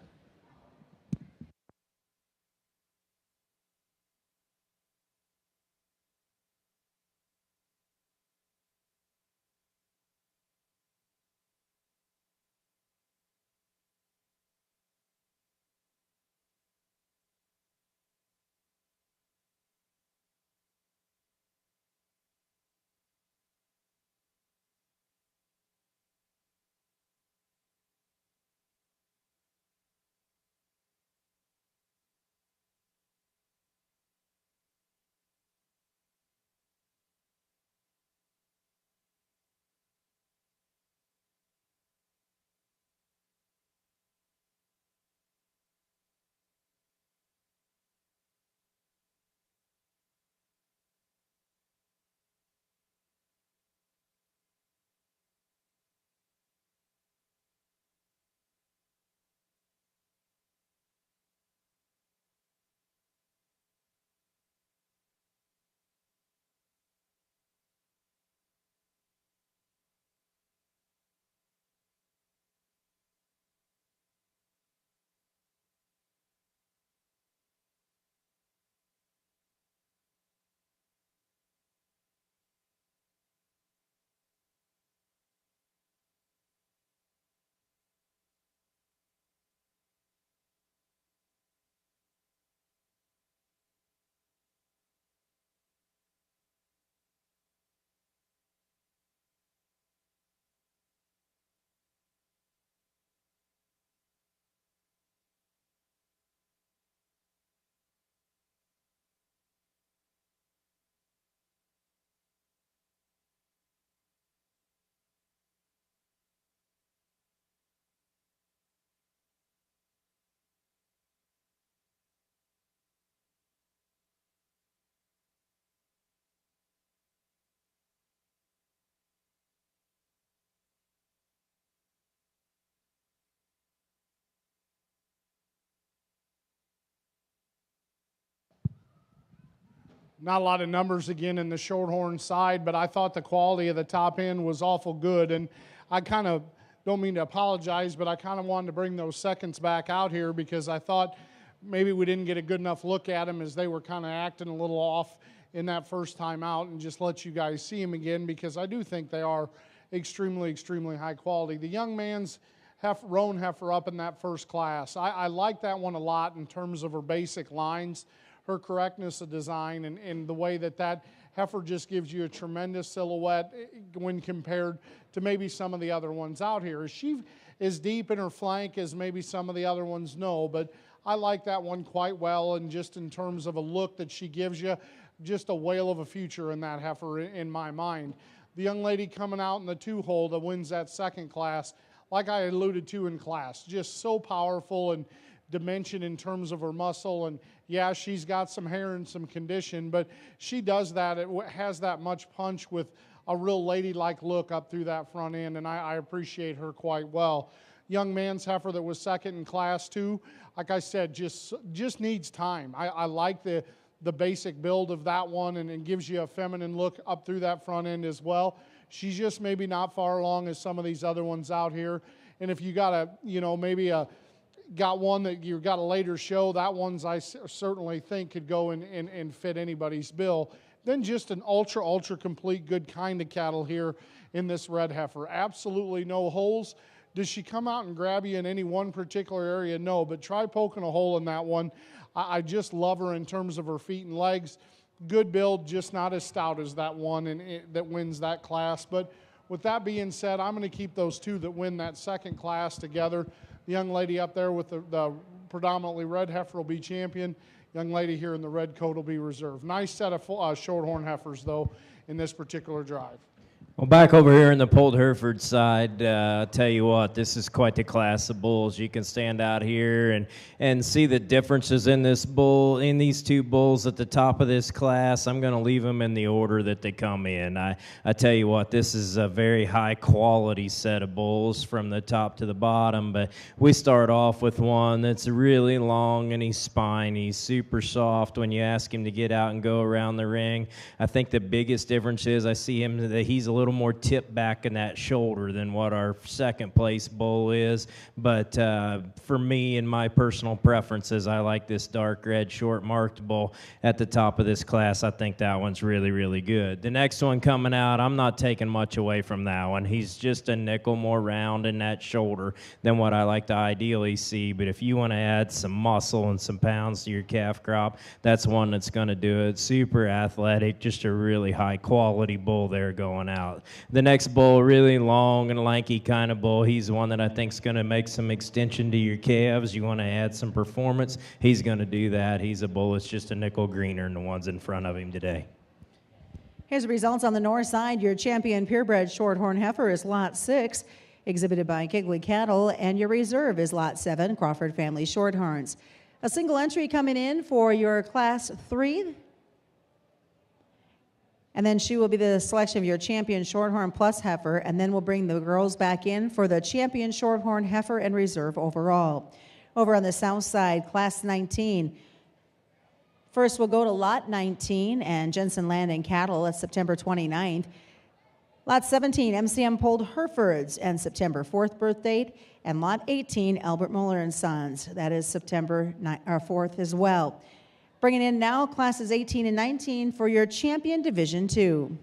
Not a lot of numbers again in the shorthorn side, but I thought the quality of the top end was awful good, and I kind of don't mean to apologize, but I kind of wanted to bring those seconds back out here because I thought maybe we didn't get a good enough look at them as they were kind of acting a little off in that first time out, and just let you guys see them again because I do think they are extremely, extremely high quality. The young man's roan heifer up in that first class. I like that one a lot in terms of her basic lines, her correctness of design, and the way that heifer just gives you a tremendous silhouette when compared to maybe some of the other ones out here. Is she as deep in her flank as maybe some of the other ones? No, but I like that one quite well, and just in terms of a look that she gives you, just a whale of a future in that heifer in my mind. The young lady coming out in the 2-hole that wins that second class, like I alluded to in class, just so powerful and dimension in terms of her muscle. And yeah, she's got some hair and some condition, but she does that. It has that much punch with a real ladylike look up through that front end, and I appreciate her quite well. Young man's heifer that was second in class too, like I said, just needs time. I like the basic build of that one, and it gives you a feminine look up through that front end as well. She's just maybe not far along as some of these other ones out here. And if you got got one that you got a later show, that one's I certainly think could go and fit anybody's bill. Then just an ultra complete good kind of cattle here in this red heifer. Absolutely no holes. Does she come out and grab you in any one particular area? No, but try poking a hole in that one. I just love her in terms of her feet and legs. Good build, just not as stout as that one that wins that class. But with that being said, I'm going to keep those two that win that second class together. The young lady up there with the predominantly red heifer will be champion. Young lady here in the red coat will be reserve. Nice set of shorthorn heifers, though, in this particular drive. Well, back over here in the Polled Hereford side, I'll tell you what, this is quite the class of bulls. You can stand out here and see the differences in this bull, in these two bulls at the top of this class. I'm going to leave them in the order that they come in. I tell you what, this is a very high quality set of bulls from the top to the bottom, but we start off with one that's really long and he's spiny, super soft when you ask him to get out and go around the ring. I think the biggest difference is I see him that he's a little more tipped back in that shoulder than what our second place bull is, but for me and my personal preferences, I like this dark red short marked bull at the top of this class. I think that one's really good. The next one coming out, I'm not taking much away from that one. He's just a nickel more round in that shoulder than what I like to ideally see, but if you want to add some muscle and some pounds to your calf crop, that's one that's going to do it. Super athletic, just a really high quality bull there going out. The next bull, really long and lanky kind of bull. He's one that I think is going to make some extension to your calves. You want to add some performance, he's going to do that. He's a bull that's just a nickel greener than the ones in front of him today. Here's the results on the north side. Your champion purebred shorthorn heifer is Lot 6, exhibited by Kigley Cattle, and your reserve is Lot 7, Crawford Family Shorthorns. A single entry coming in for your Class 3. And then she will be the selection of your champion shorthorn plus heifer, and then we'll bring the girls back in for the champion shorthorn heifer and reserve overall. Over on the south side, Class 19. First, we'll go to Lot 19 and Jensen Land and Cattle. That's September 29th. Lot 17, MCM Polled Herefords, and September 4th birth date. And Lot 18, Albert Muller and Sons. That is September 4th as well. Bringing in now classes 18 and 19 for your champion Division 2.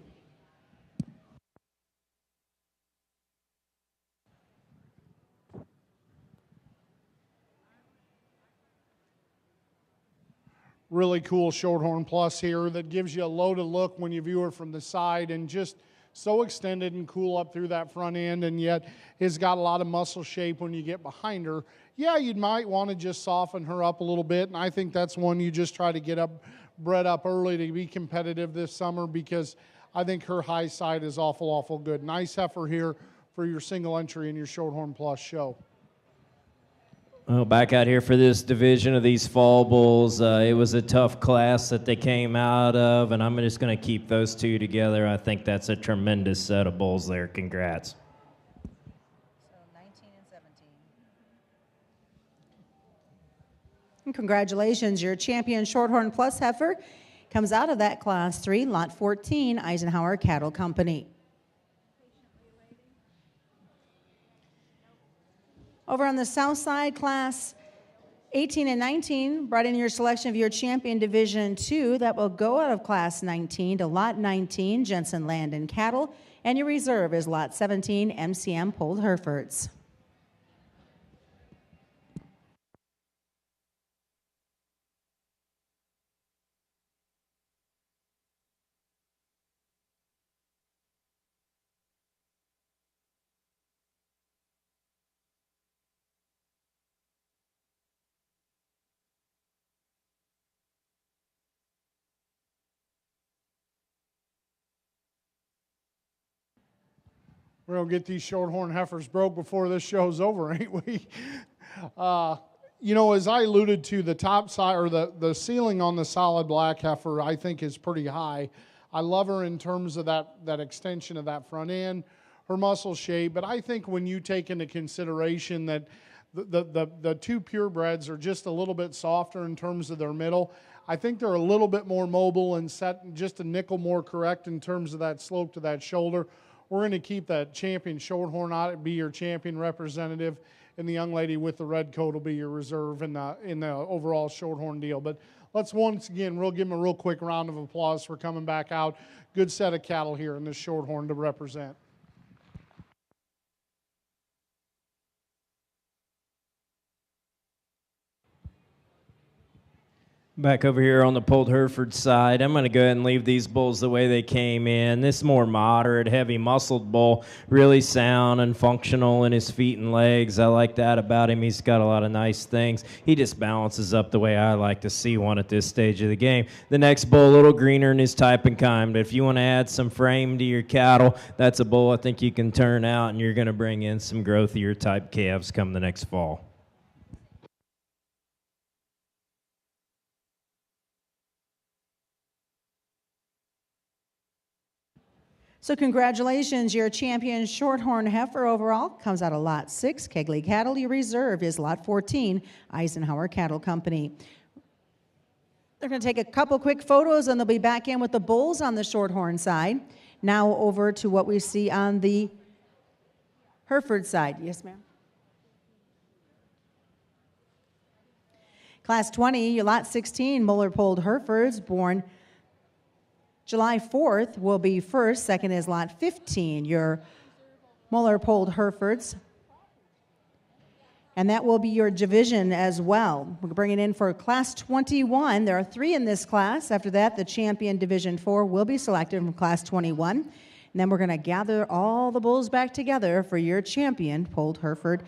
Really cool shorthorn plus here that gives you a loaded look when you view her from the side, and just so extended and cool up through that front end, and yet has got a lot of muscle shape when you get behind her. Yeah, you might want to just soften her up a little bit, and I think that's one you just try to get bred up early to be competitive this summer, because I think her high side is awful good. Nice heifer here for your single entry in your Shorthorn Plus show. Well, back out here for this division of these fall bulls, it was a tough class that they came out of, and I'm just going to keep those two together. I think that's a tremendous set of bulls there. Congrats. So 19 and 17. And congratulations, your champion Shorthorn Plus heifer comes out of that Class 3, Lot 14, Eisenhower Cattle Company. Over on the south side, Class 18 and 19 brought in your selection of your champion Division 2 that will go out of Class 19 to Lot 19, Jensen Land and Cattle, and your reserve is Lot 17, MCM Polled Herefords. We're going to get these shorthorn heifers broke before this show's over, ain't we? You know, as I alluded to, the top side or the ceiling on the solid black heifer, I think is pretty high. I love her in terms of that extension of that front end, her muscle shape. But I think when you take into consideration that the two purebreds are just a little bit softer in terms of their middle, I think they're a little bit more mobile and set just a nickel more correct in terms of that slope to that shoulder. We're going to keep that champion shorthorn on it, be your champion representative, and the young lady with the red coat will be your reserve in the overall shorthorn deal. But let's once again, we'll give them a real quick round of applause for coming back out. Good set of cattle here in this shorthorn to represent. Back over here on the Polled Hereford side, I'm going to go ahead and leave these bulls the way they came in. This more moderate, heavy muscled bull, really sound and functional in his feet and legs. I like that about him. He's got a lot of nice things. He just balances up the way I like to see one at this stage of the game. The next bull, a little greener in his type and kind, but if you want to add some frame to your cattle, that's a bull I think you can turn out, and you're going to bring in some growthier type calves come the next fall. So congratulations, your champion shorthorn heifer overall comes out of Lot 6. Kegley Cattle. Your reserve is Lot 14, Eisenhower Cattle Company. They're going to take a couple quick photos, and they'll be back in with the bulls on the shorthorn side. Now over to what we see on the Hereford side. Yes, ma'am. Class 20, your Lot 16, Muller-Polled Herefords, born July 4th will be first. Second is Lot 15, your Muller-Polled Herefords. And that will be your division as well. We're bringing in for Class 21. There are 3 in this class. After that, the champion Division 4 will be selected from Class 21. And then we're going to gather all the bulls back together for your champion, Polled Hereford.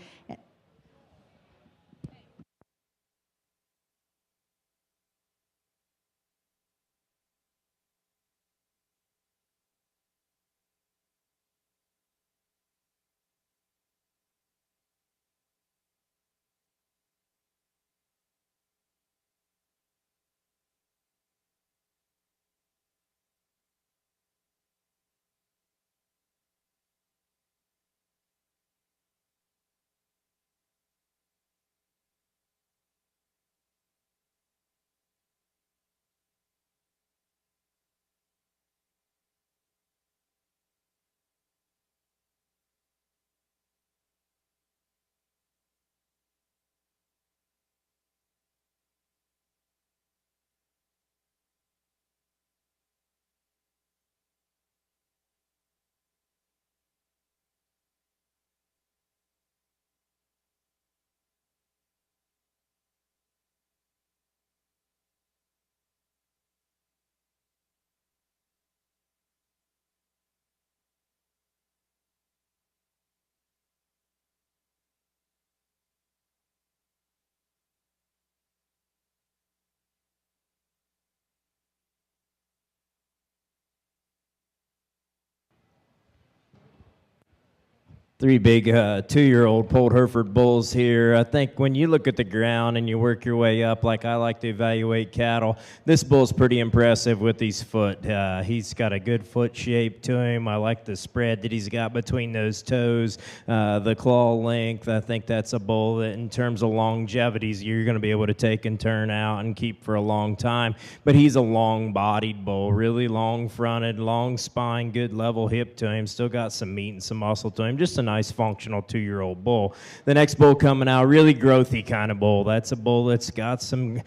Three big 2-year-old Polled Hereford bulls here. I think when you look at the ground and you work your way up, like I like to evaluate cattle, this bull's pretty impressive with his foot. He's got a good foot shape to him. I like the spread that he's got between those toes, the claw length. I think that's a bull that in terms of longevities, you're going to be able to take and turn out and keep for a long time. But he's a long-bodied bull, really long-fronted, long spine, good level hip to him. Still got some meat and some muscle to him. Just a nice functional 2-year-old bull. The next bull coming out, really growthy kind of bull. That's a bull that's got some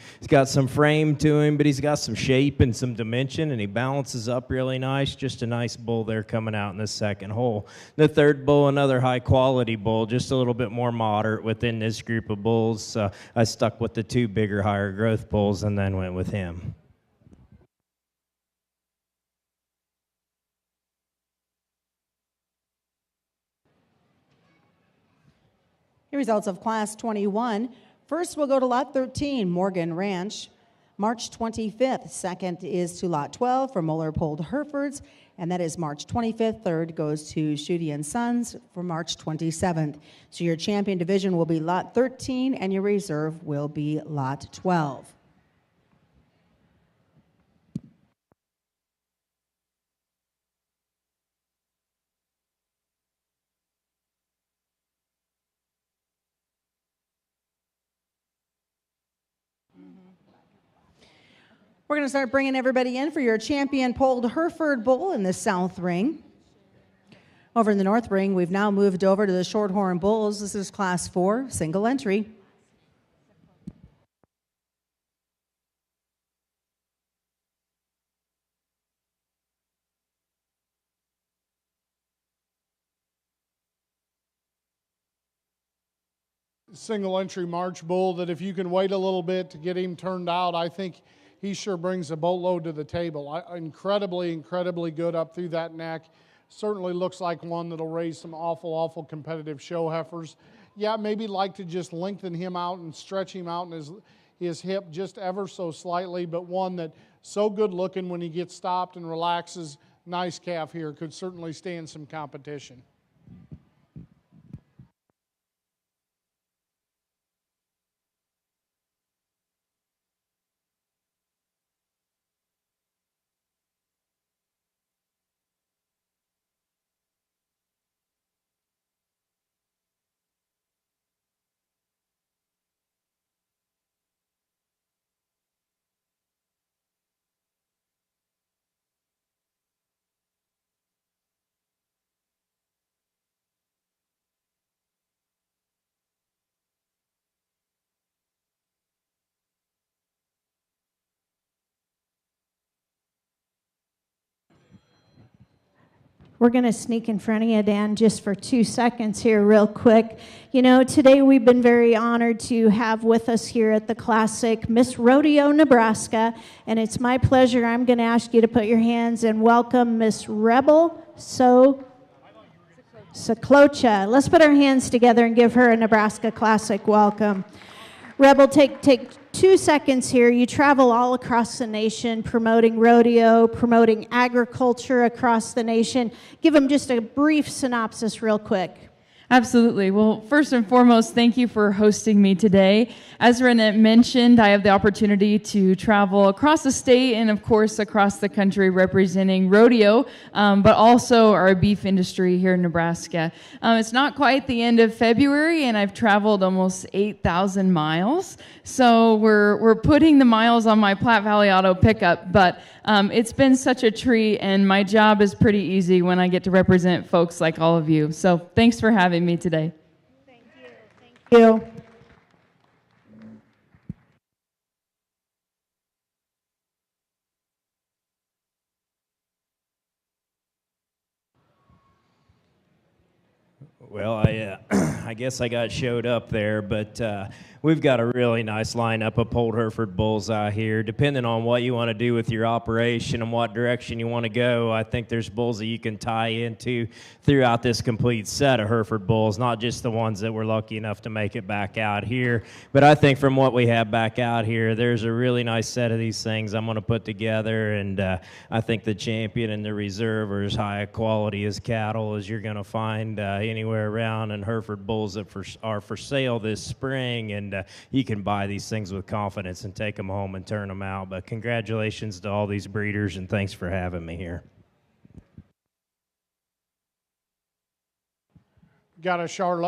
frame to him, but he's got some shape and some dimension, and he balances up really nice. Just a nice bull there coming out in the second hole. The third bull, another high quality bull, just a little bit more moderate within this group of bulls. I stuck with the 2 bigger, higher growth bulls and then went with him. Here results of Class 21. First, we'll go to Lot 13, Morgan Ranch. March 25th. Second is to Lot 12 for Moeller Polled Herefords, and that is March 25th. Third goes to Schutte and Sons for March 27th. So your champion division will be Lot 13, and your reserve will be Lot 12. We're going to start bringing everybody in for your champion polled Hereford Bull in the south ring. Over in the north ring, we've now moved over to the Shorthorn Bulls. This is Class 4, single entry. Single entry March Bull that if you can wait a little bit to get him turned out, I think he sure brings a boatload to the table. Incredibly good up through that neck. Certainly looks like one that'll raise some awful competitive show heifers. Yeah, maybe like to just lengthen him out and stretch him out in his hip just ever so slightly, but one that so good looking when he gets stopped and relaxes. Nice calf here, could certainly stand some competition. We're going to sneak in front of you, Dan, just for 2 seconds here real quick. You know, today we've been very honored to have with us here at the Classic Miss Rodeo, Nebraska, and it's my pleasure. I'm going to ask you to put your hands and welcome Miss Rebel Saklocha. Let's put our hands together and give her a Nebraska Classic welcome. Rebel, take 2 seconds here. You travel all across the nation promoting rodeo, promoting agriculture across the nation. Give them just a brief synopsis real quick. Absolutely. Well, first and foremost, thank you for hosting me today. As Renette mentioned, I have the opportunity to travel across the state and, of course, across the country representing rodeo, but also our beef industry here in Nebraska. It's not quite the end of February, and I've traveled almost 8,000 miles. So we're putting the miles on my Platte Valley Auto pickup, but it's been such a treat, and my job is pretty easy when I get to represent folks like all of you. So thanks for having me today. Thank you. Well, I guess I got showed up there, but we've got a really nice lineup of Polled Hereford bulls out here. Depending on what you want to do with your operation and what direction you want to go, I think there's bulls that you can tie into throughout this complete set of Hereford bulls, not just the ones that were lucky enough to make it back out here. But I think from what we have back out here, there's a really nice set of these things I'm going to put together, and I think the champion and the reserve are as high a quality as cattle as you're going to find anywhere around, and Hereford bulls that are for sale this spring, and you can buy these things with confidence and take them home and turn them out. But congratulations to all these breeders, and thanks for having me here. Got a single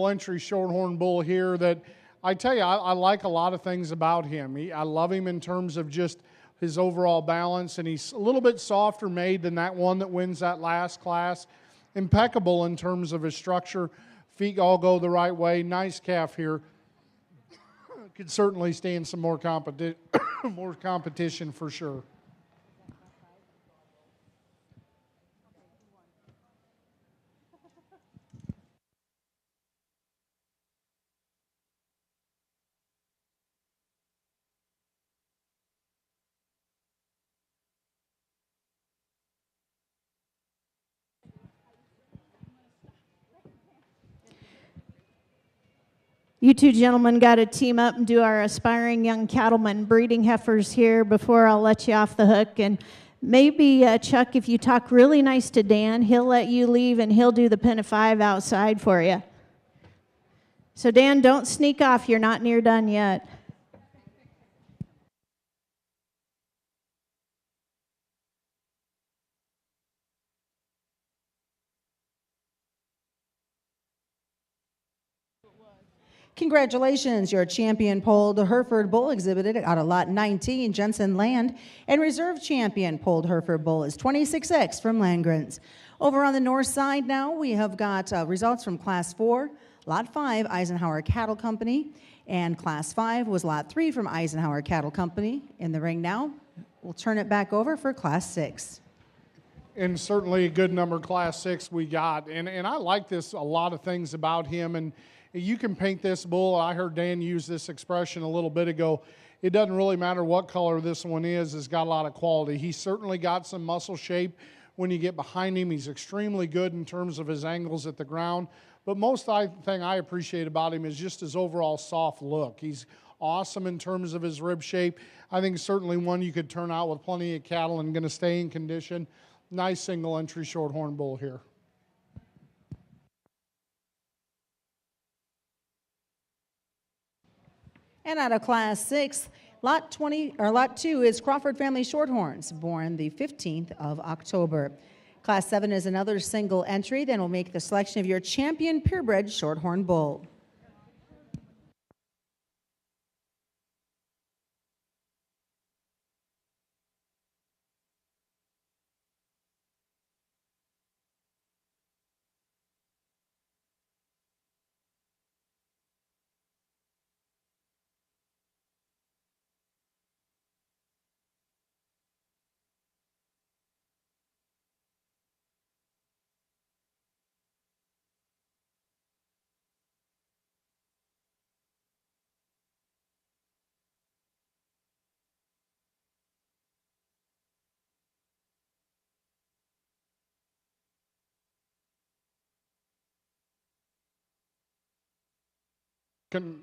entry Shorthorn bull here that I tell you, I like a lot of things about him. I love him in terms of just his overall balance, and he's a little bit softer made than that one that wins that last class. Impeccable in terms of his structure. Feet all go the right way. Nice calf here. Could certainly stand some more competition for sure. You two gentlemen got to team up and do our aspiring young cattlemen breeding heifers here before I'll let you off the hook. And maybe, Chuck, if you talk really nice to Dan, he'll let you leave and he'll do the pen of 5 outside for you. So, Dan, don't sneak off. You're not near done yet. Congratulations, your champion polled Hereford bull exhibited out of lot 19, Jensen Land, and reserve champion polled Hereford bull is 26X from Landgrens. Over on the north side now, we have got results from Class 4, Lot 5, Eisenhower Cattle Company, and Class 5 was Lot 3 from Eisenhower Cattle Company. In the ring now, we'll turn it back over for Class 6. And certainly a good number, Class 6 we got. And I like this, a lot of things about him. And you can paint this bull. I heard Dan use this expression a little bit ago. It doesn't really matter what color this one is. It's got a lot of quality. He's certainly got some muscle shape. When you get behind him, he's extremely good in terms of his angles at the ground. But most thing I appreciate about him is just his overall soft look. He's awesome in terms of his rib shape. I think certainly one you could turn out with plenty of cattle and going to stay in condition. Nice single entry shorthorn bull here. And out of Class 6, Lot 2 is Crawford Family Shorthorns, born the 15th of October. Class 7 is another single entry. Then we'll make the selection of your champion purebred shorthorn bull.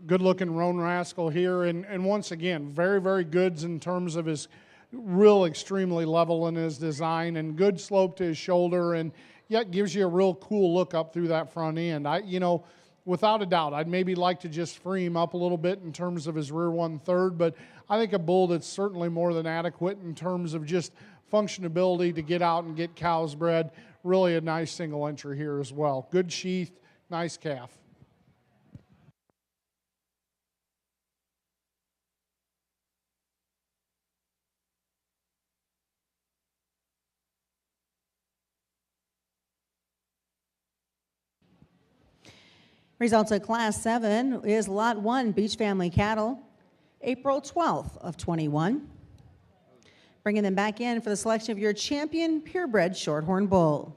Good looking roan rascal here, and once again, very, very good in terms of his real extremely level in his design and good slope to his shoulder, and yet gives you a real cool look up through that front end. Without a doubt, I'd maybe like to just free him up a little bit in terms of his rear 1/3, but I think a bull that's certainly more than adequate in terms of just functionability to get out and get cows bred. Really a nice single entry here as well. Good sheath, nice calf. Results of Class 7 is Lot 1, Beach Family Cattle, April 12th of 21. Bringing them back in for the selection of your champion purebred shorthorn bull.